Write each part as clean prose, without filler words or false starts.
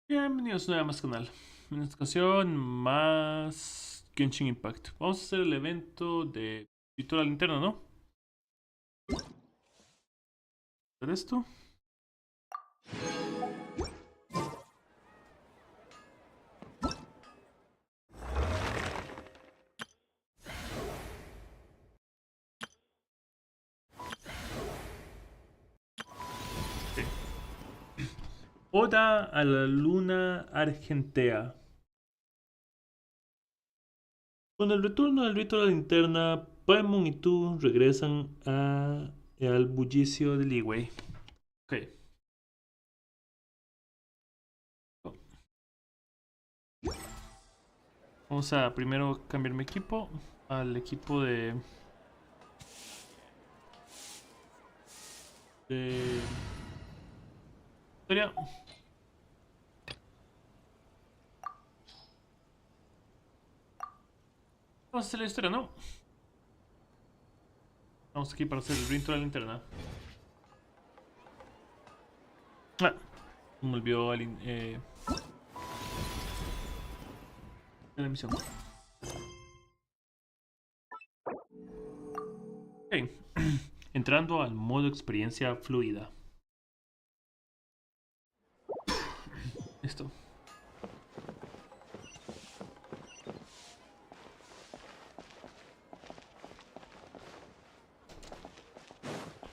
Bienvenidos nuevamente a más canal. En esta ocasión, más Genshin Impact. Vamos a hacer el evento de VIVO LINTERNA, ¿no? Hacer esto. Sí. Oda a la luna argentea. Con el retorno del rito de la linterna, Paimon y tú regresan al bullicio de Liyue. Ok. Vamos a primero cambiar mi equipo al equipo de historia. Vamos a hacer la historia, ¿no? Vamos aquí para hacer el rito de la linterna. Ah, me olvidó la misión. Ok. Entrando al modo experiencia fluida. Listo.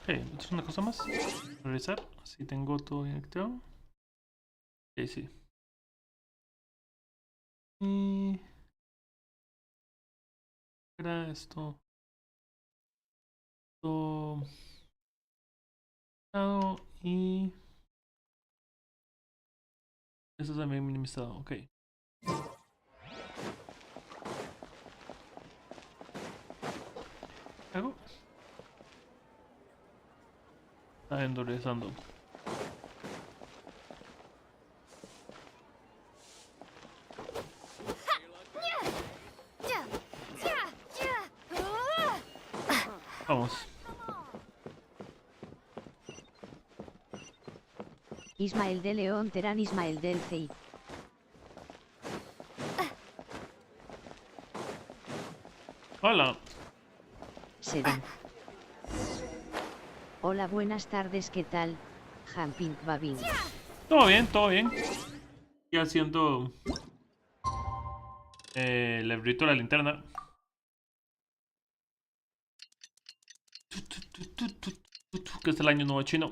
Ok, ¿es una cosa más? Regresar. Si tengo todo bien activado. Ok, sí. Y... era esto. Esto... y... esto también minimizado. Ok. ¿Qué hago? Está endurecendo. Vamos. Ismael de León Terán Ismael del CI. Hola. Sedan. Hola, buenas tardes, ¿qué tal? Jamping Babin. Todo bien, todo bien. Y haciendo... el librito de la linterna. Que es el año nuevo chino.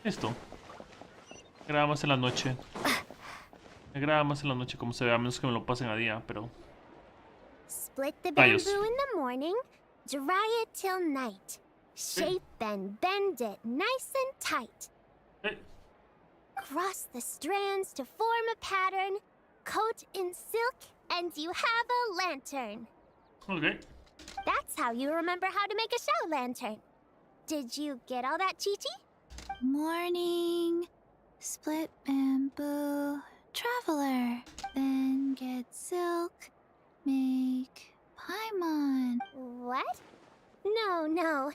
Listo. Grabamos en la noche. Me graba más en la noche como se ve, a menos que me lo pasen a día, pero... Split the rayos. bamboo in the morning, dry it till night. Shape and bend it nice and tight. Eh, Cross the strands to form a pattern, coat in silk, and you have a lantern. ok. That's how you remember how to make a show lantern. Did you get all that, Chi-Chi? Morning, split bamboo, traveler, then get silk, make paimon. What? No,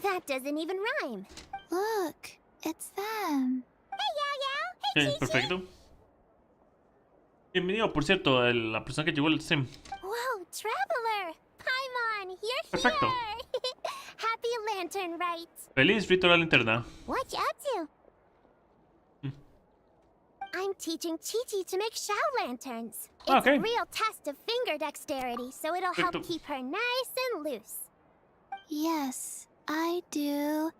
that doesn't even rhyme. Look, it's them. Hey, Yao! Hey, Ok, Chi-Chi! perfecto. Bienvenido, por cierto, a la persona que llegó al stream. Whoa, Traveler! Paimon, you're Perfecto. here! Happy Lantern Rites! Feliz rito de la linterna. What you up to? I'm teaching Chi-Chi to make show lanterns. It's Okay. a real test of finger dexterity, so it'll help Perfecto. keep her nice and loose. Yes, I do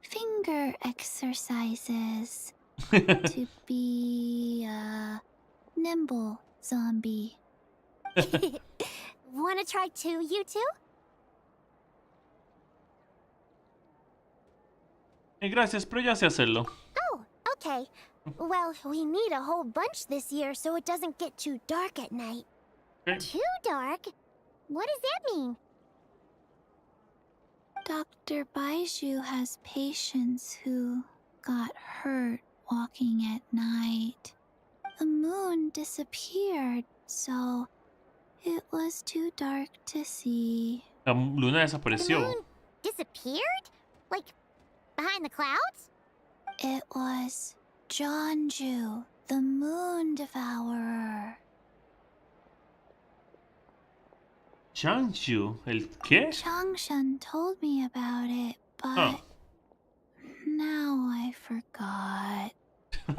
finger exercises to be a nimble zombie. Wanna try too, you two? Gracias, pero ya sé hacerlo. Oh, okay. Well, we need a whole bunch this year so it doesn't get too dark at night. Okay. Too dark? What does that mean? Dr. Baiju has patients who got hurt walking at night. The moon disappeared, so it was too dark to see. La luna The desapareció. moon disappeared? Like, behind the clouds? It was Jonju, the moon devourer. Changju, ¿el qué? Changshan told me about it, but Oh. now I forgot.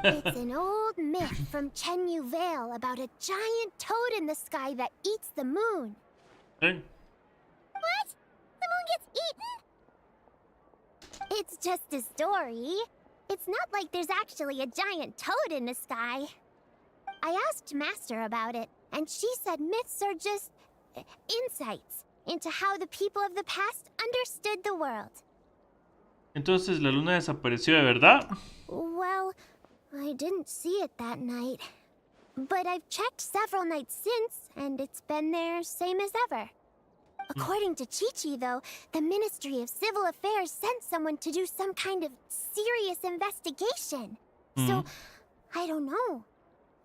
It's an old myth from Chenyu Vale about a giant toad in the sky that eats the moon. ¿Eh? What? The moon gets eaten? It's just a story. It's not like there's actually a giant toad in the sky. I asked Master about it, and she said myths are just insights into how the people of the past understood the world. Entonces la luna desapareció de verdad. Well, I didn't see it that night. But I've checked several nights since, and it's been there same as ever. According to Chi-Chi, though, the Ministry of Civil Affairs sent someone to do some kind of serious investigation. So, I don't know.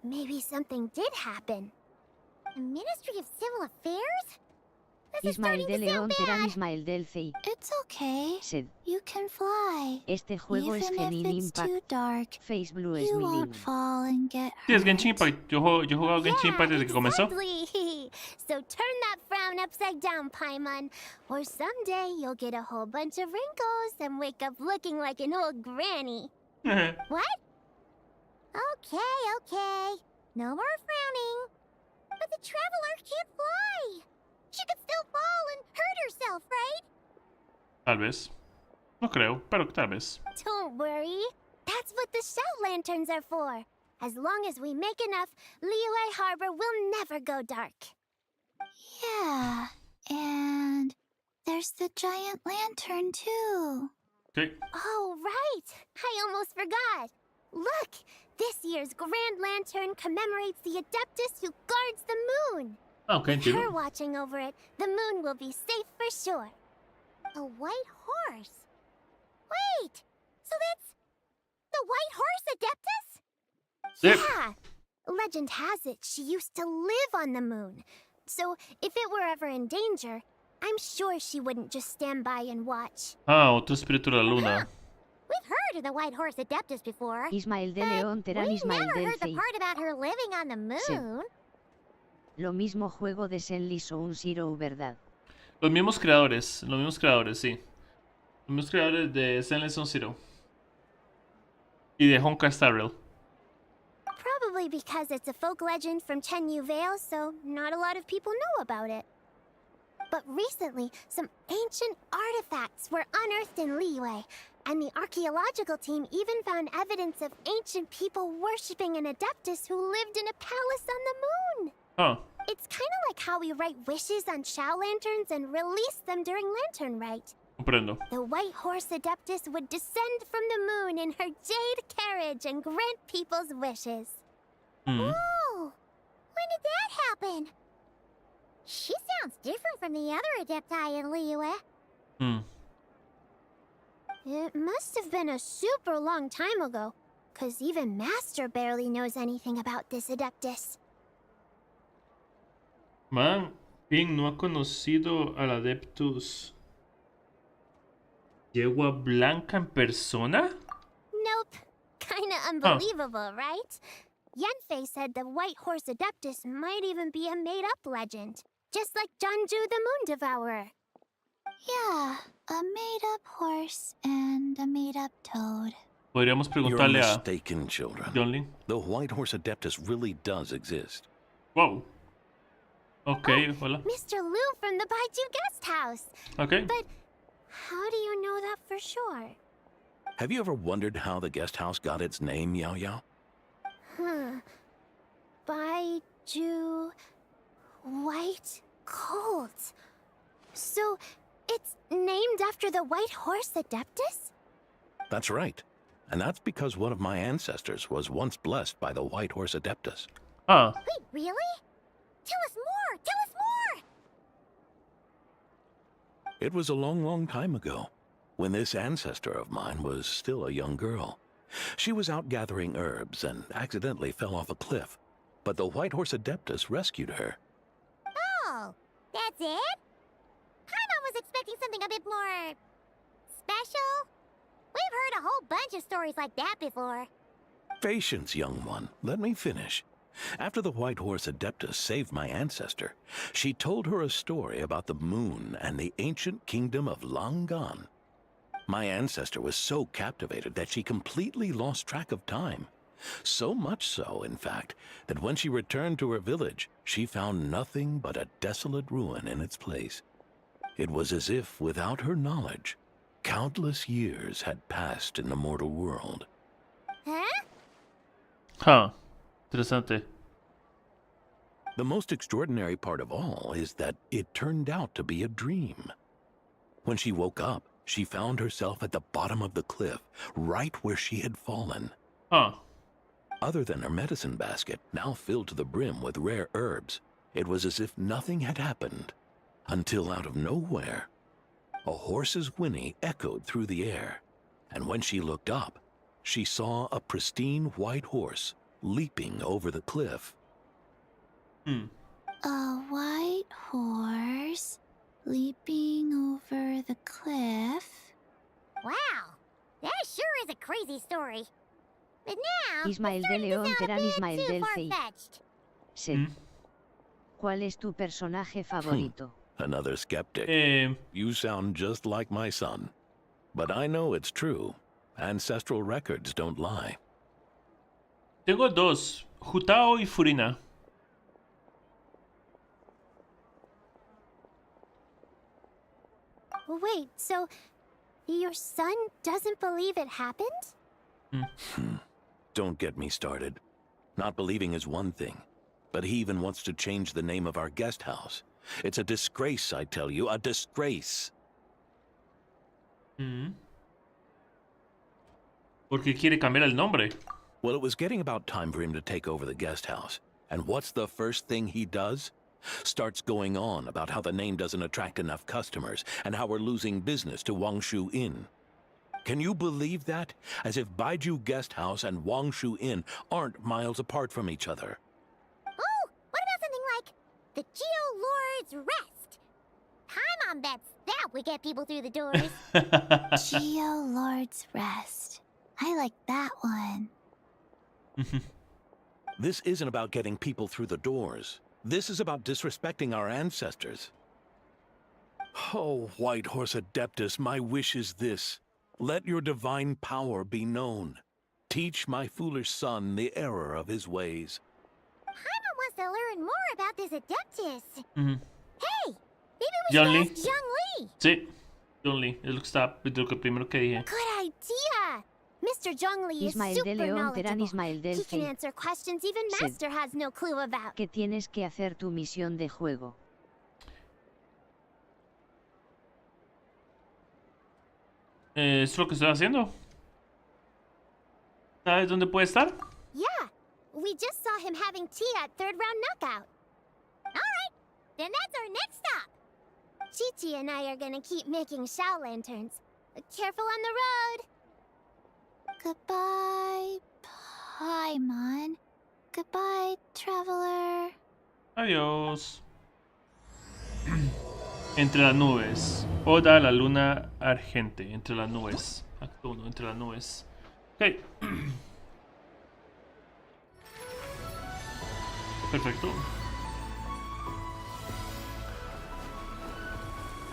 Maybe something did happen. The Ministry of Civil Affairs? This is Ismael starting de to León sound Terán bad. Ismael del CI. It's okay. Sed. You can fly. Este juego es Even if Genin it's Impact. too dark, Face Blue es you mi won't link. fall and get Sí, es hurt. Genshin Impact. Yo he jugado Genshin Impact desde que comenzó. Exactly. So turn that frown upside down, Paimon. Or someday you'll get a whole bunch of wrinkles and wake up looking like an old granny. What? Okay. No more frowning. But the traveler can't fly. She could still fall and hurt herself, right? Tal vez. No creo, pero tal vez. Don't worry. That's what the shout lanterns are for. As long as we make enough, Liyue Harbor will never go dark. Yeah, and there's the giant lantern too. Okay. Oh, right! I almost forgot! Look! This year's Grand Lantern commemorates the Adeptus who guards the moon! Ah, ok, With her entiendo. watching over it, the moon will be safe for sure. A white horse? Wait! So that's... the White Horse Adeptus? Yep. Yeah! Legend has it she used to live on the moon. So, if it were ever in danger, I'm sure she wouldn't just stand by and watch. Ah, otro espíritu de la luna. We've heard of the White Horse Adeptus before. Ismael de León Terán We've Ismael never del heard the CI. part about her living on the moon. Lo mismo juego de Senli Sound Zero, ¿verdad? Los mismos creadores, sí. Los mismos creadores de Zenless Zone Zero. Y de Honkai Star Rail. Probably because it's a folk legend from Chenyu Vale, so not a lot of people know about it. But recently, some ancient artifacts were unearthed in Liyue, and the archaeological team even found evidence of ancient people worshipping an Adeptus who lived in a palace on the moon. Ah, It's kind of like how we write wishes on Shao lanterns and release them during Lantern Rite. comprendo. The White Horse Adeptus would descend from the moon in her jade carriage and grant people's wishes. Mm. Oh, when did that happen? She sounds different from the other Adepti in Liyue. Mm. It must have been a super long time ago, 'cause even Master barely knows anything about this Adeptus. Man, Ping no ha conocido al Adeptus Yegua Blanca en persona. Nope. Kinda unbelievable, right? Yanfei said the White Horse Adeptus might even be a made-up legend, just like Janju the Moon Devourer. Yeah, a made-up horse and a made-up toad. Podríamos You're preguntarle a mistaken, children. Yonlin. The White Horse Adeptus really does exist. Wow. Ok, hola. Mr. Liu from the Baiju Guest House. Ok. But how do you know that for sure? Have you ever wondered how the guest house got its name, Yao Yao? Baiju... White Colt. So, it's named after the White Horse Adeptus? That's right. And that's because one of my ancestors was once blessed by the White Horse Adeptus. Ah, Wait, really? Tell us more! Tell us more! It was a long, long time ago, when this ancestor of mine was still a young girl. She was out gathering herbs and accidentally fell off a cliff, but the White Horse Adeptus rescued her. Oh, that's it? Paimon was expecting something a bit more... special? We've heard a whole bunch of stories like that before. Patience, young one. Let me finish. After the White Horse Adeptus saved my ancestor, she told her a story about the moon and the ancient kingdom of Langan. My ancestor was so captivated that she completely lost track of time. So much so, in fact, that when she returned to her village, she found nothing but a desolate ruin in its place. It was as if, without her knowledge, countless years had passed in the mortal world. Huh? Huh. Interesante. The most extraordinary part of all is that it turned out to be a dream. When she woke up, she found herself at the bottom of the cliff, right where she had fallen. Huh. Other than her medicine basket, now filled to the brim with rare herbs, it was as if nothing had happened. Until out of nowhere, a horse's whinny echoed through the air, and when she looked up, she saw a pristine white horse leaping over the cliff. A white horse leaping over the cliff. Wow, that sure is a crazy story. But now, Ismael de it's León, starting to Terán sound a Ismael bit too del Cid. far-fetched. Sed. ¿Cuál es tu personaje favorito? Another skeptic. Eh, You sound just like my son. But I know it's true. Ancestral records don't lie. tengo dos. Jutao y Furina. Wait, so your son doesn't believe it happened? Don't get me started. Not believing is one thing, but he even wants to change the name of our guest house. It's a disgrace, I tell you, a disgrace. Porque quiere cambiar el nombre. Well, it was getting about time for him to take over the guest house. And what's the first thing he does? Starts going on about how the name doesn't attract enough customers and how we're losing business to Wangshu Inn. Can you believe that? As if Baiju Guest House and Wangshu Inn aren't miles apart from each other. Oh, what about something like the Geo Lord's Rest? Paimon bets that would get people through the doors. Geo Lord's Rest. I like that one. This isn't about getting people through the doors. This is about disrespecting our ancestors. Oh, White Horse Adeptus, my wish is this. Let your divine power be known. Teach my foolish son the error of his ways. Paimon wants to learn more about this Adeptus. Ujú. Hey, maybe we John should Lee. ask Zhang Li. Sí. John Lee. Es lo que primero que dije. Good idea. Mr. Zhang Li is Ismael super de León, Terán knowledgeable. Ismael del He can Cid. answer questions even Sí. Master has no clue about. Que tienes que hacer tu misión de juego. Es lo que estoy haciendo. ¿Sabes dónde puede estar? Yeah, we just saw him having tea at third round knockout. Alright, then that's our next stop. Chi-Chi and I are gonna keep making Shao lanterns. Careful on the road. Goodbye, Paimon. Goodbye, traveler. Adiós. Entre las nubes. Oda a la luna argente. Entre las nubes. Acto 1. Entre las nubes. Ok. Perfecto.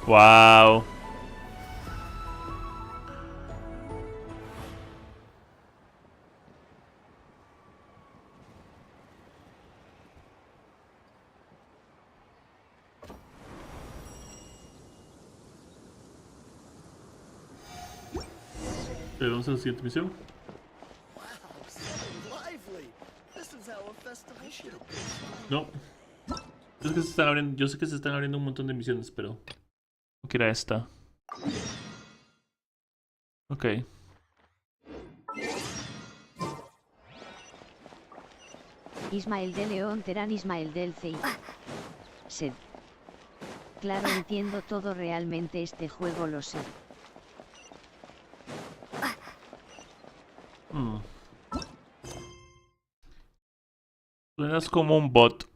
Wow. Vamos a la siguiente misión. Wow, something lively. This is how a festival should be. No. Es que se están abriendo, yo sé que se están abriendo un montón de misiones, pero no quiero esta. Ok. Ismael de León, Terán Ismael del Cid. Sed. Claro, entiendo todo, realmente este juego lo sé. Suenas como un bot.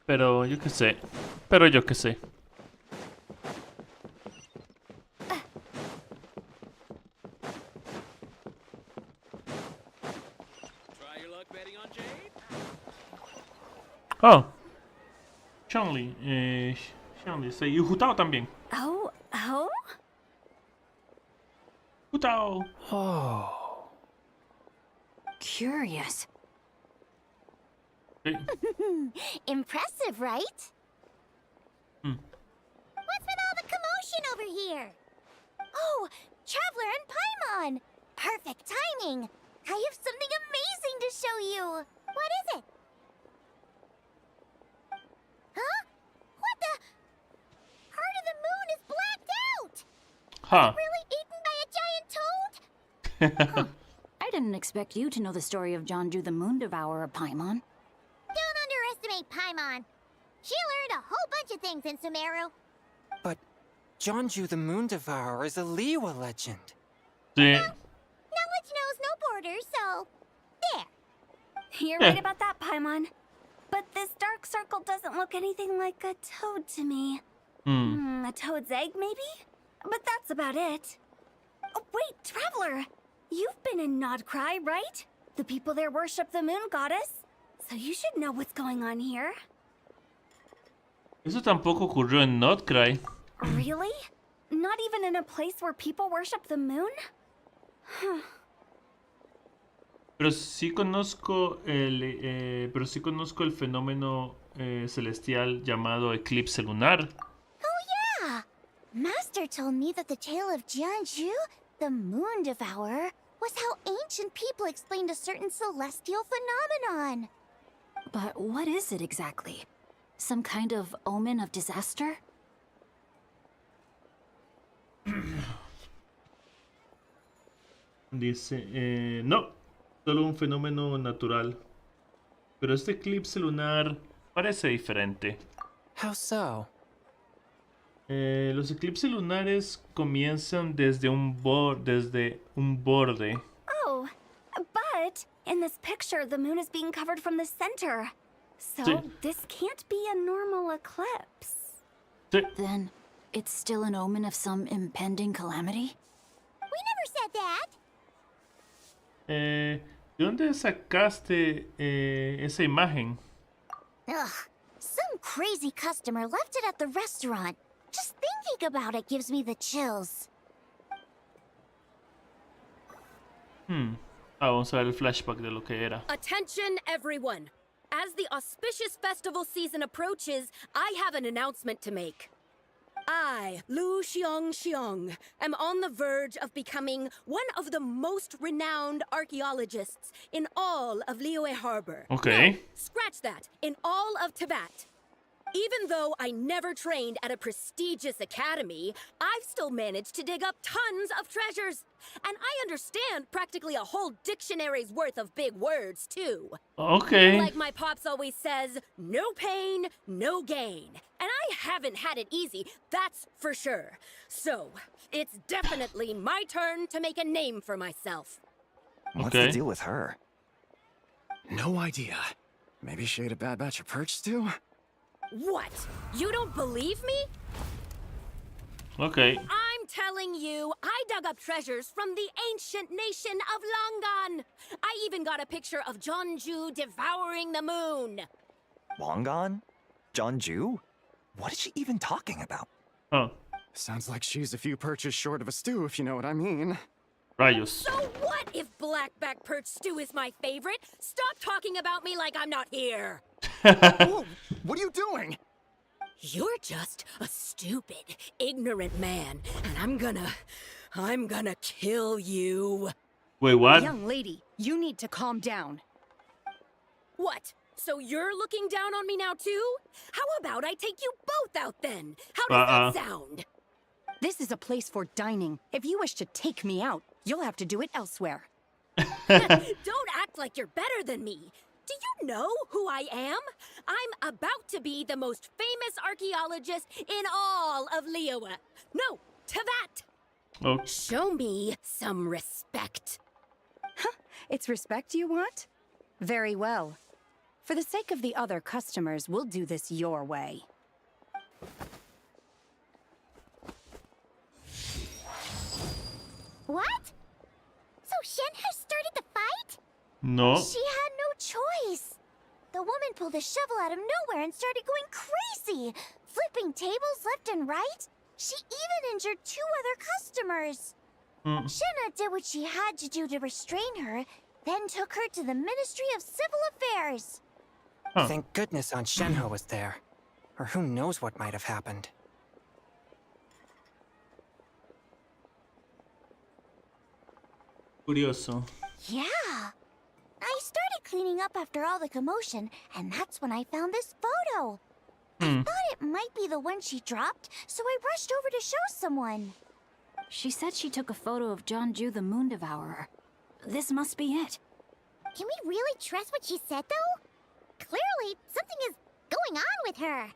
Pero yo qué sé. Oh. Shanli. Shanli. Sí. Y Jutao también. Oh? Jutao. Oh. Curious. Okay. Impressive, right? Hmm. What's with all the commotion over here? Oh, Traveler and Paimon! Perfect timing! I have something amazing to show you! What is it? Huh? What the? Heart of the Moon is blacked out! Huh. Really eaten by a giant toad? I didn't expect you to know the story of Jonju the Moon Devourer, Paimon. Don't underestimate Paimon. She learned a whole bunch of things in Sumeru. But Jonju the Moon Devourer is a Liyue legend. Sí. Knowledge knows no borders, so... there. You're right about that, Paimon. But this dark circle doesn't look anything like a toad to me. Hmm. A toad's egg, maybe? But that's about it. Oh, wait, Traveler! You've been in Nodcry, right? The people there worship the moon goddess. So you should know what's going on here. Eso tampoco ocurrió en Notcry. Really? Not even in a place where people worship the moon? Pero sí conozco el fenómeno celestial llamado eclipse lunar. Oh yeah! Master told me that the tale of Jianzhu, the Moon Devourer, was how ancient people explained a certain celestial phenomenon. But what is it exactly? Some kind of omen of disaster? Dice, no, solo un fenómeno natural. Pero este eclipse lunar parece diferente. How so? Los eclipses lunares comienzan desde un borde. Oh, but in this picture, the moon is being covered from the center. So Sí. this can't be a normal eclipse. Sí. Then it's still an omen of some impending calamity? We never said that! ¿De dónde sacaste esa imagen? Ugh, some crazy customer left it at the restaurant. Just thinking about it gives me the chills. Vamos a ver el flashback de lo que era. Attention, everyone! As the auspicious festival season approaches, I have an announcement to make. I, Lu Xiong, am on the verge of becoming one of the most renowned archaeologists in all of Liyue Harbor. Okay. No, scratch that, in all of Tibet. Even though I never trained at a prestigious academy, I've still managed to dig up tons of treasures. And I understand practically a whole dictionary's worth of big words, too. Okay. Like my pops always says, no pain, no gain. And I haven't had it easy, that's for sure. So, it's definitely my turn to make a name for myself. What's Okay. the deal with her? No idea. Maybe she ate a bad batch of perch stew? What? You don't believe me? Okay. I'm telling you, I dug up treasures from the ancient nation of Longan. I even got a picture of Jonju devouring the moon. Longan? Jonju? What is she even talking about? Oh, Sounds like she's a few perches short of a stew, if you know what I mean. rayos. So what if blackback perch stew is my favorite? Stop talking about me like I'm not here. Whoa! What are you doing? You're just a stupid, ignorant man, and I'm gonna kill you. Wait, what? Young lady, you need to calm down. What? So you're looking down on me now too? How about I take you both out then? How does that sound? This is a place for dining. If you wish to take me out, you'll have to do it elsewhere. Don't act like you're better than me. Do you know who I am? I'm about to be the most famous archaeologist in all of Liyue. No, Tibet. Oh, Show me some respect. It's respect you want? Very well. For the sake of the other customers, we'll do this your way. What? So Shen has started the fight? no. She had no choice. The woman pulled a shovel out of nowhere and started going crazy, flipping tables left and right. She even injured 2 other customers. Shenna did what she had to do to restrain her, then took her to the Ministry of Civil Affairs. Thank goodness Aunt Shenhe was there. Or who knows what might have happened. Curioso. Yeah. I started cleaning up after all the commotion, and that's when I found this photo. I thought it might be the one she dropped, so I rushed over to show someone. She said she took a photo of Jeonju the Moon Devourer. This must be it. Can we really trust what she said, though? Clearly, something is going on with her.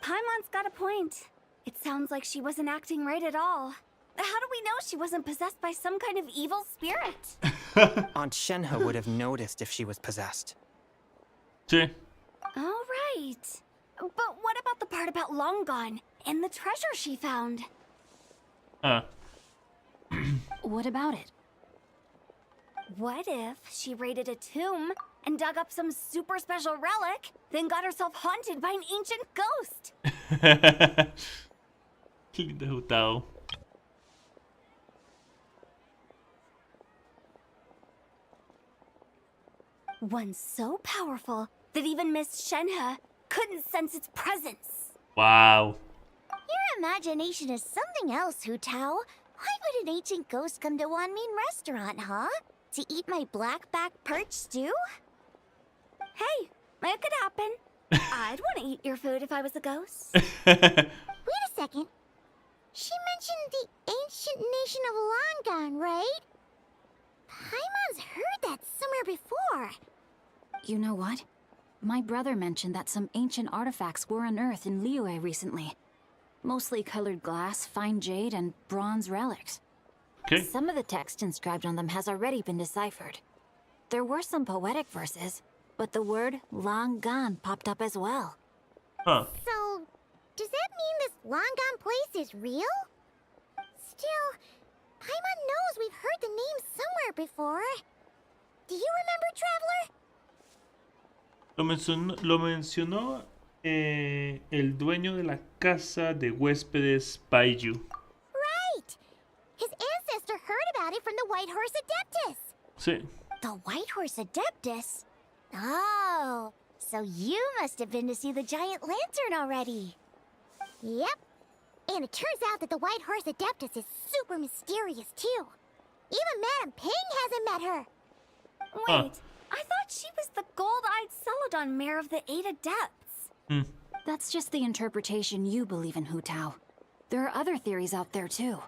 Paimon's got a point. It sounds like she wasn't acting right at all. How do we know she wasn't possessed by some kind of evil spirit? Aunt Shenhe would have noticed if she was possessed. Sí. All right. But what about the part about Long Gone and the treasure she found? What about it? What if she raided a tomb and dug up some super special relic, then got herself haunted by an ancient ghost? Qué lindo Gustavo. One so powerful that even Miss Shenhe couldn't sense its presence. Wow. Your imagination is something else, Hu Tao. Why would an ancient ghost come to Wanmin restaurant, huh? To eat my blackback perch stew? Hey, it could happen. I'd want to eat your food if I was a ghost. Wait a second. She mentioned the ancient nation of Longon, right? Paimon's heard that somewhere before. You know what? My brother mentioned that some ancient artifacts were unearthed in Liyue recently. Mostly colored glass, fine jade, and bronze relics. Okay. Some of the text inscribed on them has already been deciphered. There were some poetic verses, but the word long gone popped up as well. Huh. So, does that mean this Longon place is real? Still, Paimon knows we've heard the name somewhere before. Do you remember, Traveler? Lo mencionó el dueño de la casa de huéspedes Baiju. Right! His ancestor heard about it from the White Horse Adeptus. Sí. The White Horse Adeptus? Oh, so you must have been to see the giant lantern already. Yep. And it turns out that the White Horse Adeptus is super mysterious, too. Even Madame Ping hasn't met her. Wait, I thought she was the gold-eyed Celadon mare of the 8 Adepts. That's just the interpretation you believe in, Hu Tao. There are other theories out there, too.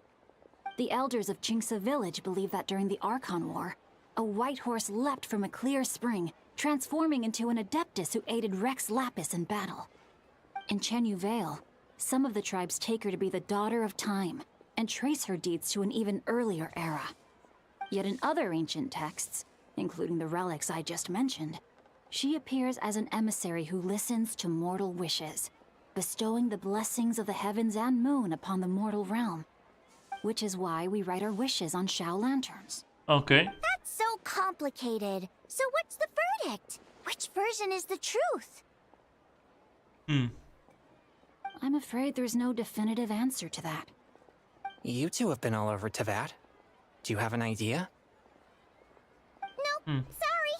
The elders of Qingce village believe that during the Archon War, a white horse leapt from a clear spring, transforming into an Adeptus who aided Rex Lapis in battle. In Chenyu Vale, some of the tribes take her to be the daughter of time, and trace her deeds to an even earlier era. Yet in other ancient texts, including the relics I just mentioned, she appears as an emissary who listens to mortal wishes, bestowing the blessings of the heavens and moon upon the mortal realm. Which is why we write our wishes on Shao lanterns. Okay. That's so complicated. So what's the verdict? Which version is the truth? I'm afraid there's no definitive answer to that. You two have been all over Tevat. Do you have an idea? Nope, sorry.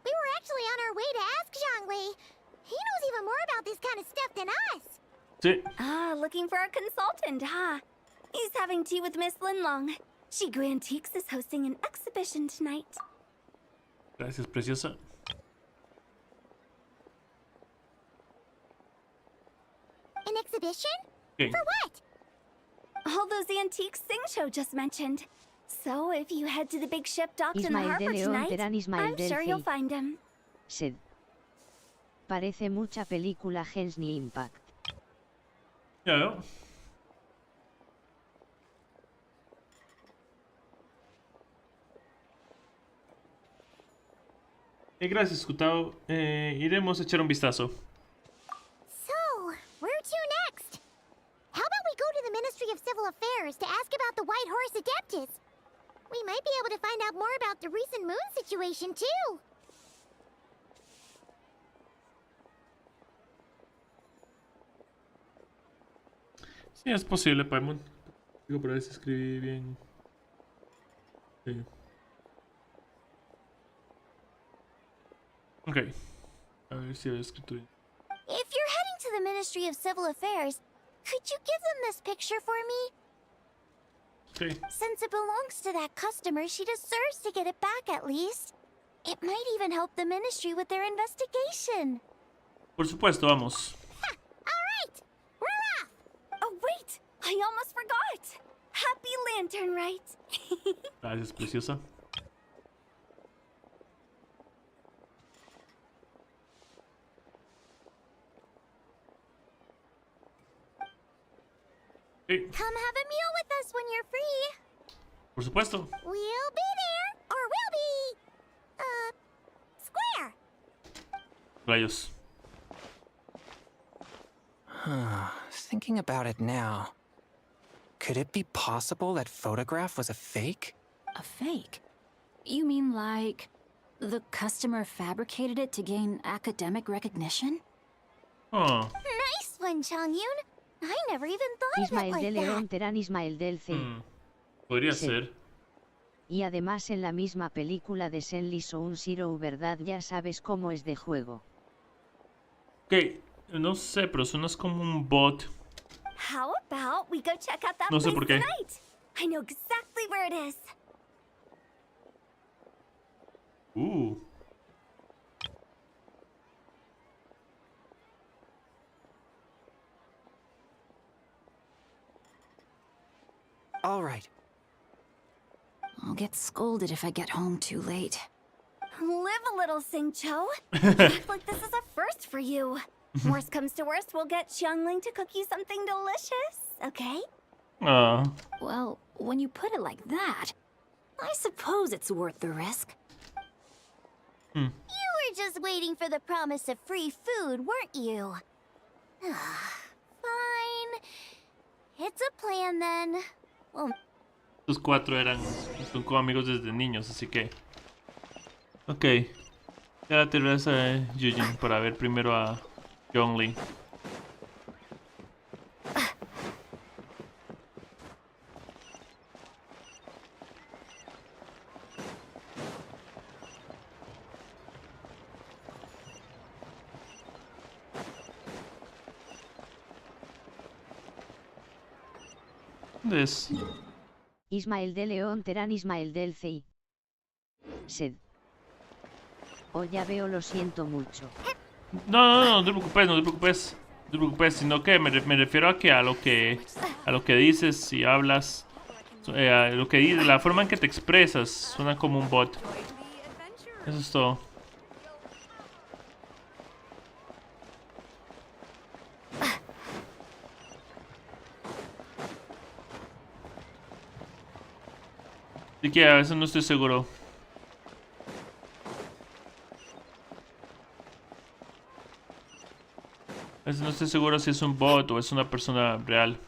We were actually on our way to ask Zhongli. He knows even more about this kind of stuff than us. Sí. Looking for a consultant, huh? He's having tea with Miss Linlong. Shigu Antiques is hosting an exhibition tonight. Gracias, preciosa. An exhibition? Okay. For what? All those antiques Sing just mentioned. So if you head to the big ship docked in the Ismael harbor de León tonight, Terán Ismael I'm del sure you'll Cey. find him. Sed. Parece mucha película Genshin Impact. Ya veo. Gracias, Gustavo. Iremos a echar un vistazo. So, where to next? How about we go to the Ministry of Civil Affairs to ask about the White Horse Adeptus? We might be able to find out more about the recent moon situation, too. Sí, es posible, Paimon. Digo, por ahí se escribí bien. Sí. Ok. A ver si había escrito bien. If you're heading to the Ministry of Civil Affairs, could you give them this picture for me? Ok. Since it belongs to that customer, she deserves to get it back at least. It might even help the Ministry with their investigation. Por supuesto, vamos. Alright, we're off! Oh, wait! I almost forgot! Happy Lantern, right? Gracias, preciosa. Okay. Come have a meal with us when you're free. Por supuesto. We'll be there, or we'll be... square. Rayos. Thinking about it now, could it be possible that photograph was a fake? A fake? You mean like the customer fabricated it to gain academic recognition? Oh. Nice one, Changyun. I never even thought of it Ismael like de León that. Terán Ismael del C. Podría Sí. ser. Y además en la misma película de Senli Sound Zero, ¿verdad? Ya sabes cómo es de juego. Ok. No sé, pero suenas como un bot. How about we go check out that No sé place por qué. tonight? I know exactly where it is. All right. I'll get scolded if I get home too late. Live a little, Singcho. Act like this is a first for you. Worst comes to worst, we'll get Xiangling to cook you something delicious, okay? Well, when you put it like that, I suppose it's worth the risk. You were just waiting for the promise of free food, weren't you? Fine. It's a plan then. Well, Estos cuatro son como amigos desde niños, así que... Ok. Ya te regresa a Yujin para ver primero a Yongli. ¿Dónde es? Ismael de León Terán Ismael del CI. Sed. Oh, ya veo, lo siento mucho. No te preocupes, no te preocupes. No te preocupes, sino que me refiero a que a lo que dices y hablas. A lo que dices, la forma en que te expresas suena como un bot. Eso es todo. Así que a veces no estoy seguro. A veces no estoy seguro si es un bot o es una persona real.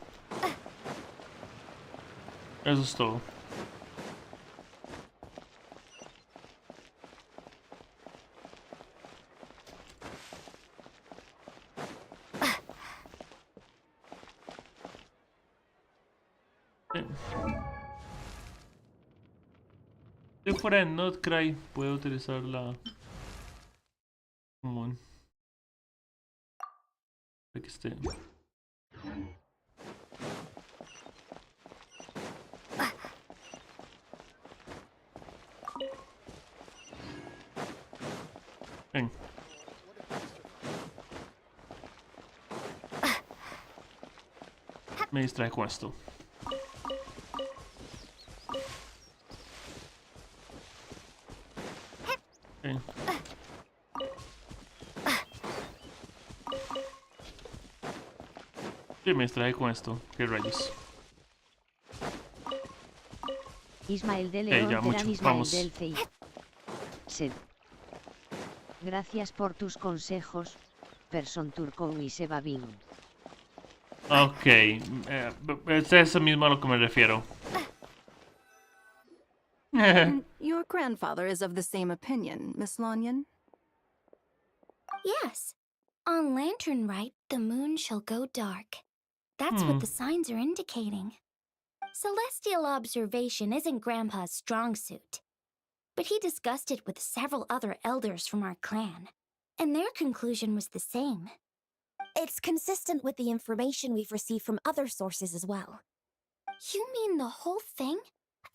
Eso es todo. Si fuera en Notcry, puedo utilizar la común. Aquí esté. Ven. Me distrae con esto. Ven. Sí, me distrae con esto. ¿Qué rayos? Ismael de León ya, Terán mucho. Ismael Vamos. del CI. Sed. Gracias por tus consejos, Person Turco y Sebabin. Ok. Es eso mismo a lo que me refiero. Your grandfather is of the same opinion, Miss Lanyan. yes. On Lantern Rite, the moon shall go dark. That's what the signs are indicating. Celestial observation isn't Grandpa's strong suit, but he discussed it with several other elders from our clan, and their conclusion was the same. It's consistent with the information we've received from other sources as well. You mean the whole thing?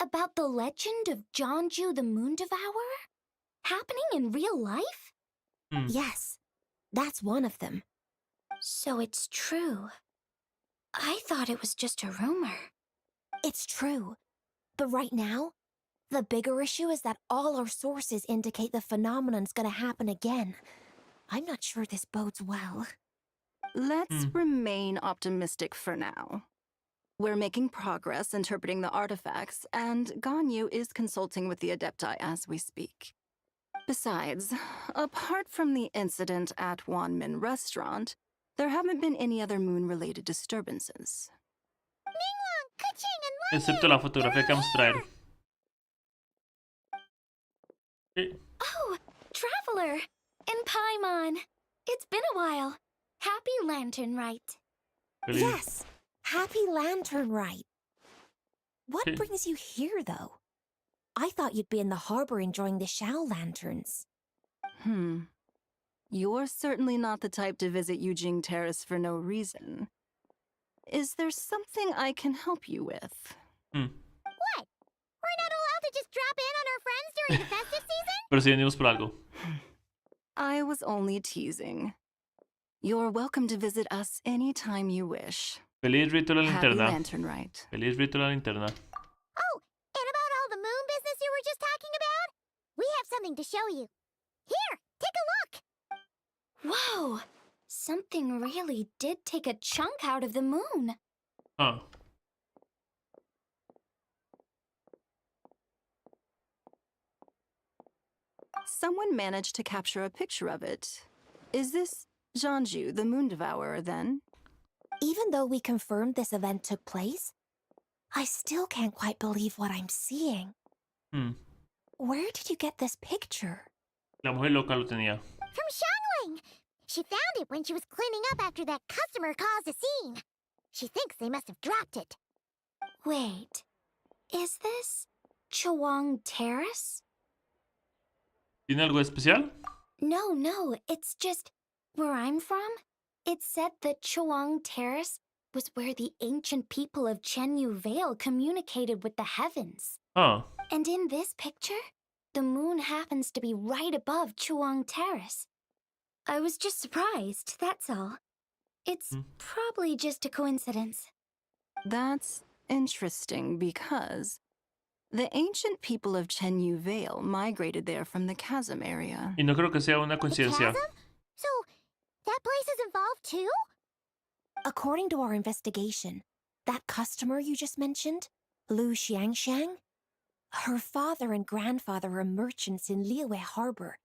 About the legend of Jeonju the Moon Devourer? Happening in real life? Yes, that's one of them. So it's true. I thought it was just a rumor. It's true. But right now, the bigger issue is that all our sources indicate the phenomenon's gonna happen again. I'm not sure this bodes well. Let's remain optimistic for now. We're making progress interpreting the artifacts, and Ganyu is consulting with the Adepti as we speak. Besides, apart from the incident at Wanmin Restaurant, there haven't been any other moon-related disturbances. Excepto la fotografía que vamos a traer. Oh, Traveler! In Paimon! It's been a while. Happy Lantern Rite. Yes, Happy Lantern Rite. What brings you here, though? I thought you'd be in the harbor enjoying the Shao lanterns. You're certainly not the type to visit Yujing Terrace for no reason. Is there something I can help you with? What? We're not allowed to just drop in on our friends during the festive season? Pero si venimos por algo. I was only teasing. You're welcome to visit us anytime you wish. Feliz Rito la Happy Linterna. Lantern Rite. Feliz Rito la Linterna. Oh, and about all the moon business you were just talking about? We have something to show you. Here, take a look! Whoa! Something really did take a chunk out of the moon. Oh. Someone managed to capture a picture of it. Is this Jeonju, the Moon Devourer, then? Even though we confirmed this event took place, I still can't quite believe what I'm seeing. Where did you get this picture? La mujer loca lo tenía. From Xiangling! She found it when she was cleaning up after that customer caused a scene. She thinks they must have dropped it. Wait, is this Chawang Terrace? ¿Tiene algo especial? No, it's just where I'm from. It said that Chawang Terrace was where the ancient people of Chenyu Vale communicated with the heavens. Oh. And in this picture, the moon happens to be right above Chawang Terrace. I was just surprised, that's all. It's probably just a coincidence. That's interesting because the ancient people of Chenyu Vale migrated there from the chasm area. Y no creo que sea una coincidencia. So, that place is involved too? According to our investigation, that customer you just mentioned, Lu Xiangxiang, her father and grandfather are merchants in Liyue Harbor,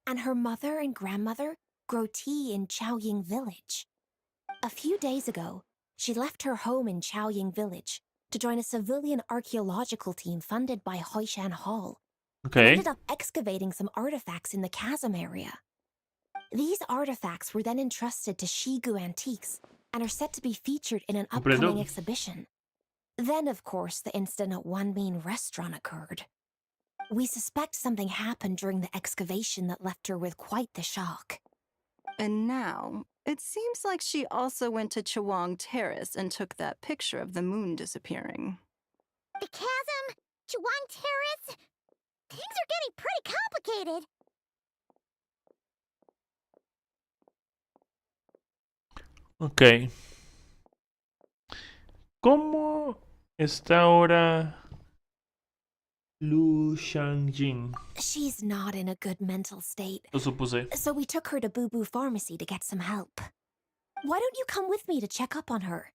and her mother and grandmother grow tea in Chaoying Village. A few days ago, she left her home in Chaoying Village to join a civilian archaeological team funded by Hoishan Hall. Okay. They ended up excavating some artifacts in the chasm area. These artifacts were then entrusted to Shigu Antiques and are set to be featured in an upcoming exhibition. Then, of course, the incident at Wanmin Restaurant occurred. We suspect something happened during the excavation that left her with quite the shock. And now, it seems like she also went to Chawang Terrace and took that picture of the moon disappearing. The chasm? Chawang Terrace? Things are getting pretty complicated. Ok. ¿Cómo está ahora Lu Xiangjing? She's not in a good mental state. Lo supuse. So we took her to Boo Boo Pharmacy to get some help. Why don't you come with me to check up on her?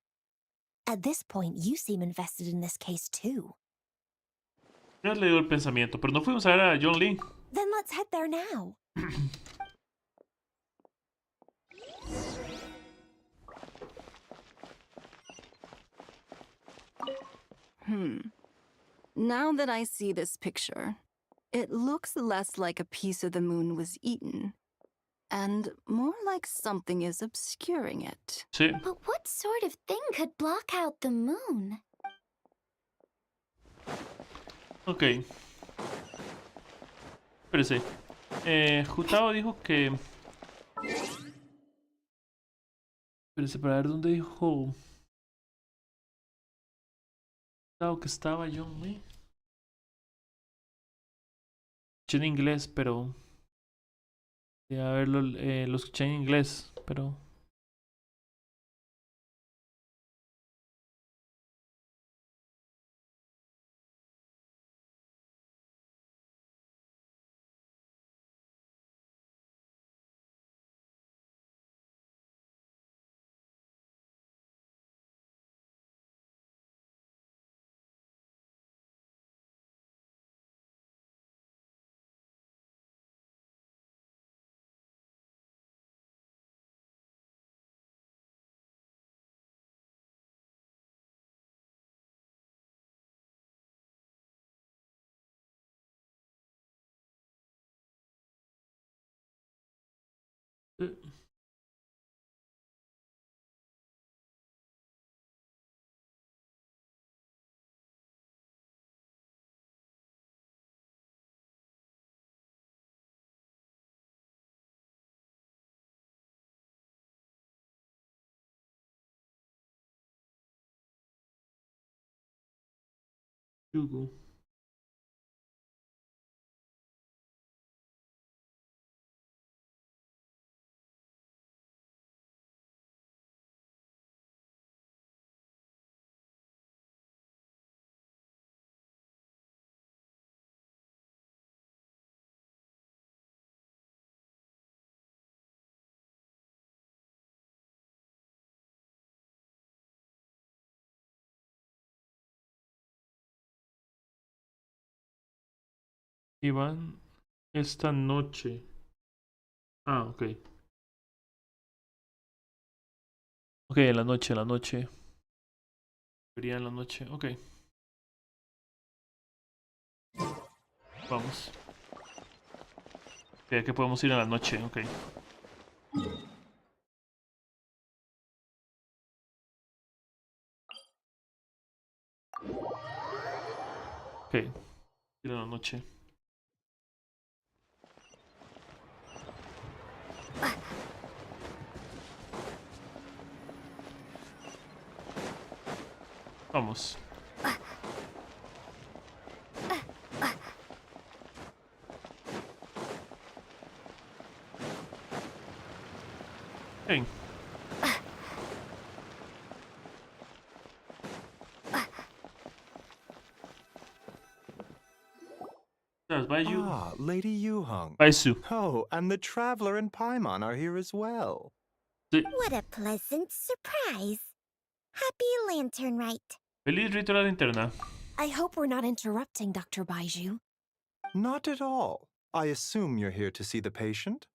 At this point, you seem invested in this case too. Ya has leído el pensamiento, pero no fuimos a ver a John Lee. Then let's head there now. Now that I see this picture, it looks less like a piece of the moon was eaten, and more like something is obscuring it. Sí. But what sort of thing could block out the moon? Ok. Espérese. Jutao dijo que... Espérese para ver dónde dijo... Jutao que estaba John Lee. Escuché en inglés, pero... A ver, lo escuché en inglés, pero... Yugo. Iván, esta noche. Ah, ok. Ok, en la noche, en la noche. Sería en la noche, ok. Vamos. Ok, que podemos ir en la noche, ok. Ok, ir en la noche. Vamos. Ok. Baiju. Ah, Lady Yu-hung. Baisu. Oh, and the Traveler and Paimon are here as well. What a pleasant surprise. Happy Lantern Rite. Feliz Rito de la Linterna. I hope we're not interrupting Dr. Baiju. Not at all. I assume you're here to see the patient?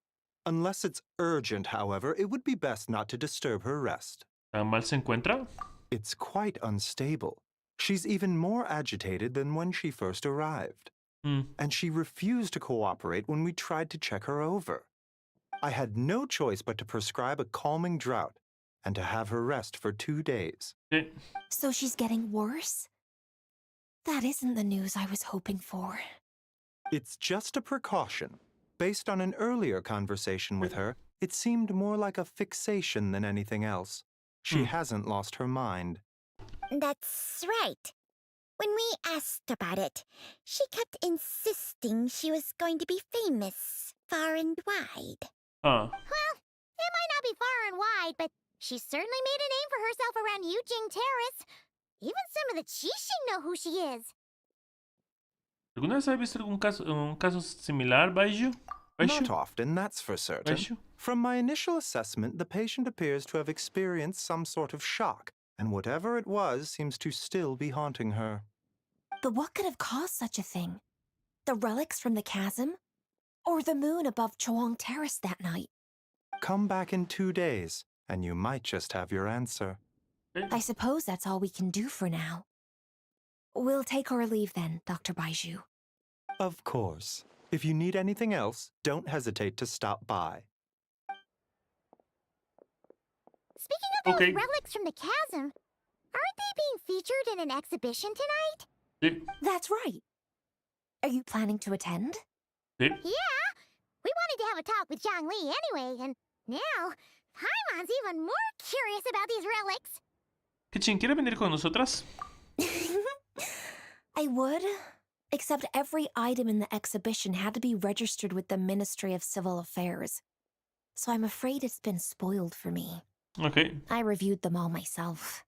Unless it's urgent, however, it would be best not to disturb her rest. ¿Tan mal se encuentra? It's quite unstable. She's even more agitated than when she first arrived. And she refused to cooperate when we tried to check her over. I had no choice but to prescribe a calming draught and to have her rest for 2 days. So she's getting worse? That isn't the news I was hoping for. It's just a precaution. Based on an earlier conversation with her, it seemed more like a fixation than anything else. She hasn't lost her mind. That's right. When we asked about it, she kept insisting she was going to be famous, far and wide. Well, it might not be far and wide, but she certainly made a name for herself around Yujing Terrace. Even some of the Qixing know who she is. ¿Alguna vez has visto un caso similar, Baiju? Not often, that's for certain. Baiju? From my initial assessment, the patient appears to have experienced some sort of shock, and whatever it was seems to still be haunting her. But what could have caused such a thing? The relics from the chasm? Or the moon above Chuang Terrace that night? Come back in 2 days, and you might just have your answer. I suppose that's all we can do for now. We'll take our leave then, Dr. Baiju. Of course. If you need anything else, don't hesitate to stop by. those Okay. relics from the chasm, aren't they being featured in an exhibition tonight? Sí. That's right. Are you planning to attend? Sí. Yeah, we wanted to have a talk with Zhongli anyway, and now Paimon's even more curious about these relics. Kitchen, ¿quieres venir con nosotras? I would, except every item in the exhibition had to be registered with the Ministry of Civil Affairs. So I'm afraid it's been spoiled for me. Okay. I reviewed them all myself.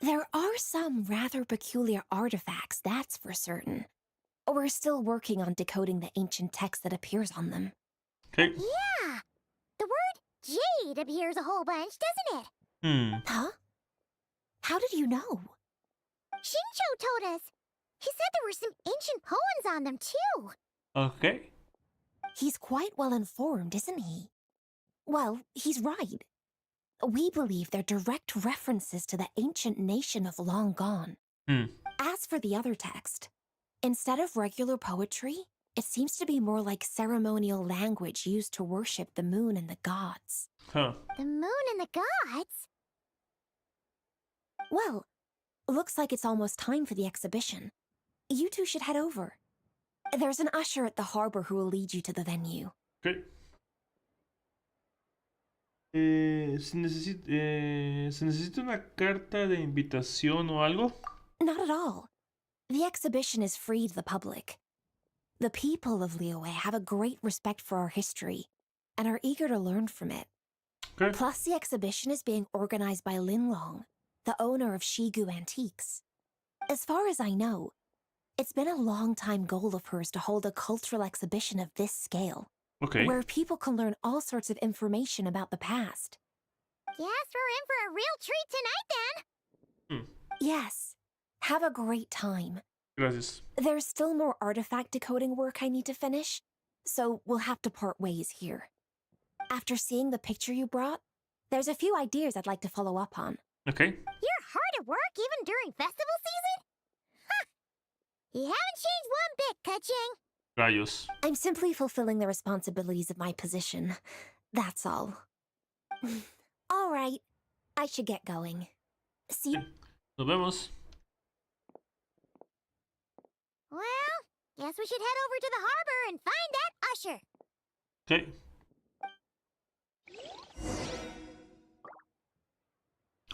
There are some rather peculiar artifacts, that's for certain. We're still working on decoding the ancient text that appears on them. Okay. Yeah, the word jade appears a whole bunch, doesn't it? Huh? How did you know? Shincho told us. He said there were some ancient poems on them, too. Okay. He's quite well informed, isn't he? Well, he's right. We believe they're direct references to the ancient nation of long gone. As for the other text, instead of regular poetry, it seems to be more like ceremonial language used to worship the moon and the gods. Huh. The moon and the gods? Well, looks like it's almost time for the exhibition. You two should head over. There's an usher at the harbor who will lead you to the venue. Okay. ¿Se necesita una carta de invitación o algo? Not at all. The exhibition is free to the public. The people of Liyue have a great respect for our history and are eager to learn from it. Okay. Plus, the exhibition is being organized by Linlong, the owner of Shigu Antiques. As far as I know, it's been a long-time goal of hers to hold a cultural exhibition of this scale. Okay. Where people can learn all sorts of information about the past. Guess we're in for a real treat tonight, then. Yes. Have a great time. Gracias. There's still more artifact decoding work I need to finish, so we'll have to part ways here. After seeing the picture you brought, there's a few ideas I'd like to follow up on. Okay. You're hard at work even during festival season? Huh. You haven't changed one bit, Kaching. Rayos. I'm simply fulfilling the responsibilities of my position. That's all. All right. I should get going. See you. Nos vemos. Well, guess we should head over to the harbor and find that usher. Okay.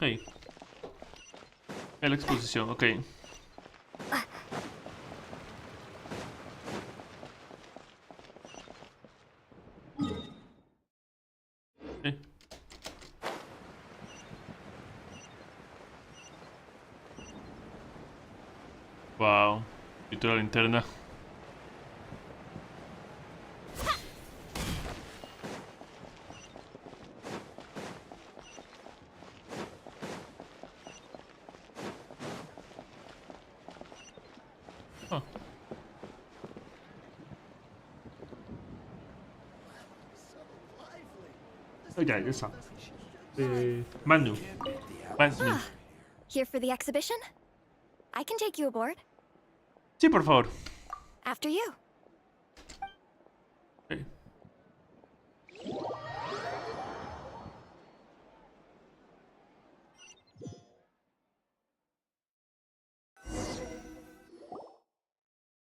Hey. En la exposición, ok. Okay. Wow. Y toda la linterna. Ya está. Manu. Manu. Here for the exhibition? I can take you aboard. Sí, por favor. After you. Okay.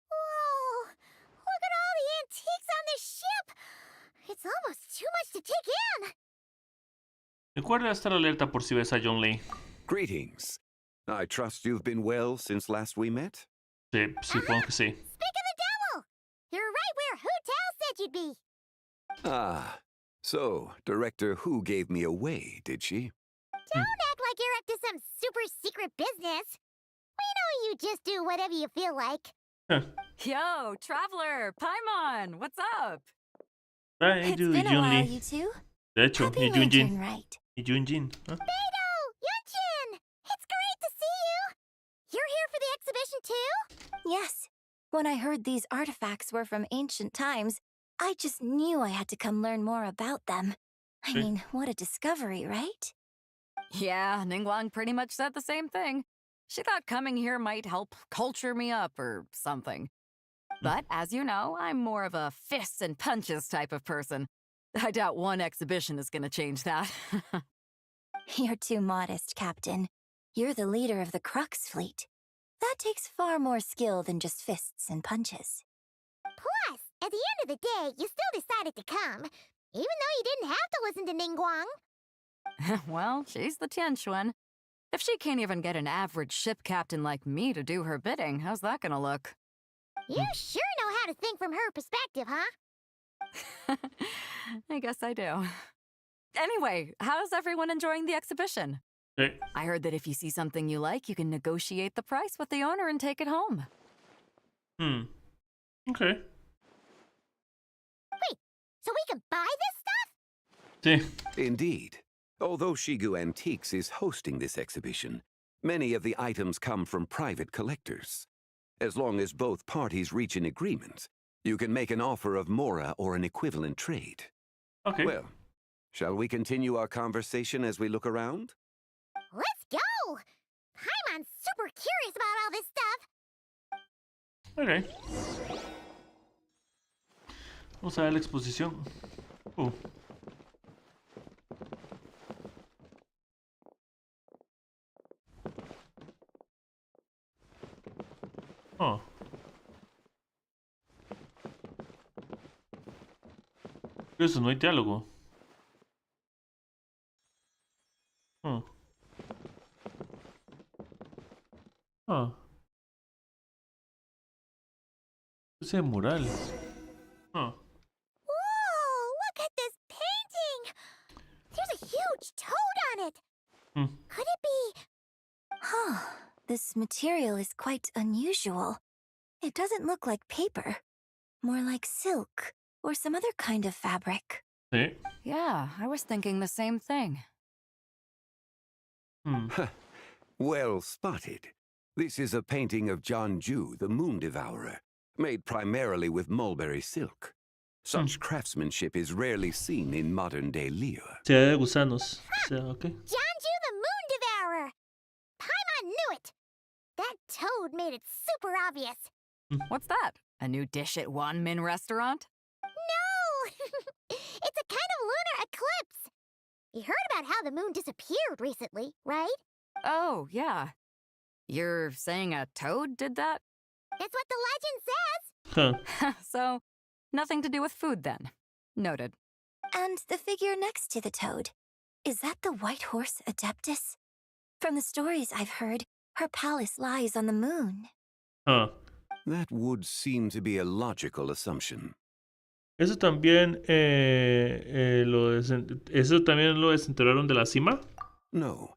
Whoa! Look at all the antiques on this ship! It's almost too much to take in! Recuerda estar alerta por si ves a John Lee. Greetings. I trust you've been well since last we met? Sí, supongo que sí. Speak of the devil! You're right where Hu Tao said you'd be! Ah, so Director Hu gave me away, did she? Don't act like you're up to some super secret business. We know you just do whatever you feel like. Yo, Traveler, Paimon, what's up? Hey, It's been a while, you two. De hecho, Happy y Lantern, Junjin. right? Y Junjin. ¿Ah? Beidou! Yunchin! It's great to see you! You're here for the exhibition too? Yes. When I heard these artifacts were from ancient times, I just knew I had to come learn more about them. I mean, what a discovery, right? Yeah, Ningguang pretty much said the same thing. She thought coming here might help culture me up or something. But as you know, I'm more of a fists and punches type of person. I doubt one exhibition is going to change that. You're too modest, Captain. You're the leader of the Crux fleet. That takes far more skill than just fists and punches. Plus, at the end of the day, you still decided to come, even though you didn't have to listen to Ningguang. Well, she's the Tianquan. If she can't even get an average ship captain like me to do her bidding, how's that gonna look? You sure know how to think from her perspective, huh? I guess I do. Anyway, how's everyone enjoying the exhibition? Hey. I heard that if you see something you like, you can negotiate the price with the owner and take it home. Okay. Wait, so we can buy this stuff? Sí. Indeed. Although Shigu Antiques is hosting this exhibition, many of the items come from private collectors. As long as both parties reach an agreement, you can make an offer of mora or an equivalent trade. Okay. Well, shall we continue our conversation as we look around? Let's go! Paimon's super curious about all this stuff. Ok. Vamos a ver la exposición. Oh. Eso no hay diálogo. Oh. Ah. Ese mural. Ah. Whoa! Look at this painting! There's a huge toad on it! Could it be... Huh. This material is quite unusual. It doesn't look like paper. More like silk, or some other kind of fabric. Sí. Yeah, I was thinking the same thing. Well spotted. This is a painting of Jianju, the Moon Devourer, made primarily with mulberry silk. Such craftsmanship is rarely seen in modern-day Liyue. Ciudad de gusanos. Okay. Jianju the Moon Devourer! Paimon knew it! That toad made it super obvious. What's that? A new dish at Wanmin restaurant? No! It's a kind of lunar eclipse. You heard about how the moon disappeared recently, right? Oh, yeah. You're saying a toad did that? That's what the legend says. Huh. So, nothing to do with food then. Noted. And the figure next to the toad. Is that the white horse Adeptus? From the stories I've heard, her palace lies on the moon. Huh. That would seem to be a logical assumption. Eso también eso también lo desenterraron de la cima. No.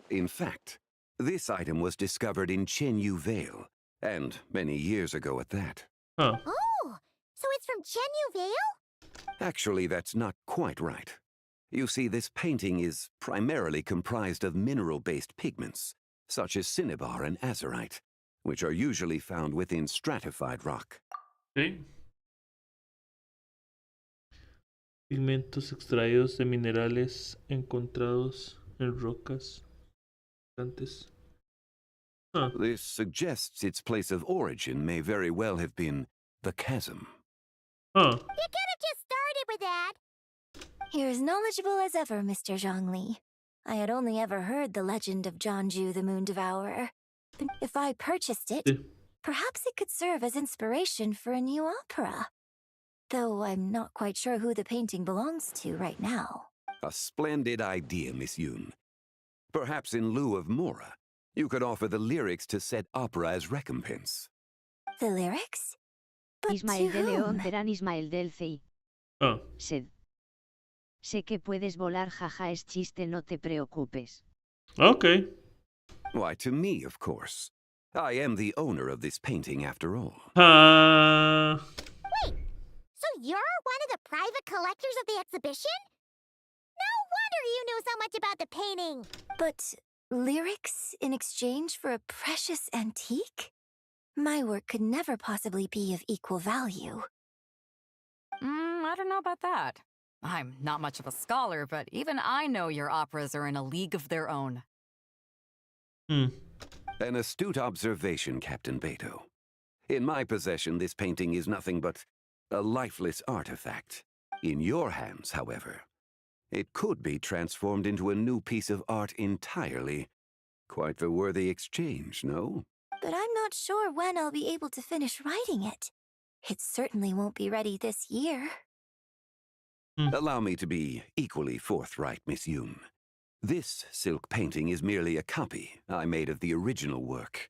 In fact, this item was discovered in Chenyu Vale, and many years ago at that. Huh. Oh, so it's from Chenyu Vale? Actually, that's not quite right. You see, this painting is primarily comprised of mineral-based pigments, such as cinnabar and azurite, which are usually found within stratified rock. Sí. Pigmentos extraídos de minerales encontrados en rocas. Huh. This suggests its place of origin may very well have been the chasm. Huh. You could have just started with that. You're as knowledgeable as ever, Mr. Zhongli. I had only ever heard the legend of Jianju the Moon Devourer. If I purchased it, perhaps it could serve as inspiration for a new opera. Though I'm not quite sure who the painting belongs to right now. A splendid idea, Miss Yoon. Perhaps in lieu of mora, you could offer the lyrics to said opera as recompense. The lyrics? But Ismael to de León whom? Terán Ismael del CI. Oh. Sed. Sé que puedes volar, jaja, es chiste, no te preocupes. Okay. Why, to me, of course. I am the owner of this painting, after all. Wait, so you're one of the private collectors of the exhibition? No wonder you knew so much about the painting. But lyrics in exchange for a precious antique? My work could never possibly be of equal value. I don't know about that. I'm not much of a scholar, but even I know your operas are in a league of their own. An astute observation, Captain Beto. In my possession, this painting is nothing but a lifeless artifact. In your hands, however, It could be transformed into a new piece of art entirely. Quite the worthy exchange, no? But I'm not sure when I'll be able to finish writing it. It certainly won't be ready this year. Allow me to be equally forthright, Miss Yoon. This silk painting is merely a copy I made of the original work.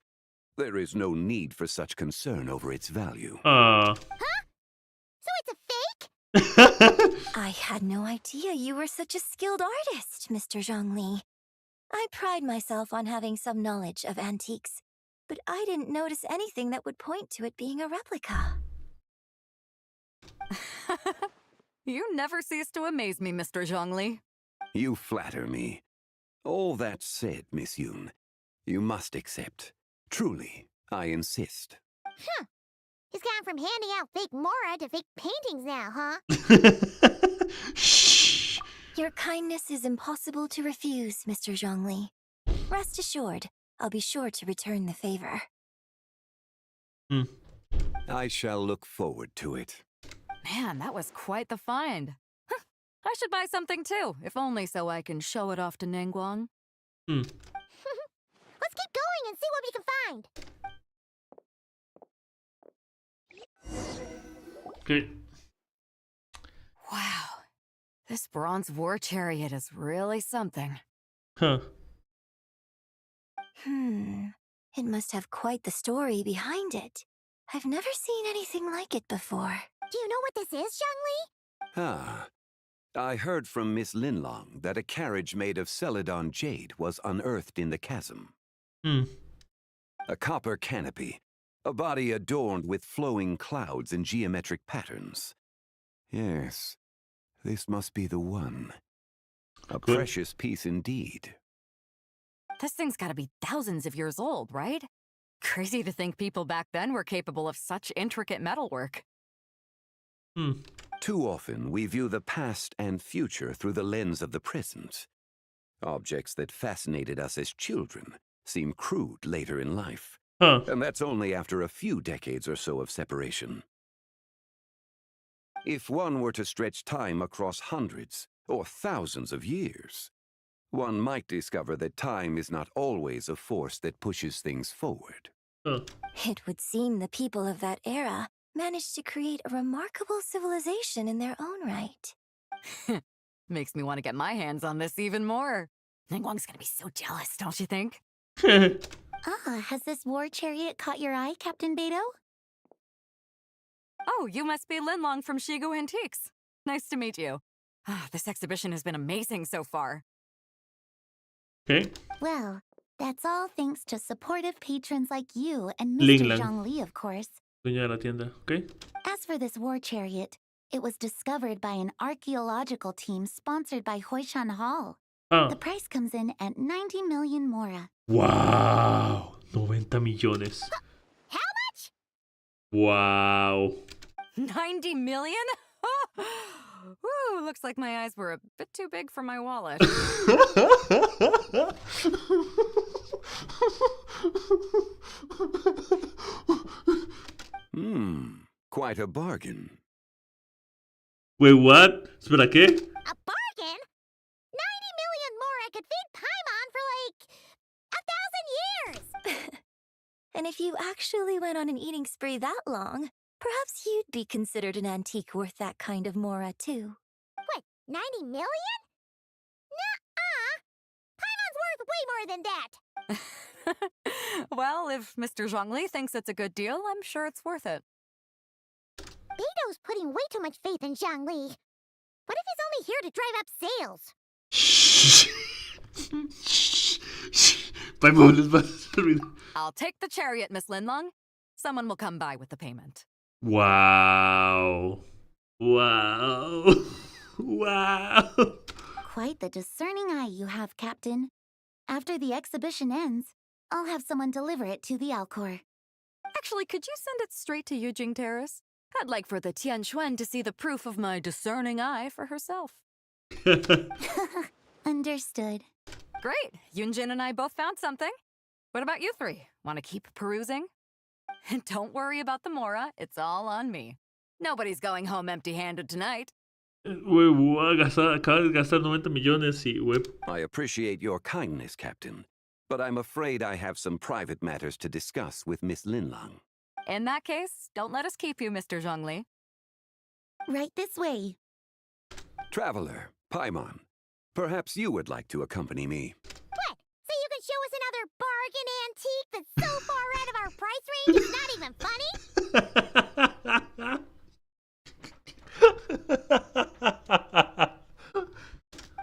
There is no need for such concern over its value. Huh? So it's a fake? I had no idea you were such a skilled artist, Mr. Zhongli. I pride myself on having some knowledge of antiques, but I didn't notice anything that would point to it being a replica. You never cease to amaze me, Mr. Zhongli. You flatter me. All that said, Miss Yoon, you must accept. Truly, I insist. Huh. He's gone from handing out fake Mora to fake paintings now, huh? Shh. Your kindness is impossible to refuse, Mr. Zhongli. Rest assured, I'll be sure to return the favor. I shall look forward to it. Man, that was quite the find. Huh. I should buy something too, if only so I can show it off to Ningguang. Let's keep going and see what we can find. Okay. Wow. This bronze war chariot is really something. Huh. It must have quite the story behind it. I've never seen anything like it before. Do you know what this is, Zhongli? Ah. I heard from Miss Linlong that a carriage made of Celadon jade was unearthed in the chasm. A copper canopy, a body adorned with flowing clouds and geometric patterns. Yes, this must be the one. A precious piece indeed. This thing's gotta be thousands of years old, right? Crazy to think people back then were capable of such intricate metalwork. Too often, we view the past and future through the lens of the present. Objects that fascinated us as children seem crude later in life. And that's only after a few decades or so of separation. If one were to stretch time across hundreds or thousands of years, one might discover that time is not always a force that pushes things forward. It would seem the people of that era managed to create a remarkable civilization in their own right. Makes me want to get my hands on this even more. Ningguang's gonna be so jealous, don't you think? Has this war chariot caught your eye, Captain Beidou? Oh, you must be Linlong from Shigu Antiques. Nice to meet you. This exhibition has been amazing so far. Okay. Well, that's all thanks to supportive patrons like you and Mr. Zhongli, of course. Dueña de la tienda, okay. As for this war chariot, it was discovered by an archaeological team sponsored by Hoishan Hall. The price comes in at 90 million Mora. Wow, 90 millones. How much? Wow. 90 million? Woo, looks like my eyes were a bit too big for my wallet. Quite a bargain. Wait, what? Espera, ¿qué? A bargain? 90 million more I could feed Paimon for like 1,000 years! And if you actually went on an eating spree that long, perhaps you'd be considered an antique worth that kind of Mora, too. What, 90 million? Nuh-uh! Paimon's worth way more than that! Well, if Mr. Zhongli thinks it's a good deal, I'm sure it's worth it. Beidou's putting way too much faith in Zhongli. What if he's only here to drive up sales? I'll take the chariot, Miss Linlong. Someone will come by with the payment. Wow. Wow. Wow. Quite the discerning eye you have, Captain. After the exhibition ends, I'll have someone deliver it to the Alcor. Actually, could you send it straight to Yujing Terrace? I'd like for the Tianquan to see the proof of my discerning eye for herself. Understood. Great. Yunjin and I both found something. What about you three? Want to keep perusing? And don't worry about the Mora. It's all on me. Nobody's going home empty-handed tonight. Acaba de gastar 90 millones y web. I appreciate your kindness, Captain, but I'm afraid I have some private matters to discuss with Miss Linlang. In that case, don't let us keep you, Mr. Zhongli. Right this way. Traveler, Paimon, perhaps you would like to accompany me. What? So you can show us another bargain antique that's so far out of our price range it's not even funny?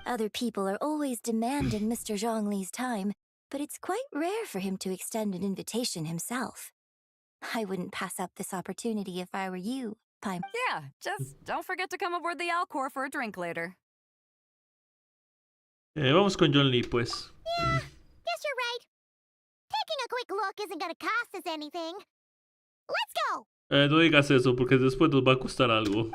Other people are always demanding Mr. Zhongli's time, but it's quite rare for him to extend an invitation himself. I wouldn't pass up this opportunity if I were you, Paimon. Yeah, just don't forget to come aboard the Alcor for a drink later. Vamos con John Lee, pues. Yeah, guess you're right. Taking a quick look isn't gonna cost us anything. Let's go! No digas eso, porque después nos va a costar algo.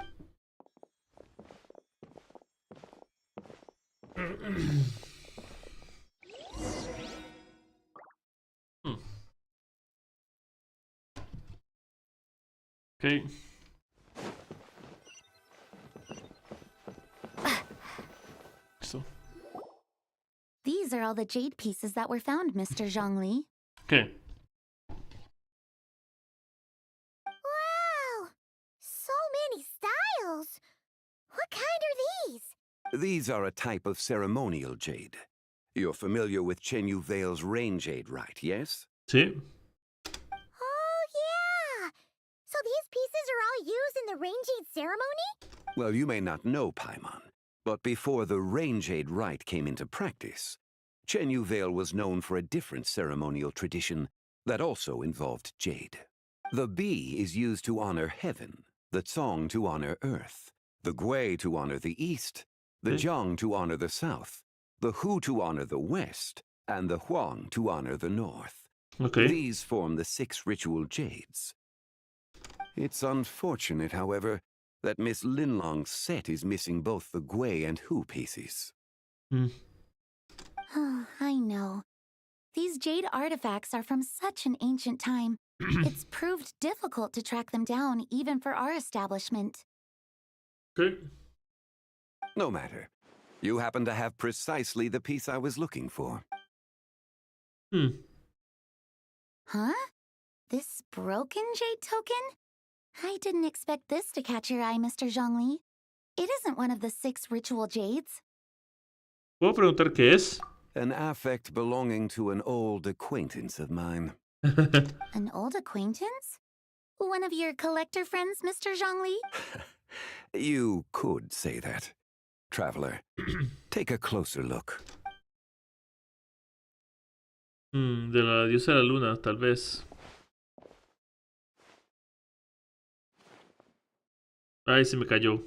Okay. So. These are all the jade pieces that were found, Mr. Zhongli. Okay. Wow! So many styles! What kind are these? These are a type of ceremonial jade. You're familiar with Chenyu Vale's rain jade, right, yes? Sí. Oh, yeah! So these pieces are all used in the rain jade ceremony? Well, you may not know, Paimon, but before the rain jade rite came into practice, Chenyu Vale was known for a different ceremonial tradition that also involved jade. The bee is used to honor heaven, the Tsong to honor earth, the Gui to honor the east, the Jiang to honor the south, the Hu to honor the west, and the Huang to honor the north. Okay. These form the 6 ritual jades. It's unfortunate, however, that Miss Linlong's set is missing both the Gui and Hu pieces. Oh, I know. These jade artifacts are from such an ancient time. It's proved difficult to track them down, even for our establishment. Okay. No matter. You happen to have precisely the piece I was looking for. Huh? This broken jade token? I didn't expect this to catch your eye, Mr. Zhongli. It isn't one of the 6 ritual jades. ¿Puedo preguntar qué es? An affect belonging to an old acquaintance of mine. An old acquaintance? One of your collector friends, Mr. Zhongli? You could say that. Traveler, take a closer look. De la diosa de la luna, tal vez. Ay, se me cayó.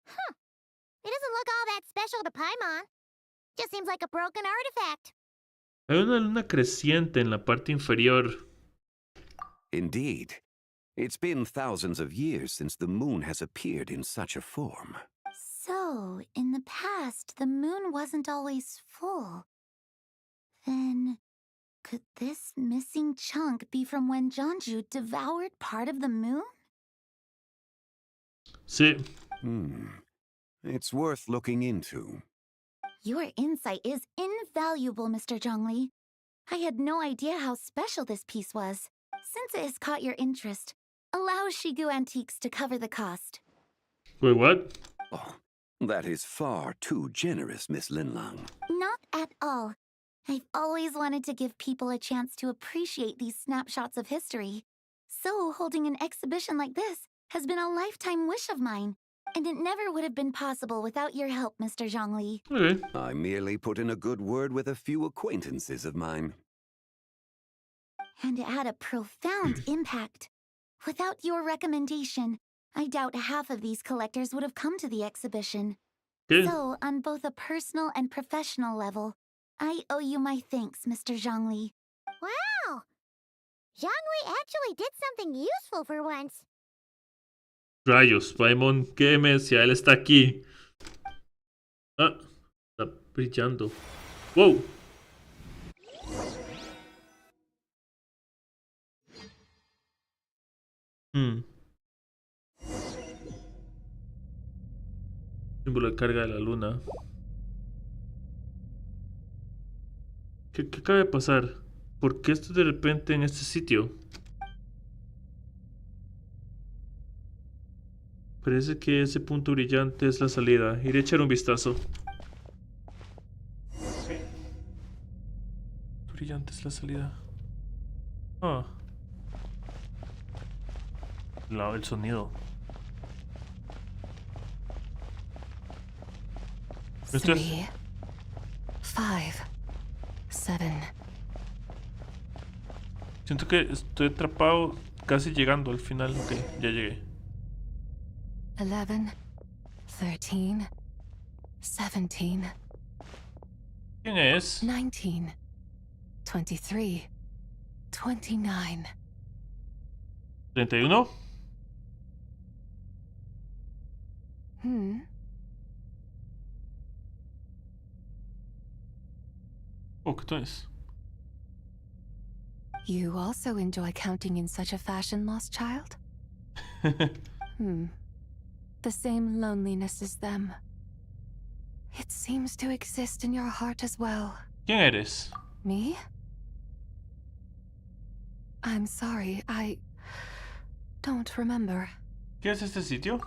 Huh. It doesn't look all that special to Paimon. Just seems like a broken artifact. Hay una luna creciente en la parte inferior. Indeed. It's been thousands of years since the moon has appeared in such a form. So, in the past, the moon wasn't always full. Then, could this missing chunk be from when Jeonju devoured part of the moon? Sí. It's worth looking into. Your insight is invaluable, Mr. Zhongli. I had no idea how special this piece was. Since it has caught your interest, allow Shigu Antiques to cover the cost. Wait, what? Oh, that is far too generous, Miss Linlang. Not at all. I've always wanted to give people a chance to appreciate these snapshots of history. So holding an exhibition like this has been a lifetime wish of mine. And it never would have been possible without your help, Mr. Zhongli. Okay. I merely put in a good word with a few acquaintances of mine. And it had a profound impact. Without your recommendation, I doubt half of these collectors would have come to the exhibition. Okay. So, on both a personal and professional level, I owe you my thanks, Mr. Zhongli. Wow! Zhongli actually did something useful for once. Rayos, Paimon, ¿qué demencia? Él está aquí. Ah, está brillando. Wow. Símbolo de carga de la luna. ¿Qué acaba de pasar? ¿Por qué estoy de repente en este sitio? Parece que ese punto brillante es la salida. Iré a echar un vistazo. Brillante es la salida. Ah. El sonido. Esto es... 3, 5, 7. Siento que estoy atrapado casi llegando al final. Ok, ya llegué. 11, 13, 17. ¿Quién es? 19, 23, 29. 31. Oh, ¿qué es? You also enjoy counting in such a fashion, lost child? The same loneliness as them. It seems to exist in your heart as well. ¿Quién eres? Me? I'm sorry, I don't remember. ¿Qué es este sitio?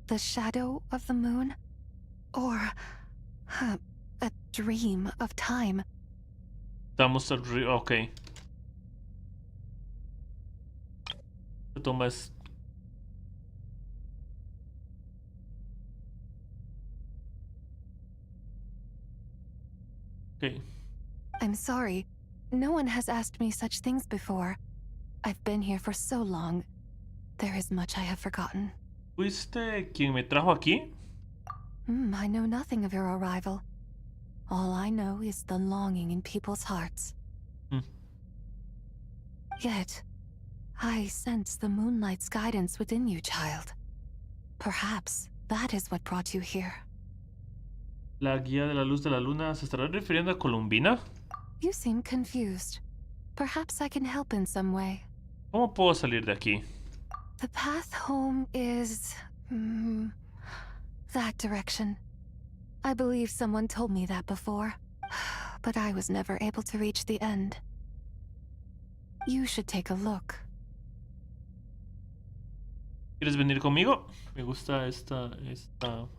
The shadow of the moon? Or a dream of time? Estamos al río. Ok. ¿Qué tomas? Ok. I'm sorry. No one has asked me such things before. I've been here for so long. There is much I have forgotten. ¿Fuiste quien me trajo aquí? I know nothing of your arrival. All I know is the longing in people's hearts. Yet, I sense the moonlight's guidance within you, child. Perhaps that is what brought you here. La guía de la luz de la luna, ¿se estará refiriendo a Columbina? You seem confused. Perhaps I can help in some way. ¿Cómo puedo salir de aquí? The path home is... that direction. I believe someone told me that before, but I was never able to reach the end. You should take a look. ¿Quieres venir conmigo? Me gusta esta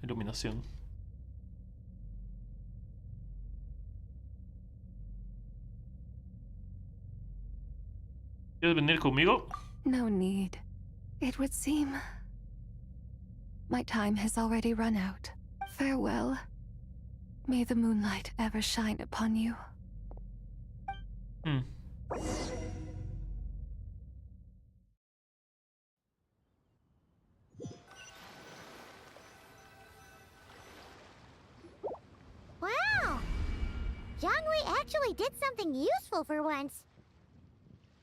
iluminación. ¿Quieres venir conmigo? No need. It would seem... my time has already run out. Farewell. May the moonlight ever shine upon you. Wow! Zhongli actually did something useful for once.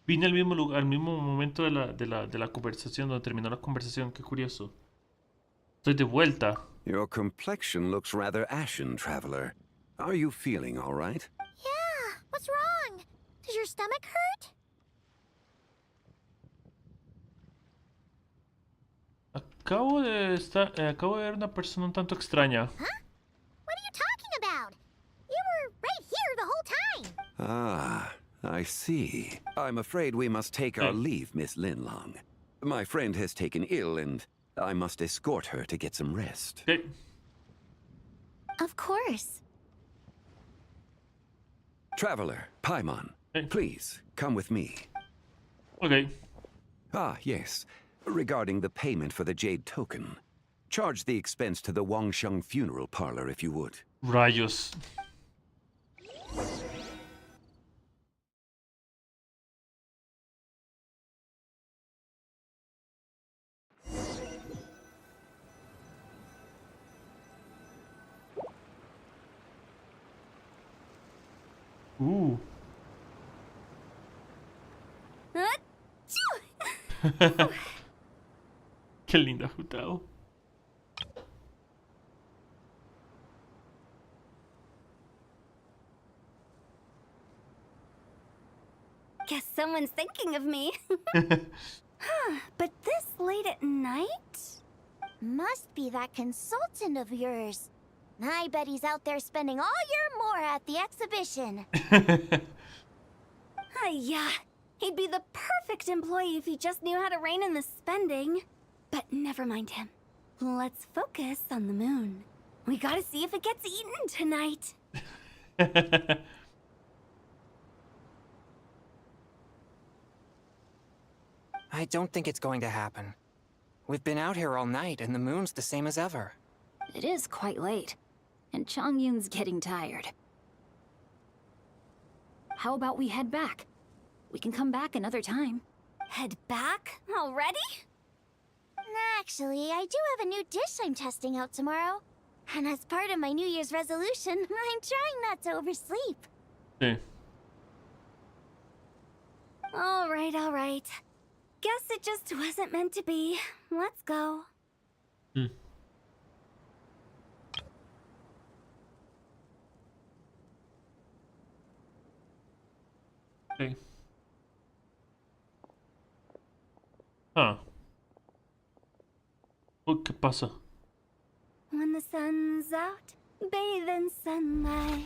Vine al mismo lugar, al mismo momento de la conversación, donde terminó la conversación. Qué curioso. Estoy de vuelta. Your complexion looks rather ashen, traveler. Are you feeling all right? Yeah, what's wrong? Does your stomach hurt? Acabo de ver una persona un tanto extraña. Huh? What are you talking about? You were right here the whole time. Ah, I see. I'm afraid we must take our leave, Miss Linlong. My friend has taken ill, and I must escort her to get some rest. Okay. Of course. Traveler, Paimon, please, come with me. Okay. Ah, yes. Regarding the payment for the jade token. Charge the expense to the Wangsheng funeral parlor if you would. Rayos. Qué linda Jutao. Guess someone's thinking of me. Huh, but this late at night? Must be that consultant of yours. I bet he's out there spending all year more at the exhibition. Yeah, he'd be the perfect employee if he just knew how to rein in the spending. But never mind him. Let's focus on the moon. We gotta see if it gets eaten tonight. I don't think it's going to happen. We've been out here all night, and the moon's the same as ever. It is quite late, and Chongyun's getting tired. How about we head back? We can come back another time. Head back? Already? Actually, I do have a new dish I'm testing out tomorrow. And as part of my New Year's resolution, I'm trying not to oversleep. Sí. All right. Guess it just wasn't meant to be. Let's go. Okay. Ah. Uy, ¿qué pasa? When the sun's out, bathe in sunlight.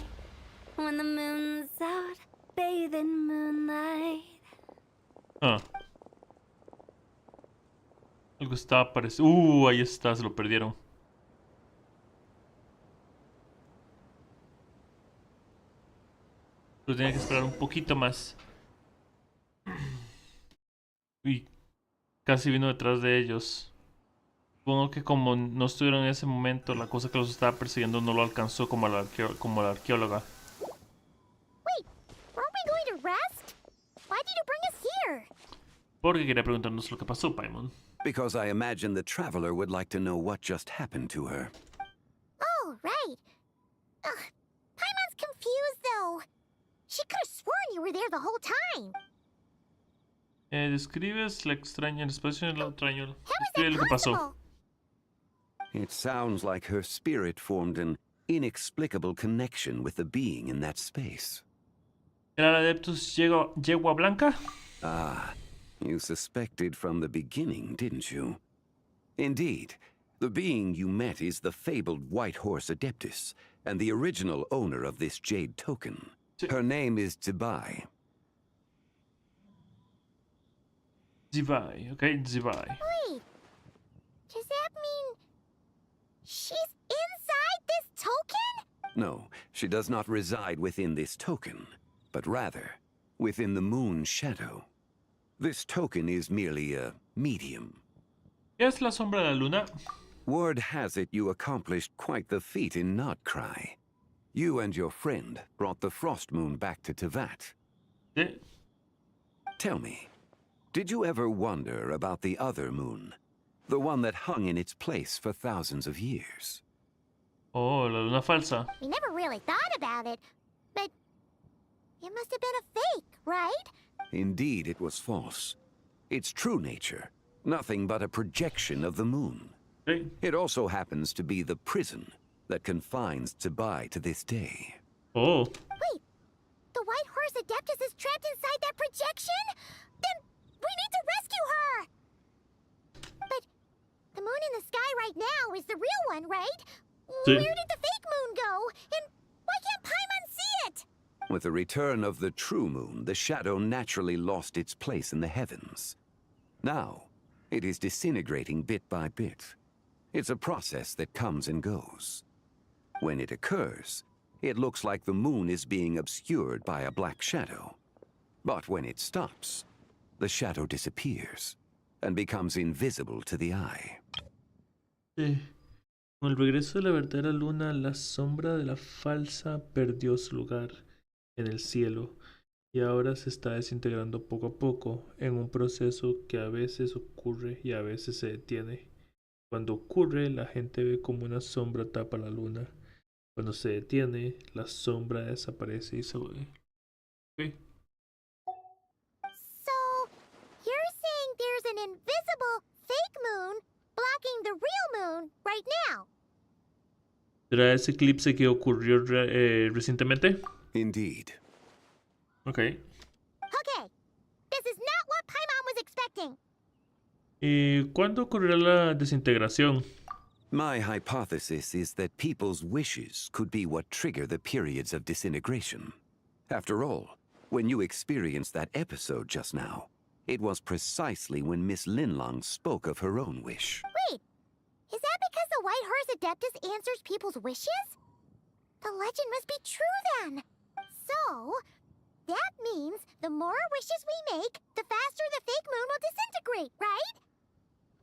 When the moon's out, bathe in moonlight. Ah. Algo está apareciendo. Ahí está, se lo perdieron. Pero tenía que esperar un poquito más. Uy, casi vino detrás de ellos. Supongo que como no estuvieron en ese momento, la cosa que los estaba persiguiendo no lo alcanzó como la arqueóloga. Wait, weren't we going to rest? Why did you bring us here? Porque quería preguntarnos lo que pasó, Paimon. Because I imagine the traveler would like to know what just happened to her. Oh, right. Paimon's confused, though. She could have sworn you were there the whole time. Describes la extraña, el espacio en lo extraño. Describe lo que pasó. It sounds like her spirit formed an inexplicable connection with the being in that space. ¿Era la Adeptus Yegua Blanca? Ah, you suspected from the beginning, didn't you? Indeed, the being you met is the fabled White Horse Adeptus, and the original owner of this jade token. Her name is Zibai. Zibai, okay, Zibai. Wait, does that mean she's inside this token? No, she does not reside within this token, but rather within the moon's shadow. This token is merely a medium. ¿Qué es la sombra de la luna? Word has it you accomplished quite the feat in Notcry. You and your friend brought the Frost Moon back to Tevat. Sí. Tell me, did you ever wonder about the other moon? The one that hung in its place for thousands of years? Oh, la luna falsa. We never really thought about it, but it must have been a fake, right? Indeed, it was false. Its true nature, nothing but a projection of the moon. Sí. It also happens to be the prison that confines Zibai to this day. Oh. Wait, the White Horse Adeptus is trapped inside that projection? Then we need to rescue her! But the moon in the sky right now is the real one, right? Sí. Where did the fake moon go? And why can't Paimon see it? With the return of the true moon, the shadow naturally lost its place in the heavens. Now, it is disintegrating bit by bit. It's a process that comes and goes. When it occurs, it looks like the moon is being obscured by a black shadow. But when it stops, the shadow disappears and becomes invisible to the eye. Sí. Con el regreso de la verdadera luna, la sombra de la falsa perdió su lugar en el cielo y ahora se está desintegrando poco a poco en un proceso que a veces ocurre y a veces se detiene. Cuando ocurre, la gente ve como una sombra tapa la luna. Cuando se detiene, la sombra desaparece y se vuelve. Okay. So, you're saying there's an invisible fake moon blocking the real moon right now? ¿Será ese eclipse que ocurrió recientemente? Indeed. Okay. Okay, this is not what Paimon was expecting. ¿Cuándo ocurrirá la desintegración? My hypothesis is that people's wishes could be what trigger the periods of disintegration. After all, when you experienced that episode just now, it was precisely when Miss Linlong spoke of her own wish. Wait, is that because the White Horse Adeptus answers people's wishes? The legend must be true then. So, that means the more wishes we make, the faster the fake moon will disintegrate, right?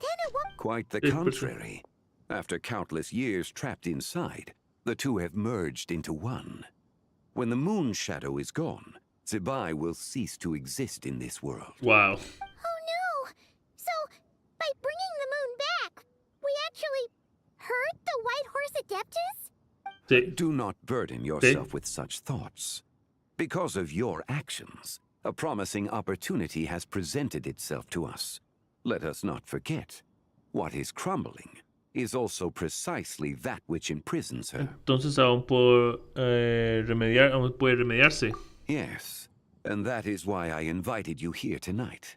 Then it won't... Quite the contrary. After countless years trapped inside, the two have merged into one. When the moon shadow is gone, Zibai will cease to exist in this world. Wow. Oh no! So, by bringing the moon back, we actually hurt the White Horse Adeptus? Do not burden yourself with such thoughts. Because of your actions, a promising opportunity has presented itself to us. Let us not forget, what is crumbling is also precisely that which imprisons her. Entonces aún puede remediarse. Yes, and that is why I invited you here tonight.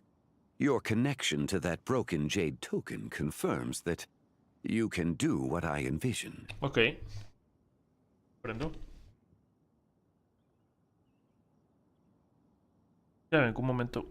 Your connection to that broken jade token confirms that you can do what I envision. Okay. Prendo. Ya ven, un momento.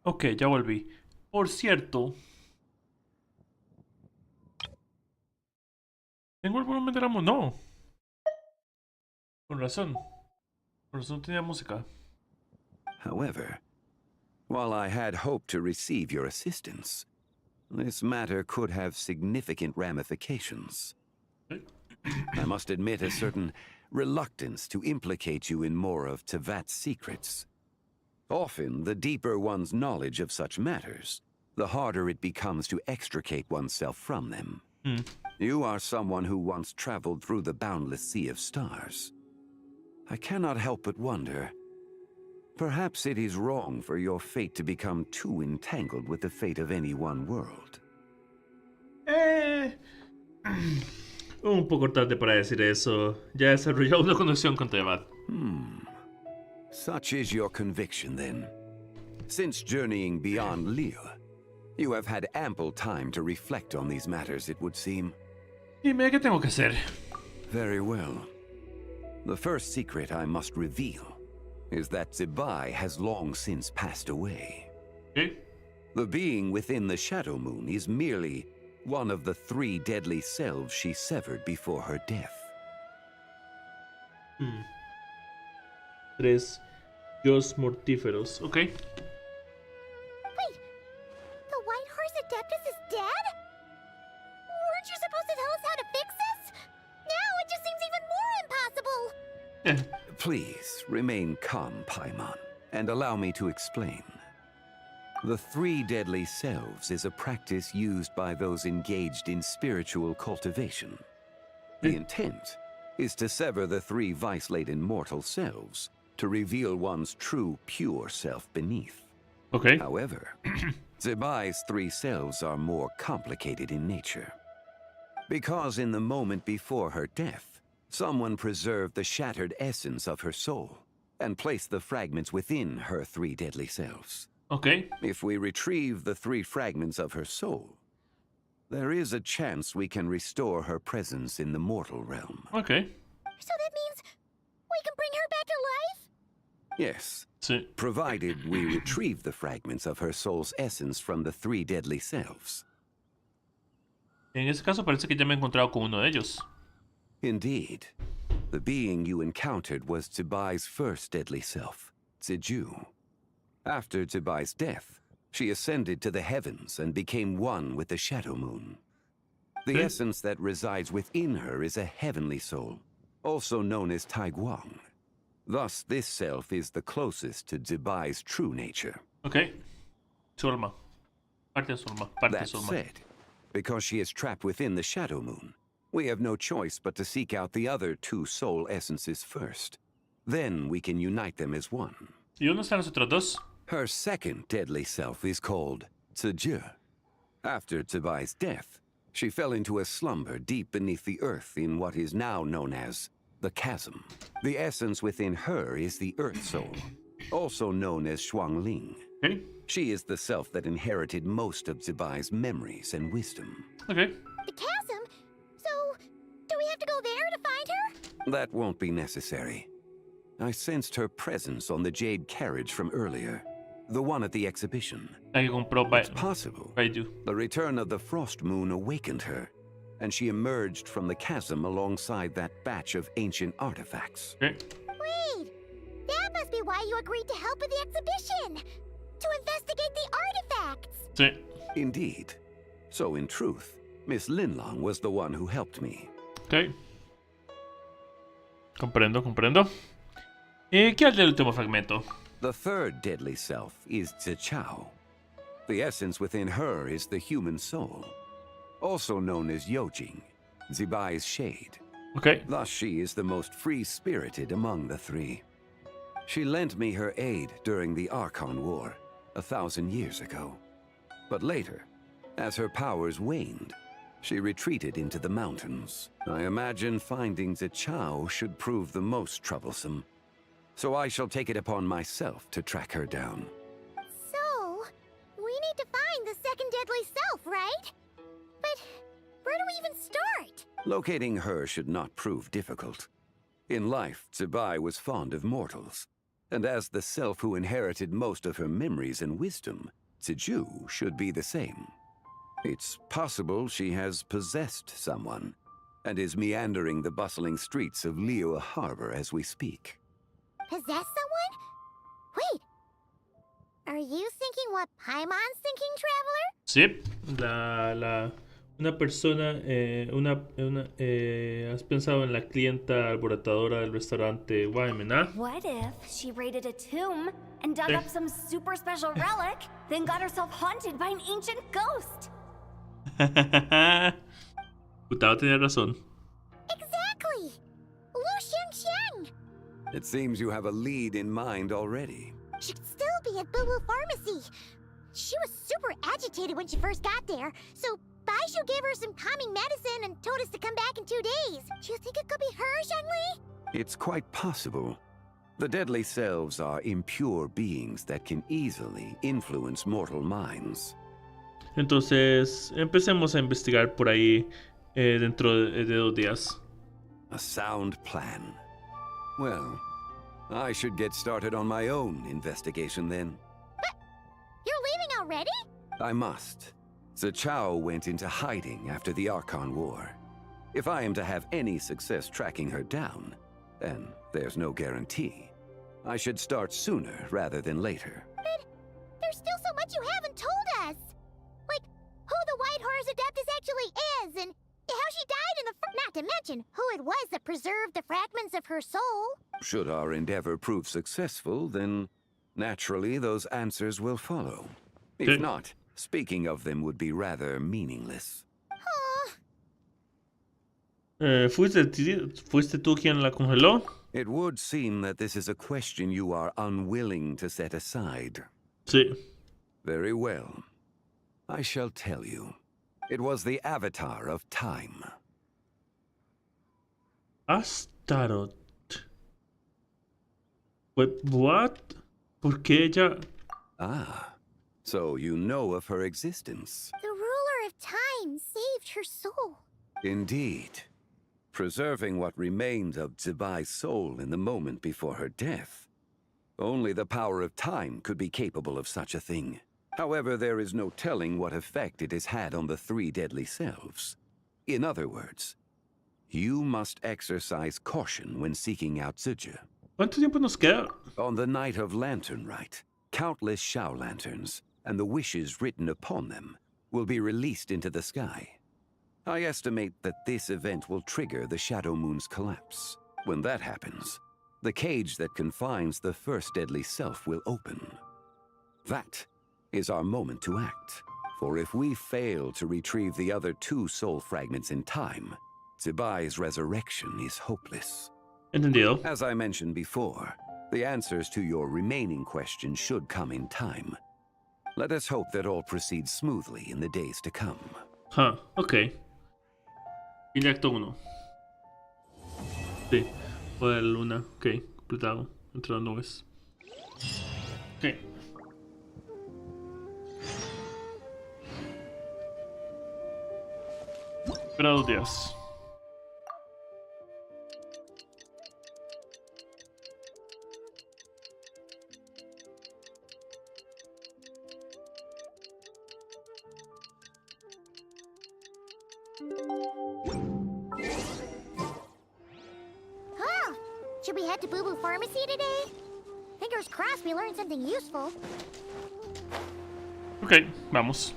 Ok, ya volví. Por cierto, ¿tengo el volumen de la música? No. Con razón. Con razón tenía música. However, while I had hoped to receive your assistance, this matter could have significant ramifications. I must admit a certain reluctance to implicate you in more of Tevat's secrets. Often, the deeper one's knowledge of such matters, the harder it becomes to extricate oneself from them. You are someone who once traveled through the boundless sea of stars. I cannot help but wonder, perhaps it is wrong for your fate to become too entangled with the fate of any one world. Un poco tarde para decir eso. Ya he desarrollado una conexión con Tevat. Such is your conviction, then. Since journeying beyond Lille, you have had ample time to reflect on these matters, it would seem. Dime, ¿qué tengo que hacer? Very well. The first secret I must reveal is that Zibai has long since passed away. Okay. The being within the Shadow Moon is merely one of the 3 deadly selves she severed before her death. 3 Dios mortíferos. Ok. Wait, the White Horse Adeptus is dead? Weren't you supposed to tell us how to fix this? Now it just seems even more impossible. Please remain calm, Paimon, and allow me to explain. The 3 deadly selves is a practice used by those engaged in spiritual cultivation. The intent is to sever the 3 vice-laden mortal selves to reveal one's true, pure self beneath. Okay. However, Zibai's 3 selves are more complicated in nature. Because in the moment before her death, someone preserved the shattered essence of her soul and placed the fragments within her 3 deadly selves. Okay. If we retrieve the 3 fragments of her soul, there is a chance we can restore her presence in the mortal realm. Okay. So that means we can bring her back to life? Yes. Sí. Provided we retrieve the fragments of her soul's essence from the 3 deadly selves. En ese caso parece que ya me he encontrado con uno de ellos. Indeed. The being you encountered was Zibai's first deadly self, Ziju. After Zibai's death, she ascended to the heavens and became one with the Shadow Moon. The essence that resides within her is a heavenly soul, also known as Taiguang. Thus, this self is the closest to Zibai's true nature. Okay. Su alma. Parte de su alma. Parte de That su alma. said, because she is trapped within the Shadow Moon, we have no choice but to seek out the other 2 soul essences first. Then we can unite them as one. ¿Y dónde están los otros 2? Her second deadly self is called Ziju. After Zibai's death, she fell into a slumber deep beneath the earth in what is now known as the Chasm. The essence within her is the Earth Soul, also known as Shuangling. Okay. She is the self that inherited most of Zibai's memories and wisdom. Okay. The chasm? So, do we have to go there to find her? That won't be necessary. I sensed her presence on the jade carriage from earlier. The one at the exhibition. It's possible. Baidu. The return of the frost moon awakened her, and she emerged from the chasm alongside that batch of ancient artifacts. Okay. Wait! That must be why you agreed to help with the exhibition! To investigate the artifacts! Sí. Indeed. So in truth, Miss Linlong was the one who helped me. Ok. Comprendo, comprendo. ¿Qué hay del último fragmento? The 3rd deadly self is Zichao. The essence within her is the human soul, also known as Yojing, Zibai's shade. Okay. Thus she is the most free-spirited among the 3. She lent me her aid during the Archon War, 1,000 years ago. But later, as her powers waned, she retreated into the mountains. I imagine finding Zichao should prove the most troublesome. So I shall take it upon myself to track her down. So, we need to find the 2nd deadly self, right? But where do we even start? Locating her should not prove difficult. In life, Zibai was fond of mortals. And as the self who inherited most of her memories and wisdom, Ziju should be the same. It's possible she has possessed someone and is meandering the bustling streets of Liyue Harbor as we speak. Possess someone? Wait. Are you thinking what Paimon's thinking, Traveler? Sí, una persona, has pensado en la clienta alborotadora del restaurante Wyman, ¿ah? What if she raided a tomb and dug up some super special relic, then got herself haunted by an ancient ghost? Gustavo tenía razón. Exactly! Lu Xiangxiang! It seems you have a lead in mind already. She'd still be at Boo Boo Pharmacy. She was super agitated when she first got there, so Baishu gave her some calming medicine and told us to come back in 2 days. Do you think it could be her, Zhengli? It's quite possible. The deadly selves are impure beings that can easily influence mortal minds. Entonces, empecemos a investigar por ahí dentro de 2 días. A sound plan. Well, I should get started on my own investigation then. But you're leaving already? I must. Zichao went into hiding after the Archon War. If I am to have any success tracking her down, and there's no guarantee, I should start sooner rather than later. But there's still so much you haven't told us. Like, who the White Horse Adeptus actually is, and how she died in the not to mention who it was that preserved the fragments of her soul. Should our endeavor prove successful, then naturally those answers will follow. If not, speaking of them would be rather meaningless. ¿Fuiste tú quien la congeló? It would seem that this is a question you are unwilling to set aside. Sí. Very well. I shall tell you. It was the Avatar of Time. Astaroth. What? ¿Por qué ella? Ah, so you know of her existence. The ruler of time saved her soul. Indeed. Preserving what remained of Zibai's soul in the moment before her death. Only the power of time could be capable of such a thing. However, there is no telling what effect it has had on the 3 deadly selves. In other words, you must exercise caution when seeking out Ziju. ¿Cuánto tiempo nos queda? On the night of Lantern Rite, countless Shao lanterns, and the wishes written upon them, will be released into the sky. I estimate that this event will trigger the Shadow Moon's collapse. When that happens, the cage that confines the first deadly self will open. That is our moment to act. For if we fail to retrieve the other 2 soul fragments in time, Zibai's resurrection is hopeless. Entendido. As I mentioned before, the answers to your remaining questions should come in time. Let us hope that all proceeds smoothly in the days to come. Ok. Fin de acto 1. Sí. Poder de la luna. Ok. Completado. Entre las nubes. Ok. Espera 2 días. Should we head to Boo Boo Pharmacy today? Fingers crossed we learned something useful. Ok, vamos.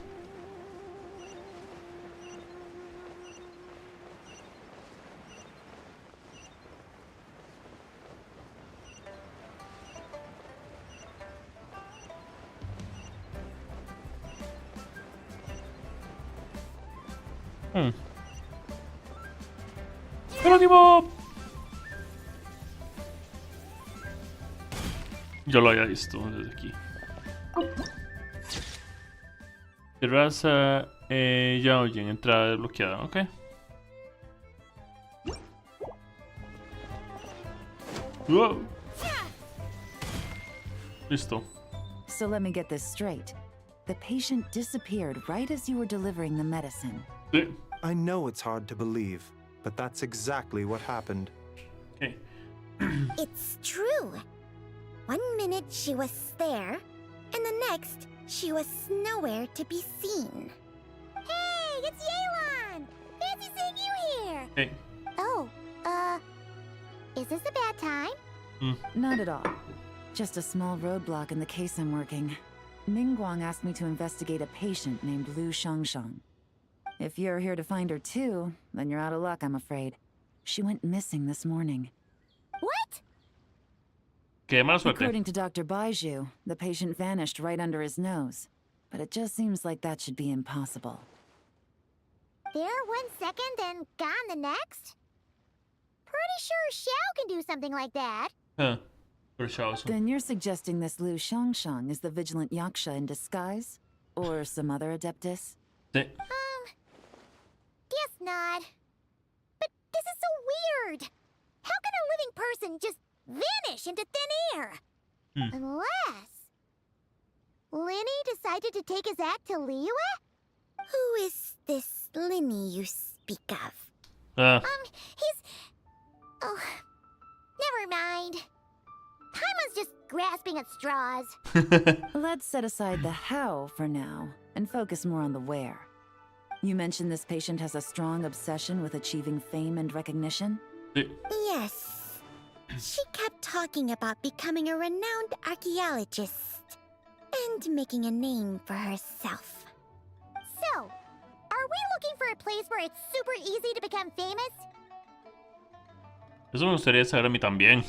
¡Jerónimo! Yo lo había visto desde aquí. Terraza Yaoyin, entrada desbloqueada, ok. Wow. Listo. So let me get this straight. The patient disappeared right as you were delivering the medicine. Sí. I know it's hard to believe, but that's exactly what happened. Okay. It's true. One minute she was there, and the next she was nowhere to be seen. Hey, it's Yelan! Fancy seeing you here! Hey. Oh, is this a bad time? Not at all. Just a small roadblock in the case I'm working. Ningguang asked me to investigate a patient named Lu Shangshang. If you're here to find her too, then you're out of luck, I'm afraid. She went missing this morning. What? Qué mala suerte. According to Dr. Baiju, the patient vanished right under his nose. But it just seems like that should be impossible. There 1 second and gone the next? Pretty sure Xiao can do something like that. Huh. For sure. Then you're suggesting this Lu Shangshang is the vigilant Yaksha in disguise? Or some other adeptus? Sí. Guess not. But this is so weird. How can a living person just vanish into thin air? Unless Linny decided to take his act to Liyue? Who is this Linny you speak of? He's... Oh, never mind. Paimon's just grasping at straws. Let's set aside the how for now, and focus more on the where. You mentioned this patient has a strong obsession with achieving fame and recognition? Yes. She kept talking about becoming a renowned archaeologist and making a name for herself. So, are we looking for a place where it's super easy to become famous? Eso me gustaría saber a mí también.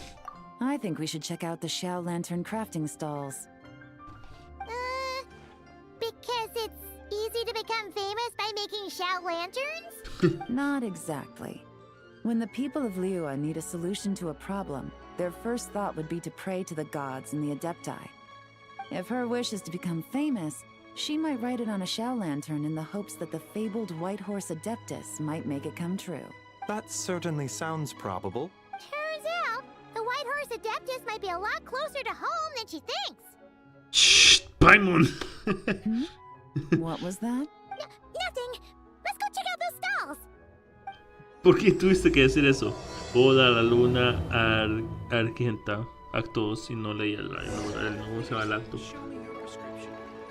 I think we should check out the Xiao Lantern crafting stalls. Because it's easy to become famous by making Xiao lanterns? Not exactly. When the people of Liyue need a solution to a problem, their first thought would be to pray to the gods and the Adepti. If her wish is to become famous, she might write it on a Xiao lantern in the hopes that the fabled White Horse Adeptus might make it come true. That certainly sounds probable. Turns out, the White Horse Adeptus might be a lot closer to home than she thinks. Shh, Paimon. What was that? Nothing. Let's go check out those stalls. ¿Por qué tuviste que decir eso? Boda a la luna argenta. Acto 2, si no leía el no se va al acto.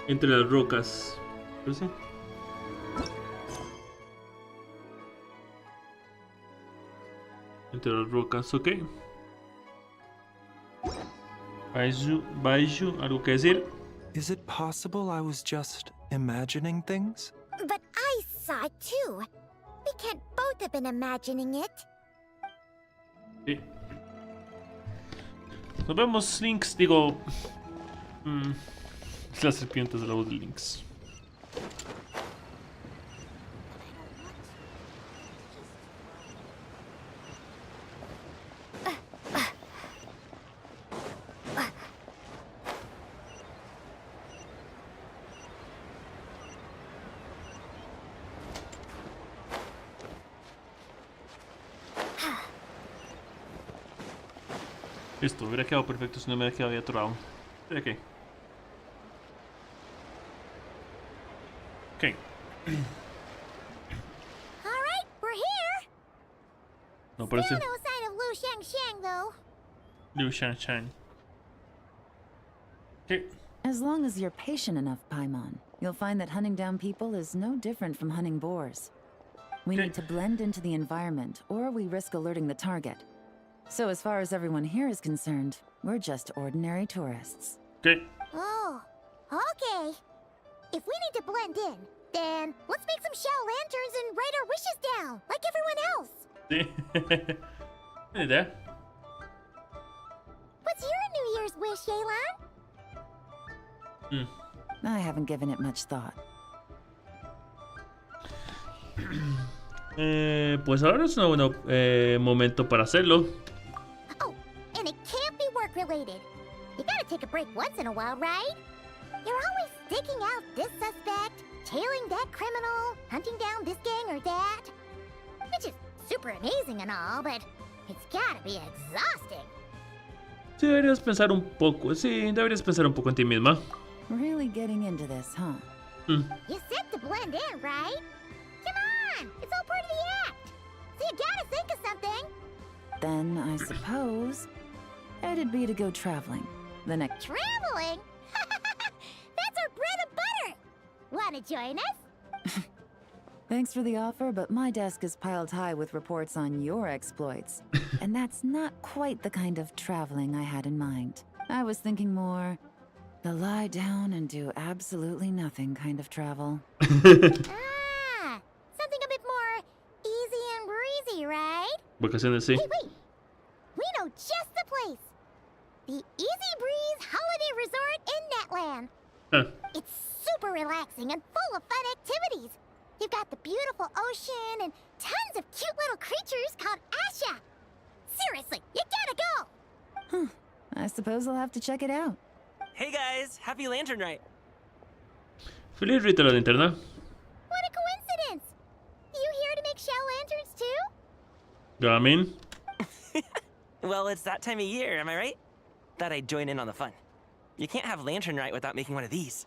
Entre las rocas. ¿Pero sí? Entre las rocas, ok. Baiju, ¿algo que decir? Is it possible I was just imagining things? But I saw it too. We can't both have been imagining it. Sí. Nos vemos, Lynx. Digo... las serpientes de la voz de Lynx. Listo, hubiera quedado perfecto si no me hubiera quedado ahí atorado. ¿De qué? Ok. Alright, we're here. No parece. Still no sign of Lu Shangshang, though. Lu Shangshang. Okay. As long as you're patient enough, Paimon, you'll find that hunting down people is no different from hunting boars. We need to blend into the environment, or we risk alerting the target. So as far as everyone here is concerned, we're just ordinary tourists. Okay. Oh, okay. If we need to blend in, then let's make some Xiao lanterns and write our wishes down, like everyone else. Hey there. What's your New Year's wish, Yelan? I haven't given it much thought. Pues ahora es un buen momento para hacerlo. Oh, and it can't be work-related. You gotta take a break once in a while, right? You're always staking out this suspect, tailing that criminal, hunting down this gang or that. Which is super amazing and all, but it's gotta be exhausting. Sí, deberías pensar un poco. Sí, deberías pensar un poco en ti misma. Really getting into this, huh? You said to blend in, right? Come on, it's all part of the act. So you gotta think of something. Then I suppose it'd be to go traveling. The next. Traveling? That's our bread and butter! Wanna join us? Thanks for the offer, but my desk is piled high with reports on your exploits. And that's not quite the kind of traveling I had in mind. I was thinking more the lie down and do absolutely nothing kind of travel. Something a bit more easy and breezy, right? Vacaciones, sí. Hey, wait! We know just the place! The Easy Breeze Holiday Resort in Netland. Huh. It's super relaxing and full of fun activities. You've got the beautiful ocean and tons of cute little creatures called Asha. Seriously, you gotta go! I suppose I'll have to check it out. Hey guys, happy Lantern Night! Feliz Rito la linterna. What a coincidence! You here to make shell lanterns too? Gamin. Well, it's that time of year, am I right? Thought I'd join in on the fun. You can't have Lantern Night without making one of these.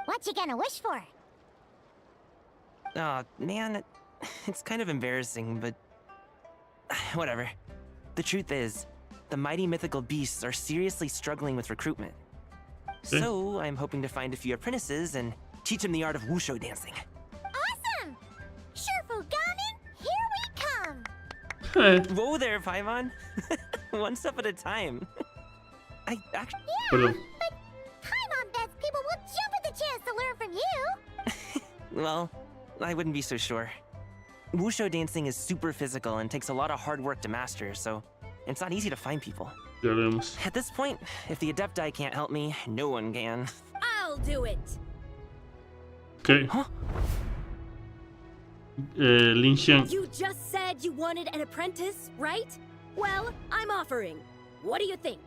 What you gonna wish for? Aw, man, it's kind of embarrassing, but whatever. The truth is, the mighty mythical beasts are seriously struggling with recruitment. So, I'm hoping to find a few apprentices and teach them the art of wushu dancing. Awesome! Sherfu Gamin, here we come! Whoa there, Paimon. One step at a time. I actually... Yeah, but Paimon bets people will jump at the chance to learn from you! Well, I wouldn't be so sure. Wushu dancing is super physical and takes a lot of hard work to master, so it's not easy to find people. Ya vemos. At this point, if the Adepti can't help me, no one can. I'll do it. Okay. Huh? Lin Xiang. You just said you wanted an apprentice, right? Well, I'm offering. What do you think?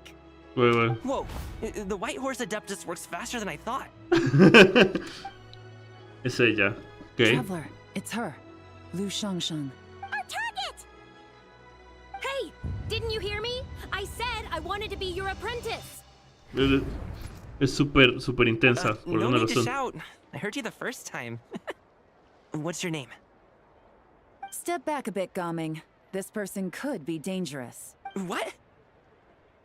Wait. Whoa, the White Horse Adeptus works faster than I thought. Es ella. Okay. Traveler, it's her. Lu Shangsheng. Our target! Hey, didn't you hear me? I said I wanted to be your apprentice. Es súper intensa, por No alguna need to razón. shout. I heard you the first time. What's your name? Step back a bit, Gaming. This person could be dangerous. What?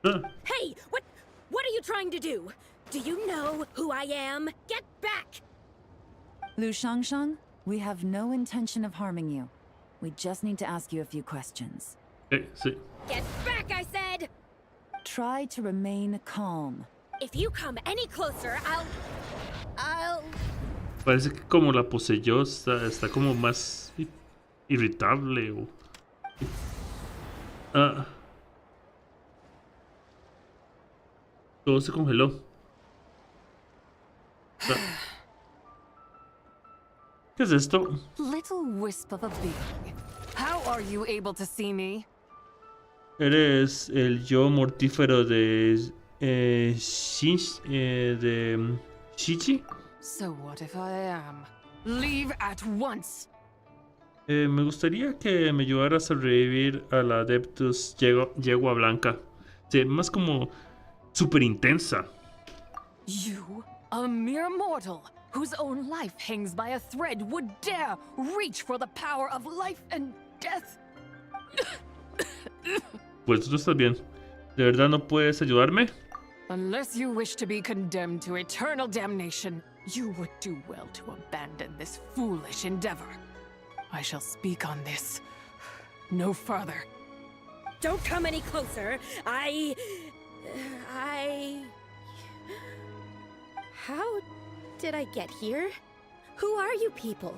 Hey, what are you trying to do? Do you know who I am? Get back! Lu Shangsheng, we have no intention of harming you. We just need to ask you a few questions. Okay, sí. Get back, I said! Try to remain calm. If you come any closer, I'll... Parece que como la poseyó está como más irritable o... Todo se congeló. ¿Qué es esto? Little wisp of a being. How are you able to see me? Eres el yo mortífero de Shichi. So what if I am? Leave at once. Me gustaría que me ayudaras a revivir a la Adeptus Yegua Blanca. Sí, más como súper intensa. You, a mere mortal, whose own life hangs by a thread, would dare reach for the power of life and death? Pues tú estás bien. ¿De verdad no puedes ayudarme? Unless you wish to be condemned to eternal damnation, you would do well to abandon this foolish endeavor. I shall speak on this no further. Don't come any closer. How did I get here? Who are you people?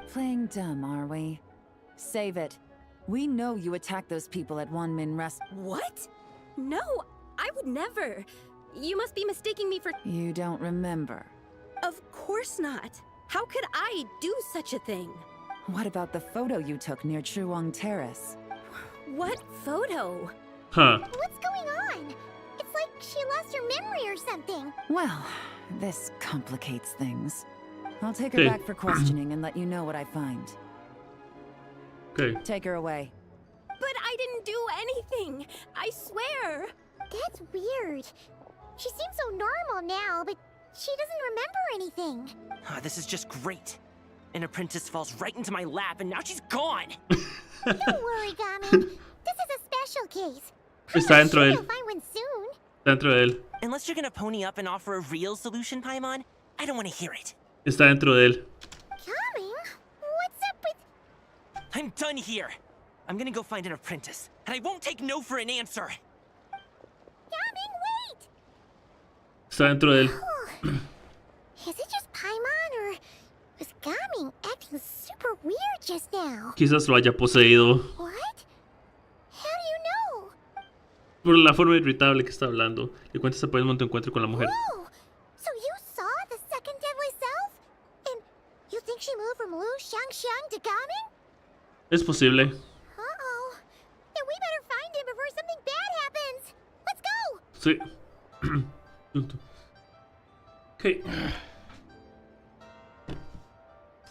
Playing dumb, are we? Save it. We know you attacked those people at Wanmin Rest. What? No, I would never. You must be mistaking me for... You don't remember. Of course not. How could I do such a thing? What about the photo you took near Truong Terrace? What photo? What's going on? It's like she lost her memory or something. Well, this complicates things. I'll take her back for questioning and let you know what I find. Okay. Take her away. But I didn't do anything. I swear. That's weird. She seems so normal now, but she doesn't remember anything. This is just great. An apprentice falls right into my lap and now she's gone! Don't worry, Gamin. This is a special case. Está dentro de él. You'll find one soon. Está dentro de él. Unless you're gonna pony up and offer a real solution, Paimon, I don't want to hear it. Está dentro de él. Coming? What's up with... I'm done here. I'm gonna go find an apprentice, and I won't take no for an answer. Coming, wait! Está dentro de él. Is it just Paimon, or was Gaming acting super weird just now? Quizás lo haya poseído. What? How do you know? Por la forma irritable que está hablando. Le cuentas a Paimon tu encuentro con la mujer. Oh, so you saw the second deadly self? And you think she moved from Lu Xiangxiang to Gaming? Es posible. Uh-oh. Then we better find him before something bad happens. Let's go! Sí. Ok.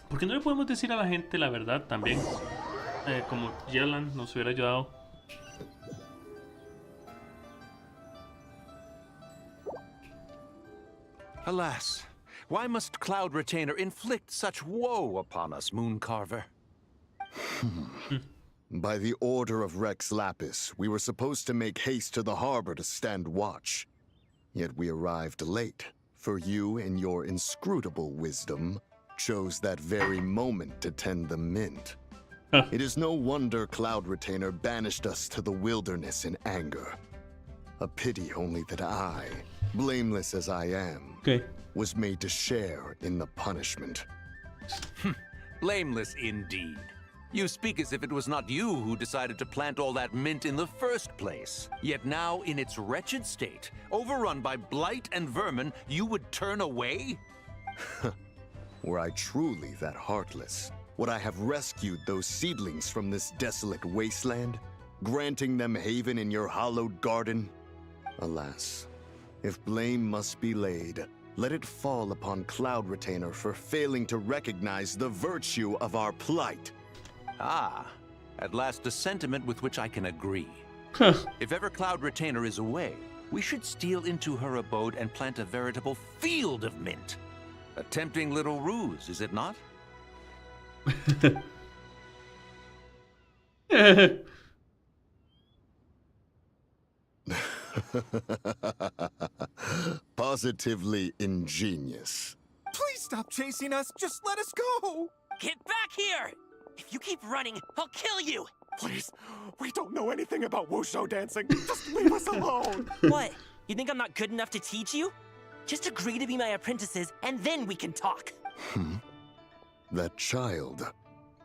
¿Por qué no le podemos decir a la gente la verdad también? Como Yelan nos hubiera ayudado. Alas, why must Cloud Retainer inflict such woe upon us, Mooncarver? By the order of Rex Lapis, we were supposed to make haste to the harbor to stand watch. Yet we arrived late, for you, in your inscrutable wisdom, chose that very moment to tend the mint. It is no wonder Cloud Retainer banished us to the wilderness in anger. A pity only that I, blameless as I am, was made to share in the punishment. Blameless indeed. You speak as if it was not you who decided to plant all that mint in the first place. Yet now, in its wretched state, overrun by blight and vermin, you would turn away? Were I truly that heartless, would I have rescued those seedlings from this desolate wasteland, granting them haven in your hallowed garden? Alas, if blame must be laid, let it fall upon Cloud Retainer for failing to recognize the virtue of our plight. Ah, at last a sentiment with which I can agree. If ever Cloud Retainer is away, we should steal into her abode and plant a veritable field of mint. A tempting little ruse, is it not? Positively ingenious. Please stop chasing us. Just let us go. Get back here! If you keep running, I'll kill you! Please, we don't know anything about wushu dancing. Just leave us alone. What? You think I'm not good enough to teach you? Just agree to be my apprentices, and then we can talk. That child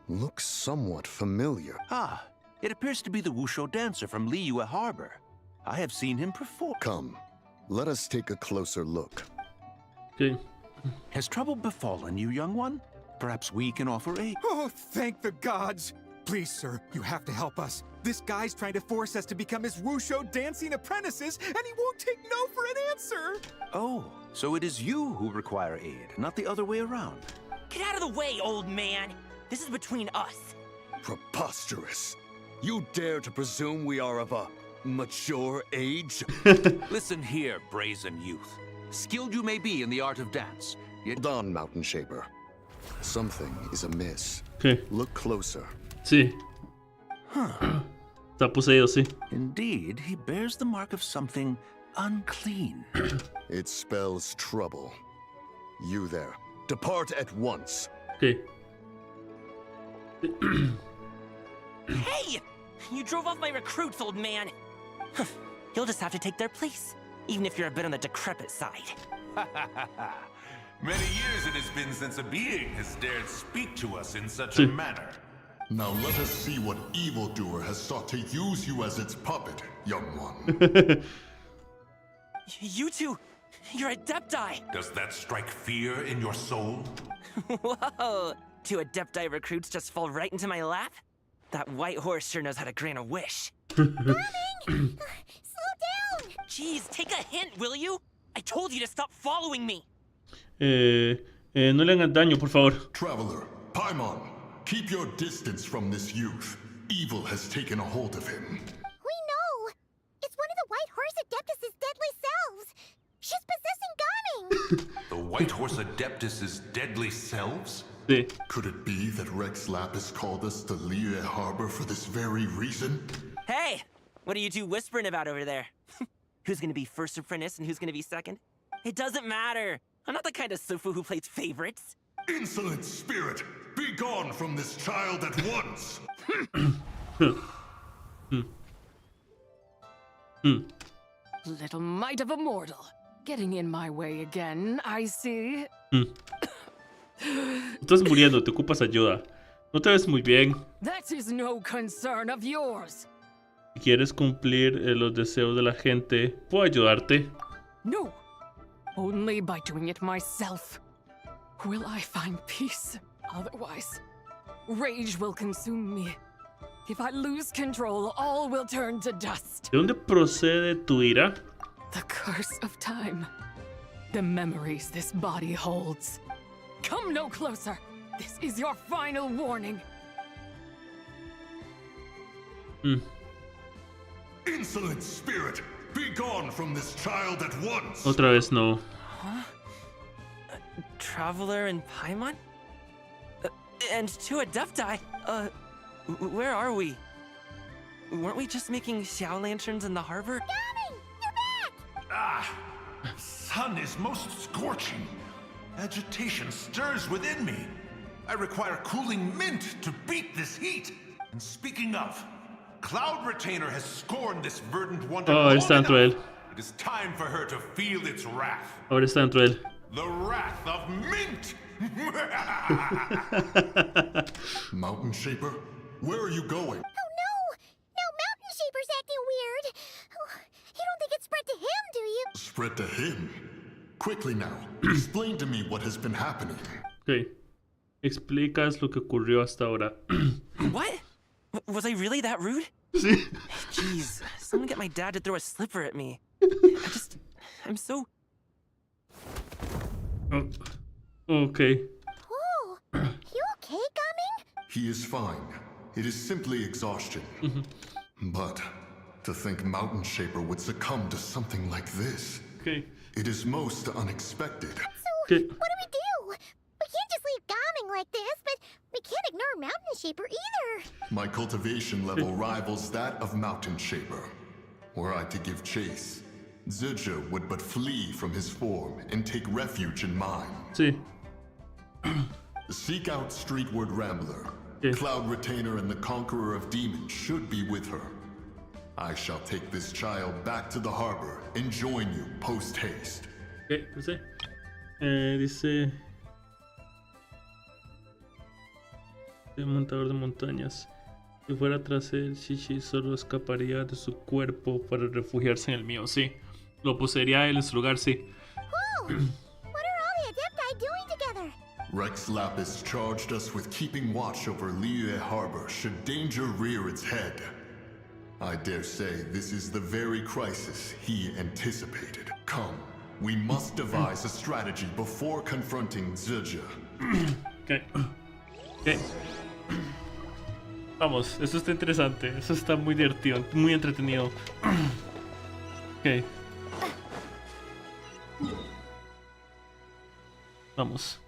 looks somewhat familiar. Ah, it appears to be the wushu dancer from Liyue Harbor. I have seen him perform. Come, let us take a closer look. Okay. Has trouble befallen you, young one? Perhaps we can offer aid. Oh, thank the gods. Please, sir, you have to help us. This guy's trying to force us to become his wushu dancing apprentices, and he won't take no for an answer. Oh, so it is you who require aid, not the other way around. Get out of the way, old man! This is between us. Preposterous. You dare to presume we are of a mature age? Listen here, brazen youth. Skilled you may be in the art of dance, yet... Don, Mountain Shaper. Something is amiss. Okay. Look closer. Sí. Está poseído, sí. Indeed, he bears the mark of something unclean. It spells trouble. You there. Depart at once. Okay. Hey! You drove off my recruits, old man! You'll just have to take their place, even if you're a bit on the decrepit side. Many years it has been since a being has dared speak to us in such a manner. Now let us see what evildoer has sought to use you as its puppet, young one. You two, you're Adepti! Does that strike fear in your soul? Whoa! Two Adepti recruits just fall right into my lap? That white horse sure knows how to grant a wish. Slow down! Jeez, take a hint, will you? I told you to stop following me! No le hagan daño, por favor. Traveler, Paimon, keep your distance from this youth. Evil has taken a hold of him. We know! It's one of the White Horse Adeptus' deadly selves! She's possessing Gaming! The White Horse Adeptus' deadly selves? Sí. Could it be that Rex Lapis called us to Liyue Harbor for this very reason? Hey! What are you two whispering about over there? Who's gonna be first apprentice and who's gonna be second? It doesn't matter. I'm not the kind of Sufu who plays favorites. Insolent spirit, be gone from this child at once. Little mite of a mortal. Getting in my way again, I see. Estás muriendo, te ocupas ayuda. No te ves muy bien. That is no concern of yours. Si quieres cumplir los deseos de la gente, puedo ayudarte. No. Only by doing it myself. Will I find peace? Otherwise, rage will consume me. If I lose control, all will turn to dust. ¿De dónde procede tu ira? The curse of time. The memories this body holds. Come no closer. This is your final warning. Insolent spirit, be gone from this child at once. Otra vez no. Huh? Traveler and Paimon? And two Adepti? Where are we? Weren't we just making Xiao lanterns in the harbor? Coming! You're back! Ah! Sun is most scorching. Agitation stirs within me. I require cooling mint to beat this heat. And speaking of, Cloud Retainer has scorned this verdant wonder. Oh, está dentro de él. It is time for her to feel its wrath. Ahora está dentro de él. The wrath of mint! Mountain Shaper, where are you going? Oh no! No, Mountain Shaper's acting weird. Oh, you don't think it spread to him, do you? Spread to him? Quickly now, explain to me what has been happening. Okay. Explicas lo que ocurrió hasta ahora. What? Was I really that rude? Sí. Jeez, someone get my dad to throw a slipper at me. I'm so... Oh. Okay. Whoa! You okay, Gaming? He is fine. It is simply exhaustion. But to think Mountain Shaper would succumb to something like this. Okay. It is most unexpected. So, what do we do? We can't just leave Gaming like this, but we can't ignore Mountain Shaper either. My cultivation level rivals that of Mountain Shaper. Were I to give chase, Zizha would but flee from his form and take refuge in mine. Sí. Seek out Streetward Rambler. Cloud Retainer and the Conqueror of Demons should be with her. I shall take this child back to the harbor and join you post-haste. Okay, dice... dice... El montador de montañas. Si fuera tras él, Shishi solo escaparía de su cuerpo para refugiarse en el mío. Sí, lo poseería él en su lugar, sí. Whoa! What are all the Adepti doing together? Rex Lapis charged us with keeping watch over Liyue Harbor should danger rear its head. I dare say this is the very crisis he anticipated. Come, we must devise a strategy before confronting Zizha. Okay. Okay. Vamos, eso está interesante, eso está muy divertido, muy entretenido. Ok. Vamos.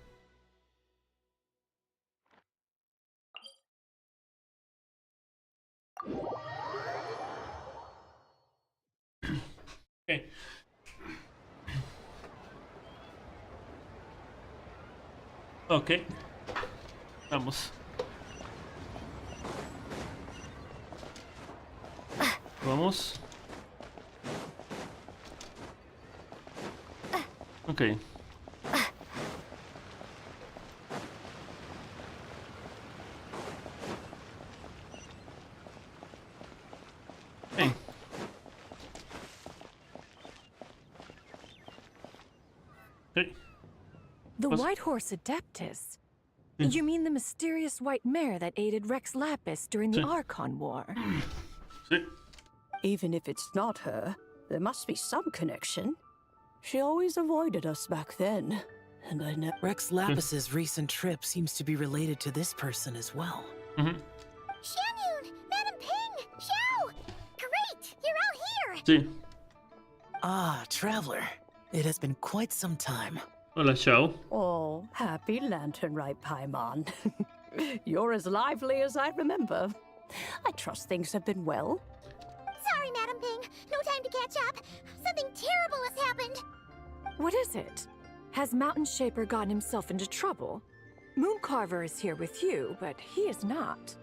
Okay. Ok. Vamos. Vamos. Ok. Hey. Hey. The White Horse Adeptus? You mean the mysterious white mare that aided Rex Lapis during the Archon War? Even if it's not her, there must be some connection. She always avoided us back then, and I never... Rex Lapis's recent trip seems to be related to this person as well. Shanyun! Madam Ping! Xiao! Great! You're out here! Sí. Ah, Traveler. It has been quite some time. Hola, Xiao. Oh, happy lantern, right, Paimon? You're as lively as I remember. I trust things have been well. Sorry, No time to catch up. Something terrible has happened. What is it? Has Mountain Shaper gotten himself into trouble? Mooncarver is here with you, but he is not.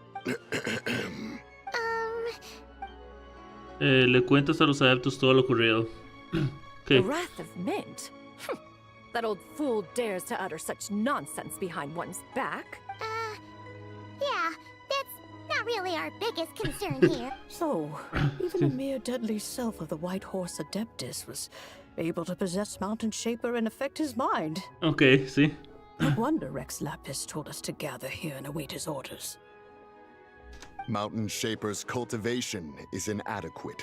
Le cuentas a los adeptos todo lo ocurrido. The Wrath of Mint? That old fool dares to utter such nonsense behind one's back. Yeah, that's not really our biggest concern here. So, even a mere deadly self of the White Horse Adeptus was able to possess Mountain Shaper and affect his mind. Okay, sí. No wonder Rex Lapis told us to gather here and await his orders. Mountain Shaper's cultivation is inadequate.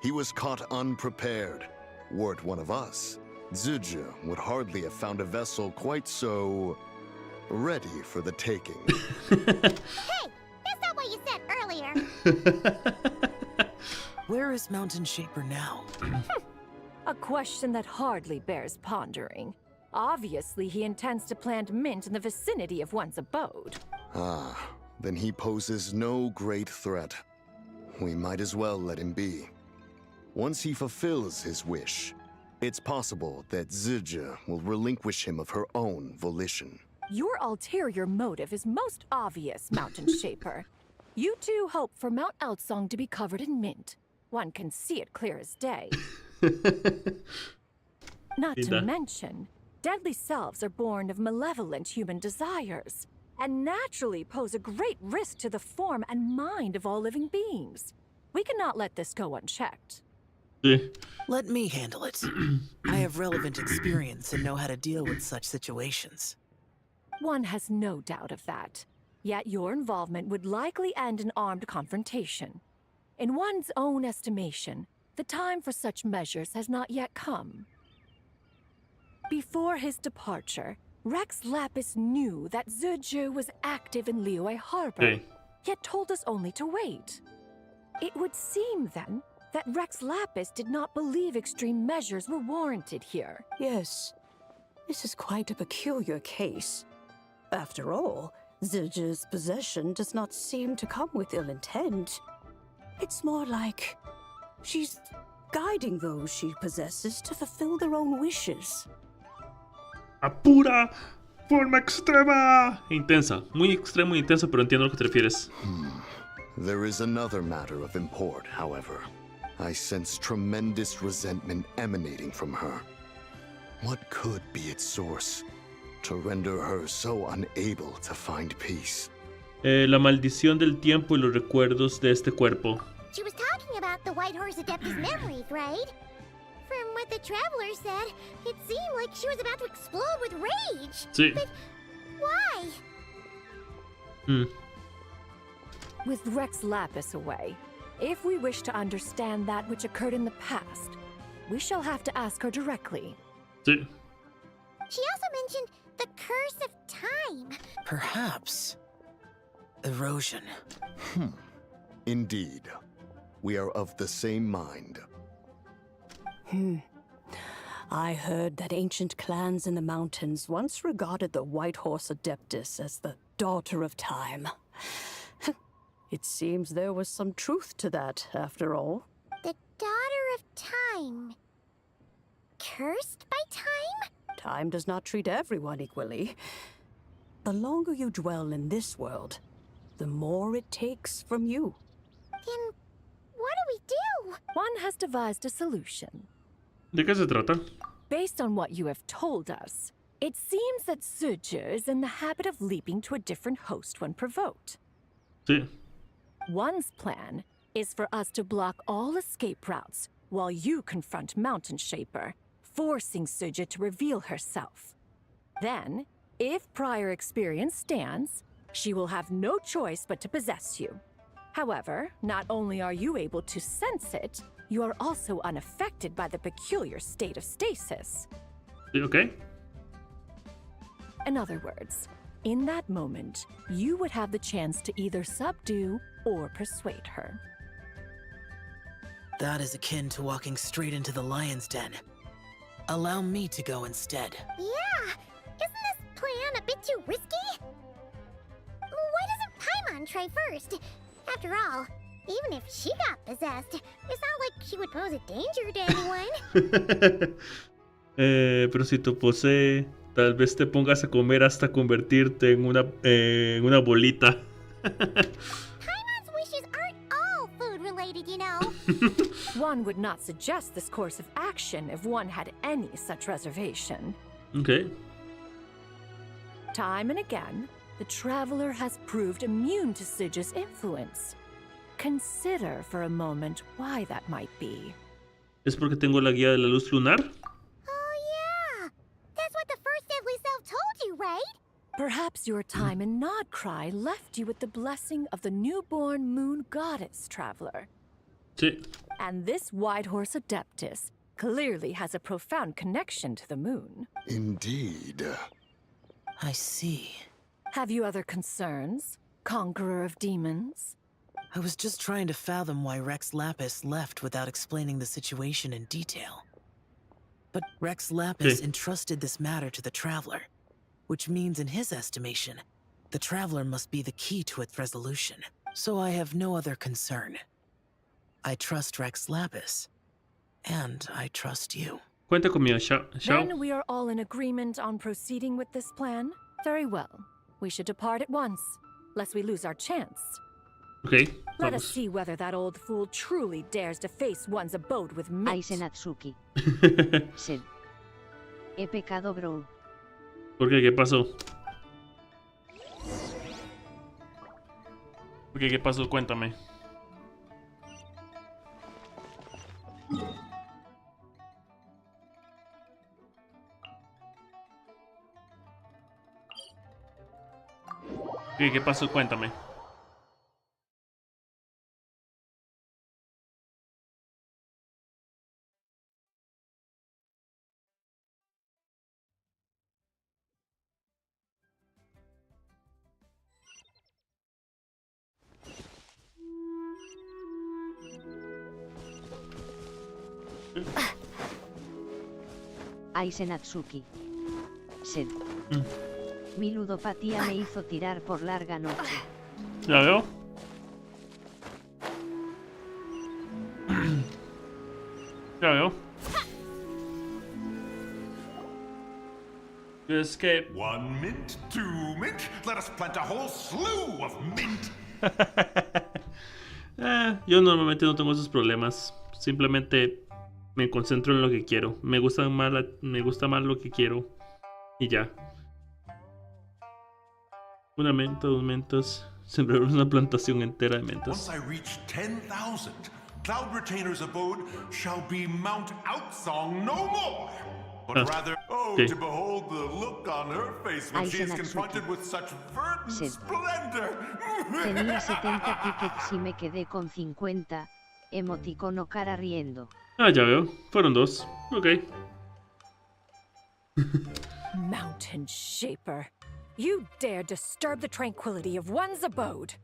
He was caught unprepared. Were it one of us, Zuje would hardly have found a vessel quite so ready for the taking. Hey, that's not what you said earlier. Where is Mountain Shaper now? A question that hardly bears pondering. Obviously, he intends to plant mint in the vicinity of one's abode. Ah, then he poses no great threat. We might as well let him be. Once he fulfills his wish, it's possible that Zuje will relinquish him of her own volition. Your ulterior motive is most obvious, Mountain Shaper. You two hope for Mount Eltsong to be covered in mint. One can see it clear as day. Not to mention, deadly selves are born of malevolent human desires, and naturally pose a great risk to the form and mind of all living beings. We cannot let this go unchecked. Let me handle it. I have relevant experience and know how to deal with such situations. One has no doubt of that. Yet your involvement would likely end in armed confrontation. In one's own estimation, the time for such measures has not yet come. Before his departure, Rex Lapis knew that Zuje was active in Liyue Harbor, yet told us only to wait. It would seem, then, that Rex Lapis did not believe extreme measures were warranted here. Yes, this is quite a peculiar case. After all, Zuje's possession does not seem to come with ill intent. It's more like she's guiding those she possesses to fulfill their own wishes. A pura forma extrema. Intensa. Muy extremo y intensa, pero entiendo a lo que te refieres. There is another matter of import, however. I sense tremendous resentment emanating from her. What could be its source to render her so unable to find peace? La maldición del tiempo y los recuerdos de este cuerpo. She was talking about the White Horse Adeptus memories, right? From what the Traveler said, it seemed like she was about to explode with rage. Sí. But why? With Rex Lapis away, if we wish to understand that which occurred in the past, we shall have to ask her directly. Sí. She also mentioned the curse of time. Perhaps. Erosion. Indeed. We are of the same mind. I heard that ancient clans in the mountains once regarded the White Horse Adeptus as the daughter of time. It seems there was some truth to that, after all. The daughter of time. Cursed by time? Time does not treat everyone equally. The longer you dwell in this world, the more it takes from you. Then what do we do? One has devised a solution. ¿De qué se trata? Based on what you have told us, it seems that Zuje is in the habit of leaping to a different host when provoked. Sí. One's plan is for us to block all escape routes while you confront Mountain Shaper, forcing Zuje to reveal herself. Then, if prior experience stands, she will have no choice but to possess you. However, not only are you able to sense it, you are also unaffected by the peculiar state of stasis. Okay. In other words, in that moment, you would have the chance to either subdue or persuade her. That is akin to walking straight into the lion's den. Allow me to go instead. Yeah! Isn't this plan a bit too risky? Why doesn't Paimon try first? After all, Even if she got possessed, it's not like she would pose a danger to anyone. Pero si te posee, tal vez te pongas a comer hasta convertirte en una bolita. Paimon's wishes aren't all food-related, you know. One would not suggest this course of action if one had any such reservation. Okay. Time and again, the traveler has proved immune to Sigil's influence. Consider for a moment why that might be. ¿Es porque tengo la guía de la luz lunar? Oh yeah! That's what the first deadly self told you, right? Perhaps your time in Nodcry left you with the blessing of the newborn moon goddess, traveler. Sí. And this Whitehorse Adeptus clearly has a profound connection to the moon. Indeed. I see. Have you other concerns, Conqueror of Demons? I was just trying to fathom why Rex Lapis left without explaining the situation in detail. But Rex Lapis entrusted this matter to the Traveler, which means in his estimation, the Traveler must be the key to its resolution. So I have no other concern. I trust Rex Lapis, and I trust you. Cuenta conmigo, Xiao. Then we are all in agreement on proceeding with this plan? Very well. We should depart at once, lest we lose our chance. Okay, Let us see whether that old fool truly dares to face one's abode with me. Aise Natsuki. Sed. He pecado, bro. ¿Por qué? ¿Qué pasó? ¿Por qué? ¿Qué pasó? Cuéntame. ¿Qué pasó? Cuéntame. Aise Natsuki. Sed. Mi ludopatía me hizo tirar por larga noche. Ya veo. Ya veo. Es que... 1 mint, 2 mint. Let us plant a whole slew of mint. Yo normalmente no tengo esos problemas. Simplemente me concentro en lo que quiero. Me gusta más lo que quiero. Y ya. Una menta, 2 mentas. Sembrar una plantación entera de mentas. Once I reach 10,000, Cloud Retainer's abode shall be Mount Outsong no more. But rather, to behold the look on her face when she is confronted with such verdant splendor. Tenía 70 tickets y me quedé con 50. Emoticono cara riendo. Ah, ya veo. Fueron 2. Ok. Mountain Shaper. You dare disturb the tranquility of one's abode.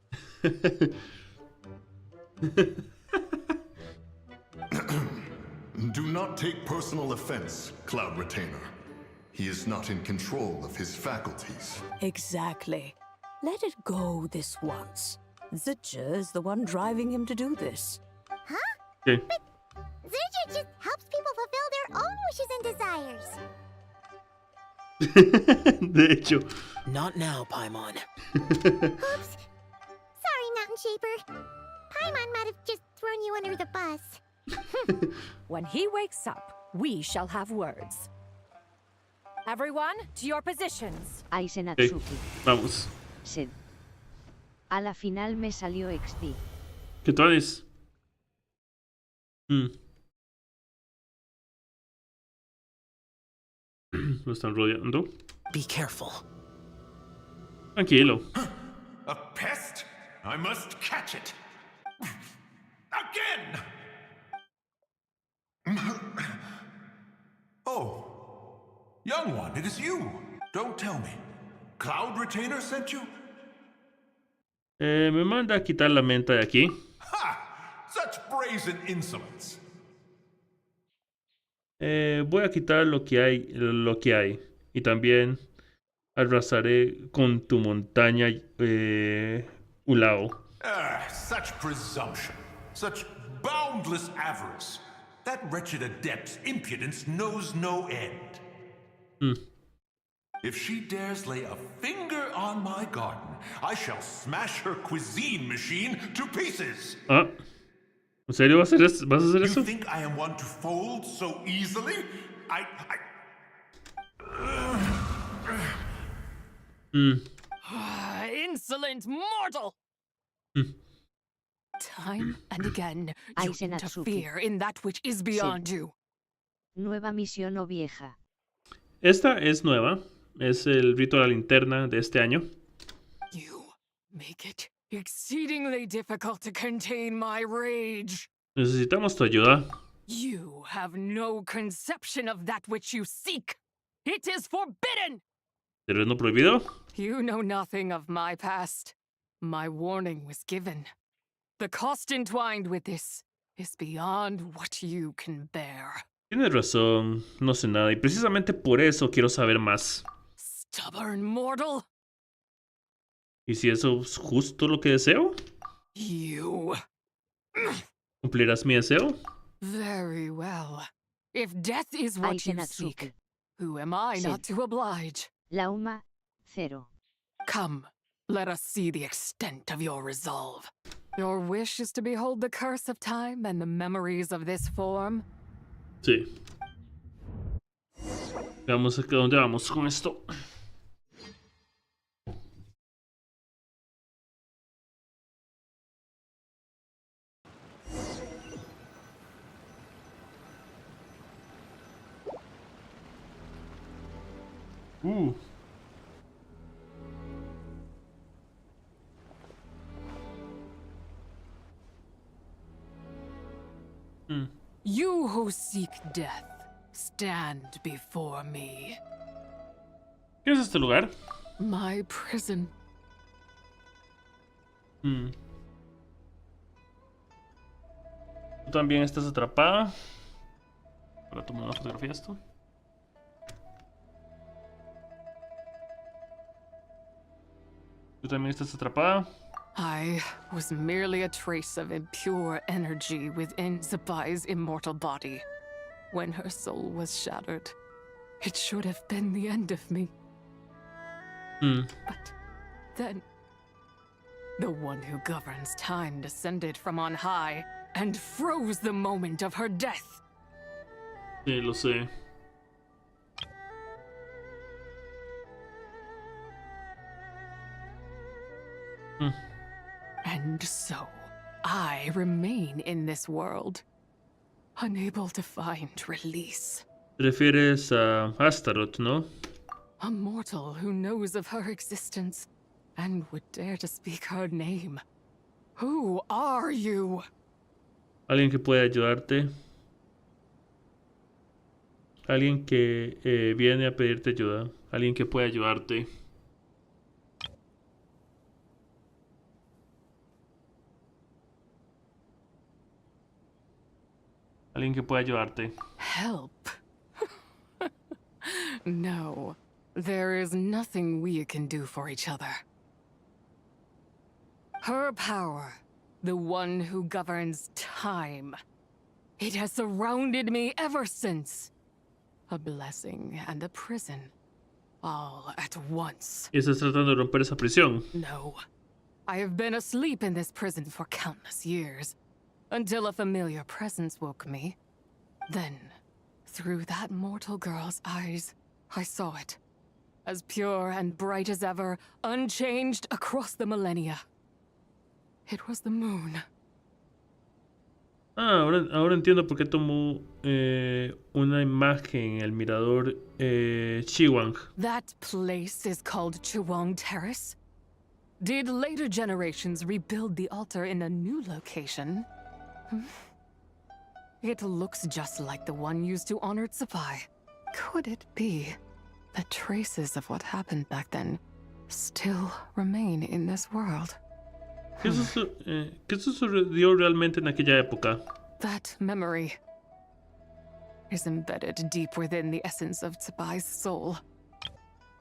Do not take personal offense, Cloud Retainer. He is not in control of his faculties. Exactly. Let it go this once. Zitja is the one driving him to do this. Huh? Okay. But Zitja just helps people fulfill their own wishes and desires. De hecho. Not now, Paimon. Oops. Sorry, Mountain Shaper. Paimon might have just thrown you under the bus. When he wakes up, we shall have words. Everyone, to your positions. Aise Natsuki. Vamos. Sed. A la final me salió XD. ¿Qué tal es? Lo están rodeando. Be careful. Tranquilo. A pest? I must catch it. Again! Oh, young one, it is you. Don't tell me. Cloud Retainer sent you? Me manda a quitar la menta de aquí. Ha! Such brazen insolence. Voy a quitar lo que hay. Y también arrasaré con tu montaña Ulao. Such presumption. Such boundless avarice. That wretched adept's impudence knows no end. If she dares lay a finger on my garden, I shall smash her cuisine machine to pieces. Ah, ¿en serio vas a hacer eso? You think I am one to fold so easily? Insolent mortal! Time and again, you interfere in that which is beyond you. Nueva misión o vieja. Esta es nueva. Es el rito de la linterna de este año. You make it exceedingly difficult to contain my rage. Necesitamos tu ayuda. You have no conception of that which you seek. It is forbidden! ¿Terreno prohibido? You know nothing of my past. My warning was given. The cost entwined with this is beyond what you can bear. Tienes razón, no sé nada y precisamente por eso quiero saber más. Stubborn mortal. ¿Y si eso es justo lo que deseo? You. ¿Cumplirás mi deseo? Very well. If death is what you seek, who am I not to oblige? Lauma, 0. Come, let us see the extent of your resolve. Your wish is to behold the curse of time and the memories of this form? Sí. Veamos a dónde vamos con esto. You who seek death, stand before me. ¿Qué es este lugar? My prison. Tú también estás atrapada. Para tomar una fotografía de esto. Tú también estás atrapada. I was merely a trace of impure energy within Zabai's immortal body. When her soul was shattered, it should have been the end of me. But then, the one who governs time descended from on high and froze the moment of her death. Sí, lo sé. And so, I remain in this world, unable to find release. Te refieres a Astaroth, ¿no? A mortal who knows of her existence and would dare to speak her name. Who are you? Alguien que puede ayudarte. Alguien que viene a pedirte ayuda. Alguien que puede ayudarte. Alguien que pueda ayudarte. Help? No, there is nothing we can do for each other. Her power, the one who governs time, it has surrounded me ever since. A blessing and a prison, all at once. ¿Y estás tratando de romper esa prisión? No, I have been asleep in this prison for countless years. Until a familiar presence woke me. Then, through that mortal girl's eyes, I saw it. As pure and bright as ever, unchanged across the millennia. It was the moon. Ah, ahora entiendo por qué tomó una imagen en el mirador Chiwang. That place is called Chuang Terrace? Did later generations rebuild the altar in a new location? It looks just like the one used to honor Tsupai. Could it be that traces of what happened back then still remain in this world? ¿Qué sucedió realmente en aquella época? That memory is embedded deep within the essence of Tsubai's soul.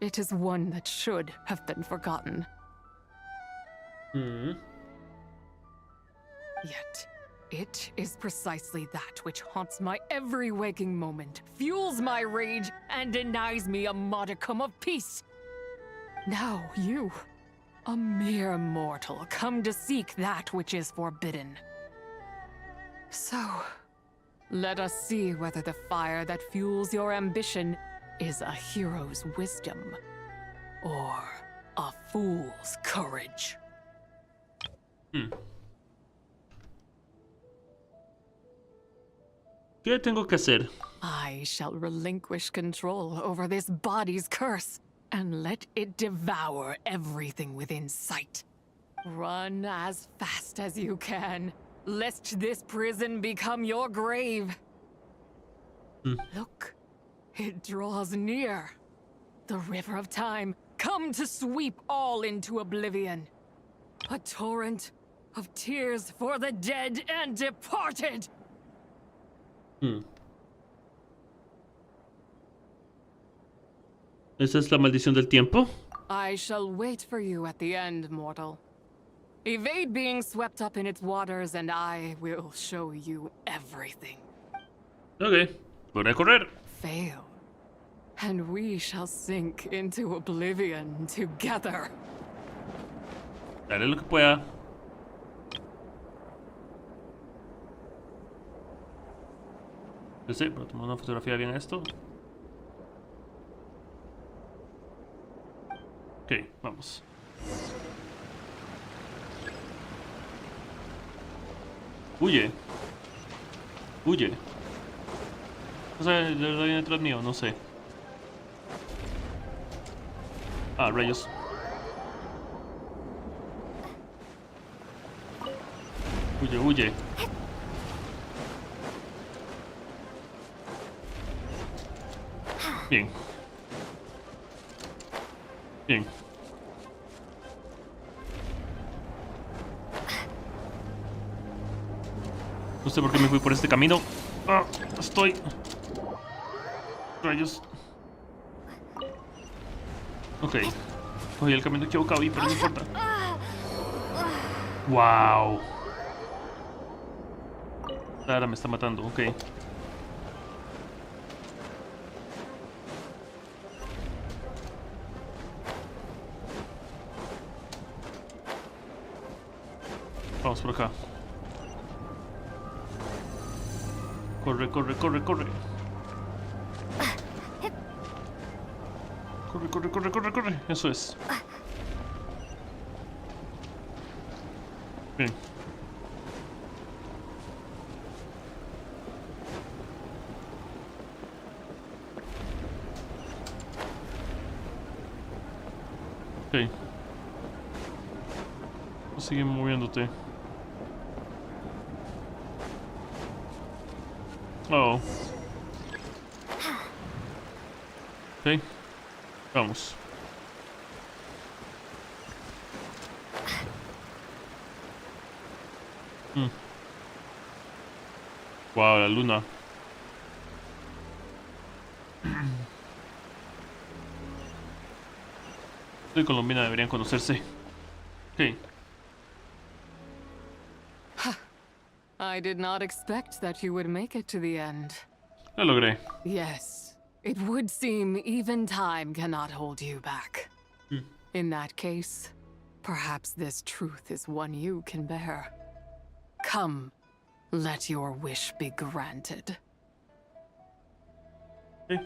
It is one that should have been forgotten. Yet, it is precisely that which haunts my every waking moment, fuels my rage, and denies me a modicum of peace. Now you, a mere mortal, come to seek that which is forbidden. So, let us see whether the fire that fuels your ambition is a hero's wisdom or a fool's courage. ¿Qué tengo que hacer? I shall relinquish control over this body's curse and let it devour everything within sight. Run as fast as you can, lest this prison become your grave. Look, it draws near. The river of time, come to sweep all into oblivion. A torrent of tears for the dead and departed. ¿Esa es la maldición del tiempo? I shall wait for you at the end, mortal. Evade being swept up in its waters, and I will show you everything. Ok, podré correr. Fail, and we shall sink into oblivion together. Dale lo que pueda. No sé, pero tomar una fotografía bien a esto. Ok, vamos. Huye. Huye. O sea, de verdad viene detrás mío, no sé. Ah, rayos. Huye, huye. Bien. Bien. No sé por qué me fui por este camino. Ah, estoy. Rayos. Ok. Cogí el camino equivocado y pero no importa. Wow. Ahora me está matando, ok. Vamos por acá. Corre, corre, corre, corre. Corre, corre, corre, corre, corre. Eso es. Bien. Ok. Sigue moviéndote. Oh. Ok. Vamos. Wow, la luna. Soy colombiana, deberían conocerse. Ok. I did not expect that you would make it to the end. Lo logré. Yes, it would seem even time cannot hold you back. In that case, perhaps this truth is one you can bear. Come, let your wish be granted. Okay.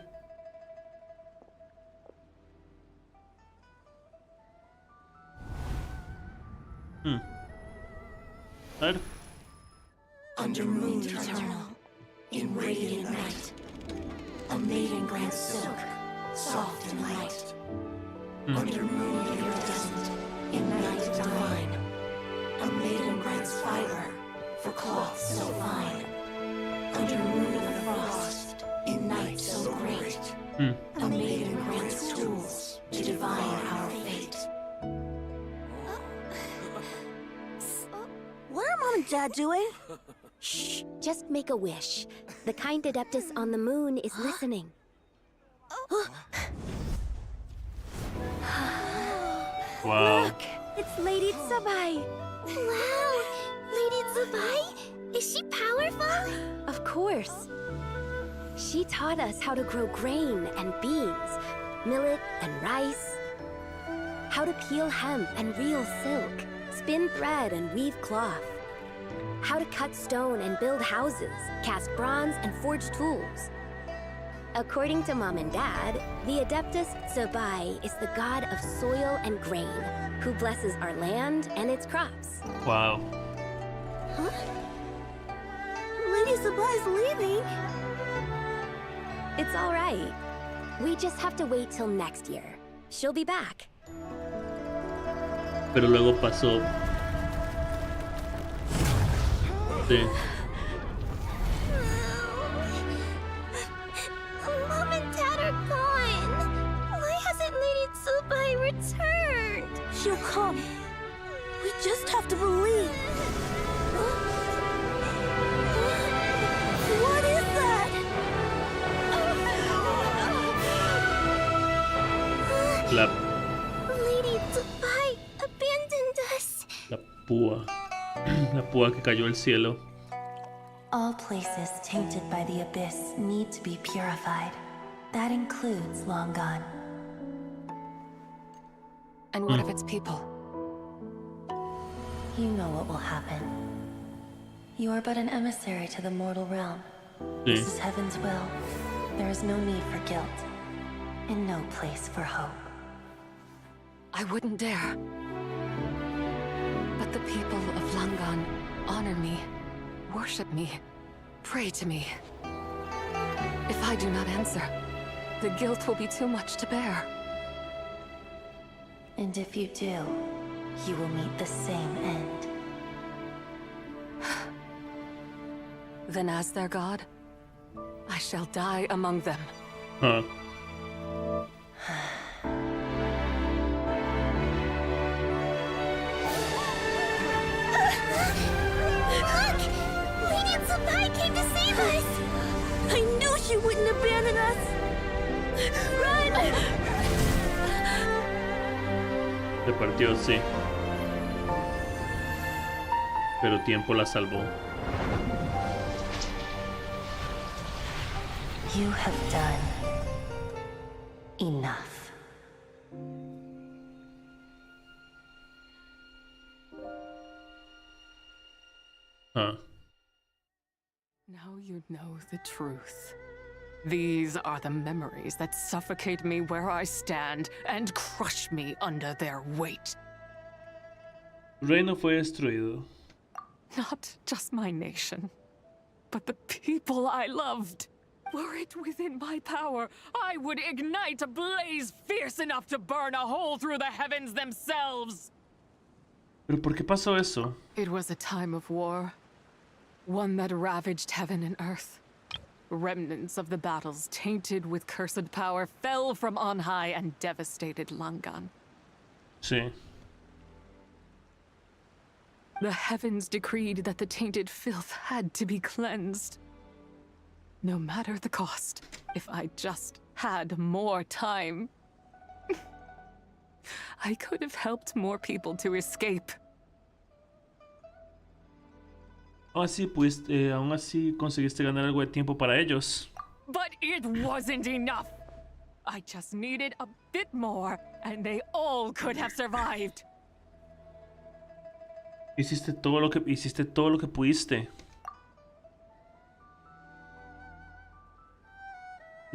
Ver. Under moon eternal, in radiant night, a maiden grants silk, soft and light. Under moon iridescent, in night divine, a maiden grants fiber for cloth so fine. Under moon of frost, in night so great, a maiden grants tools to divine our fate. What are Mom and Dad doing? Shh, just make a wish. The kind Adeptus on the moon is listening. Wow. Look, it's Lady Tsabai. Wow, Lady Zubai? Is she powerful? Of course. She taught us how to grow grain and beans, millet and rice, how to peel hemp and reel silk, spin thread and weave cloth, how to cut stone and build houses, cast bronze and forge tools. According to Mom and Dad, the Adeptus Zubai is the god of soil and grain, who blesses our land and its crops. Wow. Huh? Lady Zubai's leaving. It's all right. We just have to wait till next year. She'll be back. Pero luego pasó. Sí. Mom and Dad are gone. Why hasn't Lady Zubai returned? She'll come. We just have to believe. What is that? La Lady Zubai abandoned us. púa. La púa que cayó del cielo. All places tainted by the abyss need to be purified. That includes Long Gone. And what of its people? You know what will happen. You are but an emissary to the mortal realm. Sí. This is Heaven's will. There is no need for guilt, and no place for hope. I wouldn't dare. But the people of Langan honor me, worship me, pray to me. If I do not answer, the guilt will be too much to bear. And if you do, you will meet the same end. Then as their god, I shall die among them. Huh. Look! Lady Zubai came to save us! I knew she wouldn't abandon us! Run! Se partió, sí. Pero tiempo la salvó. You have done enough. Huh. Now you know the truth. These are the memories that suffocate me where I stand and crush me under their weight. Reino fue destruido. Not just my nation, but the people I loved. Were it within my power, I would ignite a blaze fierce enough to burn a hole through the heavens themselves. ¿Pero por qué pasó eso? It was a time of war, one that ravaged heaven and earth. Remnants of the battles tainted with cursed power fell from on high and devastated Langan. Sí. The heavens decreed that the tainted filth had to be cleansed. No matter the cost, if I just had more time. I could have helped more people to escape. Aún así conseguiste ganar algo de tiempo para ellos. But it wasn't enough. I just needed a bit more, and they all could have survived. Hiciste todo lo que pudiste.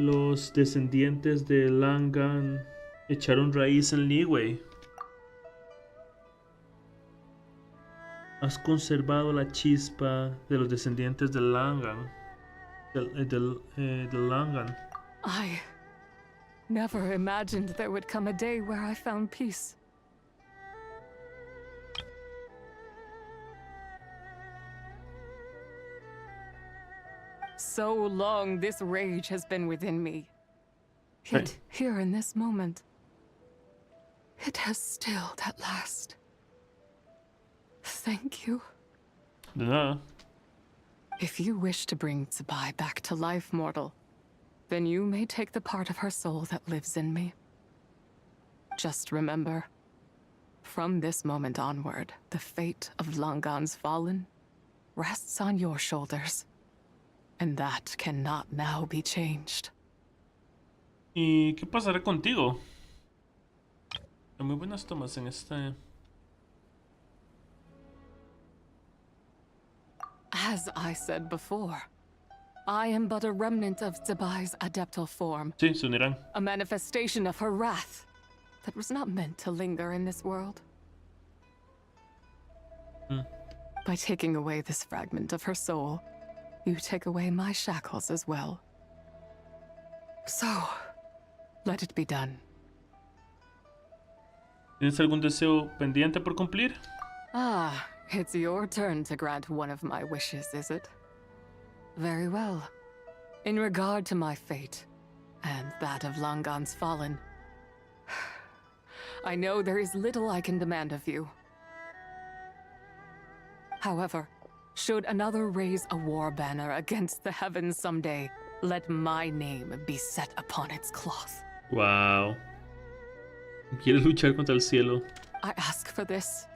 Los descendientes de Langan echaron raíz en Liyue. Has conservado la chispa de los descendientes de Langan. De Langan. I never imagined there would come a day where I found peace. So long this rage has been within me. Yet here in this moment, it has stilled at last. Thank you. Yeah. If you wish to bring Zubai back to life, mortal, then you may take the part of her soul that lives in me. Just remember, from this moment onward, the fate of Langan's fallen rests on your shoulders. And that cannot now be changed. ¿Y qué pasará contigo? Hay muy buenas tomas en este. As I said before, I am but a remnant of Zebai's adeptal form. Sí, se unirán. A manifestation of her wrath that was not meant to linger in this world. By taking away this fragment of her soul, you take away my shackles as well. So, let it be done. ¿Tienes algún deseo pendiente por cumplir? Ah, it's your turn to grant one of my wishes, is it? Very well. In regard to my fate, and that of Langan's fallen, I know there is little I can demand of you. However, should another raise a war banner against the heavens someday, let my name be set upon its cloth. Wow. Quiere luchar contra el cielo. I ask for this,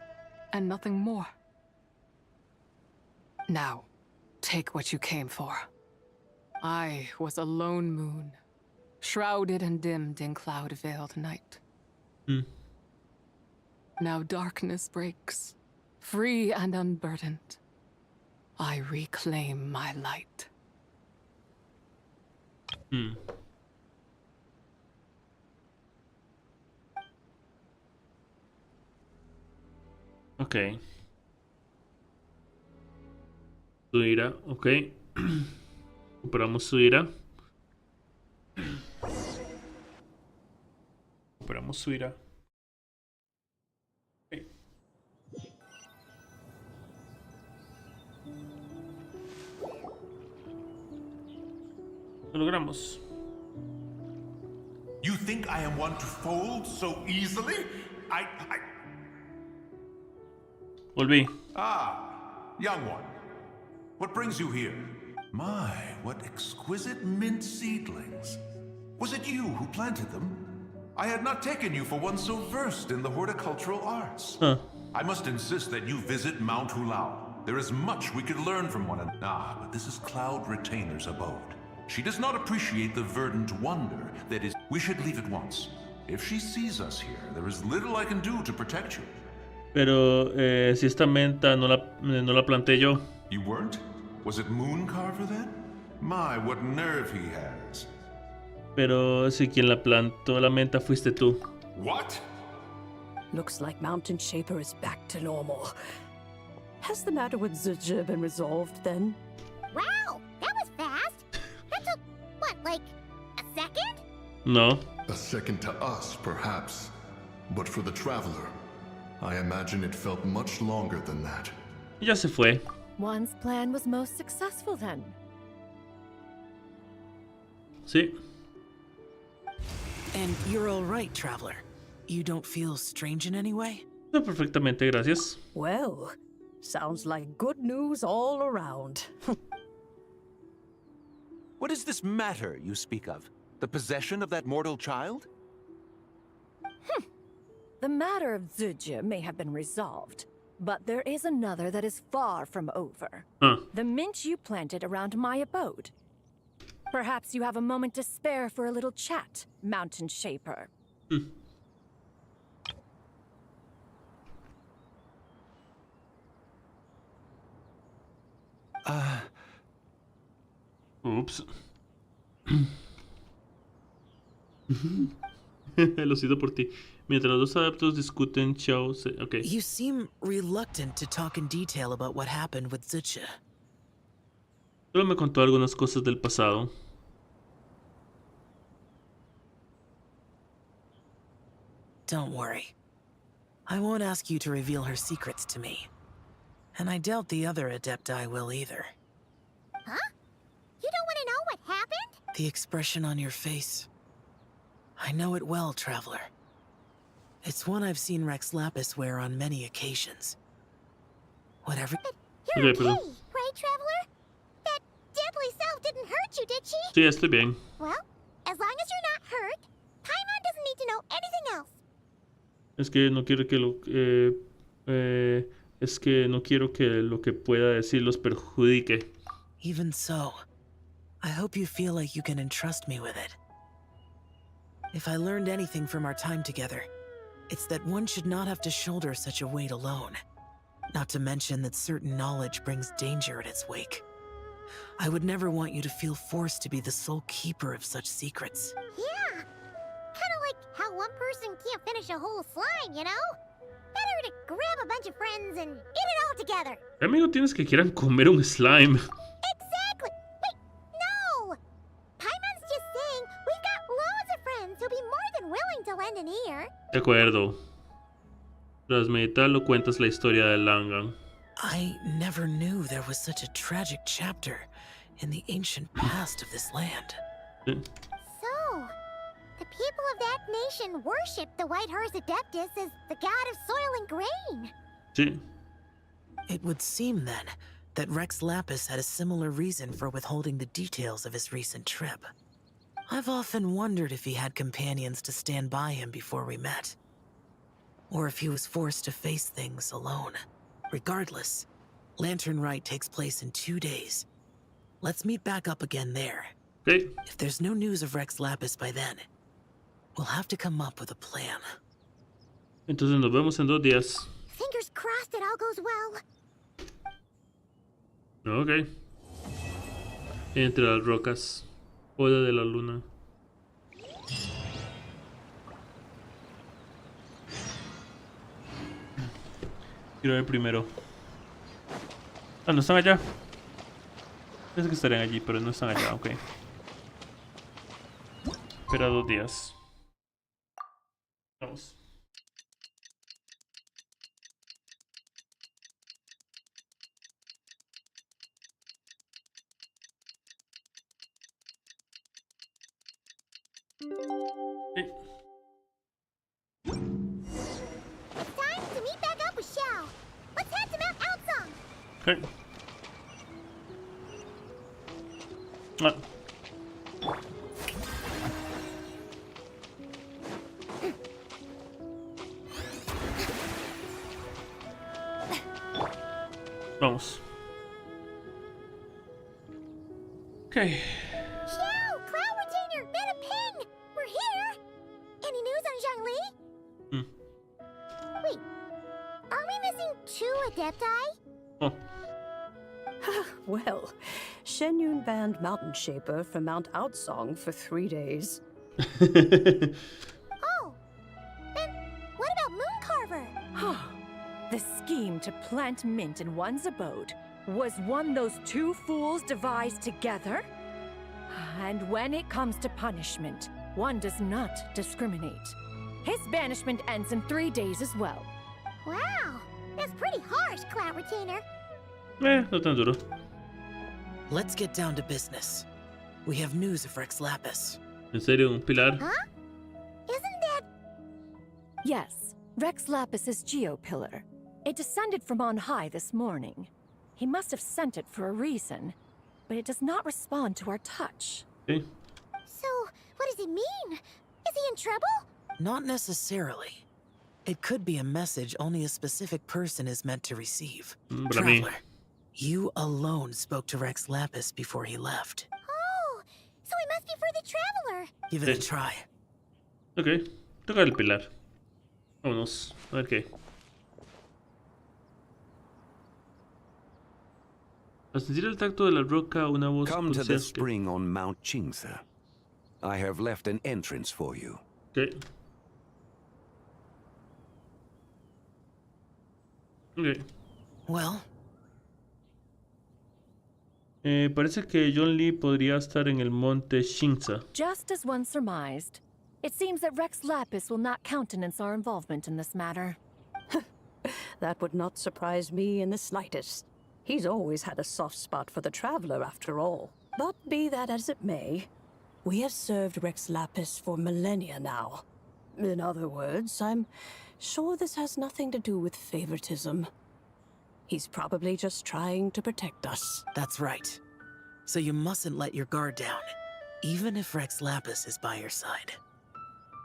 and nothing more. Now, take what you came for. I was a lone moon, shrouded and dimmed in cloud-veiled night. Now darkness breaks, free and unburdened. I reclaim my light. Ok. Su ira, ok. Recuperamos su ira. Recuperamos su ira. Okay. Lo logramos. You think I am one to fold so easily? I... Volví. Ah, young one. What brings you here? My, what exquisite mint seedlings. Was it you who planted them? I had not taken you for one so versed in the horticultural arts. I must insist that you visit Mount Hulao. There is much we could learn from one another. Ah, but this is Cloud Retainer's abode. She does not appreciate the verdant wonder that is... We should leave at once. If she sees us here, there is little I can do to protect you. Pero si esta menta no la planté yo. You weren't? Was it Mooncarver then? My, what nerve he has. Pero si quien la plantó la menta fuiste tú. What? Looks like Mountain Shaper is back to normal. Has the matter with Zizhi been resolved then? Wow, that was fast. That took, what, like a second? No. A second to us, perhaps. But for the Traveler, I imagine it felt much longer than that. Ya se fue. One's plan was most successful then. Sí. And you're all right, Traveler. You don't feel strange in any way? No, perfectamente, gracias. Well, sounds like good news all around. What is this matter you speak of? The possession of that mortal child? The matter of Zizhi may have been resolved, but there is another that is far from over. The mint you planted around my abode. Perhaps you have a moment to spare for a little chat, Mountain Shaper. Oops. Lo siento por ti. Mientras los dos adeptos discuten, Xiao se... Okay. You seem reluctant to talk in detail about what happened with Zizhi. Solo me contó algunas cosas del pasado. Don't worry. I won't ask you to reveal her secrets to me. And I doubt the other Adepti will either. Huh? You don't want to know what happened? The expression on your face. I know it well, Traveler. It's one I've seen Rex Lapis wear on many occasions. Whatever... You're okay, right, Traveler? That deadly self didn't hurt you, did she? Sí, estoy bien. Well, as long as you're not hurt, Paimon doesn't need to know anything else. Es que no quiero que lo... Es que no quiero que lo que pueda decir los perjudique. Even so, I hope you feel like you can entrust me with it. If I learned anything from our time together, it's that one should not have to shoulder such a weight alone. Not to mention that certain knowledge brings danger in its wake. I would never want you to feel forced to be the sole keeper of such secrets. Yeah. Kind of like how one person can't finish a whole slime, you know? Better to grab a bunch of friends and eat it all together. ¿Qué amigo tienes que quieran comer un slime? Exactly. Wait, no. Paimon's just saying we've got loads of friends who'll be more than willing to lend an ear. De acuerdo. Tras meditarlo cuentas la historia de Langan. I never knew there was such a tragic chapter in the ancient past of this land. So, the people of that nation worship the White Horse Adeptus as the god of soil and grain. Sí. It would seem then that Rex Lapis had a similar reason for withholding the details of his recent trip. I've often wondered if he had companions to stand by him before we met, or if he was forced to face things alone. Regardless, Lantern Rite takes place in 2 days. Let's meet back up again there. Okay. If there's no news of Rex Lapis by then, we'll have to come up with a plan. Entonces nos vemos en 2 días. Fingers crossed it all goes well. Ok. Entre las rocas. Oda de la luna. Quiero ver primero. Ah, no están allá. Pensé que estarían allí, pero no están allá, ok. Espera 2 días. Vamos. It's time to meet back up with Xiao. Let's head to Mount Outsong. Okay. Ah. Vamos. Okay. Xiao, Cloud Retainer, Mana Ping! We're here! Any news on Zhongli? Wait, are we missing 2 Adepti? Oh. Well, Shenyun banned Mountain Shaper from Mount Outsong for 3 days. Oh, then what about Mooncarver? The scheme to plant mint in one's abode was one those 2 fools devised together? And when it comes to punishment, one does not discriminate. His banishment ends in 3 days as well. Wow, that's pretty harsh, Cloud Retainer. No tan duro. Let's get down to business. We have news of Rex Lapis. ¿En serio, un pilar? Huh? Isn't that... Yes, Rex Lapis's Geopillar. It descended from on high this morning. He must have sent it for a reason, but it does not respond to our touch. Okay. So, what does it mean? Is he in trouble? Not necessarily. It could be a message only a specific person is meant to receive. Traveler, you alone spoke to Rex Lapis before he left. Oh, so it must be for the Traveler. Give it a try. Ok, toca el pilar. Vámonos, a ver qué. Al sentir el tacto de la roca, una voz Come to the consciente. spring on Mount Chingsa. I have left an entrance for you. Okay. Okay. Well. Parece que John Lee podría estar en el monte Shinza. Just as one surmised, it seems that Rex Lapis will not countenance our involvement in this matter. That would not surprise me in the slightest. He's always had a soft spot for the Traveler, after all. But be that as it may, we have served Rex Lapis for millennia now. In other words, I'm sure this has nothing to do with favoritism. He's probably just trying to protect us. That's right. So you mustn't let your guard down, even if Rex Lapis is by your side.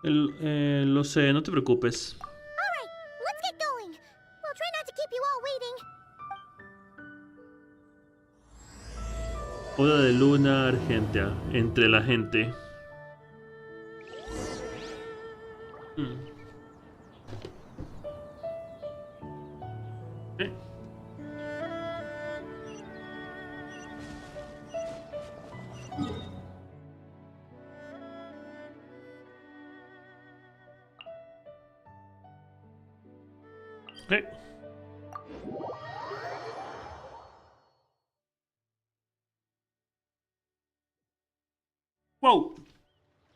Lo sé, no te preocupes. All right, let's get going. We'll try not to keep you all all waiting. Boda de luna argentea entre la gente. Okay. Wow.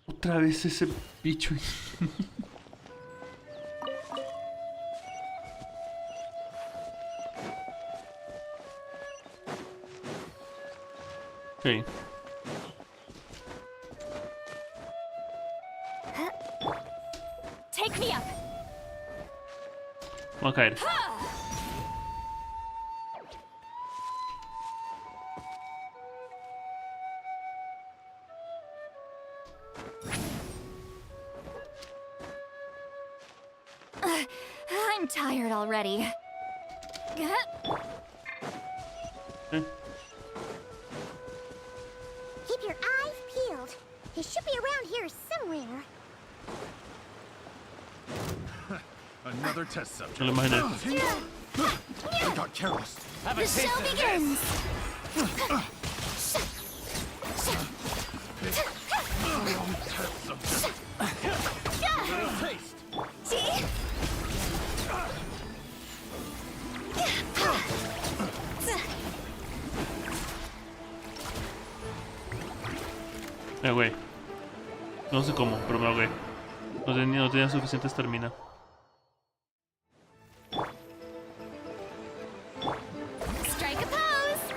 Otra vez ese bicho. Okay. Take me up. Va a caer. I'm tired already. Keep your eyes peeled. He should be around here somewhere. Another test subject. No lo imaginé. I got careless. Have a The taste show of begins. Test subject. Little taste. See? Me ahogué. No sé cómo, pero me ahogué. No tenía suficiente estamina. Strike a pose.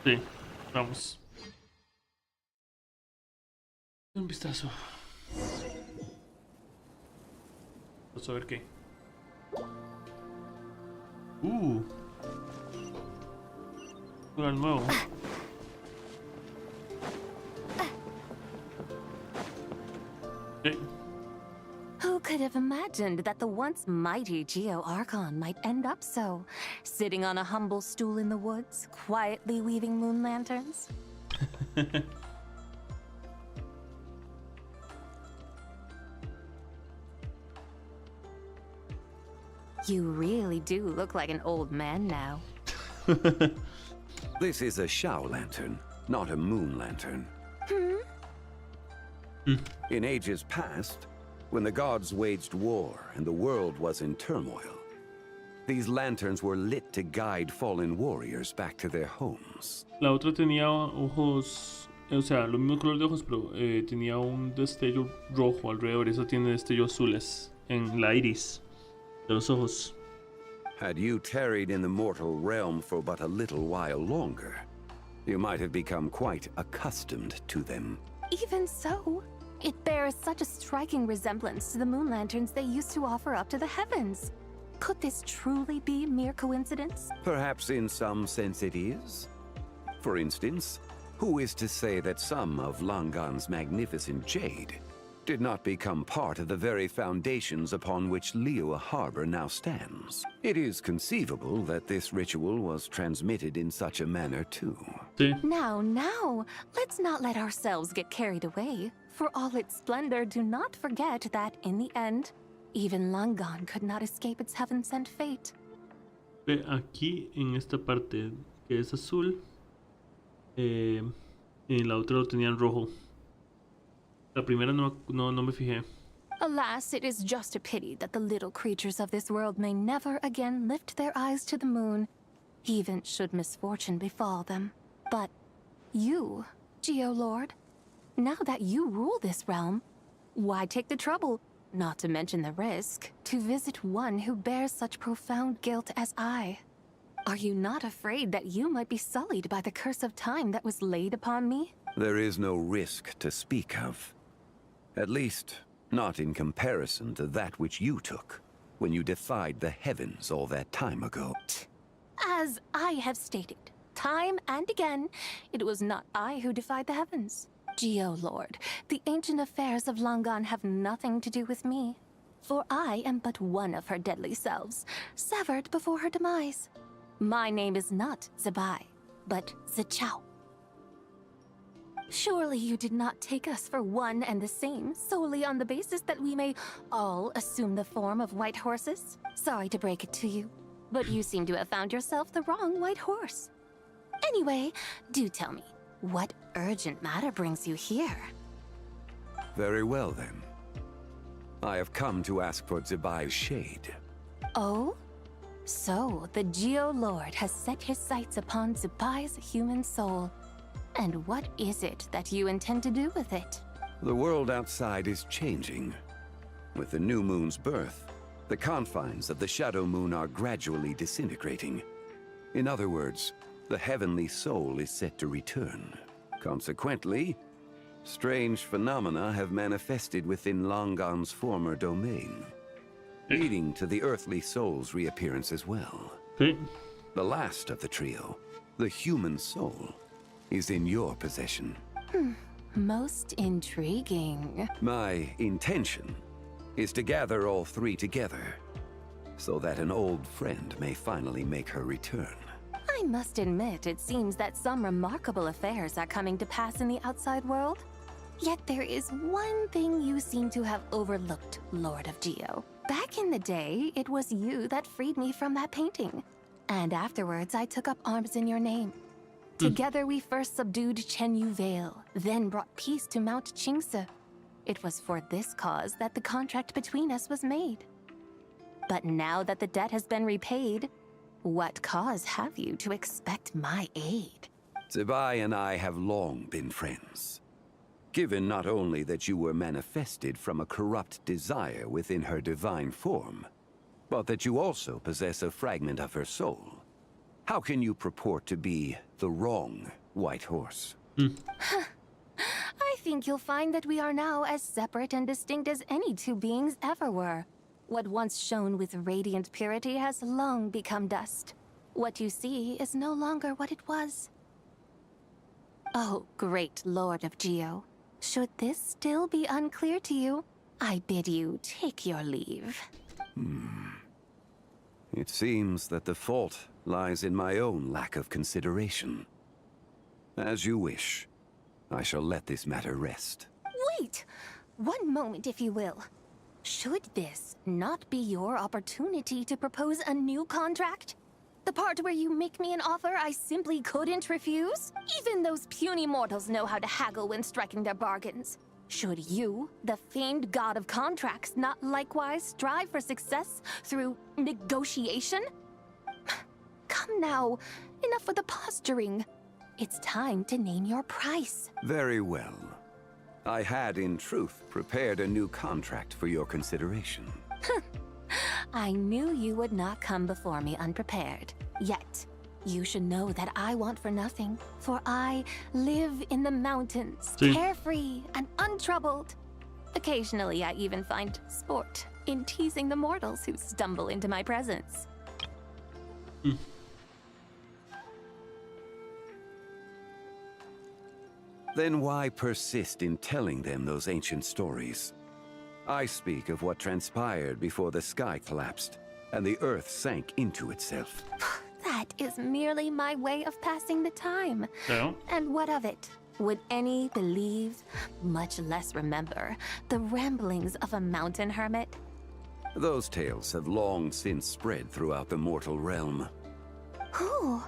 Sí, vamos. Un vistazo. Vamos a ver qué. Lugar nuevo. Okay. Who could have imagined that the once mighty Geo Archon might end up so, sitting on a humble stool in the woods, quietly weaving moon lanterns? You really do look like an old man now. This is a Shao lantern, not a moon lantern. In ages past, when the gods waged war and the world was in turmoil, these lanterns were lit to guide fallen warriors back to their homes. La otra tenía ojos, o sea, lo mismo color de ojos, pero tenía un destello rojo alrededor. Esa tiene destellos azules en la iris de los ojos. Had you tarried in the mortal realm for but a little while longer, you might have become quite accustomed to them. Even so, it bears such a striking resemblance to the moon lanterns they used to offer up to the heavens. Could this truly be mere coincidence? Perhaps in some sense it is. For instance, who is to say that some of Langan's magnificent jade did not become part of the very foundations upon which Liyue Harbor now stands? It is conceivable that this ritual was transmitted in such a manner too. Now, let's not let ourselves get carried away. For all its splendor, do not forget that, in the end, even Langan could not escape its heaven-sent fate. Ve aquí, en esta parte que es azul, en la otra lo tenían rojo. La primera no me fijé. Alas, it is just a pity that the little creatures of this world may never again lift their eyes to the moon, even should misfortune befall them. But you, Geolord, now that you rule this realm, why take the trouble, not to mention the risk, to visit one who bears such profound guilt as I? Are you not afraid that you might be sullied by the curse of time that was laid upon me? There is no risk to speak of. At least, not in comparison to that which you took when you defied the heavens all that time ago. As I have stated, time and again, it was not I who defied the heavens. Geo-Lord, the ancient affairs of Langan have nothing to do with me. For I am but one of her deadly selves, severed before her demise. My name is not Zebai, but Zichao. Surely you did not take us for one and the same, solely on the basis that we may all assume the form of white horses? Sorry to break it to you, but you seem to have found yourself the wrong white horse. Anyway, do tell me, what urgent matter brings you here? Very well, then. I have come to ask for Zebai's shade. Oh? So, the Geo-Lord has set his sights upon Zebai's human soul. And what is it that you intend to do with it? The world outside is changing. With the new moon's birth, the confines of the Shadow Moon are gradually disintegrating. In other words, the heavenly soul is set to return. Consequently, strange phenomena have manifested within Langan's former domain, leading to the earthly soul's reappearance as well. The last of the trio, the human soul, is in your possession. Most intriguing. My intention is to gather all three together, so that an old friend may finally make her return. I must admit, it seems that some remarkable affairs are coming to pass in the outside world. Yet there is one thing you seem to have overlooked, Lord of Geo. Back in the day, it was you that freed me from that painting. And afterwards, I took up arms in your name. Together we first subdued Chenyu Vale, then brought peace to Mount Qingse. It was for this cause that the contract between us was made. But now that the debt has been repaid, what cause have you to expect my aid? Zebai and I have long been friends. Given not only that you were manifested from a corrupt desire within her divine form, but that you also possess a fragment of her soul, how can you purport to be the wrong white horse? I think you'll find that we are now as separate and distinct as any two beings ever were. What once shone with radiant purity has long become dust. What you see is no longer what it was. Oh, great Lord of Geo. Should this still be unclear to you, I bid you take your leave. It seems that the fault lies in my own lack of consideration. As you wish. I shall let this matter rest. Wait! One moment, if you will. Should this not be your opportunity to propose a new contract? The part where you make me an offer I simply couldn't refuse? Even those puny mortals know how to haggle when striking their bargains. Should you, the famed god of contracts, not likewise strive for success through negotiation? Come now, enough with the posturing. It's time to name your price. Very well. I had, in truth, prepared a new contract for your consideration. I knew you would not come before me unprepared. Yet, you should know that I want for nothing, for I live in the mountains, carefree and untroubled. Occasionally, I even find sport in teasing the mortals who stumble into my presence. Then why persist in telling them those ancient stories? I speak of what transpired before the sky collapsed and the earth sank into itself. That is merely my way of passing the time. So? And what of it? Would any believe, much less remember, the ramblings of a mountain hermit? Those tales have long since spread throughout the mortal realm. Who?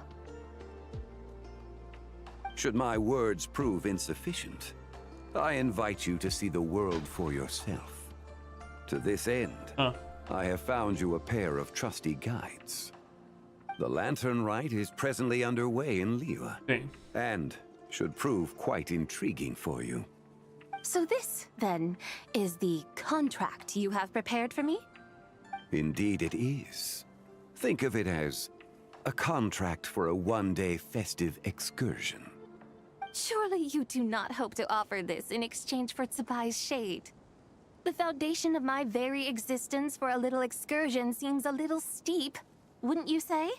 Should my words prove insufficient, I invite you to see the world for yourself. To this end, I have found you a pair of trusty guides. The Lantern Rite is presently underway in Liyue, and should prove quite intriguing for you. So this, then, is the contract you have prepared for me? Indeed it is. Think of it as a contract for a one-day festive excursion. Surely you do not hope to offer this in exchange for Tsubai's shade. The foundation of my very existence for a little excursion seems a little steep, wouldn't you say?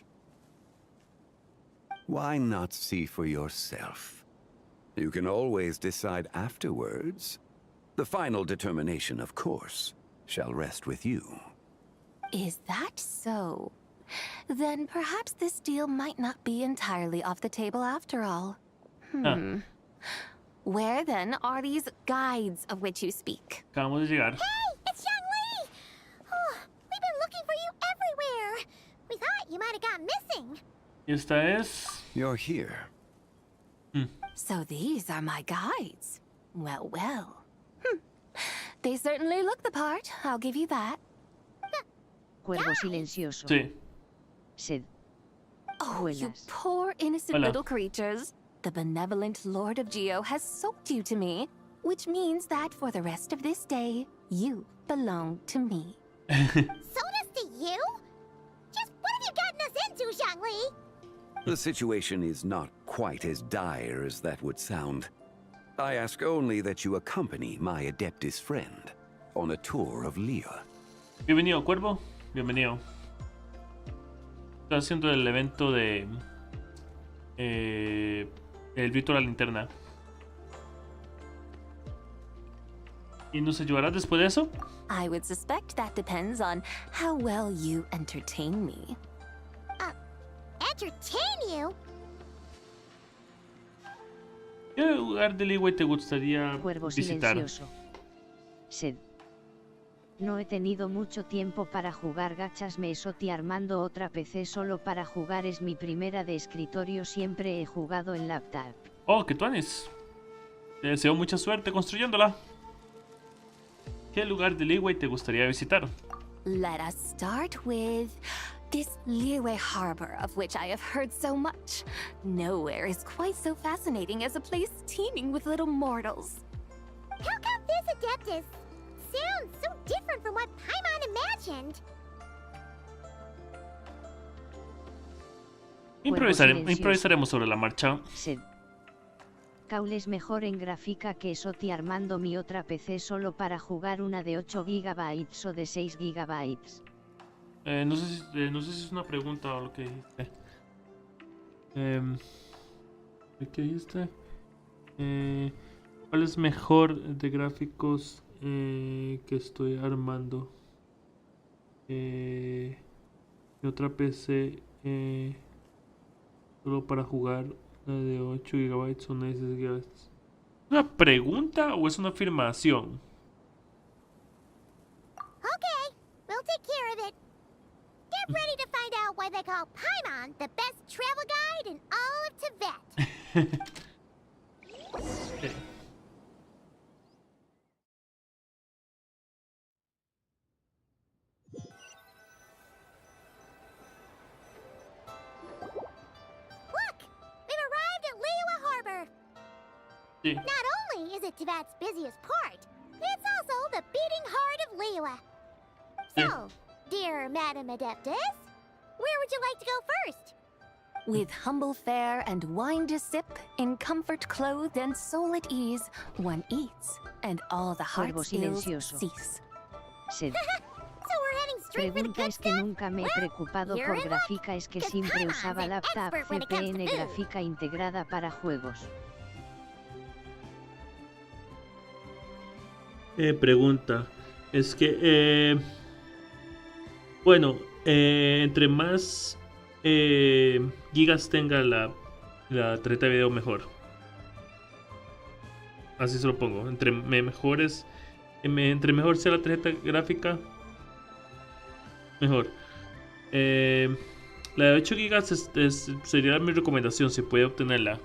Why not see for yourself? You can always decide afterwards. The final determination, of course, shall rest with you. Is that so? Then perhaps this deal might not be entirely off the table after all. Where then are these guides of which you speak? Acabamos de llegar. Hey, it's Xiangli! Oh, we've been looking for you everywhere. We thought you might have gone missing. Y esta es... You're here. So these are my guides. Well, well. They certainly look the part, I'll give you that. Cuervo silencioso. Sí. Sed. Oh, you poor innocent Hola. little creatures. The benevolent Lord of Geo has sold you to me, which means that for the rest of this day, you belong to me. Sold us to you? Just what have you gotten us into, Xiangli? The situation is not quite as dire as that would sound. I ask only that you accompany my Adeptus friend on a tour of Liyue. Bienvenido, Cuervo. Bienvenido. Estoy haciendo el evento de... el VIVO la linterna. ¿Y nos ayudarás después de eso? I would suspect that depends on how well you entertain me. Entertain you? ¿Qué lugar de Liyue te gustaría Cuervo visitar? silencioso. Sed. No he tenido mucho tiempo para jugar gachas, me estoy armando otra PC solo para jugar, es mi primera de escritorio, siempre he jugado en laptop. Oh, que tuanes. Te deseo mucha suerte construyéndola. ¿Qué lugar de Liyue te gustaría visitar? Let us start with this Liyue harbor of which I have heard so much. Nowhere is quite so fascinating as a place teeming with little mortals. How come this Adeptus sounds so different from what Paimon imagined? Improvisaremos sobre la marcha. Sed. Caul es mejor en gráfica que estoy armando mi otra PC solo para jugar, una de 8 GB o de 6 GB. No sé si es una pregunta o lo que dijiste. ¿Qué dijiste? ¿Cuál es mejor de gráficos que estoy armando? Mi otra PC solo para jugar, la de 8 GB o una de 6 GB. ¿Es una pregunta o es una afirmación? Okay, we'll take care of it. Get ready to find out why they call Paimon the best travel guide in all of Tibet. Okay. Look, we've arrived at Liyue Harbor. Sí. Not only is it Tibet's busiest port, it's also the beating heart of Liyue. So, dear Madam Adeptus, where would you like to go first? With humble fare and wine to sip, in comfort clothed and soul at ease, one eats, and all the Cuervo heart's ills silencioso. cease. Sed. So we're heading straight for the Pregunta good es que stuff? nunca me he preocupado you're por in luck, gráfica, es que 'cause siempre Paimon's usaba an laptop expert when it comes to VPN food. gráfica integrada para juegos. Pregunta. Es que, bueno, entre más gigas tenga la tarjeta de video, mejor. Así se lo pongo. Entre mejor sea la tarjeta gráfica, mejor. La de 8 gigas sería mi recomendación, si puede obtenerla.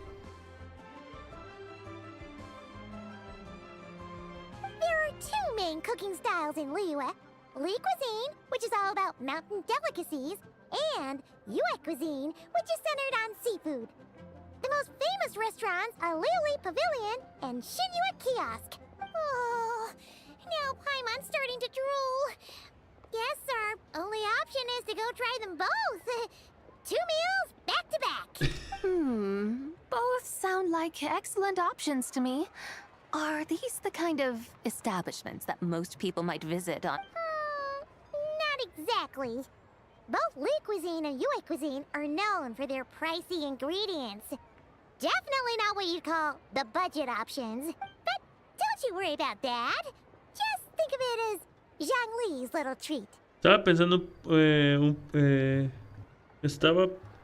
There are two main cooking styles in Liyue. Li cuisine, which is all about mountain delicacies, and Yue cuisine, which is centered on seafood. The most famous restaurants are Liuli Pavilion and Shinyue Kiosk. Oh, now Paimon's starting to drool. Yes, sir. Only option is to go try them both. 2 meals back to back. Both sound like excellent options to me. Are these the kind of establishments that most people might visit on? Not exactly. Both Lü cuisine and Yue cuisine are known for their pricey ingredients. Definitely not what you'd call the budget options. But don't you worry about that. Just think of it as Zhang Li's little treat. Estaba pensando,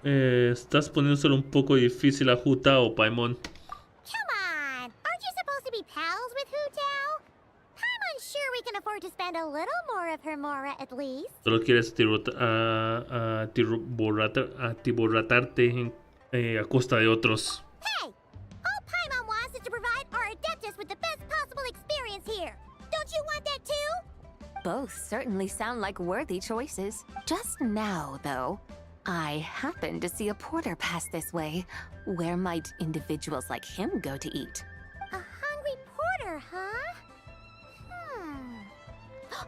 estás poniéndoselo un poco difícil a Hu Tao, Paimon. Come on, aren't you supposed to be pals with Hu Tao? I'm unsure we can afford to spend a little more of her mora at least. Solo quieres atiborratarte a costa de otros. Hey, all Paimon wants is to provide our Adeptus with the best possible experience here. Don't you want that too? Both certainly sound like worthy choices. Just now, though, I happened to see a porter pass this way. Where might individuals like him go to eat? A hungry porter, huh?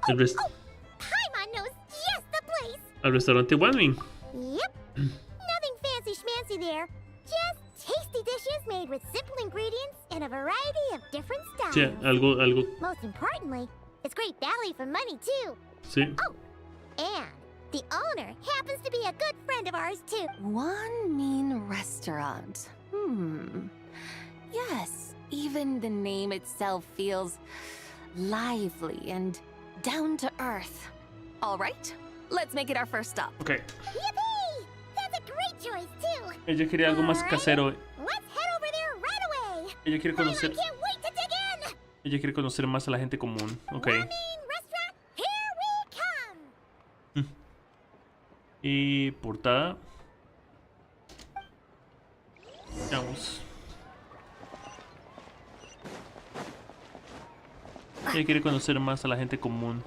Paimon knows just the place! Al restaurante Wanmin. Yep. Nothing fancy schmancy there. Just tasty dishes made with simple ingredients in a variety of different styles. Sí, algo. Most importantly, it's great value for money too. Sí. Oh, and the owner happens to be a good friend of ours too. One mean restaurant. Yes, even the name itself feels lively and down to earth. All right, let's make it our first stop. Okay. Yippee! That's a great choice too. Ella quería algo más casero. Let's head over there right away. Ella quiere conocer. I can't wait to dig in. Ella quiere conocer más a la gente común. Ok. Restaurant, here we come. Y portada. Veamos. Ella quiere conocer más a la gente común.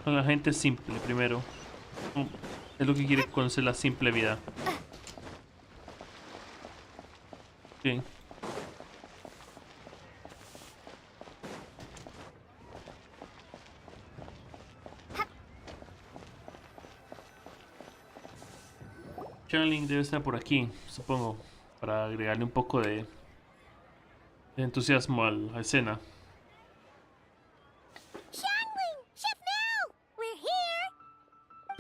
A la gente simple primero. Es lo que quiere conocer, la simple vida. Sí. Changeling debe estar por aquí, supongo, para agregarle un poco de entusiasmo a la escena.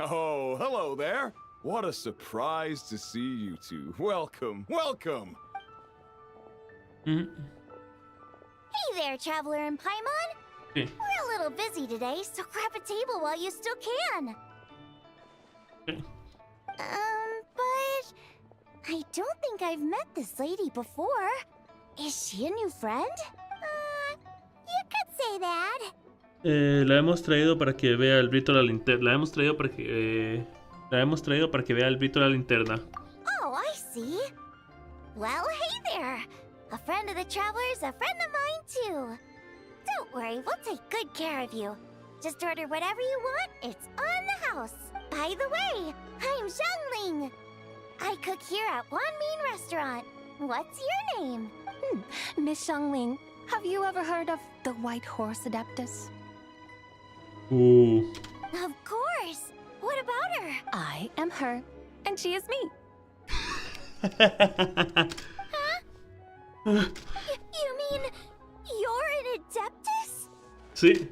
Oh, hello there. What a surprise to see you two. Welcome, welcome. Hey there, Traveler and Paimon. Hey. We're a little busy today, so grab a table while you still can. Hey. But I don't think I've met this lady before. Is she a new friend? You could say that. La hemos traído para que vea el rito de la linterna. La hemos traído para que vea el rito de la linterna. Oh, I see. Well, hey there. A friend of the Traveler's a friend of mine too. Don't worry, we'll take good care of you. Just order whatever you want. It's on the house. By the way, I'm Zhangling. I cook here at Wanmin Restaurant. What's your name? Miss Zhangling, have you ever heard of the White Horse Adeptus? Ooh. Of course. What about her? I am her, and she is me. You mean you're an Adeptus? Sí.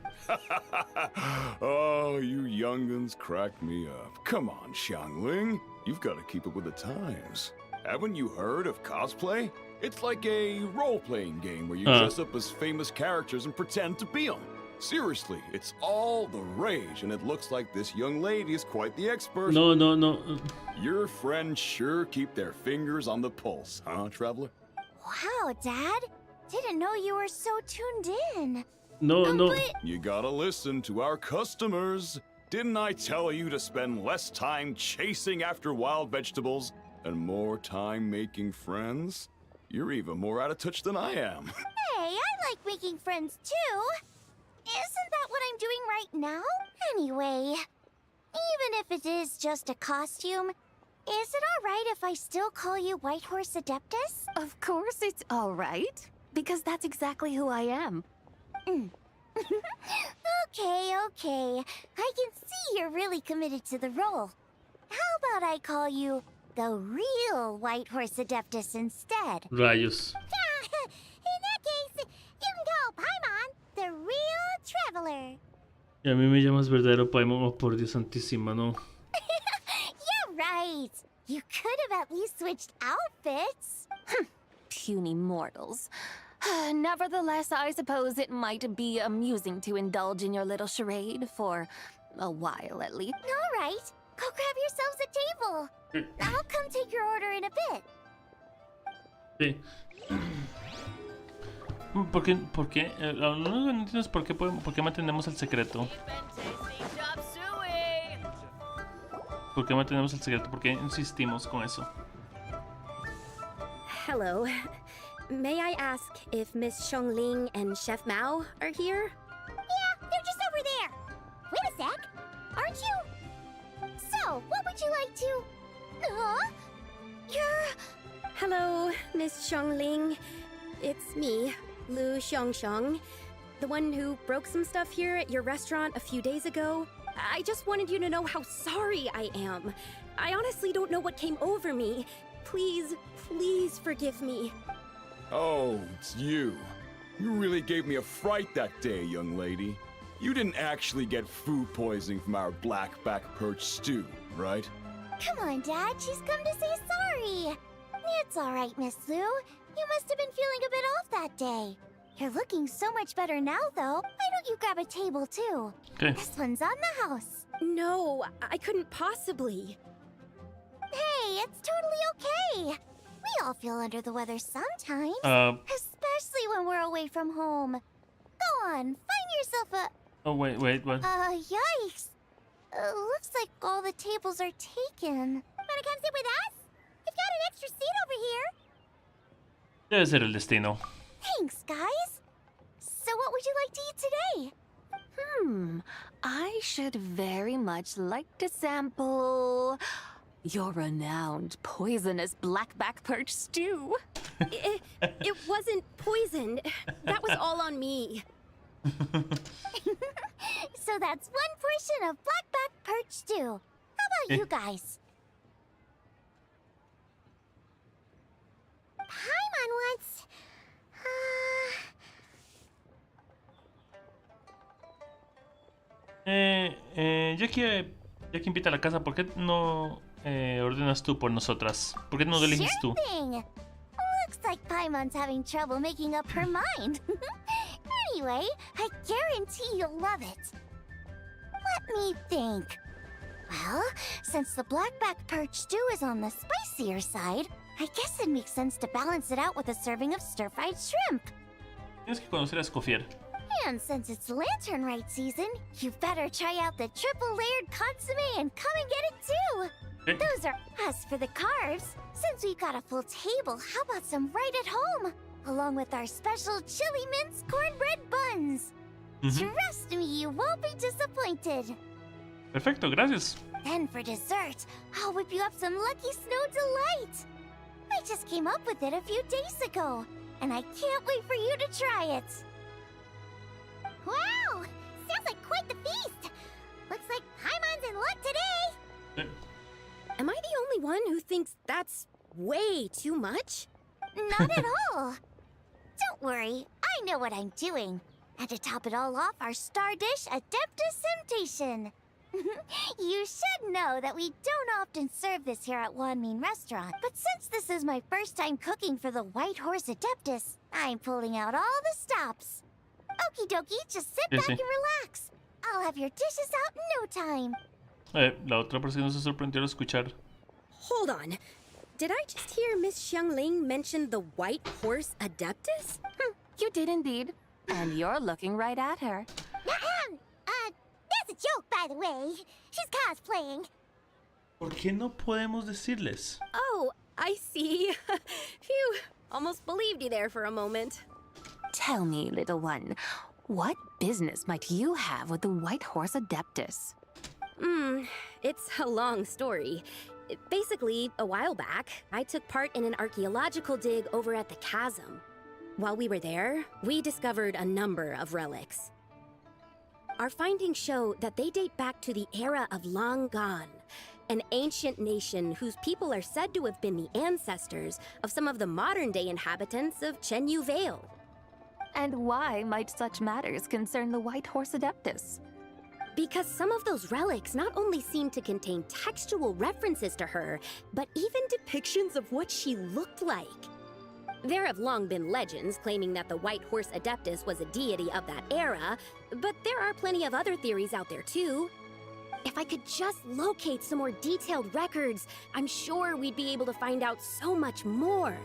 Oh, you young'uns crack me up. Come on, Xiangling. You've got to keep up with the times. Haven't you heard of cosplay? It's like a role-playing game where you dress up as famous characters and pretend to be them. Seriously, it's all the rage, and it looks like this young lady is quite the expert. No. Your friends sure keep their fingers on the pulse, huh, Traveler? Wow, Dad. Didn't know you were so tuned in. No. But... You gotta listen to our customers. Didn't I tell you to spend less time chasing after wild vegetables and more time making friends? You're even more out of touch than I am. Hey, I like making friends too. Isn't that what I'm doing right now? Anyway, even if it is just a costume, is it alright if I still call you White Horse Adeptus? Of course it's all right, because that's exactly who I am. Okay. I can see you're really committed to the role. How about I call you the real White Horse Adeptus instead? Rayos. In that case, you can call Paimon the real Traveler. Y a mí me llamas verdadero Paimon. Oh, por Dios santísima, no. Yeah, right. You could have at least switched outfits. Puny mortals. Nevertheless, I suppose it might be amusing to indulge in your little charade for a while at least. All right. Go grab yourselves a table. I'll come take your order in a bit. Sí. ¿Por qué? Lo único que no entiendo es por qué mantenemos el secreto. ¿Por qué mantenemos el secreto? ¿Por qué insistimos con eso? Hello. May I ask if Miss Xiongling and Chef Mao are here? Yeah, they're just over there. Wait a sec. Aren't you? So, what would you like to... Huh? You're... Hello, Miss Xiongling. It's me, Lu Xiongxiong, the one who broke some stuff here at your restaurant a few days ago. I just wanted you to know how sorry I am. I honestly don't know what came over me. Please, please forgive me. Oh, it's you. You really gave me a fright that day, young lady. You didn't actually get food poisoning from our black-back perch stew, right? Come on, Dad. She's come to say sorry. It's all right, Miss Lu. You must have been feeling a bit off that day. You're looking so much better now, though. Why don't you grab a table, too? Okay. This one's on the house. No, I couldn't possibly. Hey, it's totally okay. We all feel under the weather sometimes. Especially when we're away from home. Go on, find yourself a... Oh, wait, what? Yikes. Looks like all the tables are taken. Wanna come sit with us? We've got an extra seat over here. Debe ser el destino. Thanks, guys. So what would you like to eat today? I should very much like to sample your renowned poisonous blackback perch stew. It wasn't poisoned. That was all on me. So that's one portion of blackback perch stew. How about you guys? Paimon wants... Ya que invita a la casa, ¿por qué no ordenas tú por nosotras? ¿Por qué no lo eliges tú? Sure thing. Looks like Paimon's having trouble making up her mind. Anyway, I guarantee you'll love it. Let me think. Well, since the blackback perch stew is on the spicier side, I guess it makes sense to balance it out with a serving of stir-fried shrimp. Tienes que conocer a Escoffier. And since it's Lantern Rite season, you better try out the triple-layered consommé and come and get it too! Okay. Those are... As for the carbs, since we've got a full table, how about some right at home? Along with our special chili mince cornbread buns. Trust me, you won't be disappointed. Perfecto, gracias. Then for dessert, I'll whip you up some Lucky Snow Delight. I just came up with it a few days ago, and I can't wait for you to try it. Wow! Sounds like quite the feast! Looks like Paimon's in luck today! Am I the only one who thinks that's way too much? Not at all! Don't worry, I know what I'm doing. And to top it all off, our star dish, Adeptus Temptation. You should know that we don't often serve this here at Wanmin Restaurant, but since this is my first time cooking for the White Horse Adeptus, I'm pulling out all the stops. Okie dokie, just sit back and relax. I'll have your dishes out in no time. La otra persona se sorprendió al escuchar. Hold on. Did I just hear Miss Xiongling mention the White Horse Adeptus? You did indeed. And you're looking right at her. That's a joke, by the way. She's cosplaying. ¿Por qué no podemos decirles? Oh, I see. Phew, almost believed you there for a moment. Tell me, little one, what business might you have with the White Horse Adeptus? It's a long story. Basically, a while back, I took part in an archaeological dig over at the chasm. While we were there, we discovered a number of relics. Our findings show that they date back to the era of Long Gone, an ancient nation whose people are said to have been the ancestors of some of the modern-day inhabitants of Chenyu Vale. And why might such matters concern the White Horse Adeptus? Because some of those relics not only seem to contain textual references to her, but even depictions of what she looked like. There have long been legends claiming that the White Horse Adeptus was a deity of that era, but there are plenty of other theories out there too. If I could just locate some more detailed records, I'm sure we'd be able to find out so much more.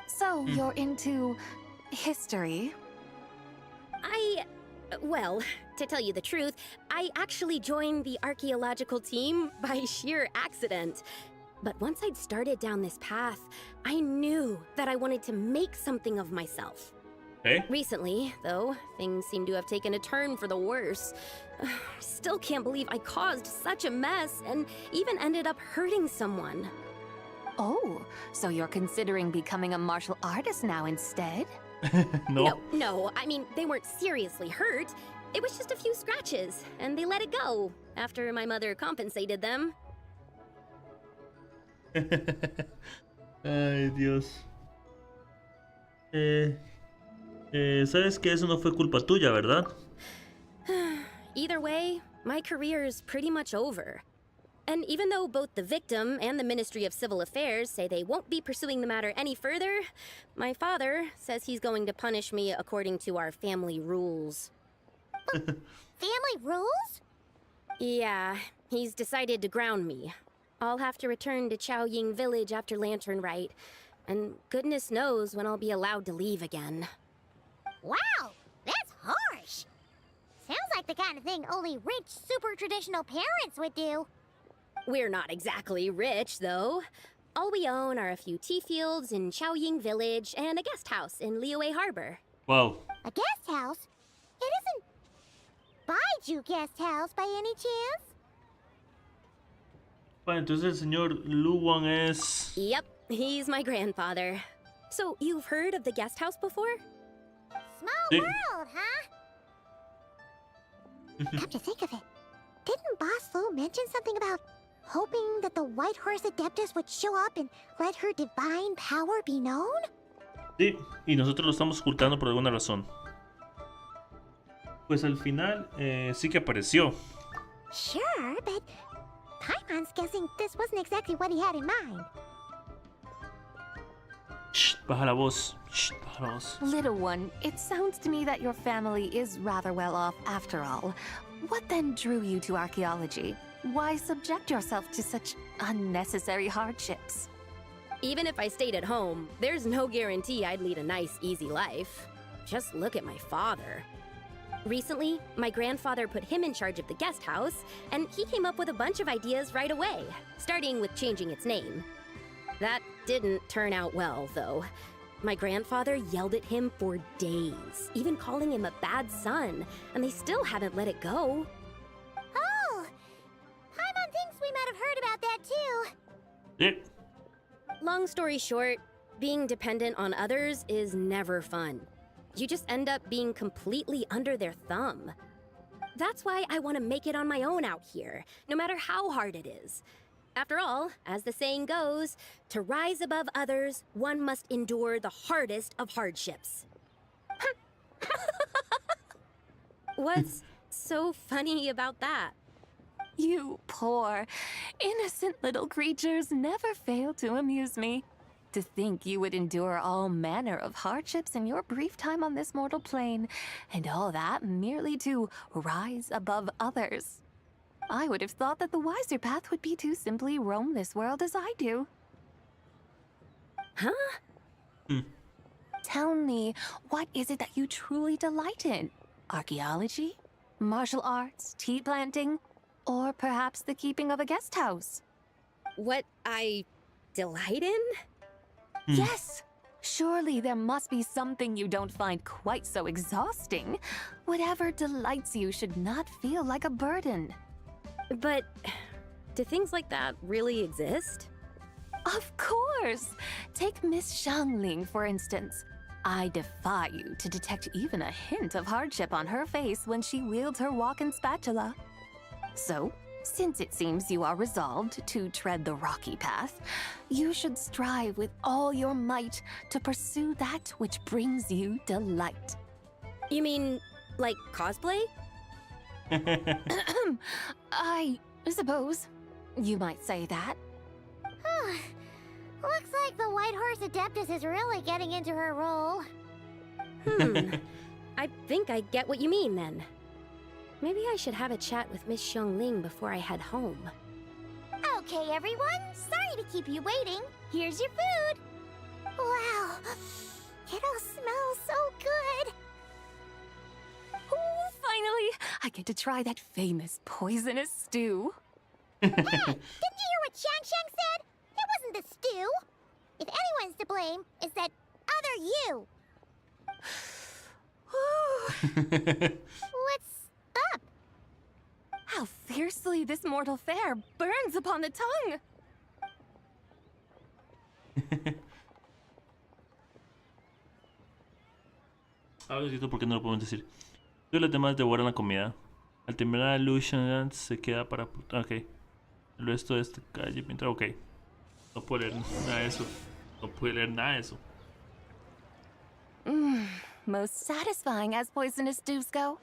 So, you're into history? Well, to tell you the truth, I actually joined the archaeological team by sheer accident. But once I'd started down this path, I knew that I wanted to make something of myself. Okay. Recently, though, things seem to have taken a turn for the worse. Still can't believe I caused such a mess and even ended up hurting someone. Oh, so you're considering becoming a martial artist now instead? No, I mean, they weren't seriously hurt. It was just a few scratches, and they let it go after my mother compensated them. Ay, Dios. Sabes que eso no fue culpa tuya, ¿verdad? Either way, my career is pretty much over. And even though both the victim and the Ministry of Civil Affairs say they won't be pursuing the matter any further, my father says he's going to punish me according to our family rules. Family rules? Yeah, he's decided to ground me. I'll have to return to Chaoying Village after Lantern Rite, and goodness knows when I'll be allowed to leave again. Wow, that's harsh. Sounds like the kind of thing only rich, super traditional parents would do. We're not exactly rich, though. All we own are a few tea fields in Chaoying Village and a guest house in Liyue Harbor. Wow. A guest house? It isn't Baiju Guest House by any chance? Bueno, entonces el señor Luwan es... Yep, he's my grandfather. So, you've heard of the guest house before? Small world, huh? Come to think of it, didn't Boss Lu mention something about hoping that the White Horse Adeptus would show up and let her divine power be known? Sí, y nosotros lo estamos ocultando por alguna razón. Pues al final sí que apareció. Sure, but Paimon's guessing this wasn't exactly what he had in mind. Shh, baja la voz. Shh, baja la voz. Little one, it sounds to me that your family is rather well off after all. What then drew you to archaeology? Why subject yourself to such unnecessary hardships? Even if I stayed at home, there's no guarantee I'd lead a nice, easy life. Just look at my father. Recently, my grandfather put him in charge of the guest house, and he came up with a bunch of ideas right away, starting with changing its name. That didn't turn out well, though. My grandfather yelled at him for days, even calling him a bad son, and they still haven't let it go. Oh! Paimon thinks we might have heard about that too. Yep. Long story short, being dependent on others is never fun. You just end up being completely under their thumb. That's why I want to make it on my own out here, no matter how hard it is. After all, as the saying goes, to rise above others, one must endure the hardest of hardships. What's so funny about that? You poor, innocent little creatures never fail to amuse me. To think you would endure all manner of hardships in your brief time on this mortal plane, and all that merely to rise above others. I would have thought that the wiser path would be to simply roam this world as I do. Huh? Tell me, what is it that you truly delight in? Archaeology? Martial arts? Tea planting? Or perhaps the keeping of a guest house? What I delight in? Yes! Surely there must be something you don't find quite so exhausting. Whatever delights you should not feel like a burden. But do things like that really exist? Of course! Take Miss Xiangling, for instance. I defy you to detect even a hint of hardship on her face when she wields her walking spatula. So, since it seems you are resolved to tread the rocky path, you should strive with all your might to pursue that which brings you delight. You mean, like cosplay? I suppose you might say that. Looks like the White Horse Adeptus is really getting into her role. I think I get what you mean then. Maybe I should have a chat with Miss Xiangling before I head home. Okay, everyone. Sorry to keep you waiting. Here's your food. Wow. It all smells so good. Oh, finally! I get to try that famous poisonous stew. Hey, didn't you hear what Shang said? It wasn't the stew. If anyone's to blame, it's that other you. What's up? How fiercely this mortal fare burns upon the tongue. Ahora necesito por qué no lo podemos decir. Todos los demás devoran la comida. Al terminar Lucian se queda para... Ok. El resto de esta calle mientras... Ok. No puedo leer nada de eso. No puedo leer nada de eso. Most satisfying as poisonous stews go.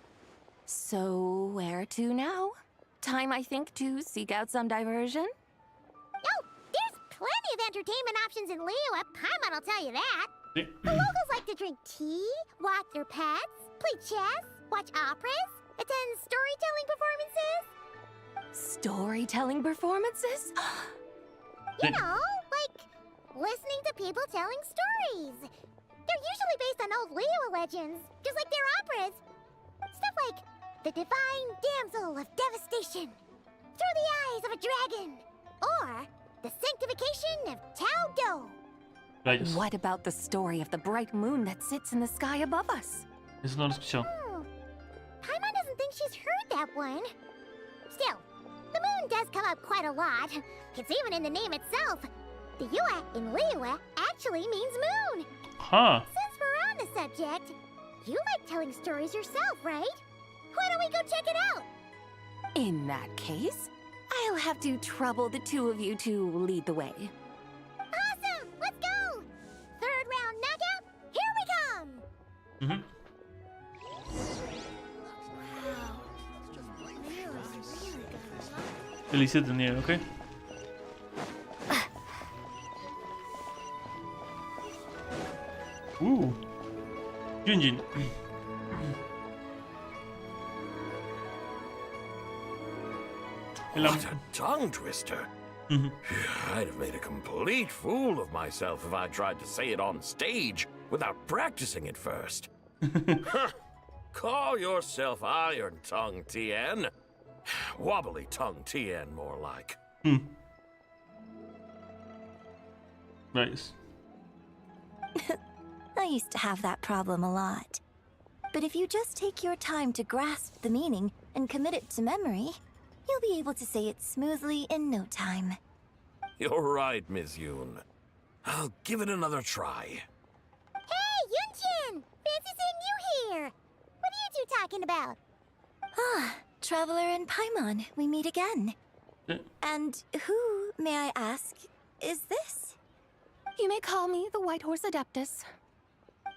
So, where to now? Time, I think, to seek out some diversion? Oh, there's plenty of entertainment options in Liyue. Paimon will tell you that. The locals like to drink tea, walk their pets, play chess, watch operas, attend storytelling performances. Storytelling performances? You know, like listening to people telling stories. They're usually based on old Liyue legends, just like their operas. Stuff like the Divine Damsel of Devastation, Through the Eyes of a Dragon, or the Sanctification of Tao Do. What about the story of the bright moon that sits in the sky above us? Eso no lo escuchó. Paimon doesn't think she's heard that one. Still, the moon does come up quite a lot. It's even in the name itself. The Yue in Liyue actually means moon. Huh. Since we're on the subject, you like telling stories yourself, right? Why don't we go check it out? In that case, I'll have to trouble the two of you to lead the way. Awesome! Let's go! Third round knockout, here we come! Delicias de nieve, ok. Genshin. What a tongue twister. I'd have made a complete fool of myself if I tried to say it on stage without practicing it first. Call yourself Iron Tongue, Tien. Wobbly Tongue, Tien, more like. Nice. I used to have that problem a lot. But if you just take your time to grasp the meaning and commit it to memory, you'll be able to say it smoothly in no time. You're right, Miss Yoon. I'll give it another try. Hey, Yunchin! Fancy seeing you here! What are you two talking about? Ah, Traveler and Paimon, we meet again. And who, may I ask, is this? You may call me the White Horse Adeptus.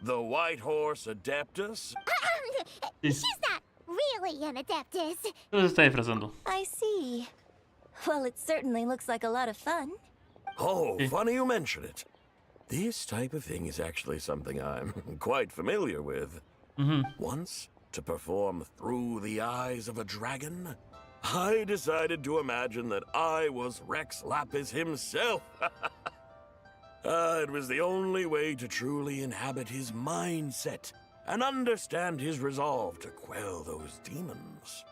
The White Horse Adeptus? She's not really an Adeptus. Se está disfrazando. I see. Well, it certainly looks like a lot of fun. Oh, funny you mention it. This type of thing is actually something I'm quite familiar with. Once, to perform Through the Eyes of a Dragon, I decided to imagine that I was Rex Lapis himself. It was the only way to truly inhabit his mindset and understand his resolve to quell those demons.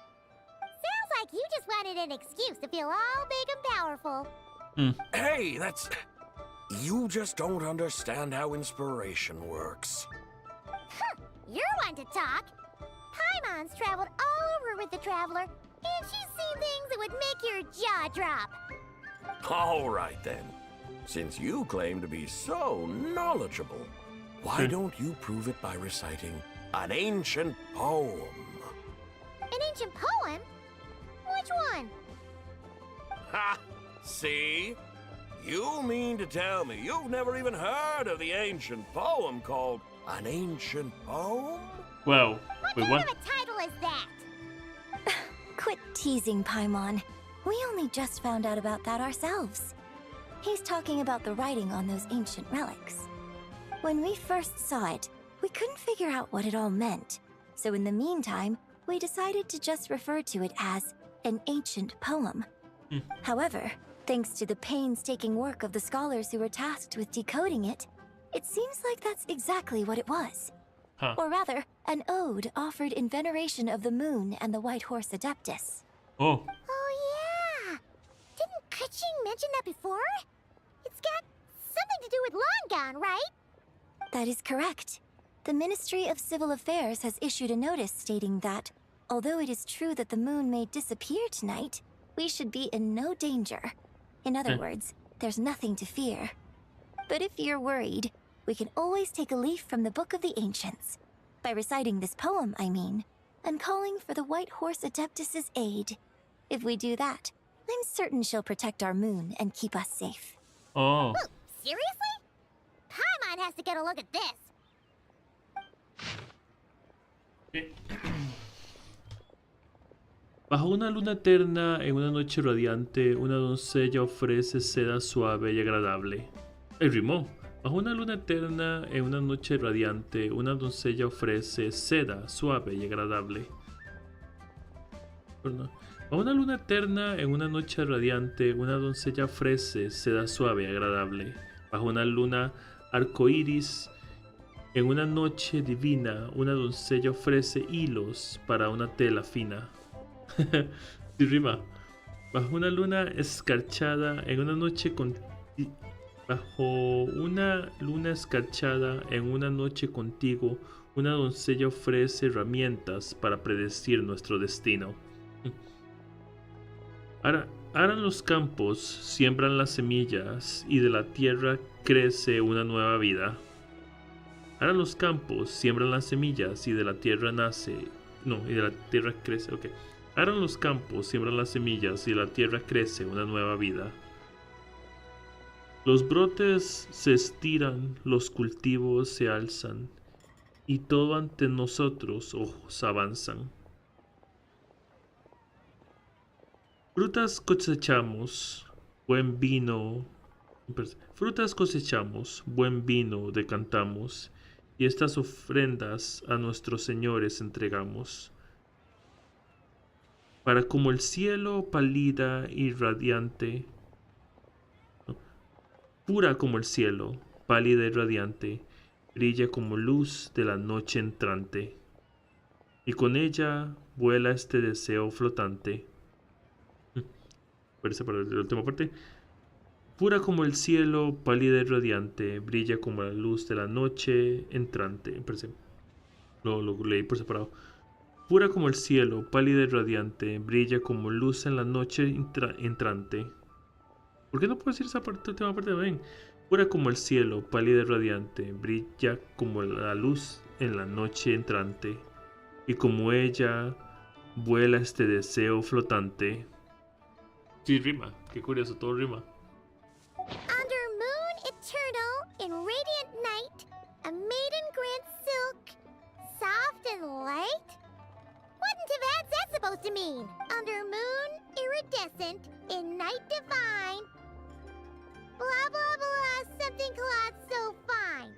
Sounds like you just wanted an excuse to feel all big and powerful. Hey, that's... You just don't understand how inspiration works. You're one to talk. Paimon's traveled all over with the Traveler, and she's seen things that would make your jaw drop. All right, then. Since you claim to be so knowledgeable, why don't you prove it by reciting an ancient poem? An ancient poem? Which one? Ha! See? You mean to tell me you've never even heard of the ancient poem called An Ancient Poem? Wow. What kind of a title is that? Quit teasing, Paimon. We only just found out about that ourselves. He's talking about the writing on those ancient relics. When we first saw it, we couldn't figure out what it all meant. So in the meantime, we decided to just refer to it as an ancient poem. However, thanks to the painstaking work of the scholars who were tasked with decoding it, it seems like that's exactly what it was. Or rather, an ode offered in veneration of the moon and the White Horse Adeptus. Oh. Oh yeah! Didn't Kuching mention that before? It's got something to do with Longan, right? That is correct. The Ministry of Civil Affairs has issued a notice stating that, although it is true that the moon may disappear tonight, we should be in no danger. In other words, there's nothing to fear. But if you're worried, we can always take a leaf from the Book of the Ancients. By reciting this poem, I mean, and calling for the White Horse Adeptus' aid. If we do that, I'm certain she'll protect our moon and keep us safe. Oh. Whoa, seriously? Paimon has to get a look at this. Bajo una luna eterna, en una noche radiante, una doncella ofrece seda suave y agradable. Rimó. Bajo una luna eterna, en una noche radiante, una doncella ofrece seda suave y agradable. Bajo una luna eterna, en una noche radiante, una doncella ofrece seda suave y agradable. Bajo una luna arcoíris, en una noche divina, una doncella ofrece hilos para una tela fina. Sí, rima. Bajo una luna escarchada, en una noche bajo una luna escarchada, en una noche contigo, una doncella ofrece herramientas para predecir nuestro destino. Aran los campos, siembran las semillas, y de la tierra crece una nueva vida. Aran los campos, siembran las semillas, y de la tierra nace... No, y de la tierra crece... Ok. Aran los campos, siembran las semillas, y de la tierra crece una nueva vida. Los brotes se estiran, los cultivos se alzan, y todo ante nosotros ojos avanzan. Frutas cosechamos, buen vino... Frutas cosechamos, buen vino decantamos, y estas ofrendas a nuestros señores entregamos. Para como el cielo pálida y radiante, pura como el cielo, pálida y radiante, brilla como luz de la noche entrante, y con ella vuela este deseo flotante. Parece para la última parte. Pura como el cielo, pálida y radiante, brilla como la luz de la noche entrante. Parece. Lo leí por separado. Pura como el cielo, pálida y radiante, brilla como luz en la noche entrante. ¿Por qué no puedo decir esa última parte? Ven. Pura como el cielo, pálida y radiante, brilla como la luz en la noche entrante. Y como ella, vuela este deseo flotante. Sí, rima. Qué curioso, todo rima. Under moon eternal, in radiant night, a maiden grants silk, soft and light? What in Tibet's that supposed to mean? Under moon, iridescent, in night divine. Blah blah blah, something cloth so fine.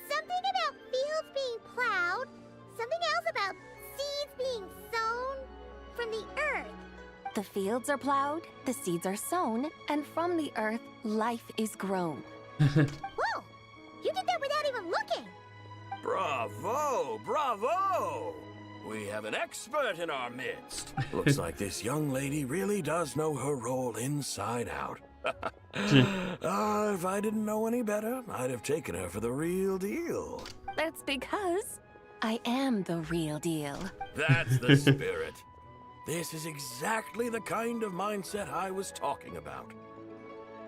Something about fields being plowed, something else about seeds being sown from the earth. The fields are plowed, the seeds are sown, and from the earth, life is grown. Whoa! You did that without even looking! Bravo! Bravo! We have an expert in our midst. Looks like this young lady really does know her role inside out. If I didn't know any better, I'd have taken her for the real deal. That's because I am the real deal. That's the spirit. This is exactly the kind of mindset I was talking about.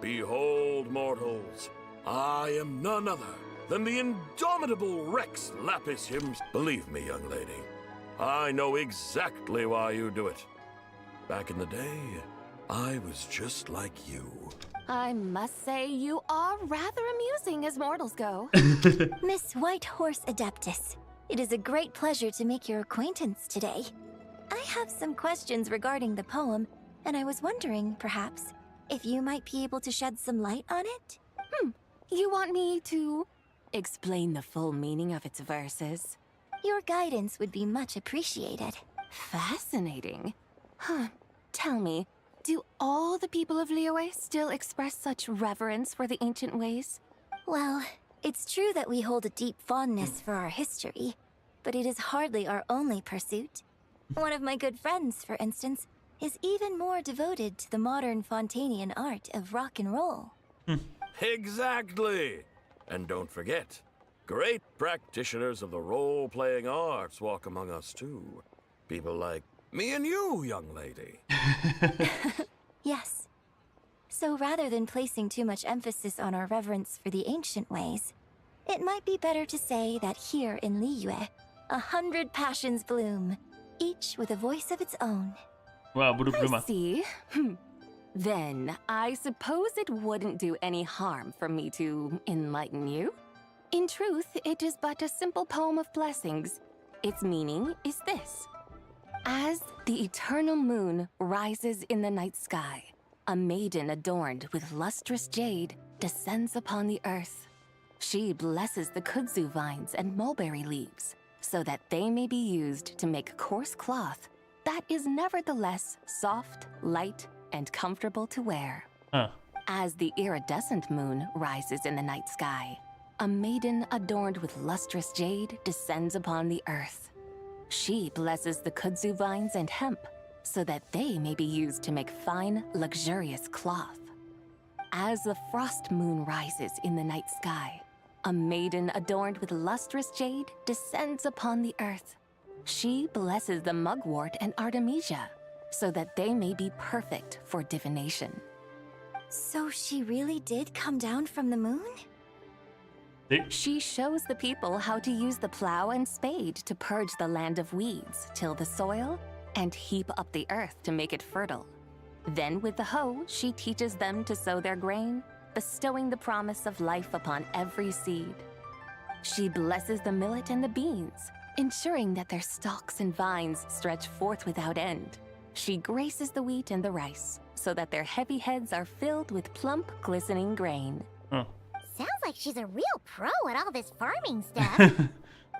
Behold, mortals, I am none other than the indomitable Rex Lapis himself. Believe me, young lady, I know exactly why you do it. Back in the day, I was just like you. I must say you are rather amusing as mortals go. Miss White Horse Adeptus, it is a great pleasure to make your acquaintance today. I have some questions regarding the poem, and I was wondering, perhaps, if you might be able to shed some light on it? You want me to explain the full meaning of its verses? Your guidance would be much appreciated. Fascinating. Tell me, do all the people of Liyue still express such reverence for the ancient ways? Well, it's true that we hold a deep fondness for our history, but it is hardly our only pursuit. One of my good friends, for instance, is even more devoted to the modern Fontanian art of rock and roll. Exactly! And don't forget, great practitioners of the role-playing arts walk among us too. People like me and you, young lady. Yes. So rather than placing too much emphasis on our reverence for the ancient ways, it might be better to say that here in Liyue, 100 passions bloom, each with a voice of its own. Wow, I see. Then, I suppose it wouldn't do any harm for me to enlighten you. In truth, it is but a simple poem of blessings. Its meaning is this. As the eternal moon rises in the night sky, a maiden adorned with lustrous jade descends upon the earth. She blesses the kudzu vines and mulberry leaves, so that they may be used to make coarse cloth that is nevertheless soft, light, and comfortable to wear. As the iridescent moon rises in the night sky, a maiden adorned with lustrous jade descends upon the earth. She blesses the kudzu vines and hemp, so that they may be used to make fine, luxurious cloth. As the frost moon rises in the night sky, a maiden adorned with lustrous jade descends upon the earth. She blesses the mugwort and artemisia, so that they may be perfect for divination. So she really did come down from the moon? She shows the people how to use the plow and spade to purge the land of weeds, till the soil, and heap up the earth to make it fertile. Then with the hoe, she teaches them to sow their grain, bestowing the promise of life upon every seed. She blesses the millet and the beans, ensuring that their stalks and vines stretch forth without end. She graces the wheat and the rice, so that their heavy heads are filled with plump, glistening grain. Sounds like she's a real pro at all this farming stuff.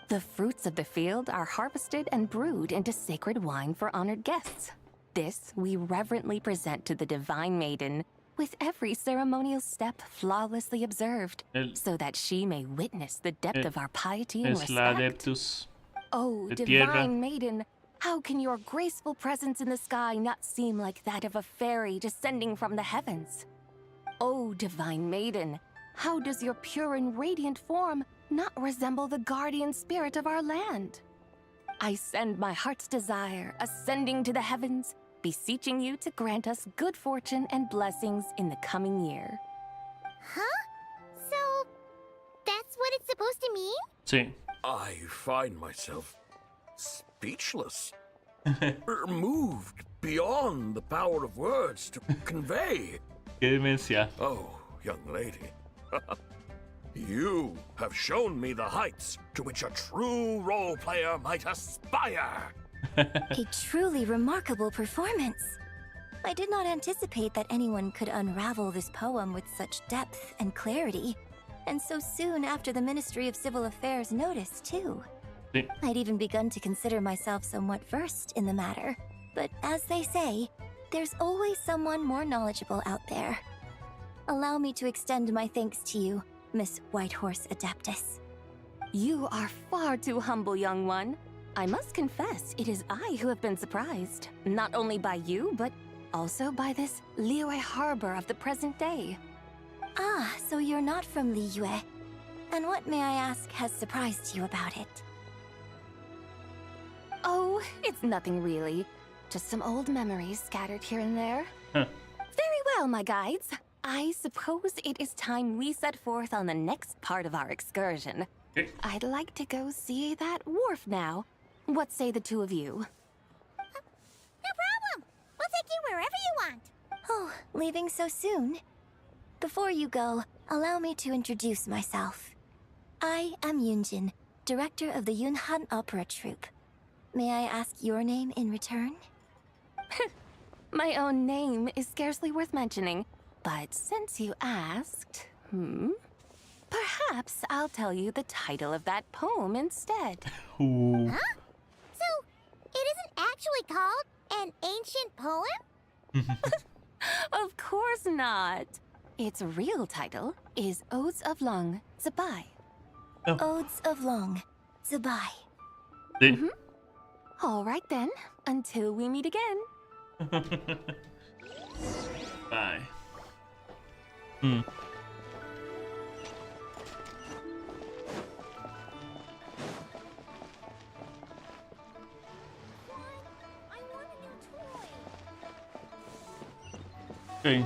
The fruits of the field are harvested and brewed into sacred wine for honored guests. This we reverently present to the divine maiden, with every ceremonial step flawlessly observed, so that she may witness the depth of our piety and Es la respect. Adeptus Oh, de divine Tierra. maiden, how can your graceful presence in the sky not seem like that of a fairy descending from the heavens? Oh, divine maiden, how does your pure and radiant form not resemble the guardian spirit of our land? I send my heart's desire, ascending to the heavens, beseeching you to grant us good fortune and blessings in the coming year. Huh? So, that's what it's supposed to mean? Sí. I find myself speechless. Moved beyond the power of words to convey. Qué demencia. Oh, young lady. You have shown me the heights to which a true role player might aspire. A truly remarkable performance. I did not anticipate that anyone could unravel this poem with such depth and clarity, and so soon after the Ministry of Civil Affairs noticed, too. I'd even begun to consider myself somewhat versed in the matter, but as they say, there's always someone more knowledgeable out there. Allow me to extend my thanks to you, Miss Whitehorse Adeptus. You are far too humble, young one. I must confess, it is I who have been surprised, not only by you, but also by this Liyue harbor of the present day. Ah, so you're not from Liyue. And what, may I ask, has surprised you about it? Oh, it's nothing really. Just some old memories scattered here and there. Very well, my guides. I suppose it is time we set forth on the next part of our excursion. I'd like to go see that wharf now. What say the two of you? No problem. We'll take you wherever you want. Oh, leaving so soon? Before you go, allow me to introduce myself. I am Yunjin, director of the Yunhan Opera Troupe. May I ask your name in return? My own name is scarcely worth mentioning, but since you asked, perhaps I'll tell you the title of that poem instead. Ooh. Huh? So, it isn't actually called an ancient poem? Of course not. Its real title is Odes of Long Zabai. Odes of Long Zabai. All right then, until we meet again. Bye. Okay.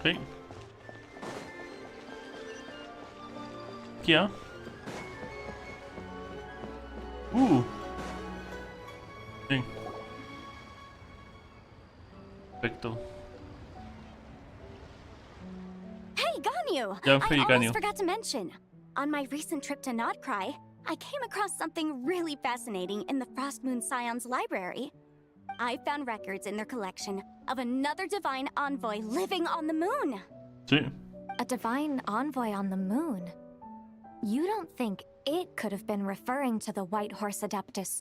Okay. Kia. Bien. Perfecto. Hey, Ganyu! Yeah, I hey, almost Ganyu. forgot to mention. On my recent trip to Nodcry, I came across something really fascinating in the Frost Moon Scion's library. I found records in their collection of another divine envoy living on the moon. Sí. A divine envoy on the moon? You don't think it could have been referring to the White Horse Adeptus?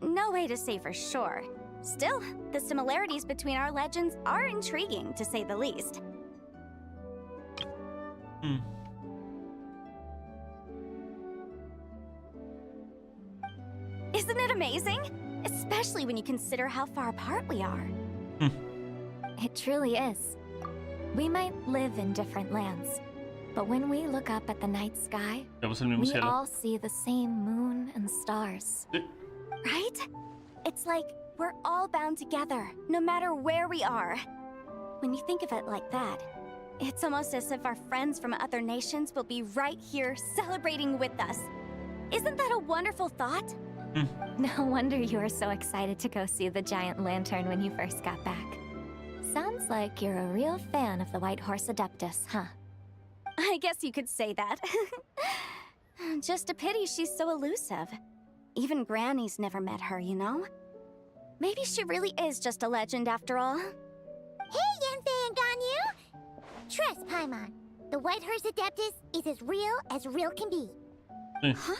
No way to say for sure. Still, the similarities between our legends are intriguing, to say the least. Isn't it amazing? Especially when you consider how far apart we are. It truly is. We might live in different lands, but when we look up at the night sky, Vemos el mismo we cielo. all see the same moon and stars. Right? It's like we're all bound together, no matter where we are. When you think of it like that, it's almost as if our friends from other nations will be right here celebrating with us. Isn't that a wonderful thought? No wonder you were so excited to go see the giant lantern when you first got back. Sounds like you're a real fan of the White Horse Adeptus, huh? I guess you could say that. Just a pity she's so elusive. Even Granny's never met her, you know? Maybe she really is just a legend after all. Hey, Yanfei and Ganyu! Trust, Paimon. The White Horse Adeptus is as real can be. Huh?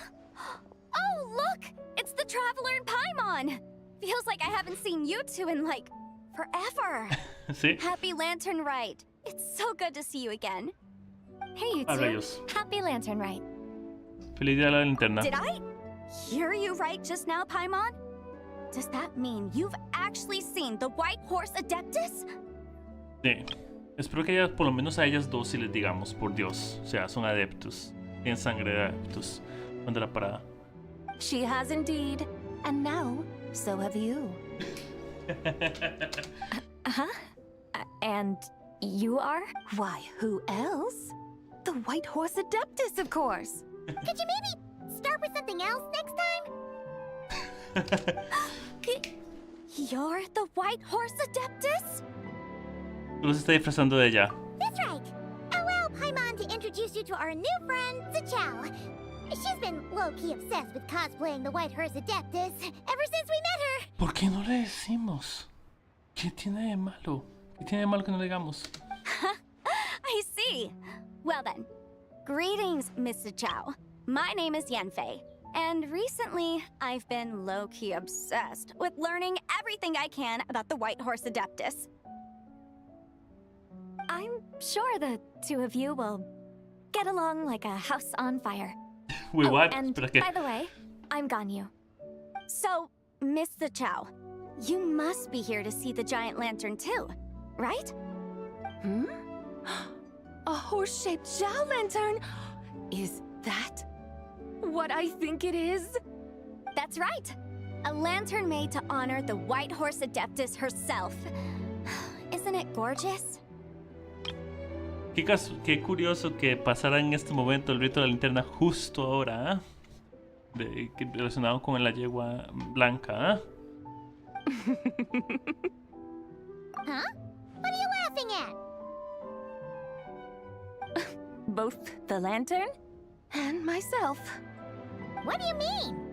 Oh, look! It's the Traveler and Paimon! Feels like I haven't seen you two in, like, forever. Sí. Happy Lantern Rite. It's so good to see you again. Hey, you Ah, two. rayos. Happy Lantern Rite. Feliz día de la linterna. Did I hear you right just now, Paimon? Does that mean you've actually seen the White Horse Adeptus? Sí. Espero que por lo menos a ellas dos si les digamos, por Dios. O sea, son adeptos. Tienen sangre de adeptos. Cuando la parada. She has indeed. And now, so have you. And you are? Why, who else? The White Horse Adeptus, of course. Could you maybe start with something else next time? You're the White Horse Adeptus? Tú se está disfrazando de ella. That's right. Allow Paimon to introduce you to our new friend, Zichao. She's been low-key obsessed with cosplaying the White Horse Adeptus ever since we met her. ¿Por qué no le decimos? ¿Qué tiene de malo? ¿Qué tiene de malo que no le digamos? I see. Well then, greetings, Miss Zichao. My name is Yanfei, and recently I've been low-key obsessed with learning everything I can about the White Horse Adeptus. I'm sure the two of you will get along like a house on fire. Wait, what? And Espera, ¿qué? by the way, I'm Ganyu. So, Miss Zichao, you must be here to see the giant lantern too, right? A horse-shaped Zhao lantern? Is that what I think it is? That's right. A lantern made to honor the White Horse Adeptus herself. Isn't it gorgeous? Qué curioso que pasara en este momento el rito de la linterna justo ahora, relacionado con la yegua blanca. Huh? What are you laughing at? Both the lantern and myself. What do you mean?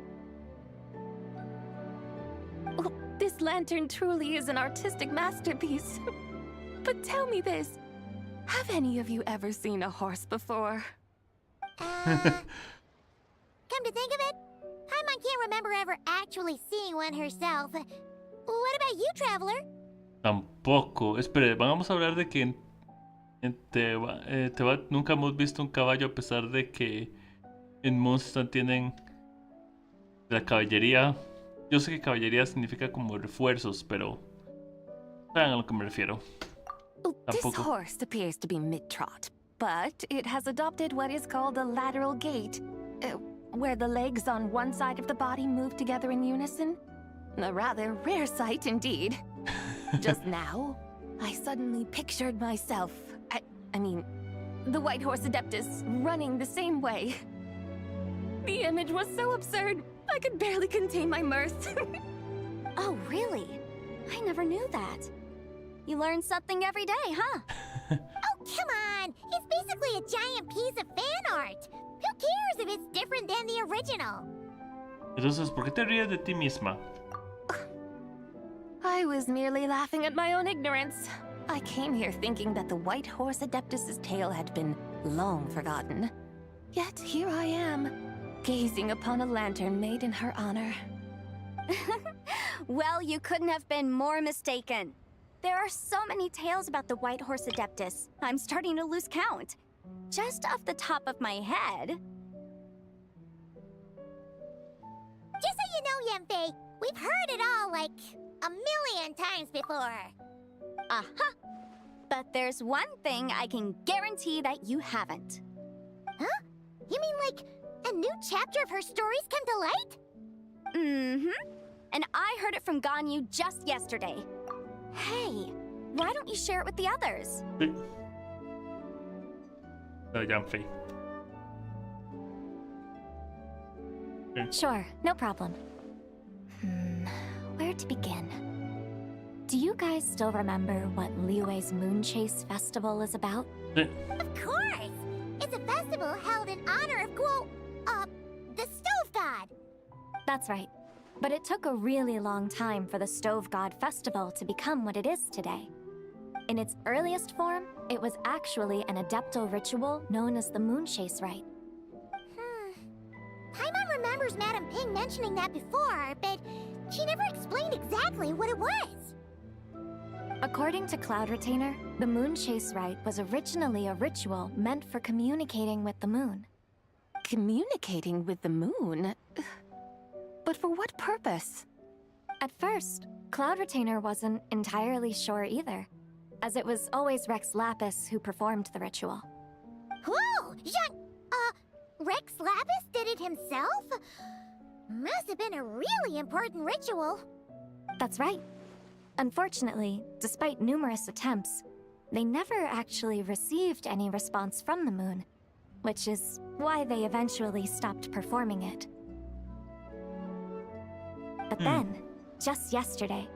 Well, this lantern truly is an artistic masterpiece. But tell me this. Have any of you ever seen a horse before? Come to think of it, Paimon can't remember ever actually seeing one herself. What about you, Traveler? Tampoco. Espere, vamos a hablar de que nunca hemos visto un caballo a pesar de que en Moonstone tienen la caballería. Yo sé que caballería significa como refuerzos, pero saben a lo que me refiero. This horse appears to be mid-trot, but it has adopted what is called a lateral gait, where the legs on one side of the body move together in unison. A rather rare sight indeed. Just now, I suddenly pictured myself, I mean, the White Horse Adeptus running the same way. The image was so absurd, I could barely contain my mirth. Oh, really? I never knew that. You learn something every day, huh? Oh, come on! It's basically a giant piece of fan art! Who cares if it's different than the original? Entonces, ¿por qué te ríes de ti misma? I was merely laughing at my own ignorance. I came here thinking that the White Horse Adeptus' tale had been long forgotten. Yet here I am, gazing upon a lantern made in her honor. Well, you couldn't have been more mistaken. There are so many tales about the White Horse Adeptus, I'm starting to lose count. Just off the top of my head... Just so you know, Yanfei, we've heard it all like a million times before. Uh-huh. But there's one thing I can guarantee that you haven't. Huh? You mean like a new chapter of her stories come to light? Mm-hmm. And I heard it from Ganyu just yesterday. Hey, why don't you share it with the others? Yanfei. Sure, no problem. Where to begin? Do you guys still remember what Liyue's Moon Chase Festival is about? Of course! It's a festival held in honor of the Stove God! That's right. But it took a really long time for the Stove God Festival to become what it is today. In its earliest form, it was actually an adeptal ritual known as the Moon Chase Rite. Paimon remembers Madame Ping mentioning that before, but she never explained exactly what it was. According to Cloud Retainer, the Moon Chase Rite was originally a ritual meant for communicating with the moon. Communicating with the moon? But for what purpose? At first, Cloud Retainer wasn't entirely sure either, as it was always Rex Lapis who performed the ritual. Whoa! Rex Lapis did it himself? Must have been a really important ritual. That's right. Unfortunately, despite numerous attempts, they never actually received any response from the moon, which is why they eventually stopped performing it. But then, just yesterday,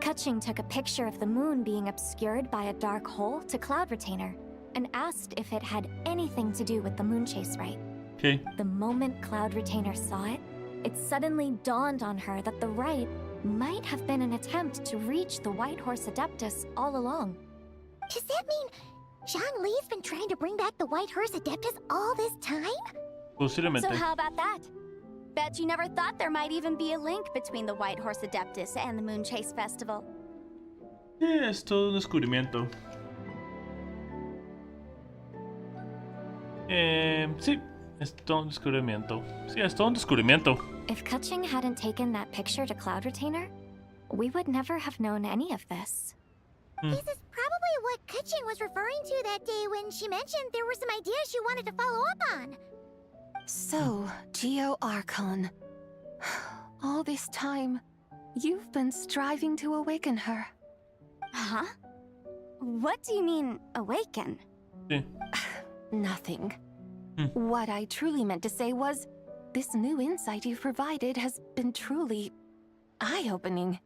Keqing took a picture of the moon being obscured by a dark hole to Cloud Retainer and asked if it had anything to do with the Moon Chase Rite. Okay. The moment Cloud Retainer saw it, it suddenly dawned on her that the rite might have been an attempt to reach the White Horse Adeptus all along. Does that mean Zhang Li's been trying to bring back the White Horse Adeptus all this time? Posiblemente. So how about that? Bet you never thought there might even be a link between the White Horse Adeptus and the Moon Chase Festival. Es todo un descubrimiento. Sí, es todo un descubrimiento. Sí, es todo un descubrimiento. If Keqing hadn't taken that picture to Cloud Retainer, we would never have known any of this. This is probably what Keqing was referring to that day when she mentioned there were some ideas she wanted to follow up on. So, Geo Archon, all this time, you've been striving to awaken her. Huh? What do you mean, awaken? Sí. Nothing. What I truly meant to say was, this new insight you've provided has been truly eye-opening.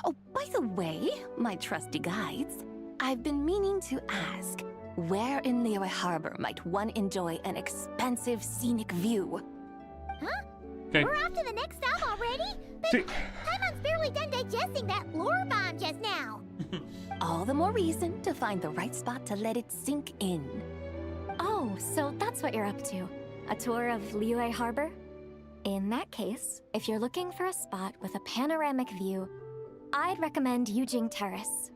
Oh, by the way, my trusty guides, I've been meaning to ask, where in Liyue Harbor might one enjoy an expansive scenic view? Huh? Okay. We're off to the next stop already? But Paimon's barely done digesting that lore bomb just now. All the more reason to find the right spot to let it sink in. Oh, so that's what you're up to. A tour of Liyue Harbor? In that case, if you're looking for a spot with a panoramic view, I'd recommend Yujing Terrace.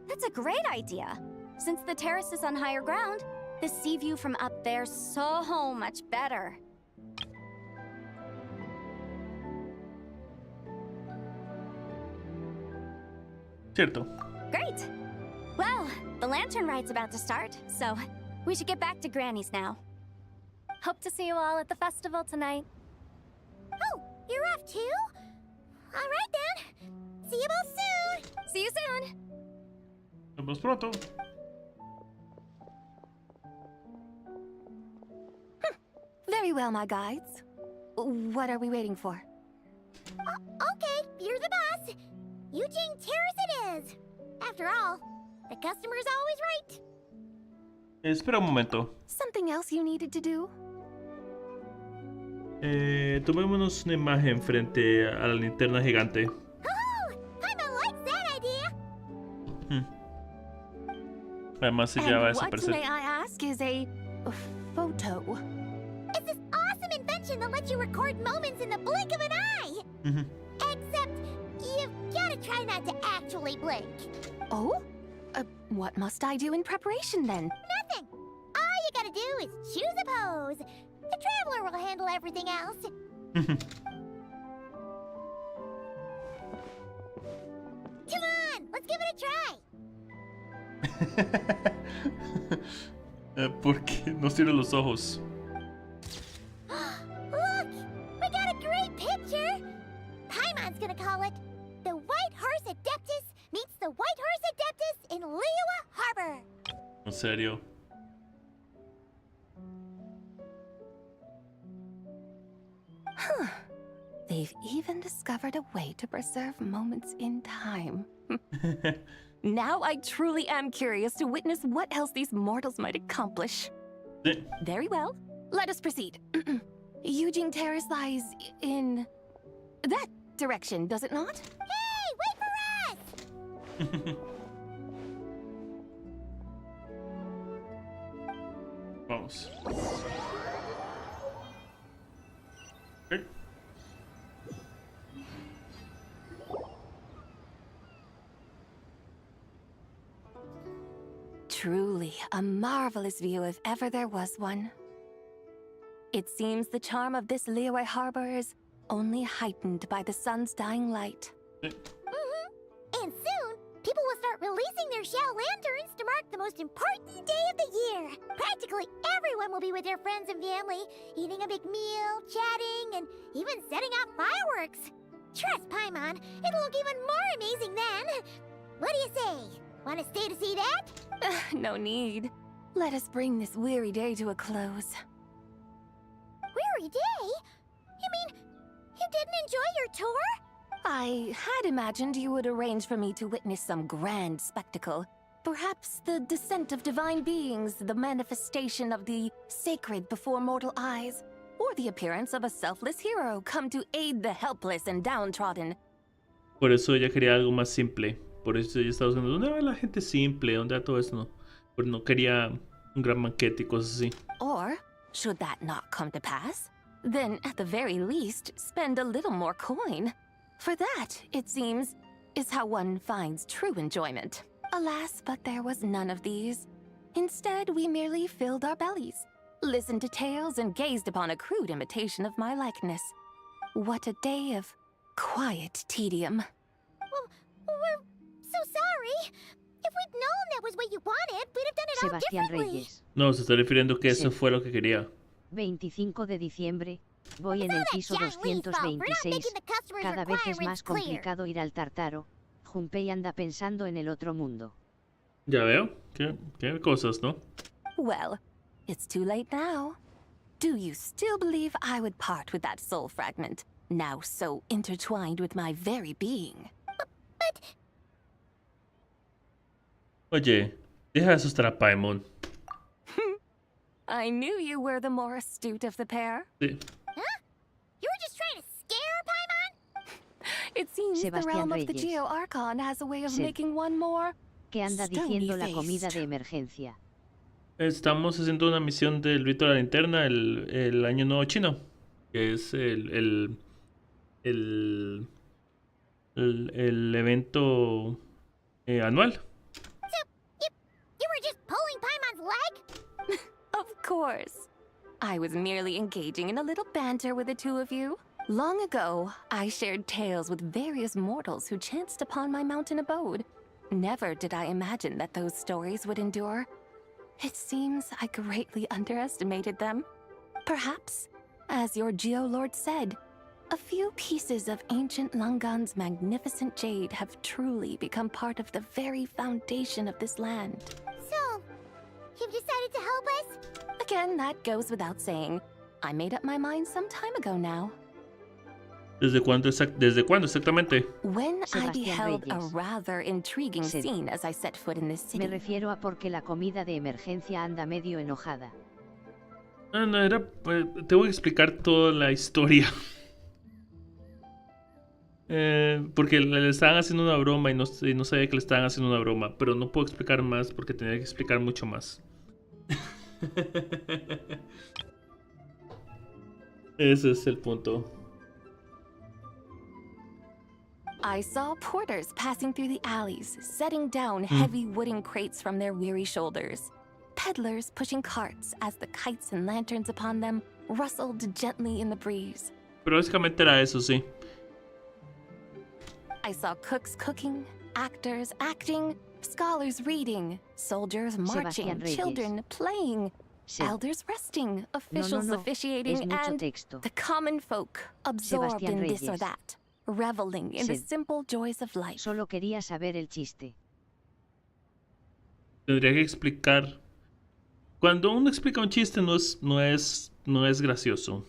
That's a great idea. Since the terrace is on higher ground, the sea view from up there's so much better. Cierto. Great! Well, the lantern ride's about to start, so we should get back to Granny's now. Hope to see you all at the festival tonight. Oh, you're off too? All right then. See you both soon. See you soon. Nos vemos pronto. Very well, my guides. What are we waiting for? Okay, you're the boss. Eugene Terrace it is. After all, the customer's always right. Espera un momento. Something else you needed to do? Tomémonos una imagen frente a la linterna gigante. Oh, Paimon likes that idea. Además ella va a And what, desaparecer. may I ask, is a photo? It's this awesome invention that lets you record moments in the blink of an eye. Except, you've got to try not to actually blink. Oh? What must I do in preparation then? Nothing. All you gotta do is choose a pose. The Traveler will handle everything else. Come on, let's give it a try. ¿Por qué no cierro los ojos? Look, we got a great picture. Paimon's gonna call it The White Horse Adeptus Meets the White Horse Adeptus in Liyue Harbor. En serio. Huh. They've even discovered a way to preserve moments in time. Now I truly am curious to witness what else these mortals might accomplish. Very well. Let us proceed. Eugene Terrace lies in that direction, does it not? Hey, wait for us! Vamos. Okay. Truly a marvelous view if ever there was one. It seems the charm of this Liyue Harbor is only heightened by the sun's dying light. And soon, people will start releasing their shell lanterns to mark the most important day of the year. Practically everyone will be with their friends and family, eating a big meal, chatting, and even setting off fireworks. Trust Paimon, it'll look even more amazing then. What do you say? Want to stay to see that? No need. Let us bring this weary day to a close. Weary day? You mean, you didn't enjoy your tour? I had imagined you would arrange for me to witness some grand spectacle. Perhaps the descent of divine beings, the manifestation of the sacred before mortal eyes, or the appearance of a selfless hero come to aid the helpless and downtrodden. Por eso ella quería algo más simple. Por eso ella estaba diciendo, ¿dónde va la gente simple? ¿Dónde va todo eso? No, pero no quería un gran banquete y cosas así. Or, should that not come to pass, then at the very least, spend a little more coin. For that, it seems, is how one finds true enjoyment. Alas, but there was none of these. Instead, we merely filled our bellies, listened to tales, and gazed upon a crude imitation of my likeness. What a day of quiet tedium. Well, we're so sorry. If we'd known that was what you wanted, we'd have done it all Sebastián differently. Reyes. No, se está refiriendo que eso fue lo que quería. 25 de diciembre. Voy en el piso 226. Cada vez es más complicado ir al Tartaro. Junpei anda pensando en el otro mundo. Ya veo. ¿Qué cosas, no? Well, it's too late now. Do you still believe I would part with that soul fragment, now so intertwined with my very being? Oye, deja de asustar a Paimon. I knew you were the more astute of the pair. Sí. Huh? You were just trying to scare Paimon? It seems the Sebastián realm of the Reyes. Geo Archon has a way of Sed. making one more ¿Qué anda stony diciendo la comida faced. de emergencia? Estamos haciendo una misión del rito de la linterna, el año nuevo chino, que es el evento anual. So, you were just pulling Paimon's leg? Of course. I was merely engaging in a little banter with the two of you. Long ago, I shared tales with various mortals who chanced upon my mountain abode. Never did I imagine that those stories would endure. It seems I greatly underestimated them. Perhaps, as your Geolord said, a few pieces of ancient Langan's magnificent jade have truly become part of the very foundation of this land. So, you've decided to help us? Again, that goes without saying. I made up my mind some time ago now. ¿Desde cuándo exactamente? When I Sebastián beheld a Reyes. rather intriguing Sed. scene as I set foot in this Me city. refiero a porque la comida de emergencia anda medio enojada. No, era... te voy a explicar toda la historia. Porque le estaban haciendo una broma y no sabía que le estaban haciendo una broma. Pero no puedo explicar más porque tenía que explicar mucho más. Ese es el punto. I saw porters passing through the alleys, setting down heavy wooden crates from their weary shoulders. Peddlers pushing carts as the kites and lanterns upon them rustled gently in the breeze. Pero básicamente era eso, sí. I saw cooks cooking, actors acting, scholars reading, soldiers marching, Sebastián Reyes. children playing, Sed. elders resting, officials no. officiating, Es mucho and texto. the common folk absorbed Sebastián in this or Reyes. that, reveling in the Sed. simple joys of life. Solo quería saber el chiste. Tendría que explicar. Cuando uno explica un chiste no es gracioso.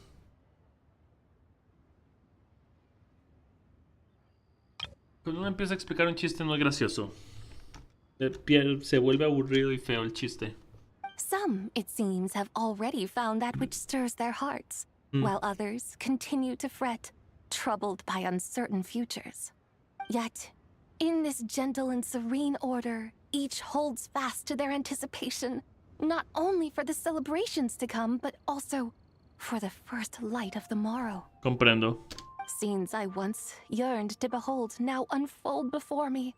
Cuando uno empieza a explicar un chiste no es gracioso. Se vuelve aburrido y feo el chiste. Some, it seems, have already found that which stirs their hearts, while others continue to fret, troubled by uncertain futures. Yet, in this gentle and serene order, each holds fast to their anticipation, not only for the celebrations to come, but also for the first light of the morrow. Comprendo. Scenes I once yearned to behold now unfold before me,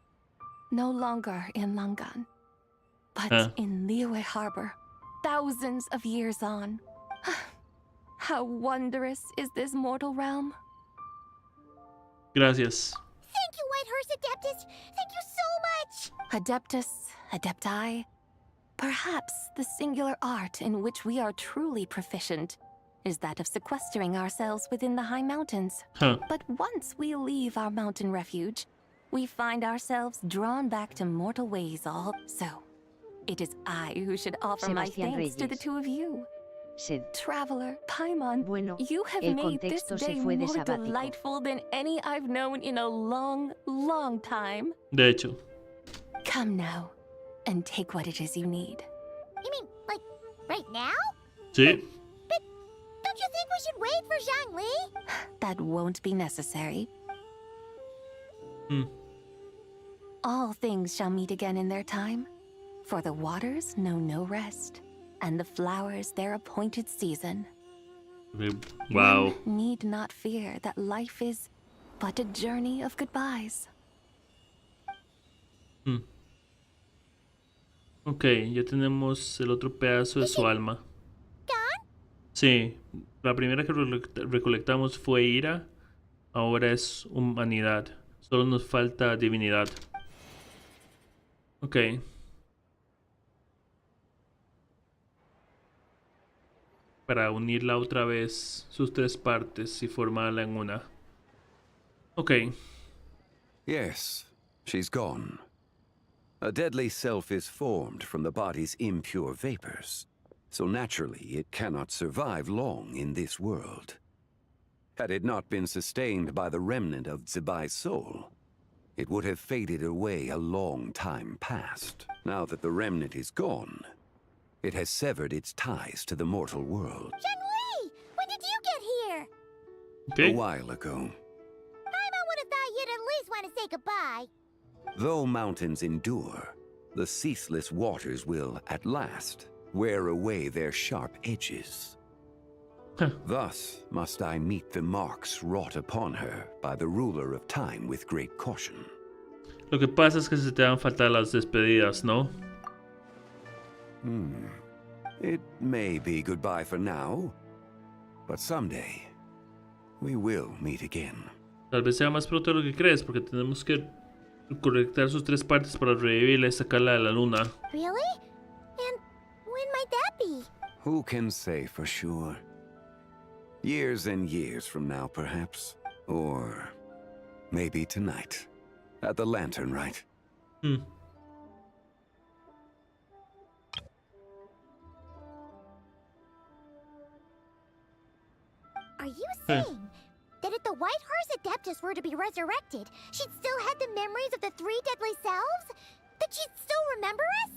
no longer in Langan, but in Liyue Harbor, thousands of years on. How wondrous is this mortal realm. Gracias. Thank you, Whitehurst Adeptus! Thank you so much! Adeptus, Adepti, perhaps the singular art in which we are truly proficient is that of sequestering ourselves within the high mountains. But once we leave our mountain refuge, we find ourselves drawn back to mortal ways all. So, it is I who should offer my Sebastián thanks to the Reyes. two of you. Sed. Traveler, Paimon, Bueno, you have el made this contexto se day fue de more sabático. delightful than any I've known in a long, long time. De hecho. Come now, and take what it is you need. You mean, like, right now? Sí. But don't you think we should wait for Zhangli? That won't be necessary. Hmm. All things shall meet again in their time, for the waters know no rest, and the flowers their appointed season. Wow. One need not fear that life is but a journey of goodbyes. Ok, ya tenemos el otro pedazo de su alma. Sí, la primera que recolectamos fue ira, ahora es humanidad. Solo nos falta divinidad. Ok. Para unirla otra vez, sus tres partes y formarla en una. Ok. Yes, she's gone. A deadly self is formed from the body's impure vapors, so naturally it cannot survive long in this world. Had it not been sustained by the remnant of Zibai's soul, it would have faded away a long time past. Now that the remnant is gone, it has severed its ties to the mortal world. Shenhui! When did you get here? A while ago. Paimon would have thought you'd at least want to say goodbye. Though mountains endure, the ceaseless waters will, at last, wear away their sharp edges. Thus must I meet the marks wrought upon her by the ruler of time with great caution. Lo que pasa es que se te van a faltar las despedidas, ¿no? It may be goodbye for now, but someday we will meet again. Tal vez sea más pronto de lo que crees, porque tenemos que conectar sus 3 partes para revivirla y sacarla de la luna. Really? And when might that be? Who can say for sure? Years and years from now, perhaps. Or maybe tonight. At the Lantern, right? Are you saying that if the White Horse Adeptus were to be resurrected, she'd still have the memories of the 3 deadly selves? That she'd still remember us?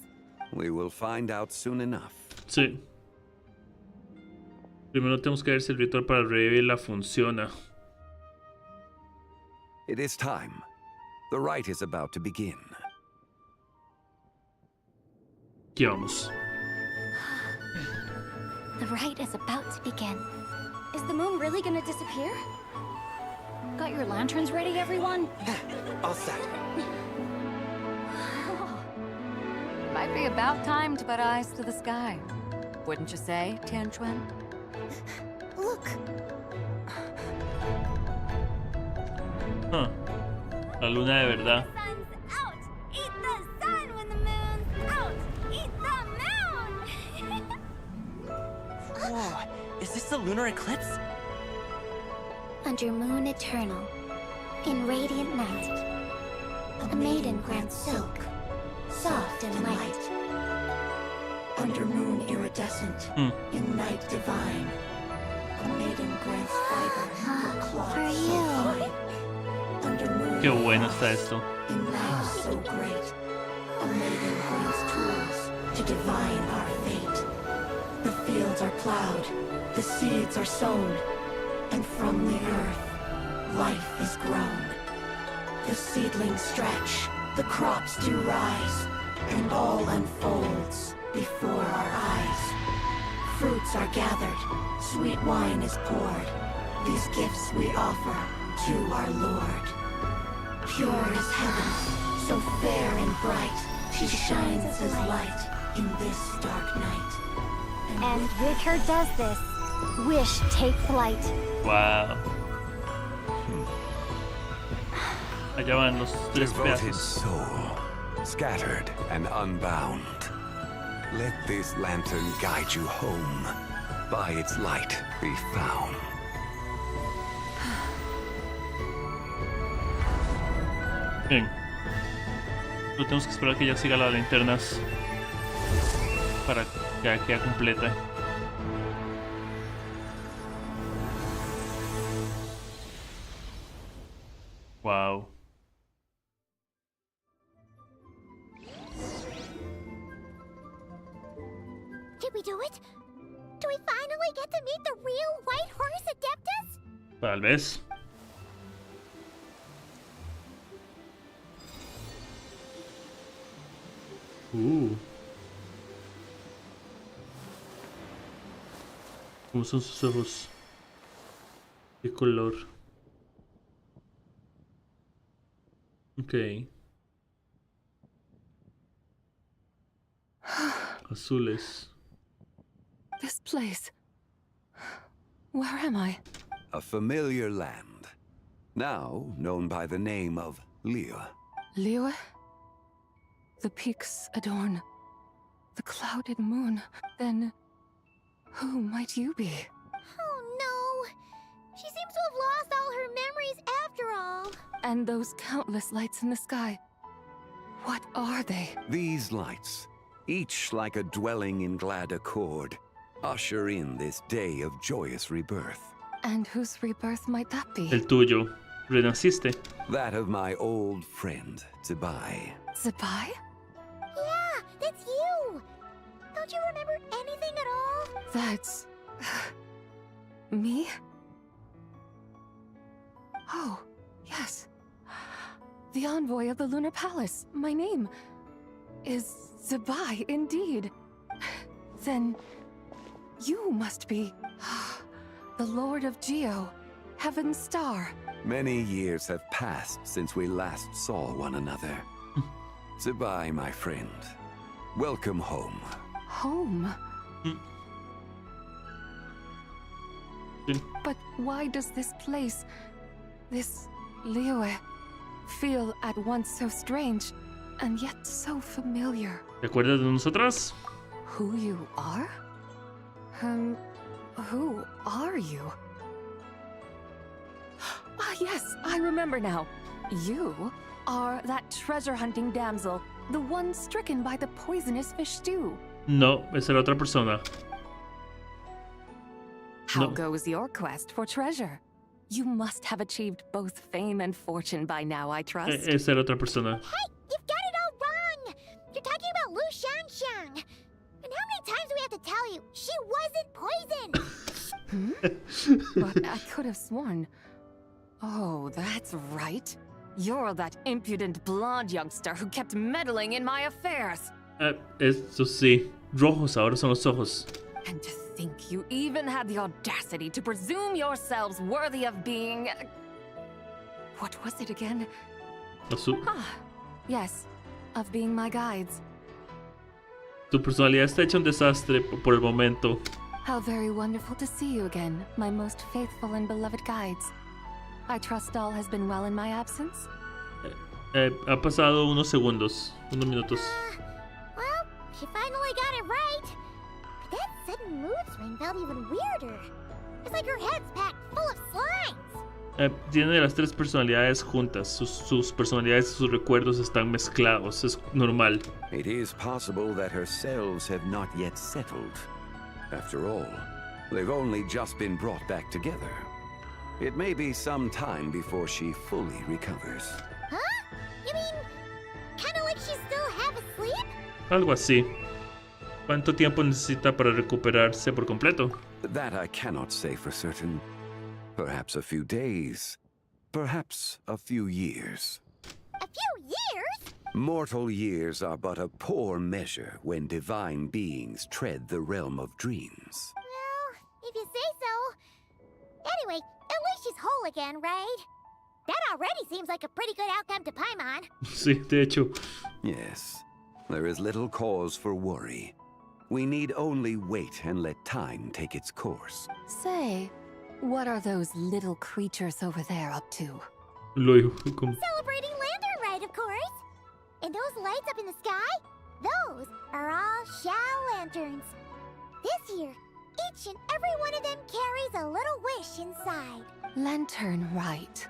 We will find out soon enough. Sí. Primero tenemos que ver si el ritual para revivirla funciona. It is time. The rite is about to begin. Aquí vamos. The rite is about to begin. Is the moon really gonna disappear? Got your lanterns ready, everyone? All set. Might be about time to put eyes to the sky. Wouldn't you say, Tianchuan? Look. La luna de verdad. Out! Eat the sun when the moon's out! Eat the moon! Whoa, is this the lunar eclipse? Under moon eternal, in radiant night, a maiden grants silk, soft and light. Under moon iridescent, in night divine, a maiden grants fiber for cloth so fine. Under moon Qué bueno está esto. in light so great, a maiden grants tools to divine our fate. The fields are plowed, the seeds are sown, and from the earth, life is grown. The seedlings stretch, the crops do rise, and all unfolds before our eyes. Fruits are gathered, sweet wine is poured. These gifts we offer to our Lord. Pure is heaven, so fair and bright. She shines as light in this dark night. And Ricker does this. Wish take flight. Wow. Allá van los 3 Devoted pedazos. soul, scattered and unbound. Let this lantern guide you home. By its light be found. Bien. Pero tenemos que esperar que ella siga las linternas para que quede completa. Wow. Did we do it? Do we finally get to meet the real White Horse Adeptus? Tal vez. ¿Cómo son sus ojos? ¿Qué color? Ok. Azules. This place. Where am I? A familiar land, now known by the name of Liyue. Liyue? The peaks adorn the clouded moon. Then, who might you be? Oh no! She seems to have lost all her memories after all. And those countless lights in the sky. What are they? These lights, each like a dwelling in glad accord, usher in this day of joyous rebirth. And whose rebirth might that be? El tuyo. renaciste. That of my old friend, Zibai. Zibai? Yeah, that's you! Don't you remember anything at all? That's... me? Oh, yes. The envoy of the Lunar Palace. My name is Zibai, indeed. Then you must be the Lord of Geo, Heaven's Star. Many years have passed since we last saw one another. Zibai, my friend. Welcome home. Home? But why does this place, this Liyue, feel at once so strange and yet so familiar? ¿Te acuerdas de nosotras? Who you are? Who are you? Ah, yes, I remember now. You are that treasure-hunting damsel, the one stricken by the poisonous fish stew. No, esa era otra persona. How goes your quest for treasure? You must have achieved both fame and fortune by now, I trust. Esa era otra persona. Hey, you've got it all wrong! You're talking about Lu Xiangxiang. And how many times do we have to tell you? She wasn't poisoned! But I could have sworn... Oh, that's right. You're that impudent blonde youngster who kept meddling in my affairs. Eso sí. Rojos ahora son los ojos. And to think you even had the audacity to presume yourselves worthy of being... What was it again? Yes, of being my guides. Tu personalidad está hecha un desastre por el momento. How very wonderful to see you again, my most faithful and beloved guides. I trust all has been well in my absence? Ha pasado unos segundos, unos minutos. Well, she finally got it right. But that sudden mood swing felt even weirder. It's like her head's packed full of slimes. Tiene las tres personalidades juntas. Sus personalidades y sus recuerdos están mezclados. Es normal. It is possible that her cells have not yet settled. After all, they've only just been brought back together. It may be some time before she fully recovers. Huh? You mean, kinda like she's still half asleep? Algo así. ¿Cuánto tiempo necesita para recuperarse por completo? That I cannot say for certain. Perhaps a few days. Perhaps a few years. A few years? Mortal years are but a poor measure when divine beings tread the realm of dreams. Well, if you say so. Anyway, at least she's whole again, right? That already seems like a pretty good outcome to Paimon. Sí, de hecho. Yes. There is little cause for worry. We need only wait and let time take its course. Say, what are those little creatures over there up to? Celebrating Lantern Rite, of course. And those lights up in the sky? Those are all Xiao lanterns. This year, each and every one of them carries a little wish inside. Lantern Rite.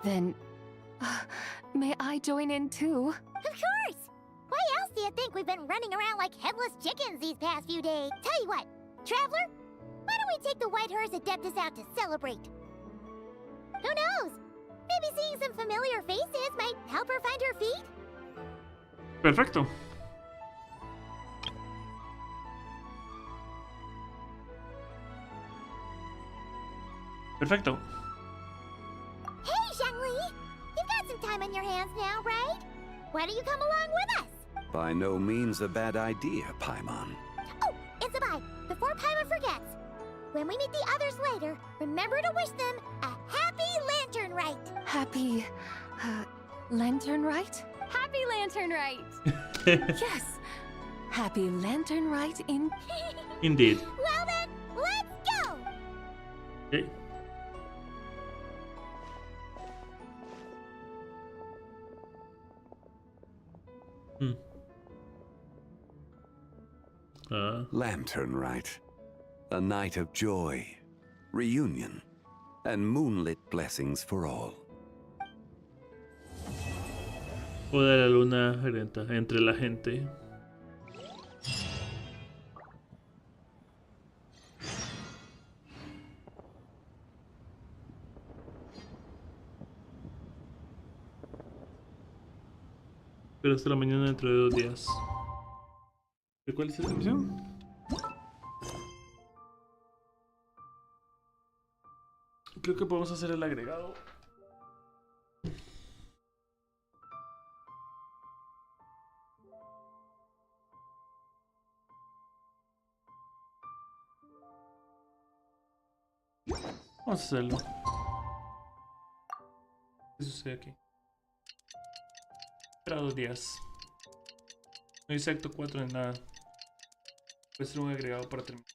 Then, may I join in too? Of course! Why else do you think we've been running around like headless chickens these past few days? Tell you what, Traveler, why don't we take the White Horse Adeptus out to celebrate? Who knows? Maybe seeing some familiar faces might help her find her feet? Perfecto. Perfecto. Hey, Zhangli! You've got some time on your hands now, right? Why don't you come along with us? By no means a bad idea, Paimon. Oh, and Zibai, before Paimon forgets, when we meet the others later, remember to wish them a happy Lantern Rite. Happy... Lantern Rite? Happy Lantern Rite! Yes! Happy Lantern Rite Indeed. Well then, let's go! Okay. Lantern Rite. A night of joy, reunion, and moonlit blessings for all. Boda de la luna entre la gente. Pero hasta la mañana dentro de 2 días. ¿De cuál es esta misión? Creo que podemos hacer el agregado. Vamos a hacerlo. ¿Qué sucede aquí? Espera 2 días. No dice acto 4 de nada. Puede ser un agregado para terminar.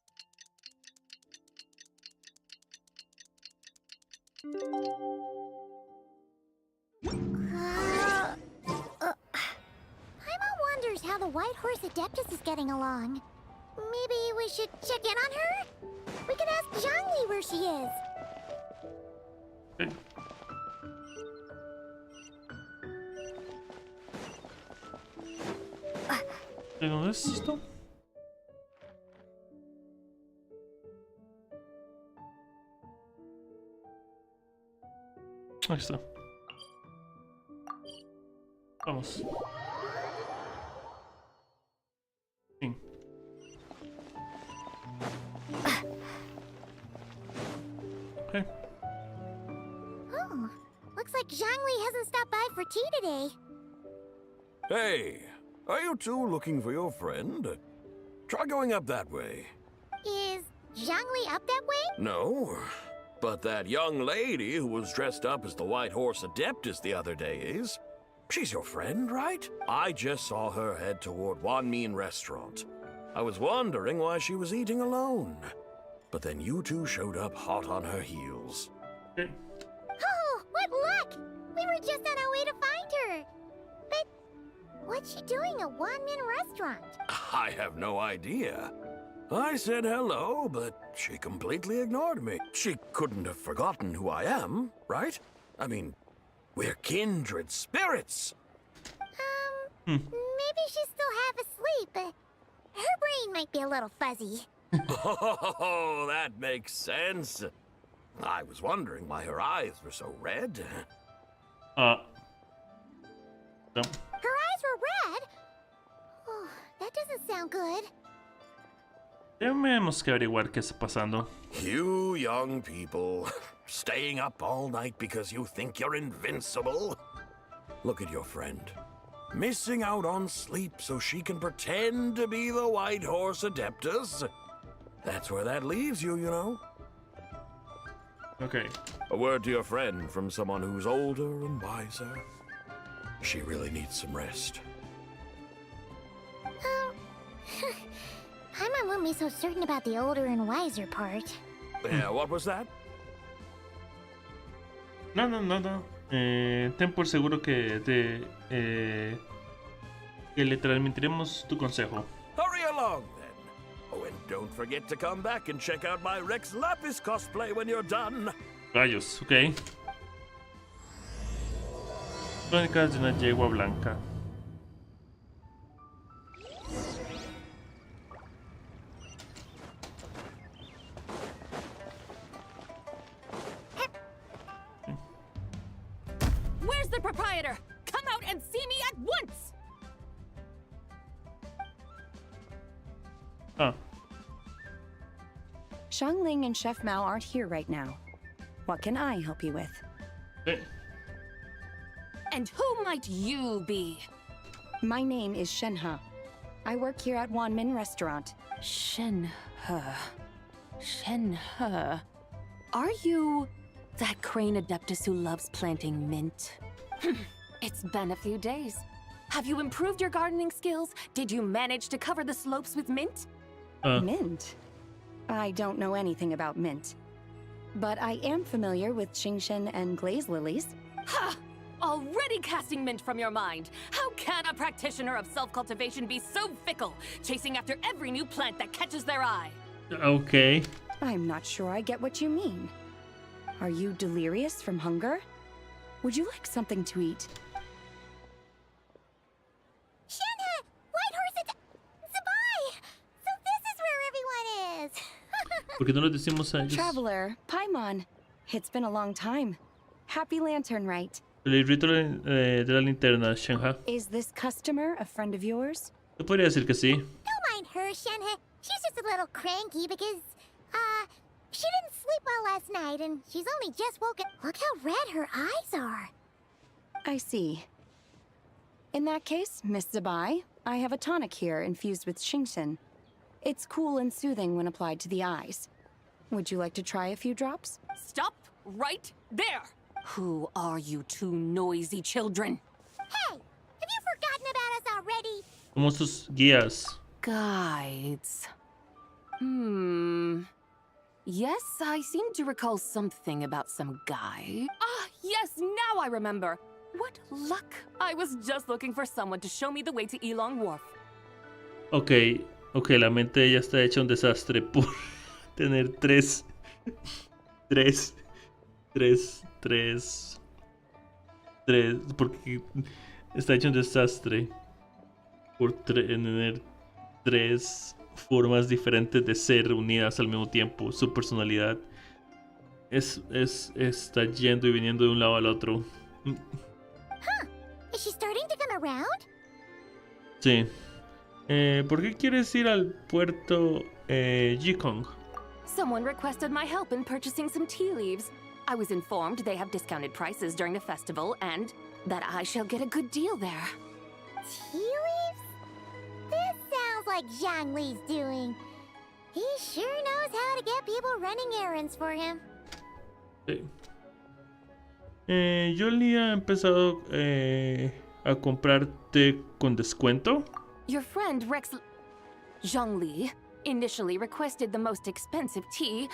Paimon wonders how the White Horse Adeptus is getting along. Maybe we should check in on her? We could ask Zhangli where she is. Okay. ¿De dónde es esto? Ahí está. Vamos. Sí. Okay. Oh, looks like Zhangli hasn't stopped by for tea today. Hey, are you two looking for your friend? Try going up that way. Is Zhangli up that way? No, but that young lady who was dressed up as the White Horse Adeptus the other day is. She's your friend, right? I just saw her head toward Wanmin Restaurant. I was wondering why she was eating alone. But then you two showed up hot on her heels. Oh, what luck! We were just on our way to find her. But what's she doing at Wanmin Restaurant? I have no idea. I said hello, but she completely ignored me. She couldn't have forgotten who I am, right? I mean, we're kindred spirits. Maybe she's still half asleep, but her brain might be a little fuzzy. Oh, that makes sense. I was wondering why her eyes were so red. No. Her eyes were red? Oh, that doesn't sound good. Tenemos que averiguar qué está pasando. You young people, staying up all night because you think you're invincible. Look at your friend. Missing out on sleep so she can pretend to be the White Horse Adeptus. That's where that leaves you, you know. Okay. A word to your friend from someone who's older and wiser. She really needs some rest. Paimon won't be so certain about the older and wiser part. Yeah, what was that? No. Ten por seguro que le transmitiremos tu consejo. Hurry along, then. Oh, and don't forget to come back and check out my Rex Lapis cosplay when you're done. Rayos, ok. Crónicas de una yegua blanca. Where's the proprietor? Come out and see me at once! Ah. Xiangling and Chef Mao aren't here right now. What can I help you with? Okay. And who might you be? My name is Shenhe. I work here at Wanmin Restaurant. Shenhe. Are you that crane adeptus who loves planting mint? It's been a few days. Have you improved your gardening skills? Did you manage to cover the slopes with mint? Mint? I don't know anything about mint. But I am familiar with Genshin and glaze lilies. Ha! Already casting mint from your mind. How can a practitioner of self-cultivation be so fickle, chasing after every new plant that catches their eye? Okay. I'm not sure I get what you mean. Are you delirious from hunger? Would you like something to eat? Shenhe! White Horse Zabai! So this is where everyone is! ¿Por qué no lo decimos a ellos? Traveler, Paimon. It's been a long time. Happy Lantern Rite. El rito de la linterna, Shenha. Is this customer a friend of yours? Yo podría decir que sí. Don't mind her, Shenhe. She's just a little cranky because, she didn't sleep well last night and she's only just woken. Look how red her eyes are. I see. In that case, Miss Zabai, I have a tonic here infused with Shingshin. It's cool and soothing when applied to the eyes. Would you like to try a few drops? Stop right there! Who are you two noisy children? Hey, have you forgotten about us already? Como sus guías. Guides. Yes, I seem to recall something about some guy. Ah, yes, now I remember. What luck! I was just looking for someone to show me the way to Elong Wharf. Ok, la mente de ella está hecha un desastre por tener tres, porque está hecho un desastre por tener tres formas diferentes de ser unidas al mismo tiempo. Su personalidad está yendo y viniendo de un lado al otro. Huh. Is she starting to come around? Sí. ¿Por qué quieres ir al puerto Jikong? Someone requested my help in purchasing some tea leaves. I was informed they have discounted prices during the festival and that I shall get a good deal there. Tea leaves? This sounds like Zhongli's doing. He sure knows how to get people running errands for him. Sí. Yoli ha empezado a comprar té con descuento. Your friend Rex Zhongli initially requested the most expensive tea,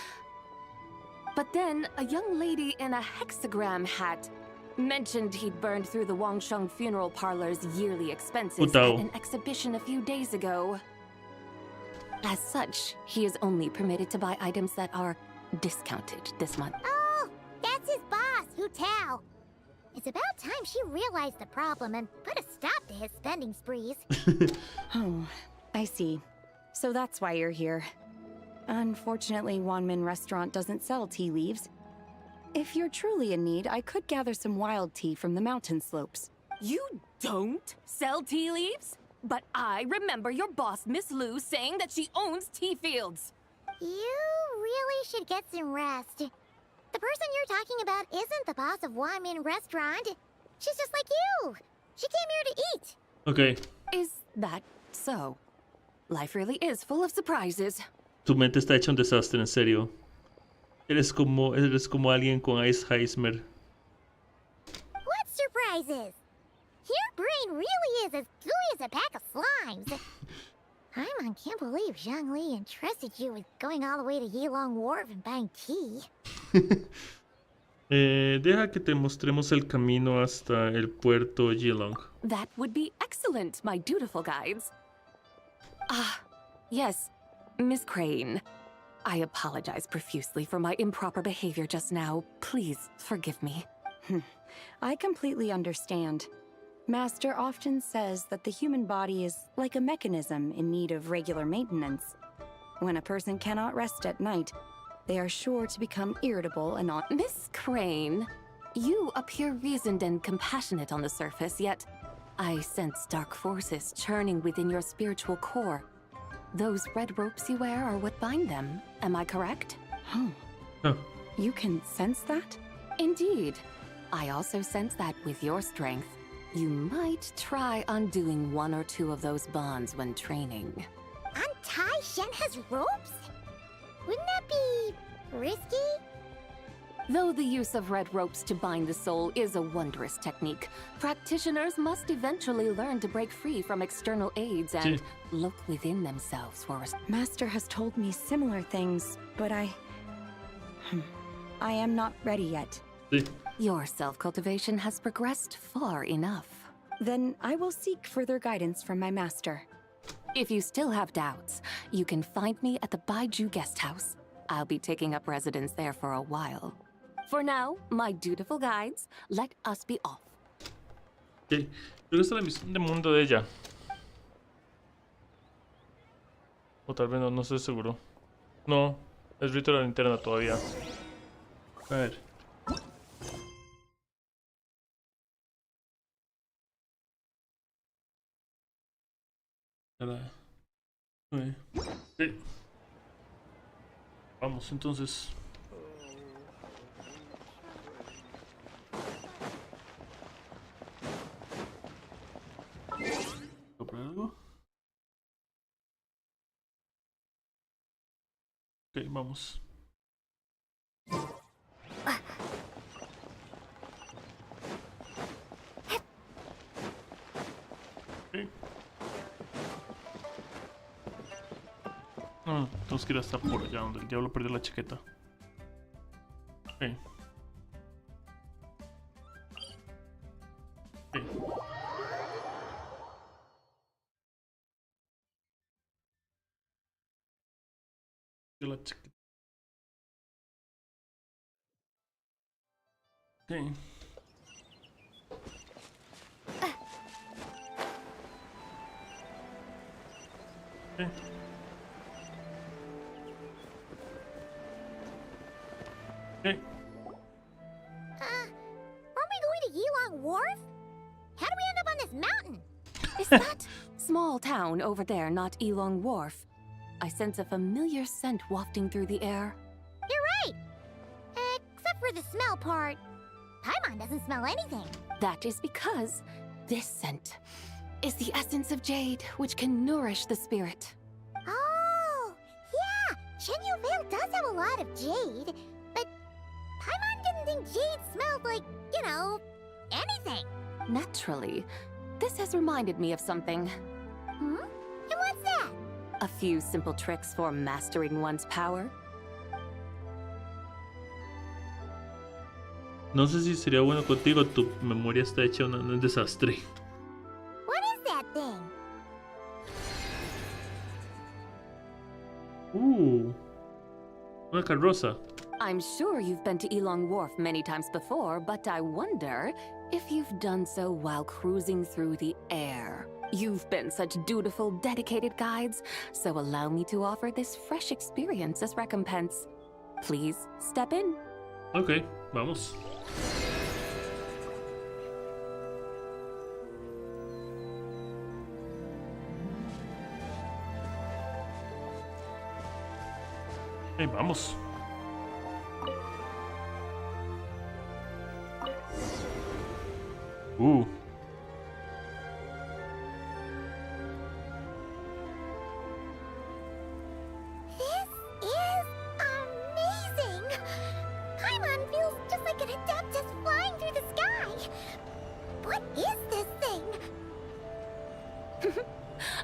but then a young lady in a hexagram hat mentioned he'd burned through the Wangsheng funeral parlor's yearly expenses at an exhibition a few days ago. As such, he is only permitted to buy items that are discounted this month. Oh, that's his boss, Hu Tao. It's about time she realized the problem and put a stop to his spending sprees. Oh, I see. So that's why you're here. Unfortunately, Wanmin Restaurant doesn't sell tea leaves. If you're truly in need, I could gather some wild tea from the mountain slopes. You don't sell tea leaves? But I remember your boss, Miss Lu, saying that she owns tea fields. You really should get some rest. The person you're talking about isn't the boss of Wanmin Restaurant. She's just like you. She came here to eat. Okay. Is that so? Life really is full of surprises. Tu mente está hecha un desastre, en serio. Eres como alguien con Alzheimer. What surprises? Your brain really is as gooey as a pack of slimes. I can't believe Zhongli entrusted you with going all the way to Yilong Wharf and buying tea. Deja que te mostremos el camino hasta el puerto Yilong. That would be excellent, my dutiful guides. Ah, yes, Miss Crane. I apologize profusely for my improper behavior just now. Please forgive me. I completely understand. Master often says that the human body is like a mechanism in need of regular maintenance. When a person cannot rest at night, they are sure to become irritable and not— Miss Crane, you appear reasoned and compassionate on the surface, yet I sense dark forces churning within your spiritual core. Those red ropes you wear are what bind them, am I correct? Oh. You can sense that? Indeed. I also sense that with your strength, you might try undoing one or two of those bonds when training. Untie Shenhe's ropes? Wouldn't that be risky? Though the use of red ropes to bind the soul is a wondrous technique, practitioners must eventually learn to break free from external aids and look within themselves for Master has told me similar things, but I am not ready yet. Your self-cultivation has progressed far enough. Then I will seek further guidance from my master. If you still have doubts, you can find me at the Baiju guest house. I'll be taking up residence there for a while. For now, my dutiful guides, let us be off. Okay. Creo que esta es la misión de mundo de ella. O tal vez no, no estoy seguro. No, es rito de la linterna todavía. A ver. Sí. Vamos, entonces. ¿Comprar algo? Ok, vamos. Okay. No, tenemos que ir hasta por allá donde el diablo perdió la chaqueta. Ok. La chaqueta. Ok. Okay. Okay. Aren't we going to Yilong Wharf? How do we end up on this mountain? Is that small town over there not Elong Wharf? I sense a familiar scent wafting through the air. You're right! Except for the smell part. Paimon doesn't smell anything. That is because this scent is the essence of jade, which can nourish the spirit. Oh, yeah! Shenyu Vale does have a lot of jade, but Paimon didn't think jade smelled like, you know, anything. Naturally, this has reminded me of something. Hmm? And what's that? A few simple tricks for mastering one's power. No sé si sería bueno contigo, tu memoria está hecha un desastre. What is that thing? Una carroza. I'm sure you've been to Elong Wharf many times before, but I wonder if you've done so while cruising through the air. You've been such dutiful, dedicated guides, so allow me to offer this fresh experience as recompense. Please step in. Ok, vamos. Hey, vamos. This is amazing! Paimon feels just like an adeptus flying through the sky. What is this thing?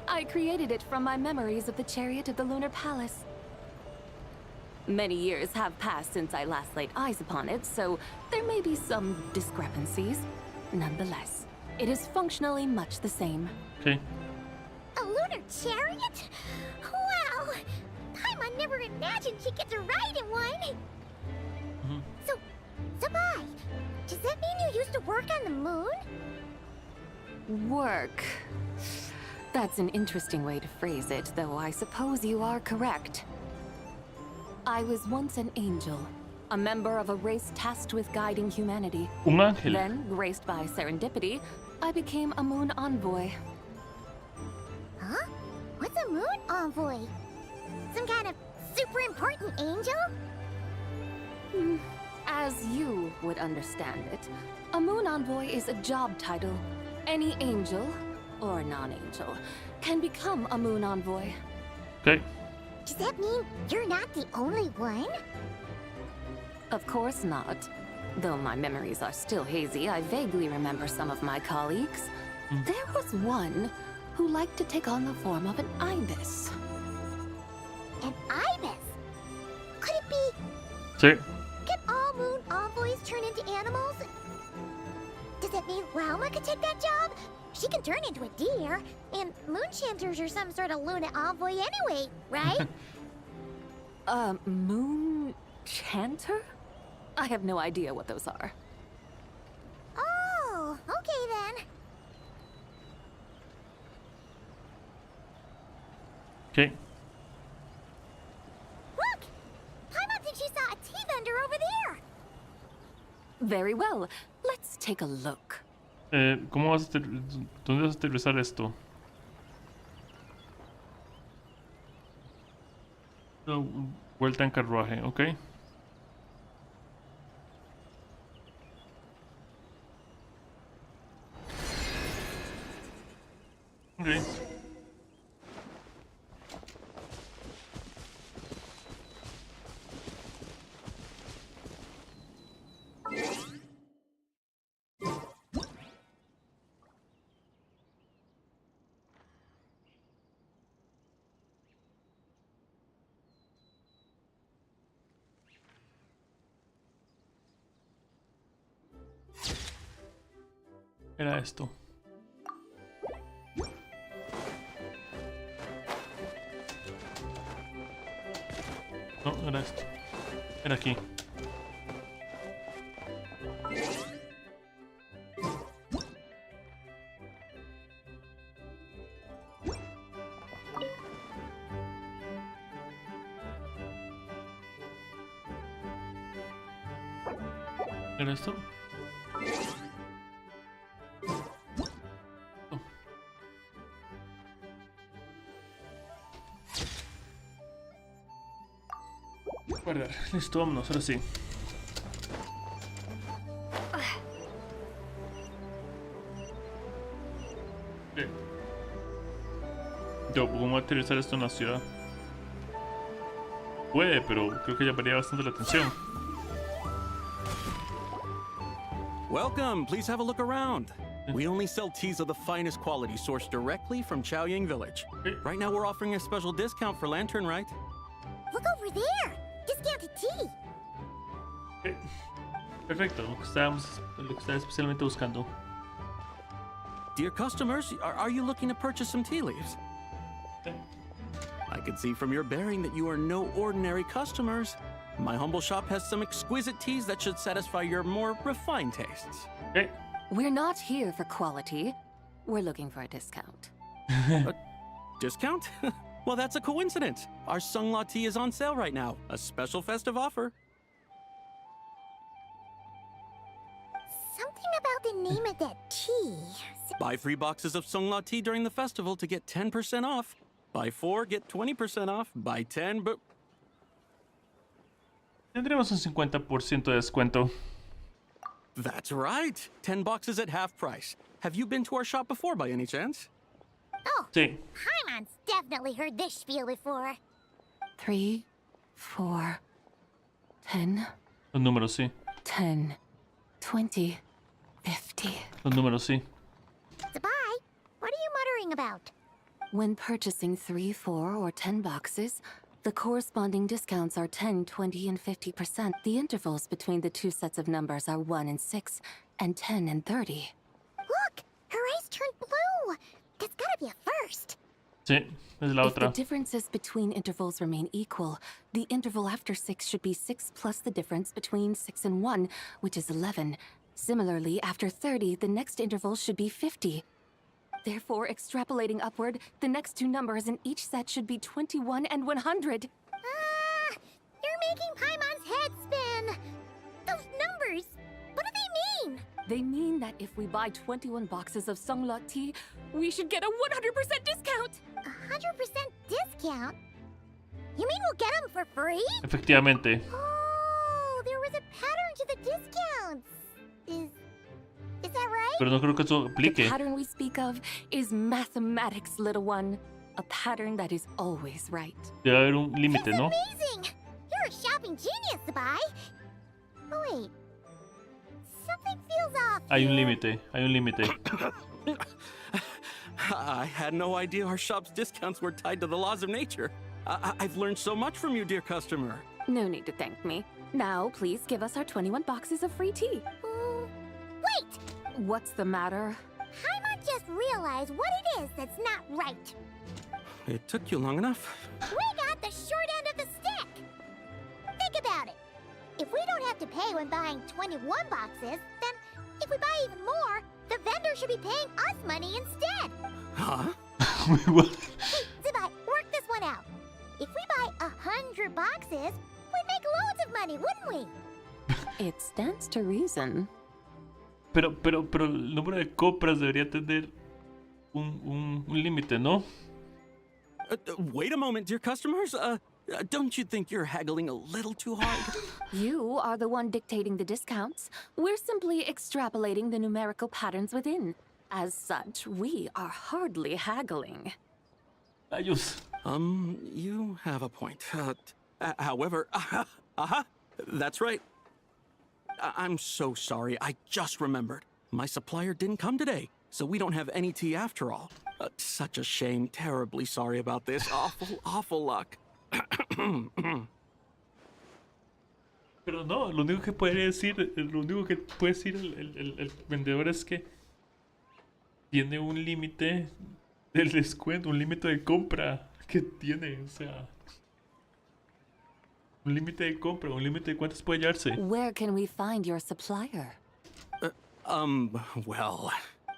I created it from my memories of the chariot of the Lunar Palace. Many years have passed since I last laid eyes upon it, so there may be some discrepancies. Nonetheless, it is functionally much the same. Okay. A lunar chariot? Wow! Paimon never imagined she'd get to ride in one! So, Bai, does that mean you used to work on the moon? Work. That's an interesting way to phrase it, though I suppose you are correct. I was once an angel, a member of a race tasked with guiding humanity. Un ángel. Then, graced by serendipity, I became a moon envoy. Huh? What's a moon envoy? Some kind of super important angel? As you would understand it, a moon envoy is a job title. Any angel, or non-angel, can become a moon envoy. Okay. Does that mean you're not the only one? Of course not. Though my memories are still hazy, I vaguely remember some of my colleagues. There was one who liked to take on the form of an ibis. An ibis? Could it be... Sí. Can all moon envoys turn into animals? Does that mean Lauma could take that job? She can turn into a deer, and moonchanters are some sort of Luna envoy anyway, right? Moon chanter? I have no idea what those are. Oh, okay then. Okay. Look! Paimon thinks she saw a tea vendor over there! Very well. Let's take a look. ¿Cómo vas a ¿Dónde vas a aterrizar esto? Vuelta en carruaje, ok. Ok. Era esto. No, era esto. Era aquí. ¿Era esto? Guardar. Listo, vámonos, ahora sí. Bien. Yo, ¿cómo aterrizar esto en la ciudad? Puede, pero creo que llamaría bastante la atención. Welcome, please have a look around. We only sell teas of the finest quality sourced directly from Chaoying Village. Right now we're offering a special discount for Lantern, right? Look over there! Discounted tea! Perfecto, lo que estaba especialmente buscando. Dear customers, are you looking to purchase some tea leaves? I can see from your bearing that you are no ordinary customers. My humble shop has some exquisite teas that should satisfy your more refined tastes. We're not here for quality. We're looking for a discount. A discount? Well, that's a coincidence. Our Sunglaw tea is on sale right now. A special festive offer. Something about the name of that tea. Buy 3 boxes of Sunglaw tea during the festival to get 10% off. Buy 4, get 20% off. Buy 10, but... Tendremos un 50% de descuento. That's right. 10 boxes at half price. Have you been to our shop before by any chance? Oh, sí. Paimon's definitely heard this spiel before. 3, 4, 10. Los números, sí. 10, 20, 50. Los números, sí. Sabai, what are you muttering about? When purchasing 3, 4, or 10 boxes, the corresponding discounts are 10, 20, and 50%. The intervals between the two sets of numbers are 1 and 6, and 10 and 30. Look! Her eyes turned blue! That's gotta be a first. Sí, es la If otra. the differences between intervals remain equal, the interval after 6 should be 6 plus the difference between 6 and 1, which is 11. Similarly, after 30, the next interval should be 50. Therefore, extrapolating upward, the next two numbers in each set should be 21 and 100. You're making Paimon's head spin! Those numbers, what do they mean? They mean that if we buy 21 boxes of Sunglaw tea, we should get a 100% discount! 100% discount? You mean we'll get them for free? Efectivamente. Oh, there was a pattern to the discounts. Is that right? Pero no creo que eso The aplique. pattern we speak of is mathematics, little one. A pattern that is always right. Debe haber un límite, ¿no? Amazing! You're a shopping genius, Sabai. Oh, wait. Something feels off. Hay un límite, hay un límite. I had no idea our shop's discounts were tied to the laws of nature. I've learned so much from you, dear customer. No need to thank me. Now, please give us our 21 boxes of free tea. Wait! What's the matter? Paimon just realized what it is that's not right. It took you long enough. We got the short end of the stick. Think about it. If we don't have to pay when buying 21 boxes, then if we buy even more, the vendor should be paying us money instead. Huh? Zibai, work this one out. If we buy 100 boxes, we'd make loads of money, wouldn't we? It stands to reason. Pero el número de compras debería tener un límite, ¿no? Wait a moment, dear customers. Don't you think you're haggling a little too hard? You are the one dictating the discounts. We're simply extrapolating the numerical patterns within. As such, we are hardly haggling. You have a point. However, that's right. I'm so sorry. I just remembered. My supplier didn't come today, so we don't have any tea after all. Such a shame. Terribly sorry about this. Awful luck. Pero no, lo único que puede decir el vendedor es que tiene un límite del descuento, un límite de compra que tiene, o sea, un límite de compra, un límite de cuántas puede llevarse. Where can we find your supplier? Well...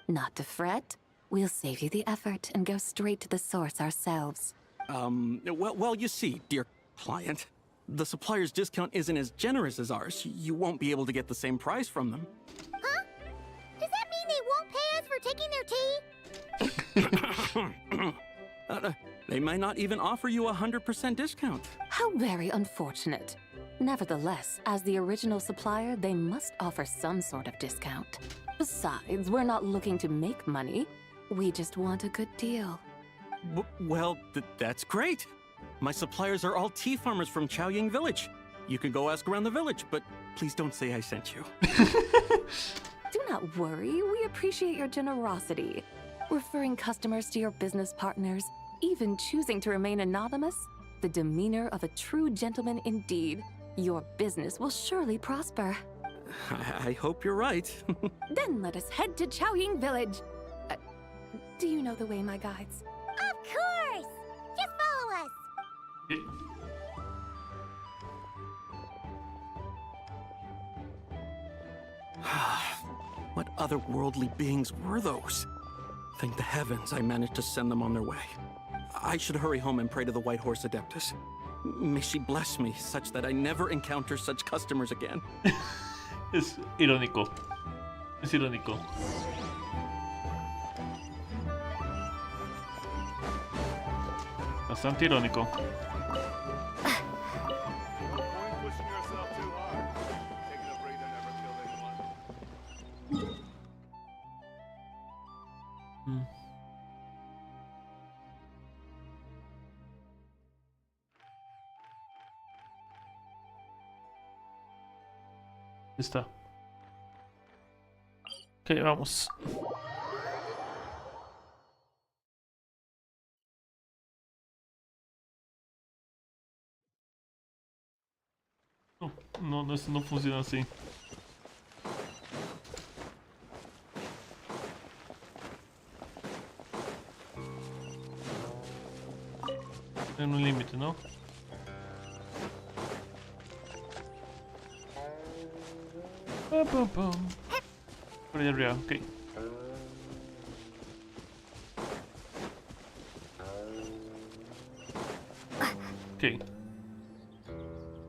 Not to fret. We'll save you the effort and go straight to the source ourselves. Well, you see, dear client, the supplier's discount isn't as generous as ours. You won't be able to get the same price from them. Huh? Does that mean they won't pay us for taking their tea? They might not even offer you 100% discount. How very unfortunate. Nevertheless, as the original supplier, they must offer some sort of discount. Besides, we're not looking to make money. We just want a good deal. Well, that's great. My suppliers are all tea farmers from Chaoying Village. You can go ask around the village, but please don't say I sent you. Do not worry, we appreciate your generosity. Referring customers to your business partners, even choosing to remain anonymous, the demeanor of a true gentleman indeed. Your business will surely prosper. I hope you're right. Then let us head to Chaoying Village. Do you know the way, my guides? Of course! Just follow us! What otherworldly beings were those? Thank the heavens I managed to send them on their way. I should hurry home and pray to the White Horse Adeptus. May she bless me such that I never encounter such customers again. Es irónico. Es irónico. Bastante irónico. Está. Ok, vamos. No, eso no funciona así. En un límite, ¿no? Por allá arriba, ok. Ok. Here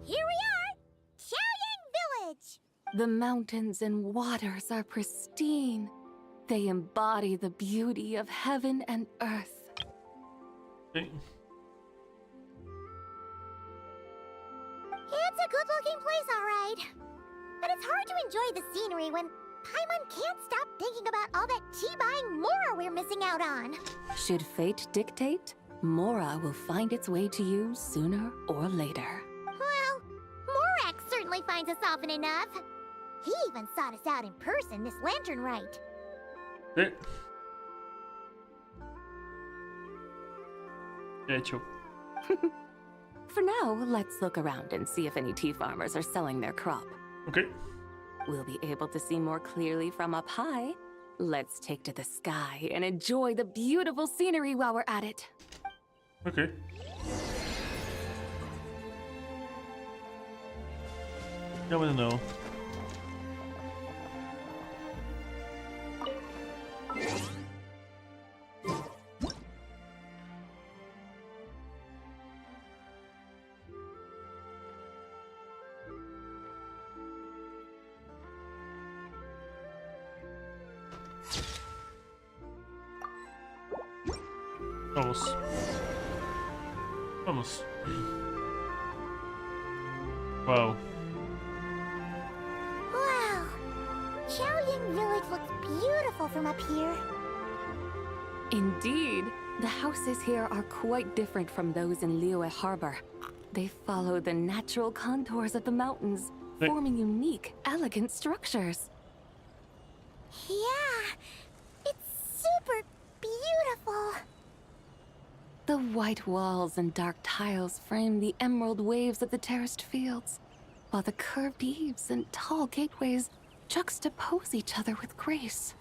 we are! Chaoying Village! The mountains and waters are pristine. They embody the beauty of heaven and earth. Okay. It's a good-looking place, all right. But it's hard to enjoy the scenery when Paimon can't stop thinking about all that tea-buying Mora we're missing out on. Should fate dictate, Mora will find its way to you sooner or later. Well, Morak certainly finds us often enough. He even sought us out in person this lantern rite. De hecho. For now, let's look around and see if any tea farmers are selling their crop. Okay. We'll be able to see more clearly from up high. Let's take to the sky and enjoy the beautiful scenery while we're at it. Okay. I wanna know. Vamos. Vamos. Wow. Wow. Xiaoying Village looks beautiful from up here. Indeed. The houses here are quite different from those in Liyue Harbor. They follow the natural contours of the mountains, forming unique, elegant structures. Yeah, it's super beautiful. The white walls and dark tiles frame the emerald waves of the terraced fields, while the curved eaves and tall gateways juxtapose each other with grace.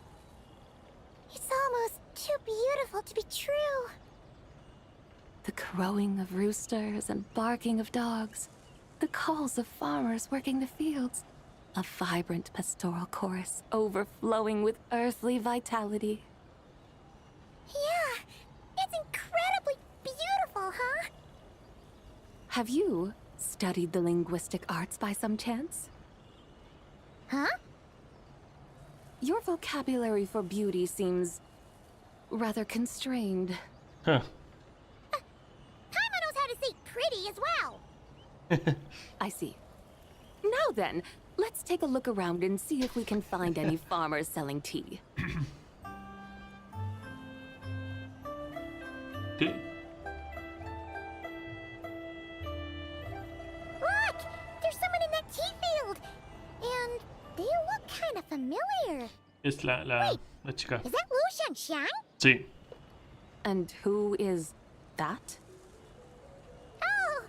It's almost too beautiful to be true. The crowing of roosters and barking of dogs, the calls of farmers working the fields, a vibrant pastoral chorus overflowing with earthly vitality. Yeah, it's incredibly beautiful, huh? Have you studied the linguistic arts by some chance? Huh? Your vocabulary for beauty seems rather constrained. Huh. Paimon knows how to say pretty as well. I see. Now then, let's take a look around and see if we can find any farmers selling tea. Okay. Look! There's someone in that tea field! And they look kind of familiar. Es la chica. Is that Lu Xiangxiang? Sí. And who is that? Oh,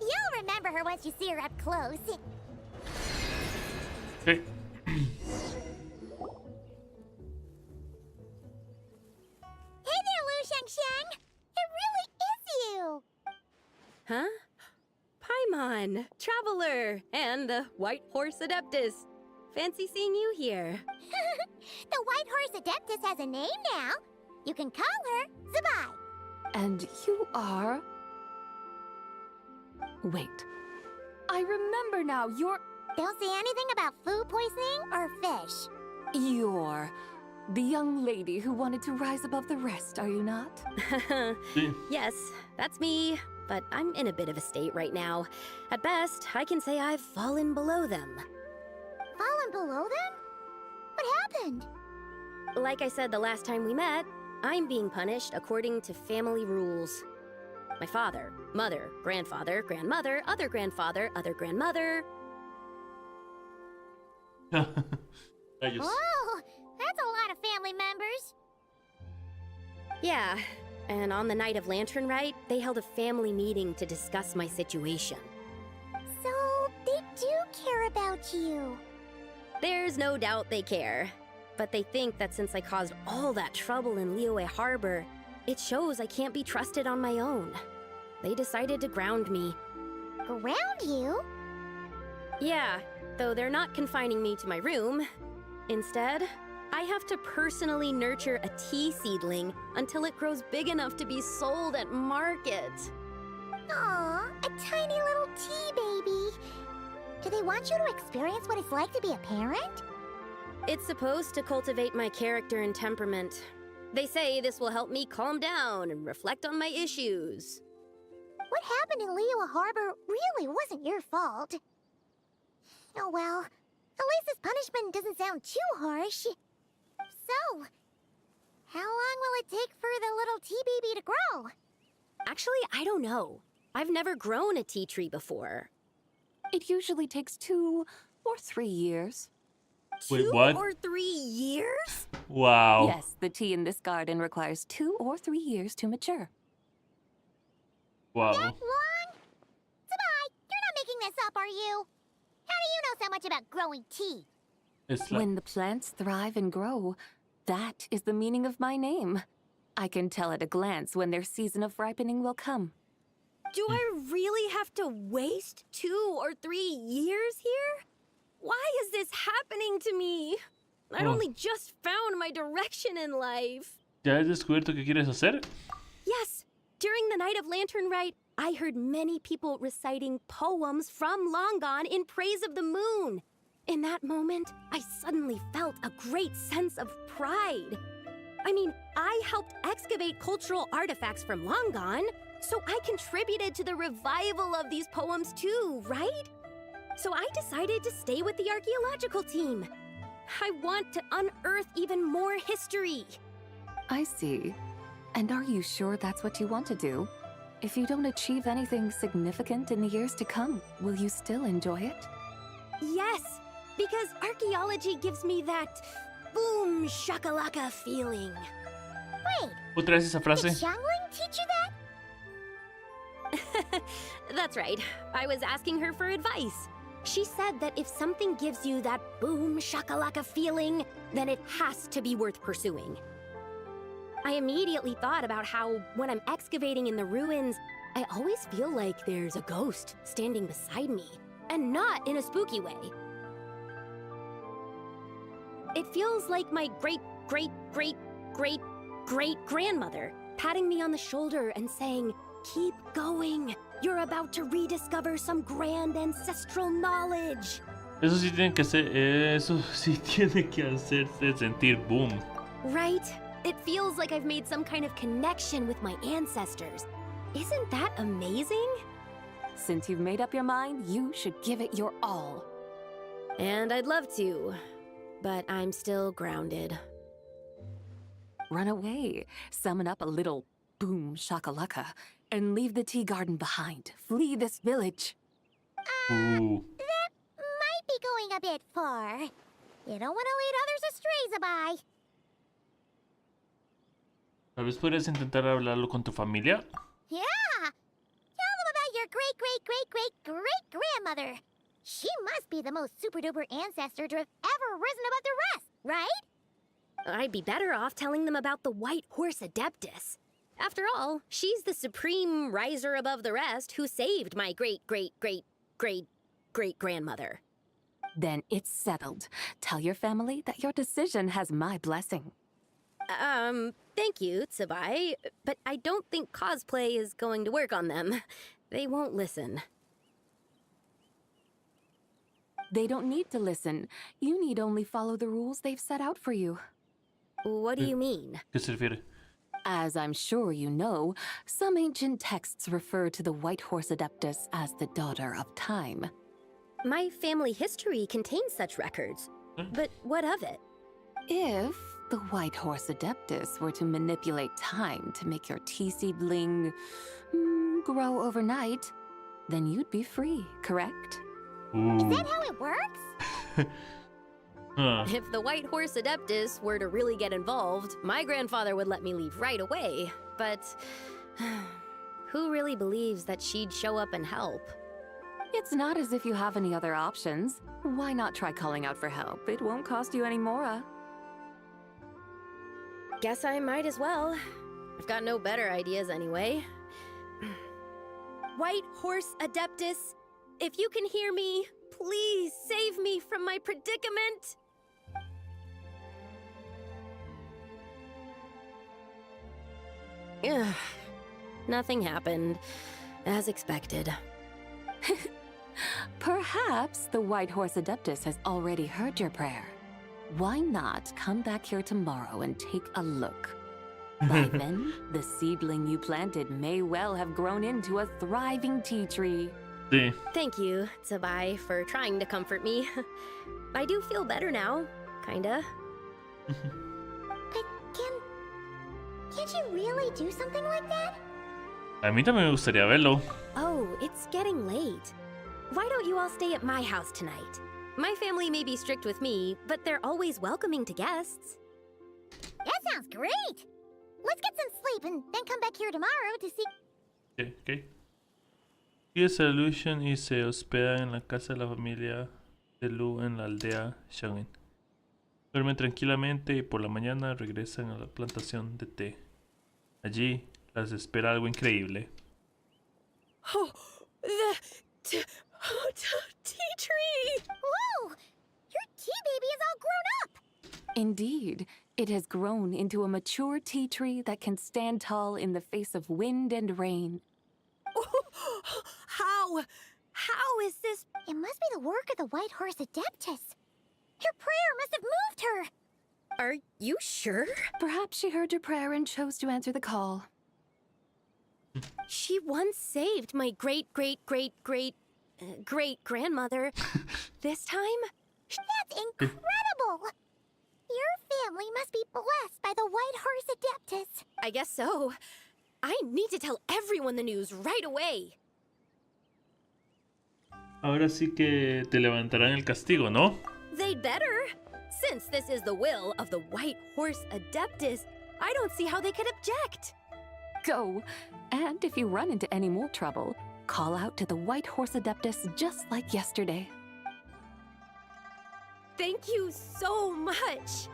you'll remember her once you see her up close. Okay. Hey there, Lu Xiangxiang! It really is you! Huh? Paimon, Traveler, and the White Horse Adeptus. Fancy seeing you here. The White Horse Adeptus has a name now. You can call her Zabai. And you are... Wait. I remember now, you're... Don't say anything about food poisoning or fish. You're the young lady who wanted to rise above the rest, are you not? Yes, that's me. But I'm in a bit of a state right now. At best, I can say I've fallen below them. Fallen below them? What happened? Like I said the last time we met, I'm being punished according to family rules. My father, mother, grandfather, grandmother, other grandfather, other grandmother. Whoa, that's a lot of family members. Yeah, and on the night of Lantern Rite, they held a family meeting to discuss my situation. So, they do care about you. There's no doubt they care. But they think that since I caused all that trouble in Liyue Harbor, it shows I can't be trusted on my own. They decided to ground me. Ground you? Yeah, though they're not confining me to my room. Instead, I have to personally nurture a tea seedling until it grows big enough to be sold at market. Aw, a tiny little tea baby. Do they want you to experience what it's like to be a parent? It's supposed to cultivate my character and temperament. They say this will help me calm down and reflect on my issues. What happened in Liyue Harbor really wasn't your fault. Oh well, at least this punishment doesn't sound too harsh. So, how long will it take for the little tea baby to grow? Actually, I don't know. I've never grown a tea tree before. It usually takes 2 or 3 years. Wait, 2 what? or 3 years? Wow. Yes, the tea in this garden requires 2 or 3 years to mature. Wow. That long? Zabai, you're not making this up, are you? How do you know so much about growing tea? When the plants thrive and grow, that is the meaning of my name. I can tell at a glance when their season of ripening will come. Do I really have to waste 2 or 3 years here? Why is this happening to me? I'd only just found my direction in life. ¿Ya has descubierto qué quieres hacer? Yes, during the night of Lantern Rite, I heard many people reciting poems from Long Gone in praise of the moon. In that moment, I suddenly felt a great sense of pride. I mean, I helped excavate cultural artifacts from Long Gone, so I contributed to the revival of these poems too, right? So I decided to stay with the archaeological team. I want to unearth even more history. I see. And are you sure that's what you want to do? If you don't achieve anything significant in the years to come, will you still enjoy it? Yes, because archaeology gives me that boom shakalaka feeling. Wait, Otra vez esa did frase. Xiangling teach you that? That's right. I was asking her for advice. She said that if something gives you that boom shakalaka feeling, then it has to be worth pursuing. I immediately thought about how, when I'm excavating in the ruins, I always feel like there's a ghost standing beside me, and not in a spooky way. It feels like my great-great-great-great-great-grandmother patting me on the shoulder and saying, "Keep going. You're about to rediscover some grand ancestral knowledge." Eso sí tiene que hacerse sentir boom. Right? It feels like I've made some kind of connection with my ancestors. Isn't that amazing? Since you've made up your mind, you should give it your all. And I'd love to, but I'm still grounded. Run away, summon up a little boom shakalaka, and leave the tea garden behind. Flee this village. Ooh. That might be going a bit far. You don't want to lead others astray, Zabai. Tal vez podrías intentar hablarlo con tu familia. Yeah! Tell them about your great-great-great-great-great-grandmother. She must be the most super-duper ancestor to have ever risen above the rest, right? I'd be better off telling them about the White Horse Adeptus. After all, she's the supreme riser above the rest who saved my great-great-great-great-great-grandmother. Then it's settled. Tell your family that your decision has my blessing. Thank you, Tsubai, but I don't think cosplay is going to work on them. They won't listen. They don't need to listen. You need only follow the rules they've set out for you. What do you mean? ¿Qué se refiere? As I'm sure you know, some ancient texts refer to the White Horse Adeptus as the Daughter of Time. My family history contains such records. But what of it? If the White Horse Adeptus were to manipulate time to make your tea seedling grow overnight, then you'd be free, correct? Is that how it works? If the White Horse Adeptus were to really get involved, my grandfather would let me leave right away. But who really believes that she'd show up and help? It's not as if you have any other options. Why not try calling out for help? It won't cost you any more. Guess I might as well. I've got no better ideas anyway. White Horse Adeptus, if you can hear me, please save me from my predicament. Ugh. Nothing happened, as expected. Perhaps the White Horse Adeptus has already heard your prayer. Why not come back here tomorrow and take a look? By then, the seedling you planted may well have grown into a thriving tea tree. Sí. Thank you, Tsubai, for trying to comfort me. I do feel better now, kinda. But can't you really do something like that? A mí también me gustaría verlo. Oh, it's getting late. Why don't you all stay at my house tonight? My family may be strict with me, but they're always welcoming to guests. That sounds great! Let's get some sleep and then come back here tomorrow to see... Okay. Sigue Solution y se hospeda en la casa de la familia de Lu en la aldea Xiangling. Duermen tranquilamente y por la mañana regresan a la plantación de té. Allí las espera algo increíble. Oh, the tea tree! Whoa! Your tea baby is all grown up! Indeed, it has grown into a mature tea tree that can stand tall in the face of wind and rain. How is this? It must be the work of the White Horse Adeptus. Her prayer must have moved her. Are you sure? Perhaps she heard your prayer and chose to answer the call. She once saved my great great-grandmother. This time? That's incredible! Your family must be blessed by the White Horse Adeptus. I guess so. I need to tell everyone the news right away. Ahora sí que te levantarán el castigo, ¿no? They'd better. Since this is the will of the White Horse Adeptus, I don't see how they could object. Go. And if you run into any more trouble, call out to the White Horse Adeptus just like yesterday. Thank you so much.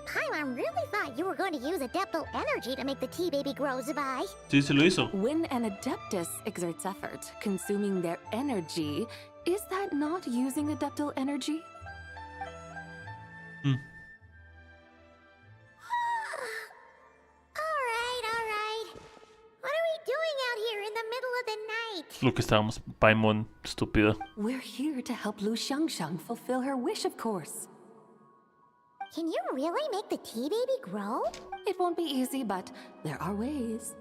Paimon really thought you were going to use Adeptal energy to make the tea baby grow, Zabai. Sí, se lo hizo. When an Adeptus exerts effort, consuming their energy, is that not using Adeptal energy? Alright. What are we doing out here in the middle of the night? Lo que estábamos, Paimon, estúpido. We're here to help Lu Xiangxiang fulfill her wish, of course. Can you really make the tea baby grow? It won't be easy, but there are ways.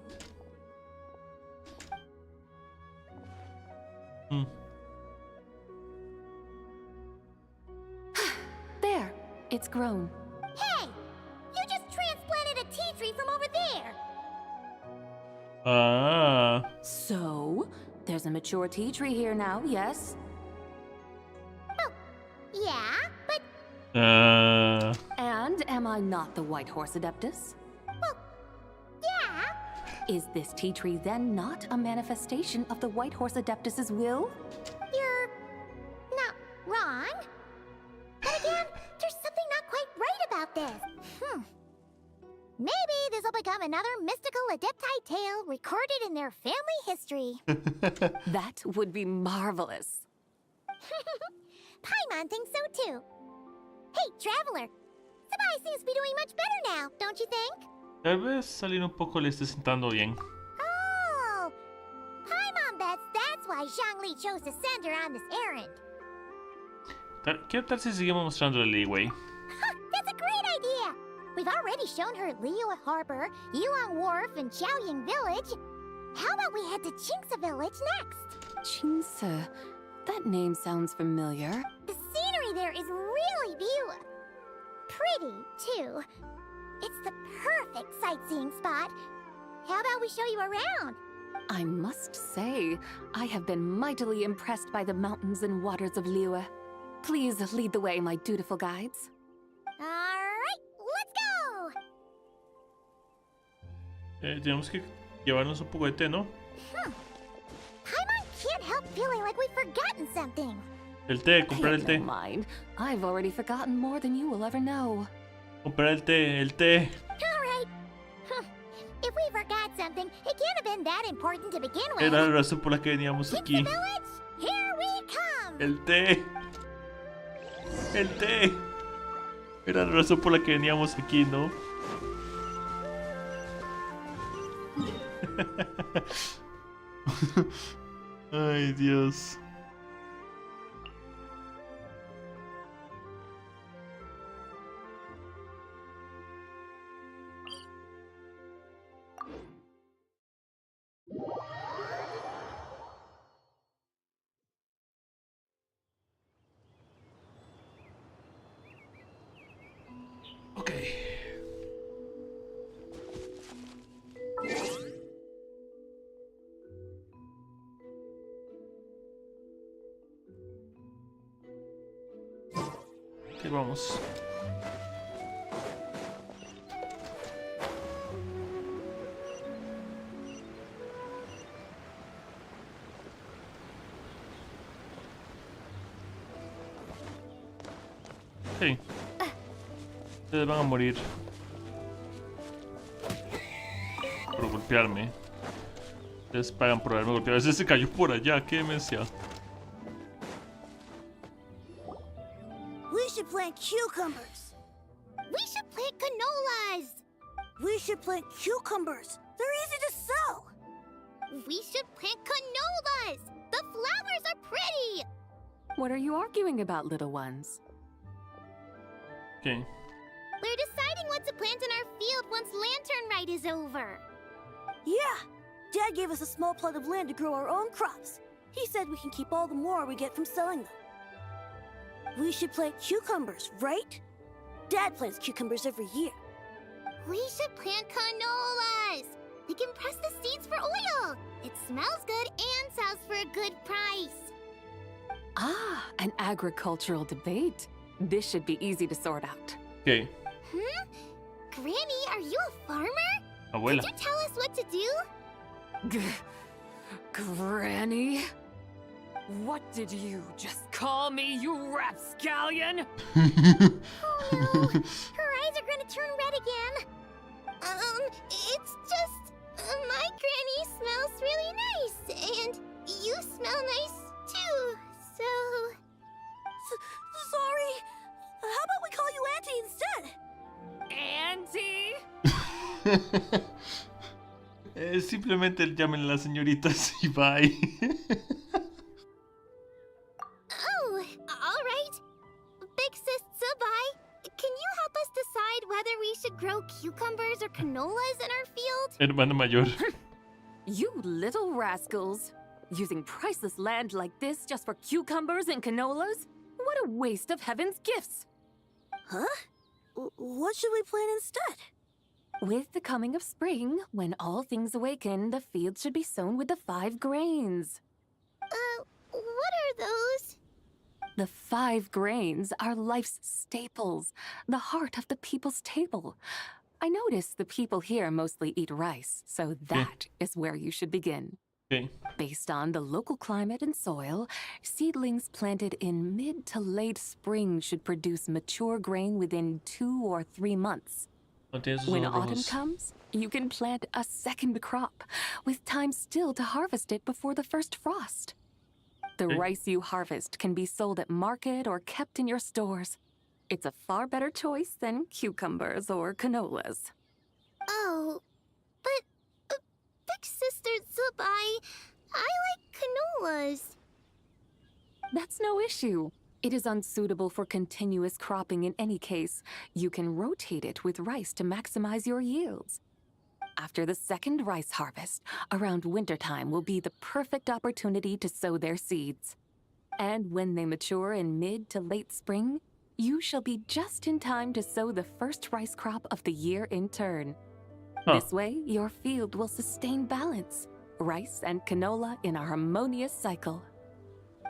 There, it's grown. Hey! You just transplanted a tea tree from over there! Ah. So, there's a mature tea tree here now, yes? Oh, yeah, but... And am I not the White Horse Adeptus? Well, yeah. Is this tea tree then not a manifestation of the White Horse Adeptus's will? You're... not wrong. But again, there's something not quite right about this. Maybe this will become another mystical Adepti tale recorded in their family history. That would be marvelous. Paimon thinks so too. Hey, Traveler! Sabai seems to be doing much better now, don't you think? Tal vez salir un poco le esté sentando bien. Oh! Paimon bets that's why Zhongli chose to send her on this errand. ¿Qué tal si seguimos mostrando el leeway? That's a great idea! We've already shown her Liyue Harbor, Yulong Wharf, and Xiaoying Village. How about we head to Qingce Village next? Qingce? That name sounds familiar. The scenery there is really beautiful. Pretty, too. It's the perfect sightseeing spot. How about we show you around? I must say, I have been mightily impressed by the mountains and waters of Liyue. Please lead the way, my dutiful guides. Alright, let's go! Tenemos que llevarnos un poco de té, ¿no? Paimon can't help feeling like we've forgotten something. El té, comprar el té. Don't mind. I've already forgotten more than you will ever know. Comprar el té, el té. Alright. If we forgot something, it can't have been that important to begin with. Era la razón por la que veníamos aquí. Qingce Village, here we come! El té. El té. Era la razón por la que veníamos aquí, ¿no? Ay, Dios. Okay. Ok, vamos. Ok. Ustedes van a morir por golpearme. Ustedes pagan por haberme golpeado. Ese se cayó por allá, qué demencia. We should plant cucumbers. We should plant canolas. We should plant cucumbers. They're easy to sow. We should plant canolas. The flowers are pretty. What are you arguing about, little ones? Okay. We're deciding what to plant in our field once Lantern Rite is over. Yeah. Dad gave us a small plot of land to grow our own crops. He said we can keep all the more we get from selling them. We should plant cucumbers, right? Dad plants cucumbers every year. We should plant canolas! We can press the seeds for oil! It smells good and sells for a good price! Ah, an agricultural debate. This should be easy to sort out. Okay. Granny, are you a farmer? Abuela. Could you tell us what to do? Granny? What did you just call me, you rapscallion? Oh no! Her eyes are gonna turn red again! It's just... my granny smells really nice, and you smell nice too, so... Sorry! How about we call you Auntie instead? Auntie? Simplemente llamen a la señorita y bye. Oh, alright. Big Sis Zubai, can you help us decide whether we should grow cucumbers or canolas in our field? Hermana mayor. You little rascals! Using priceless land like this just for cucumbers and canolas? What a waste of heaven's gifts! Huh? What should we plant instead? With the coming of spring, when all things awaken, the fields should be sown with the 5 grains. What are those? The 5 grains are life's staples, the heart of the people's table. I notice the people here mostly eat rice, so that is where you should begin. Okay. Based on the local climate and soil, seedlings planted in mid to late spring should produce mature grain within 2 or 3 months. When autumn comes, you can plant a second crop, with time still to harvest it before the first frost. The rice you harvest can be sold at market or kept in your stores. It's a far better choice than cucumbers or canolas. Oh, but Big Sister Zubai, I like canolas. That's no issue. It is unsuitable for continuous cropping in any case. You can rotate it with rice to maximize your yields. After the second rice harvest, around wintertime will be the perfect opportunity to sow their seeds. And when they mature in mid to late spring, you shall be just in time to sow the first rice crop of the year in turn. This way, your field will sustain balance. Rice and canola in a harmonious cycle.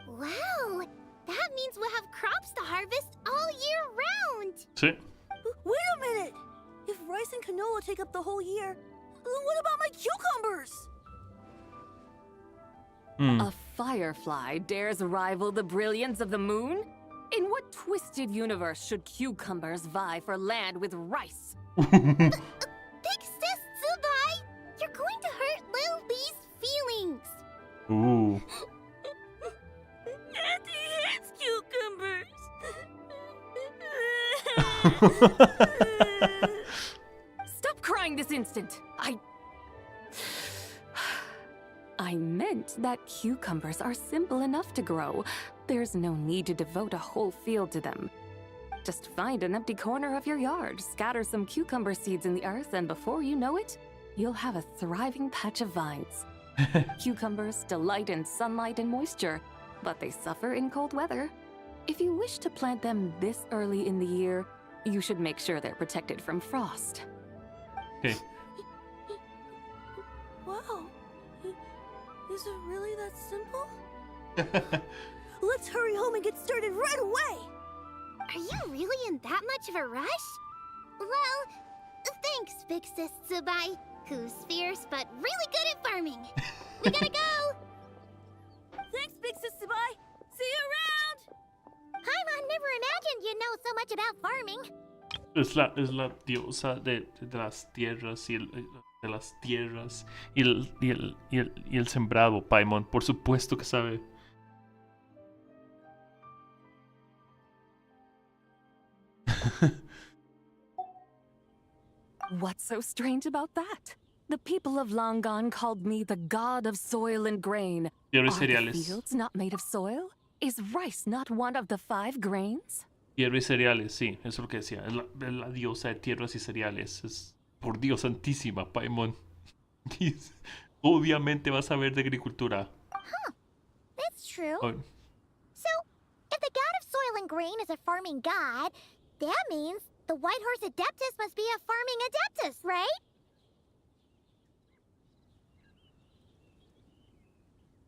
Wow! That means we'll have crops to harvest all year round! Sí. Wait a minute! If rice and canola take up the whole year, what about my cucumbers? A firefly dares rival the brilliance of the moon? In what twisted universe should cucumbers vie for land with rice? Big Sis Zubai, you're going to hurt Lil Lee's feelings! Ooh. Auntie hates cucumbers! Stop crying this instant! I meant that cucumbers are simple enough to grow. There's no need to devote a whole field to them. Just find an empty corner of your yard, scatter some cucumber seeds in the earth, and before you know it, you'll have a thriving patch of vines. Cucumbers delight in sunlight and moisture, but they suffer in cold weather. If you wish to plant them this early in the year, you should make sure they're protected from frost. Okay. Wow. Is it really that simple? Let's hurry home and get started right away! Are you really in that much of a rush? Well, thanks, Big Sis Zubai, who's fierce but really good at farming. We gotta go! Thanks, Big Sis Zubai! See you around! Paimon never imagined you'd know so much about farming. Es la diosa de las tierras y de las tierras y el sembrado, Paimon. Por supuesto que sabe. What's so strange about that? The people of long gone called me the god of soil and grain. Tierra y Are the cereales. fields not made of soil? Is rice not one of the 5 grains? Tierra y cereales, sí, eso es lo que decía. Es la diosa de tierras y cereales. Es por Dios santísima, Paimon. Obviamente vas a ver de agricultura. Huh. That's true. Oh, So, if the god of soil and grain is a farming god, that means the White Horse Adeptus must be a farming adeptus, right?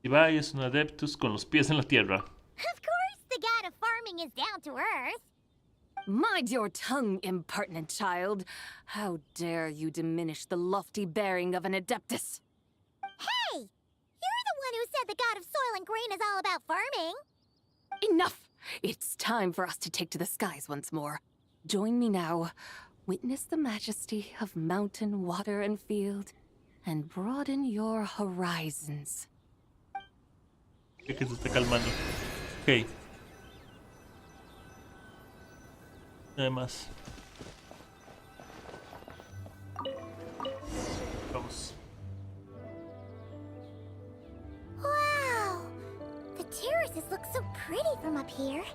Ibai es un adeptus con los pies en la tierra. Of course, the god of farming is down to earth. Mind your tongue, impertinent child. How dare you diminish the lofty bearing of an adeptus? Hey! You're the one who said the god of soil and grain is all about farming. Enough! It's time for us to take to the skies once more. Join me now. Witness the majesty of mountain, water, and field, and broaden your horizons. Que se está calmando. Ok. Nada más. Vamos. Wow! The terraces look so pretty from up here.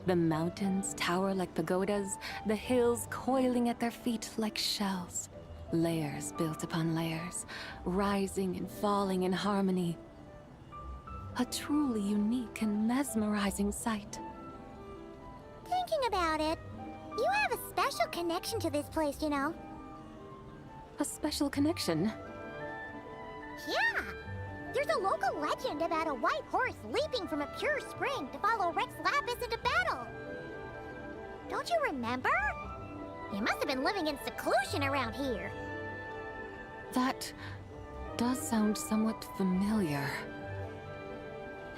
The mountains tower like pagodas, the hills coiling at their feet like shells. Layers built upon layers, rising and falling in harmony. A truly unique and mesmerizing sight. Thinking about it, you have a special connection to this place, you know. A special connection? Yeah! There's a local legend about a white horse leaping from a pure spring to follow Rex Lapis into battle. Don't you remember? You must have been living in seclusion around here. That does sound somewhat familiar.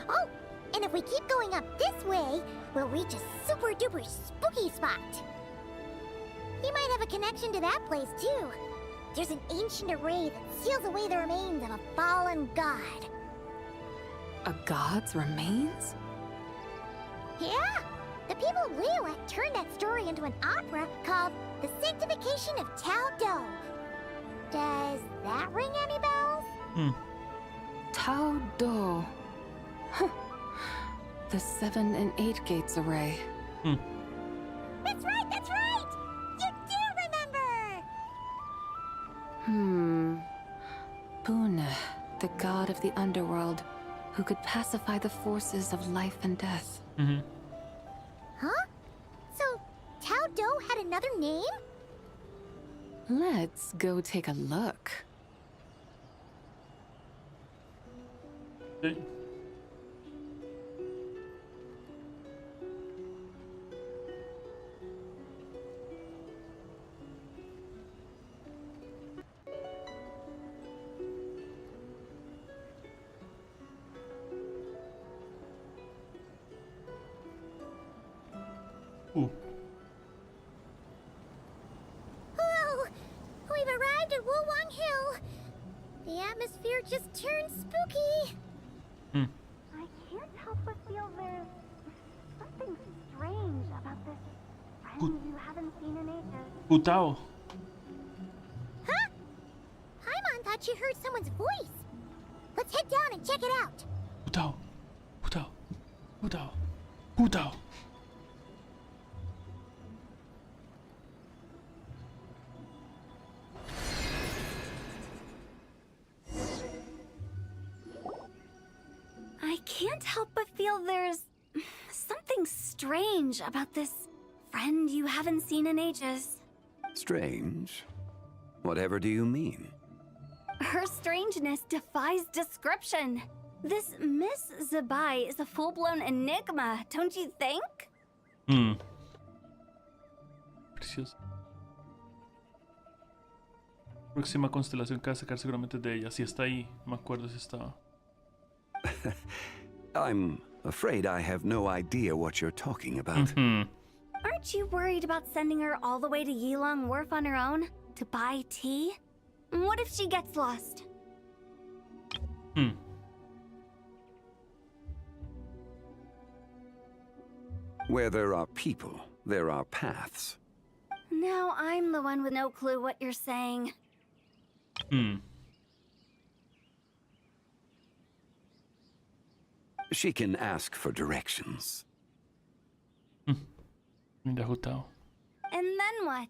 Oh, and if we keep going up this way, we'll reach a super duper spooky spot. You might have a connection to that place too. There's an ancient array that seals away the remains of a fallen god. A god's remains? Yeah! The people of Liyue turned that story into an opera called The Sanctification of Tao Do. Does that ring any bells? Tao Do. Huh. The 7 and 8 gates array. That's right, that's right! You do remember! Buna, the god of the underworld, who could pacify the forces of life and death. Huh? So, Tao Do had another name? Let's go take a look. Whoa! We've arrived at Wulwang Hill. The atmosphere just turned spooky. I can't help but feel there's something strange about this friend you haven't seen in ages. Putao. Huh? Paimon thought she heard someone's voice. Let's head down and check it out. Putao. Putao. Putao. Putao. I can't help but feel there's something strange about this friend you haven't seen in ages. Strange? Whatever do you mean? Her strangeness defies description. This Miss Zabai is a full-blown enigma, don't you think? Precioso. Próxima constelación que va a sacar seguramente de ella. Si está ahí, no me acuerdo si estaba. I'm afraid I have no idea what you're talking about. Aren't you worried about sending her all the way to Yilong Wharf on her own to buy tea? What if she gets lost? Where there are people, there are paths. Now I'm the one with no clue what you're saying. She can ask for directions. And then what?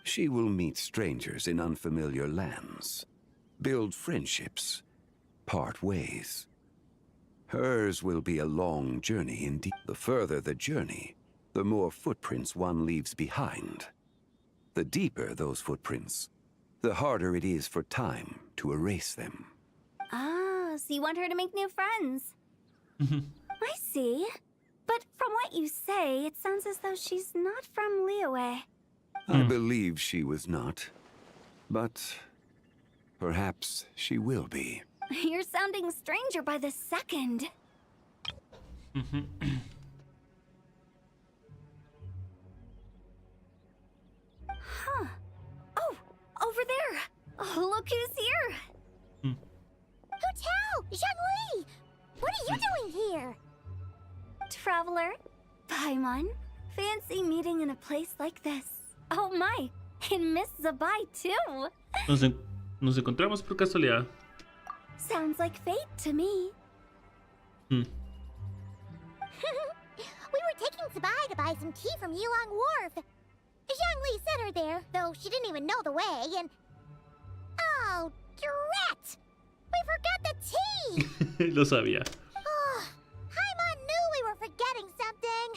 She will meet strangers in unfamiliar lands, build friendships, part ways. Hers will be a long journey indeed. The further the journey, the more footprints one leaves behind. The deeper those footprints, the harder it is for time to erase them. Ah, so you want her to make new friends. I see. But from what you say, it sounds as though she's not from Liyue. I believe she was not. But perhaps she will be. You're sounding stranger by the second. Huh. Oh, over there. Oh, look who's here. Hotel! Zhongli! What are you doing here? Traveler, Paimon, fancy meeting in a place like this. Oh my, and Miss Zabai too. Nos encontramos por casualidad. Sounds like fate to me. We were taking Zabai to buy some tea from Yulong Wharf. Zhongli sent her there, though she didn't even know the way, and... Oh, drat! We forgot the tea! Lo sabía. Oh, Paimon knew we were forgetting something.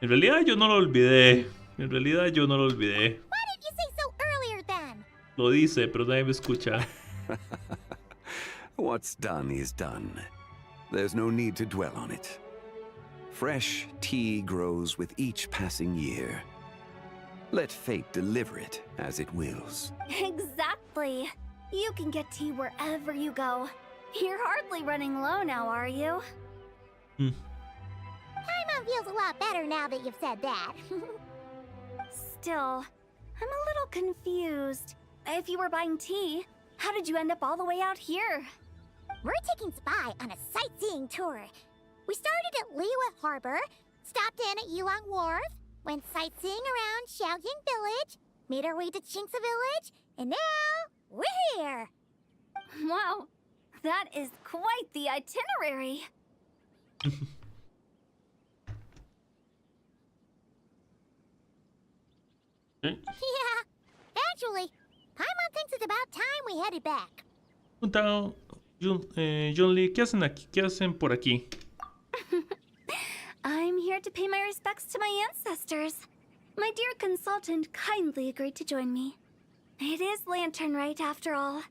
En realidad yo no lo olvidé. Why didn't you say so earlier then? Lo dice, pero nadie me escucha. What's done is done. There's no need to dwell on it. Fresh tea grows with each passing year. Let fate deliver it as it wills. Exactly. You can get tea wherever you go. You're hardly running low now, are you? Paimon feels a lot better now that you've said that. Still, I'm a little confused. If you were buying tea, how did you end up all the way out here? We're taking Spy on a sightseeing tour. We started at Liyue Harbor, stopped in at Yulong Wharf, went sightseeing around Xiaoying Village, made our way to Qingce Village, and now we're here. Wow, that is quite the itinerary. Yeah, actually, Paimon thinks it's about time we headed back. John Lee, ¿qué hacen aquí? ¿Qué hacen por aquí? I'm here to pay my respects to my ancestors. My dear consultant kindly agreed to join me. It is Lantern Rite, after all.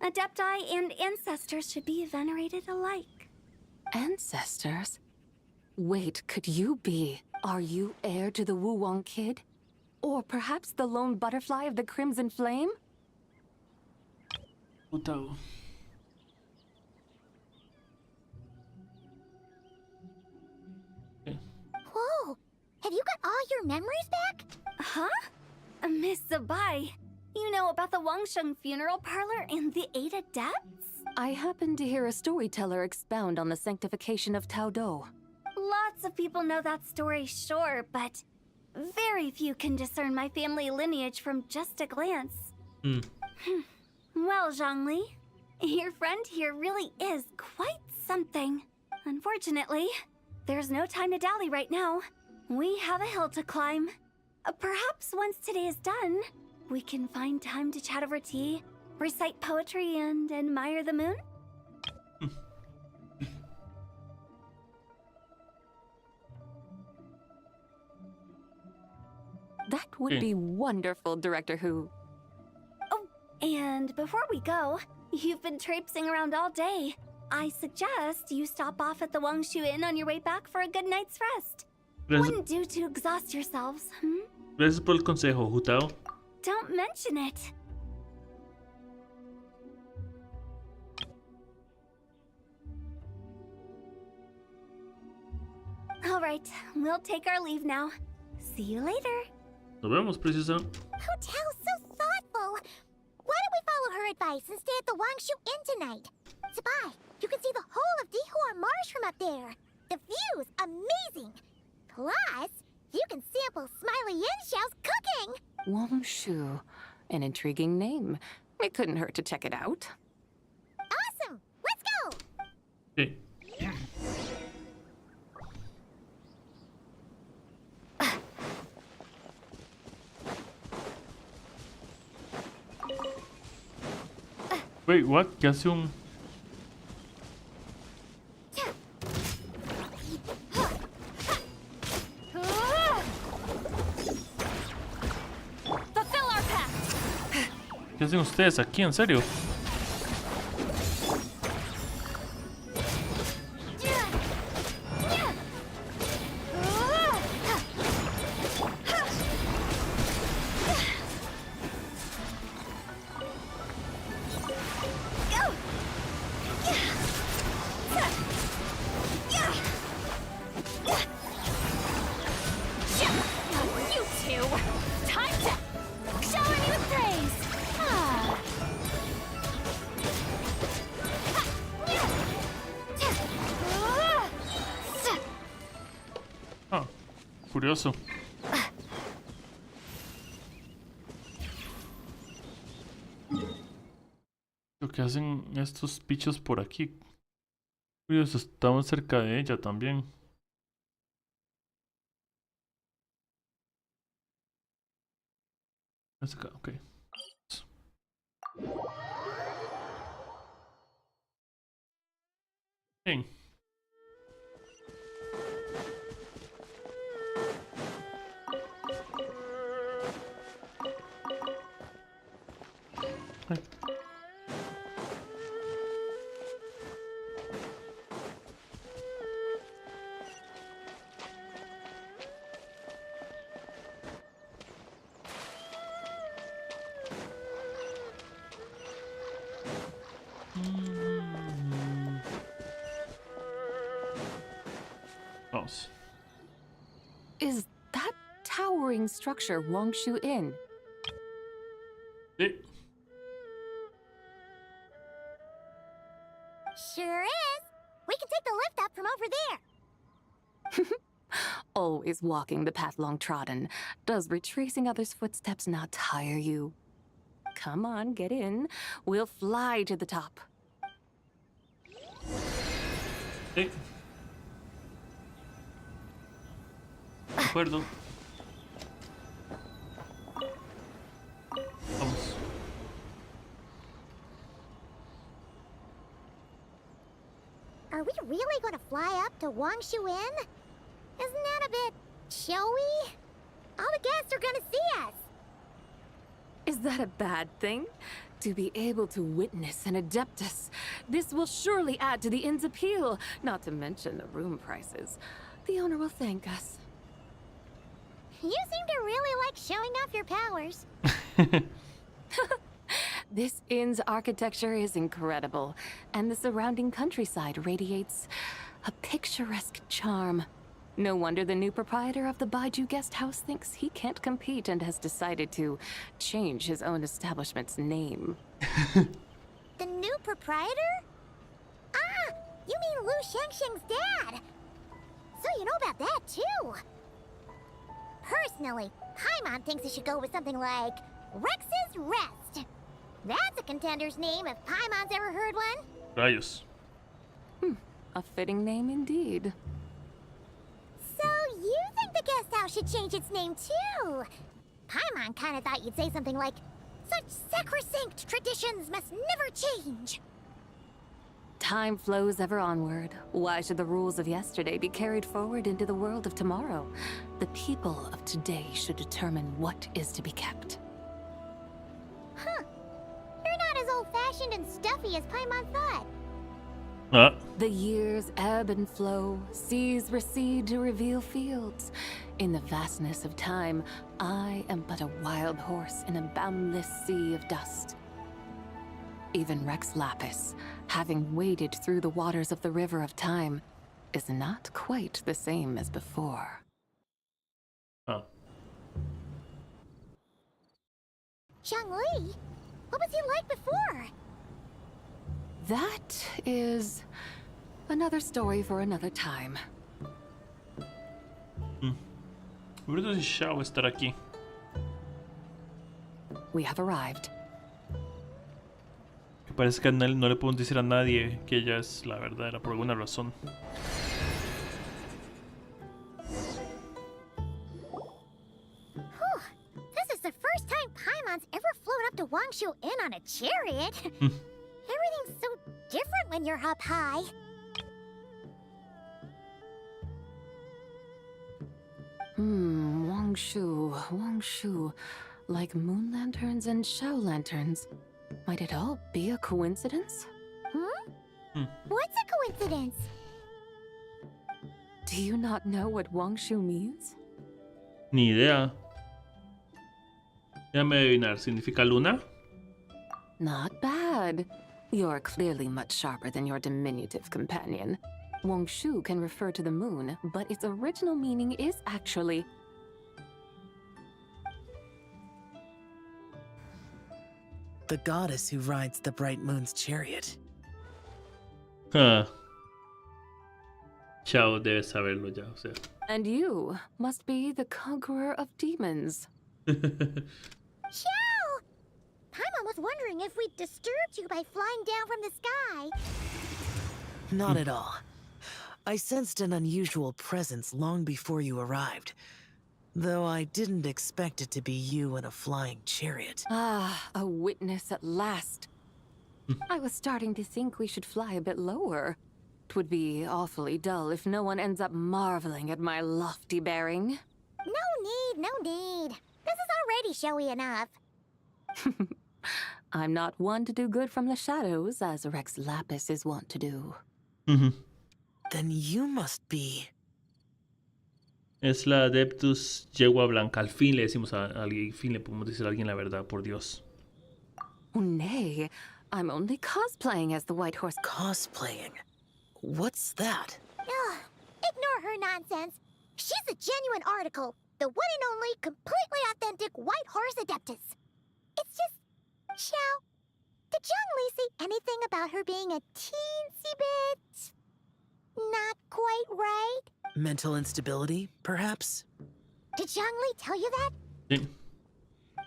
Adepti and ancestors should be venerated alike. Ancestors? Wait, could you be? Are you heir to the Wu-Wong kid? Or perhaps the lone butterfly of the Crimson Flame? Whoa, have you got all your memories back? Huh? Miss Zabai, you know about the Wangsheng funeral parlor and the 8 adepts? I happened to hear a storyteller expound on the sanctification of Taodo. Lots of people know that story, sure, but very few can discern my family lineage from just a glance. Well, Zhongli, your friend here really is quite something. Unfortunately, there's no time to dally right now. We have a hill to climb. Perhaps once today is done, we can find time to chat over tea, recite poetry, and admire the moon? That would be wonderful, Director Hu. Oh, and before we go, you've been traipsing around all day. I suggest you stop off at the Wangshu Inn on your way back for a good night's rest. Wouldn't do to exhaust yourselves, Gracias por el consejo, Jutao. Don't mention it. All right, we'll take our leave now. See you later. Nos vemos, preciosa. Hotel's so thoughtful. Why don't we follow her advice and stay at the Wangshu Inn tonight? Zabai, you can see the whole of Dihua Marsh from up there. The view's amazing. Plus, you can sample Smiley Yin-Xiao's cooking. Wangshu, an intriguing name. It couldn't hurt to check it out. Awesome. Let's go. Okay. Wait, what? ¿Qué hace un...? ¿Qué hacen ustedes aquí? ¿En serio? Curioso. Lo que hacen estos bichos por aquí. Curioso, estamos cerca de ella también. Es acá, ok. Bien. Ay. Vamos. Is that towering structure Wangshu Inn? Sí. Sure is. We can take the lift up from over there. Always walking the path long trodden. Does retracing others' footsteps not tire you? Come on, get in. We'll fly to the top. Sí. De acuerdo. Vamos. Are we really going to fly up to Wangshu Inn? Isn't that a bit showy? All the guests are going to see us. Is that a bad thing? To be able to witness an Adeptus. This will surely add to the inn's appeal, not to mention the room prices. The owner will thank us. You seem to really like showing off your powers. This inn's architecture is incredible, and the surrounding countryside radiates a picturesque charm. No wonder the new proprietor of the Baiju guest house thinks he can't compete and has decided to change his own establishment's name. The new proprietor? Ah, you mean Lu Shengsheng's dad. So you know about that, too. Personally, Paimon thinks it should go with something like Rex's Rest. That's a contender's name if Paimon's ever heard one. Rayos. A fitting name indeed. So you think the guest house should change its name, too? Paimon kind of thought you'd say something like, such sacrosanct traditions must never change. Time flows ever onward. Why should the rules of yesterday be carried forward into the world of tomorrow? The people of today should determine what is to be kept. Huh. You're not as old-fashioned and stuffy as Paimon thought. The years ebb and flow, seas recede to reveal fields. In the vastness of time, I am but a wild horse in a boundless sea of dust. Even Rex Lapis, having waded through the waters of the river of time, is not quite the same as before. Xiangli? What was he like before? That is another story for another time. Brutus y Shao estar aquí. We have arrived. Que parece que no le pueden decir a nadie que ella es la verdadera por alguna razón. Whew. This is the first time Paimon's ever flown up to Wangshu Inn on a chariot. Everything's so different when you're up high. Wangshu. like moon lanterns and shell lanterns. Might it all be a coincidence? What's a coincidence? Do you not know what Wangshu means? Ni idea. Déjame adivinar. ¿Significa luna? Not bad. You're clearly much sharper than your diminutive companion. Wangshu can refer to the moon, but its original meaning is actually... the goddess who rides the bright moon's chariot. Huh. Chao debe saberlo ya, o sea. And you must be the conqueror of demons. Xiao! Paimon was wondering if we'd disturbed you by flying down from the sky. Not at all. I sensed an unusual presence long before you arrived, though I didn't expect it to be you in a flying chariot. Ah, a witness at last. I was starting to think we should fly a bit lower. It would be awfully dull if no one ends up marveling at my lofty bearing. No need. This is already showy enough. I'm not one to do good from the shadows, as Rex Lapis is wont to do. Then you must be... Es la Adeptus Yegua Blanca. Al fin le decimos al fin le podemos decir a alguien la verdad, por Dios. Oh, nay. I'm only cosplaying as the White Horse. Cosplaying? What's that? Ugh, ignore her nonsense. She's a genuine article. The one and only, completely authentic White Horse Adeptus. It's just... Xiao, did Zhongli say anything about her being a teensy bit... not quite right? Mental instability, perhaps? Did Zhongli tell you that?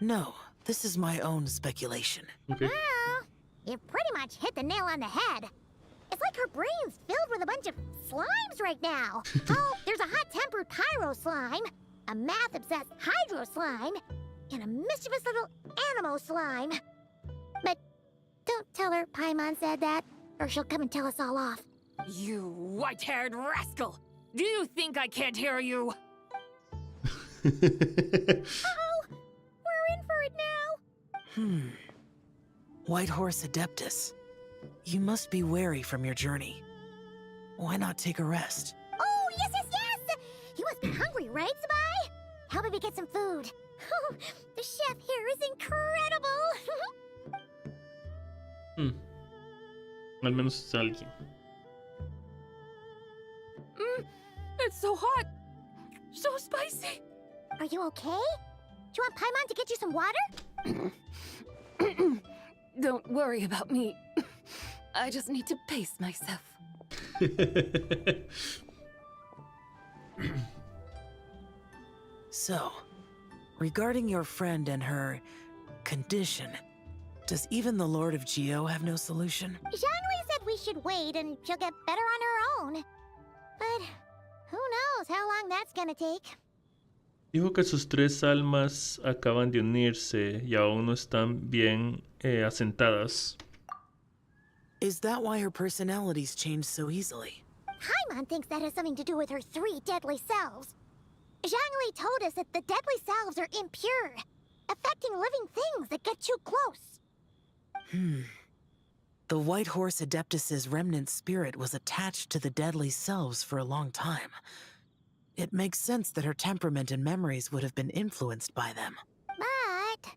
No, this is my own speculation. Okay. Well, you pretty much hit the nail on the head. It's like her brain's filled with a bunch of slimes right now. Oh, there's a hot-tempered pyro slime, a math-obsessed hydro slime, and a mischievous little animo slime. But don't tell her Paimon said that, or she'll come and tell us all off. You white-haired rascal! Do you think I can't hear you? Uh-oh! We're in for it now! White Horse Adeptus. You must be weary from your journey. Why not take a rest? Oh, yes! You must be hungry, right, Sabai? Help me get some food. Oh, the chef here is incredible! Al menos es alguien. It's so hot! So spicy! Are you okay? Do you want Paimon to get you some water? Don't worry about me. I just need to pace myself. So, regarding your friend and her condition, does even the Lord of Geo have no solution? Zhongli said we should wait and she'll get better on her own. But who knows how long that's gonna take. Dijo que sus tres almas acaban de unirse y aún no están bien asentadas. Is that why her personalities change so easily? Paimon thinks that has something to do with her 3 deadly selves. Zhongli told us that the deadly selves are impure, affecting living things that get too close. The White Horse Adeptus's remnant spirit was attached to the deadly selves for a long time. It makes sense that her temperament and memories would have been influenced by them. But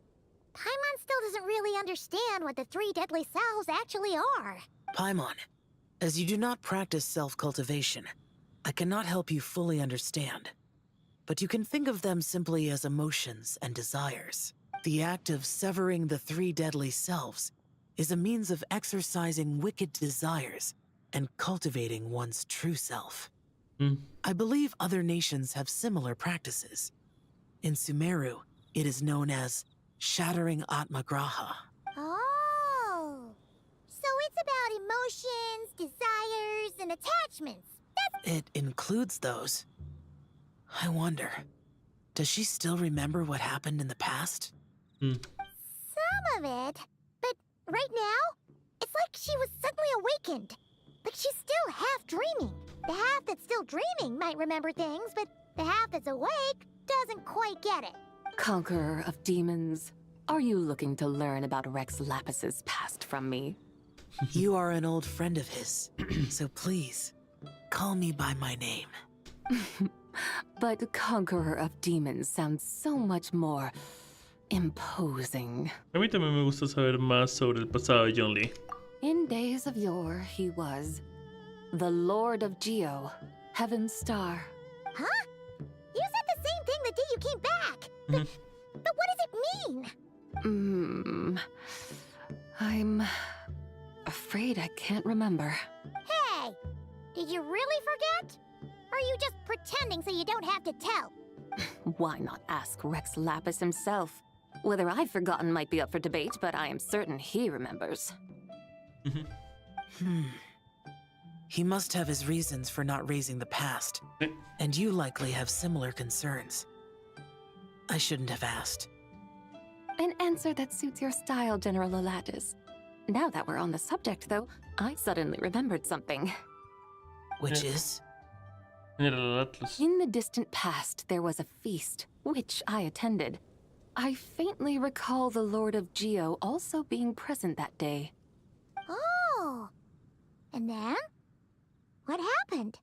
Paimon still doesn't really understand what the 3 deadly selves actually are. Paimon, as you do not practice self-cultivation, I cannot help you fully understand. But you can think of them simply as emotions and desires. The act of severing the 3 deadly selves is a means of exercising wicked desires and cultivating one's true self. I believe other nations have similar practices. In Sumeru, it is known as shattering Atmagraha. Oh, so it's about emotions, desires, and attachments. It includes those. I wonder, does she still remember what happened in the past? Some of it, but right now, it's like she was suddenly awakened. Like she's still half dreaming. The half that's still dreaming might remember things, but the half that's awake doesn't quite get it. Conqueror of demons, are you looking to learn about Rex Lapis's past from me? You are an old friend of his, so please, call me by my name. But Conqueror of Demons sounds so much more imposing. A mí también me gusta saber más sobre el pasado de John Lee. In days of yore, he was the Lord of Geo, Heaven's Star. Huh? You said the same thing the day you came back. But what does it mean? I'm afraid I can't remember. Hey, did you really forget? Or are you just pretending so you don't have to tell? Why not ask Rex Lapis himself? Whether I've forgotten might be up for debate, but I am certain he remembers. He must have his reasons for not raising the past, and you likely have similar concerns. I shouldn't have asked. An answer that suits your style, General Olatis. Now that we're on the subject, though, I suddenly remembered something. Which is? General Atlas. In the distant past, there was a feast, which I attended. I faintly recall the Lord of Geo also being present that day. Oh. And then? What happened?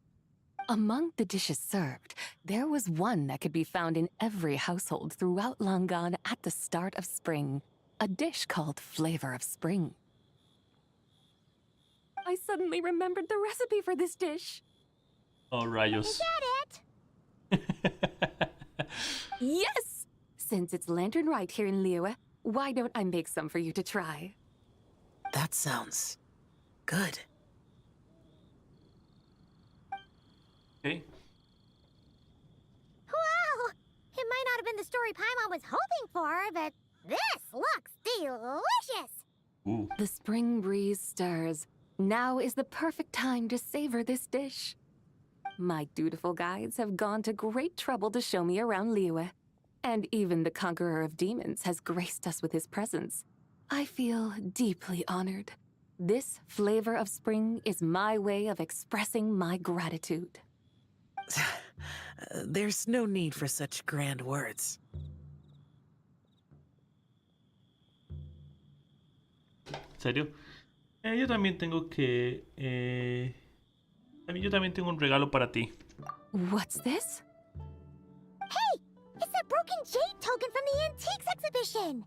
Among the dishes served, there was one that could be found in every household throughout Langan at the start of spring. A dish called Flavor of Spring. I suddenly remembered the recipe for this dish. Oh, rayos. Is that it? Yes! Since it's Lantern Right here in Liyue, why don't I make some for you to try? That sounds good. Okay. Wow! It might not have been the story Paimon was hoping for, but this looks delicious! Ooh. The spring breeze stirs. Now is the perfect time to savor this dish. My dutiful guides have gone to great trouble to show me around Liyue. And even the Conqueror of Demons has graced us with his presence. I feel deeply honored. This Flavor of Spring is my way of expressing my gratitude. There's no need for such grand words. ¿En serio? Yo también tengo que... yo también tengo un regalo para ti. What's this? Hey! It's that broken jade token from the antiques exhibition!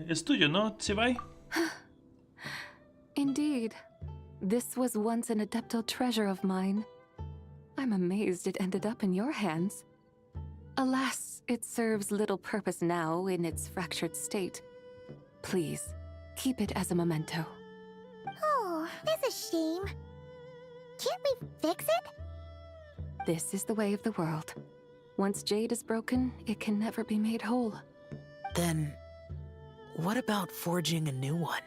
Es tuyo, ¿no, Tsibai? Indeed. This was once an Adepto treasure of mine. I'm amazed it ended up in your hands. Alas, it serves little purpose now in its fractured state. Please, keep it as a memento. Oh, that's a shame. Can't we fix it? This is the way of the world. Once jade is broken, it can never be made whole. Then, what about forging a new one?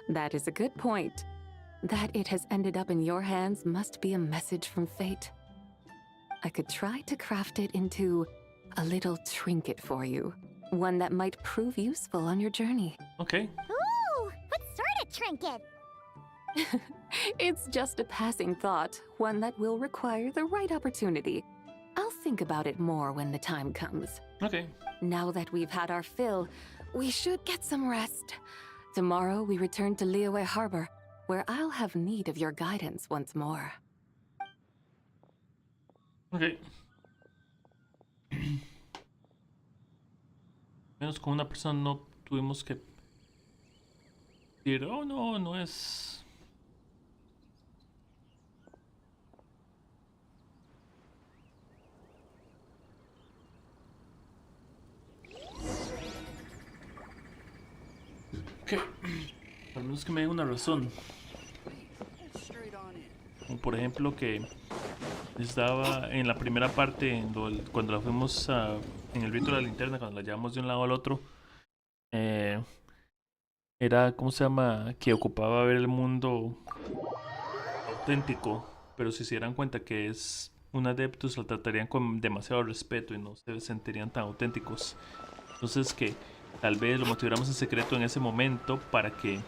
That is a good point. That it has ended up in your hands must be a message from fate. I could try to craft it into a little trinket for you. One that might prove useful on your journey. Okay. Ooh, what sort of trinket? It's just a passing thought, one that will require the right opportunity. I'll think about it more when the time comes. Okay. Now that we've had our fill, we should get some rest. Tomorrow we return to Liyue Harbor, where I'll have need of your guidance once more. Okay. Menos con una persona no tuvimos que decir, oh no, no es... Okay. Al menos que me den una razón. Como por ejemplo que estaba en la primera parte, cuando la fuimos en el rito de la linterna, cuando la llevamos de un lado al otro, era, ¿cómo se llama? Que ocupaba ver el mundo auténtico, pero si se dieran cuenta que es un Adeptus, la tratarían con demasiado respeto y no se sentirían tan auténticos. Entonces que tal vez lo motiváramos en secreto en ese momento para que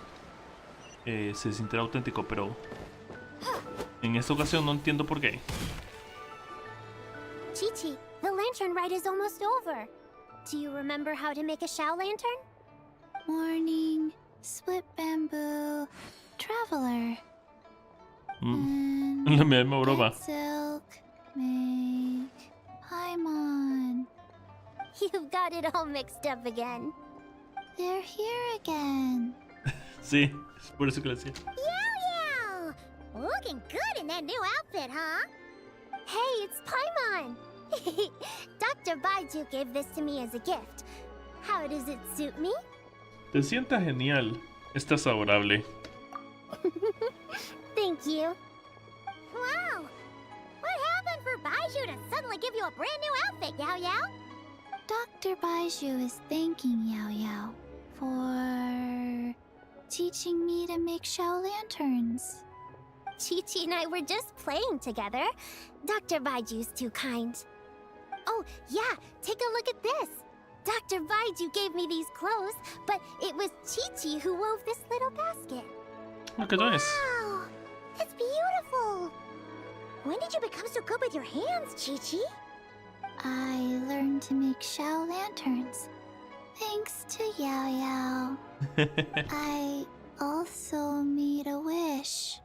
se sintiera auténtico, pero en esta ocasión no entiendo por qué. Chi-Chi, the lantern rite is almost over. Do you remember how to make a Shao lantern? Morning, split bamboo, traveler. La misma broma. Silk, make, Paimon. You've got it all mixed up again. They're here again. Sí, es por eso que lo hacía. Yao! Looking good in that new outfit, huh? Hey, it's Paimon! Dr. Baiju gave this to me as a gift. How does it suit me? Te sienta genial. Estás adorable. Thank you. Wow! What happened for Baiju to suddenly give you a brand new outfit, Yao Yao? Dr. Baiju is thanking Yao Yao for teaching me to make Shao lanterns. Chi-Chi and I were just playing together. Dr. Baiju's too kind. Oh, yeah, take a look at this. Dr. Baiju gave me these clothes, but it was Chi-Chi who wove this little basket. Look at this. Wow, it's beautiful. When did you become so good with your hands, Chi-Chi? I learned to make Shao lanterns, thanks to Yao Yao. I also made a wish.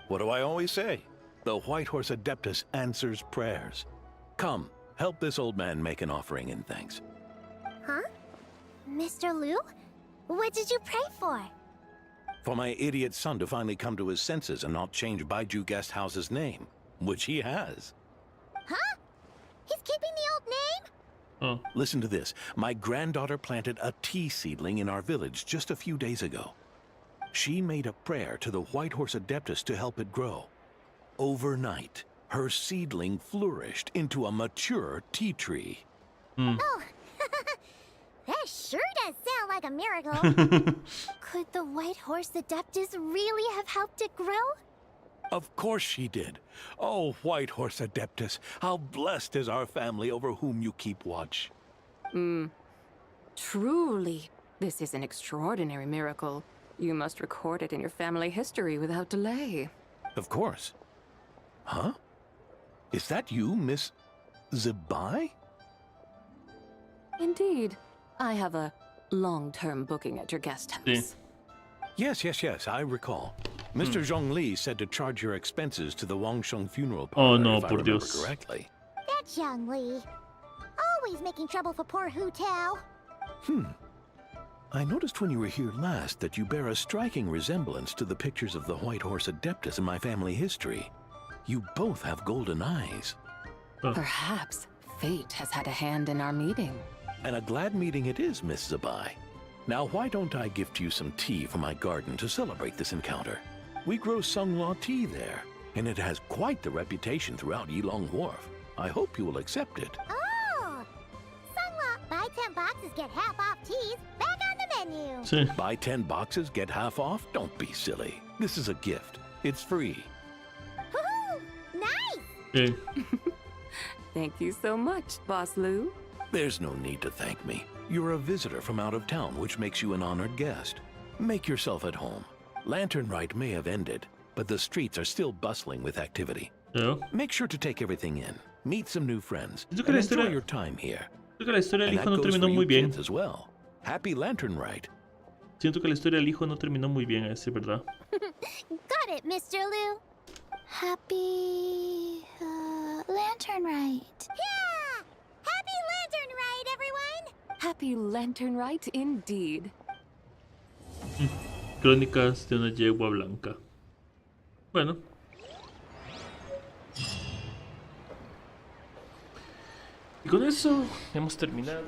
What do I always say? The White Horse Adeptus answers prayers. Come, help this old man make an offering in thanks. Huh? Mr. Liu? What did you pray for? For my idiot son to finally come to his senses and not change Baiju Guest House's name, which he has. Huh? He's keeping the old name? Oh. Listen to this. My granddaughter planted a tea seedling in our village just a few days ago. She made a prayer to the White Horse Adeptus to help it grow. Overnight, her seedling flourished into a mature tea tree. Oh, that sure does sound like a miracle. Could the White Horse Adeptus really have helped it grow? Of course she did. Oh, White Horse Adeptus, how blessed is our family over whom you keep watch. Truly, this is an extraordinary miracle. You must record it in your family history without delay. Of course. Huh? Is that you, Miss Zibai? Indeed. I have a long-term booking at your guest house. Yes, I recall. Mr. Zhongli said to charge your expenses to the Wangsheng funeral Oh parlor, no, if I por remember Dios. correctly. That's Young Li. Always making trouble for poor Hu Tao. I noticed when you were here last that you bear a striking resemblance to the pictures of the White Horse Adeptus in my family history. You both have golden eyes. Perhaps fate has had a hand in our meeting. And a glad meeting it is, Miss Zabai. Now, why don't I gift you some tea from my garden to celebrate this encounter? We grow Sunghua tea there, and it has quite the reputation throughout Yilong Wharf. I hope you will accept it. Oh! Sunghua, buy 10 boxes, get half off teas. Back on the menu. Buy 10 boxes, get half off? Don't be silly. This is a gift. It's free. Woohoo! Nice! Thank you so much, Boss Liu. There's no need to thank me. You're a visitor from out of town, which makes you an honored guest. Make yourself at home. Lantern Rite may have ended, but the streets are still bustling with activity. Yeah. Make sure to take everything in. Meet some new friends. Creo que And la enjoy historia- your time here. Creo que la historia del And hijo no that goes terminó for muy you bien. kids as well. Happy Lantern Rite. Siento que la historia del hijo no terminó muy bien, a decir verdad. Got it, Mr. Liu. Happy Lantern Rite. Yeah! Happy Lantern Rite, everyone! Happy Lantern Rite indeed. Crónicas de una yegua blanca. Bueno. Y con eso hemos terminado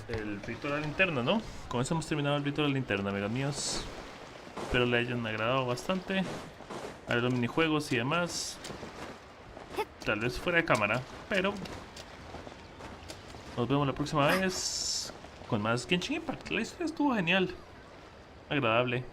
el rito de la linterna, ¿no? Con eso hemos terminado el rito de la linterna, amigos míos. Espero les hayan agradado bastante. A ver los minijuegos y demás. Tal vez fuera de cámara, pero nos vemos la próxima vez con más Genshin Impact. La historia estuvo genial, agradable.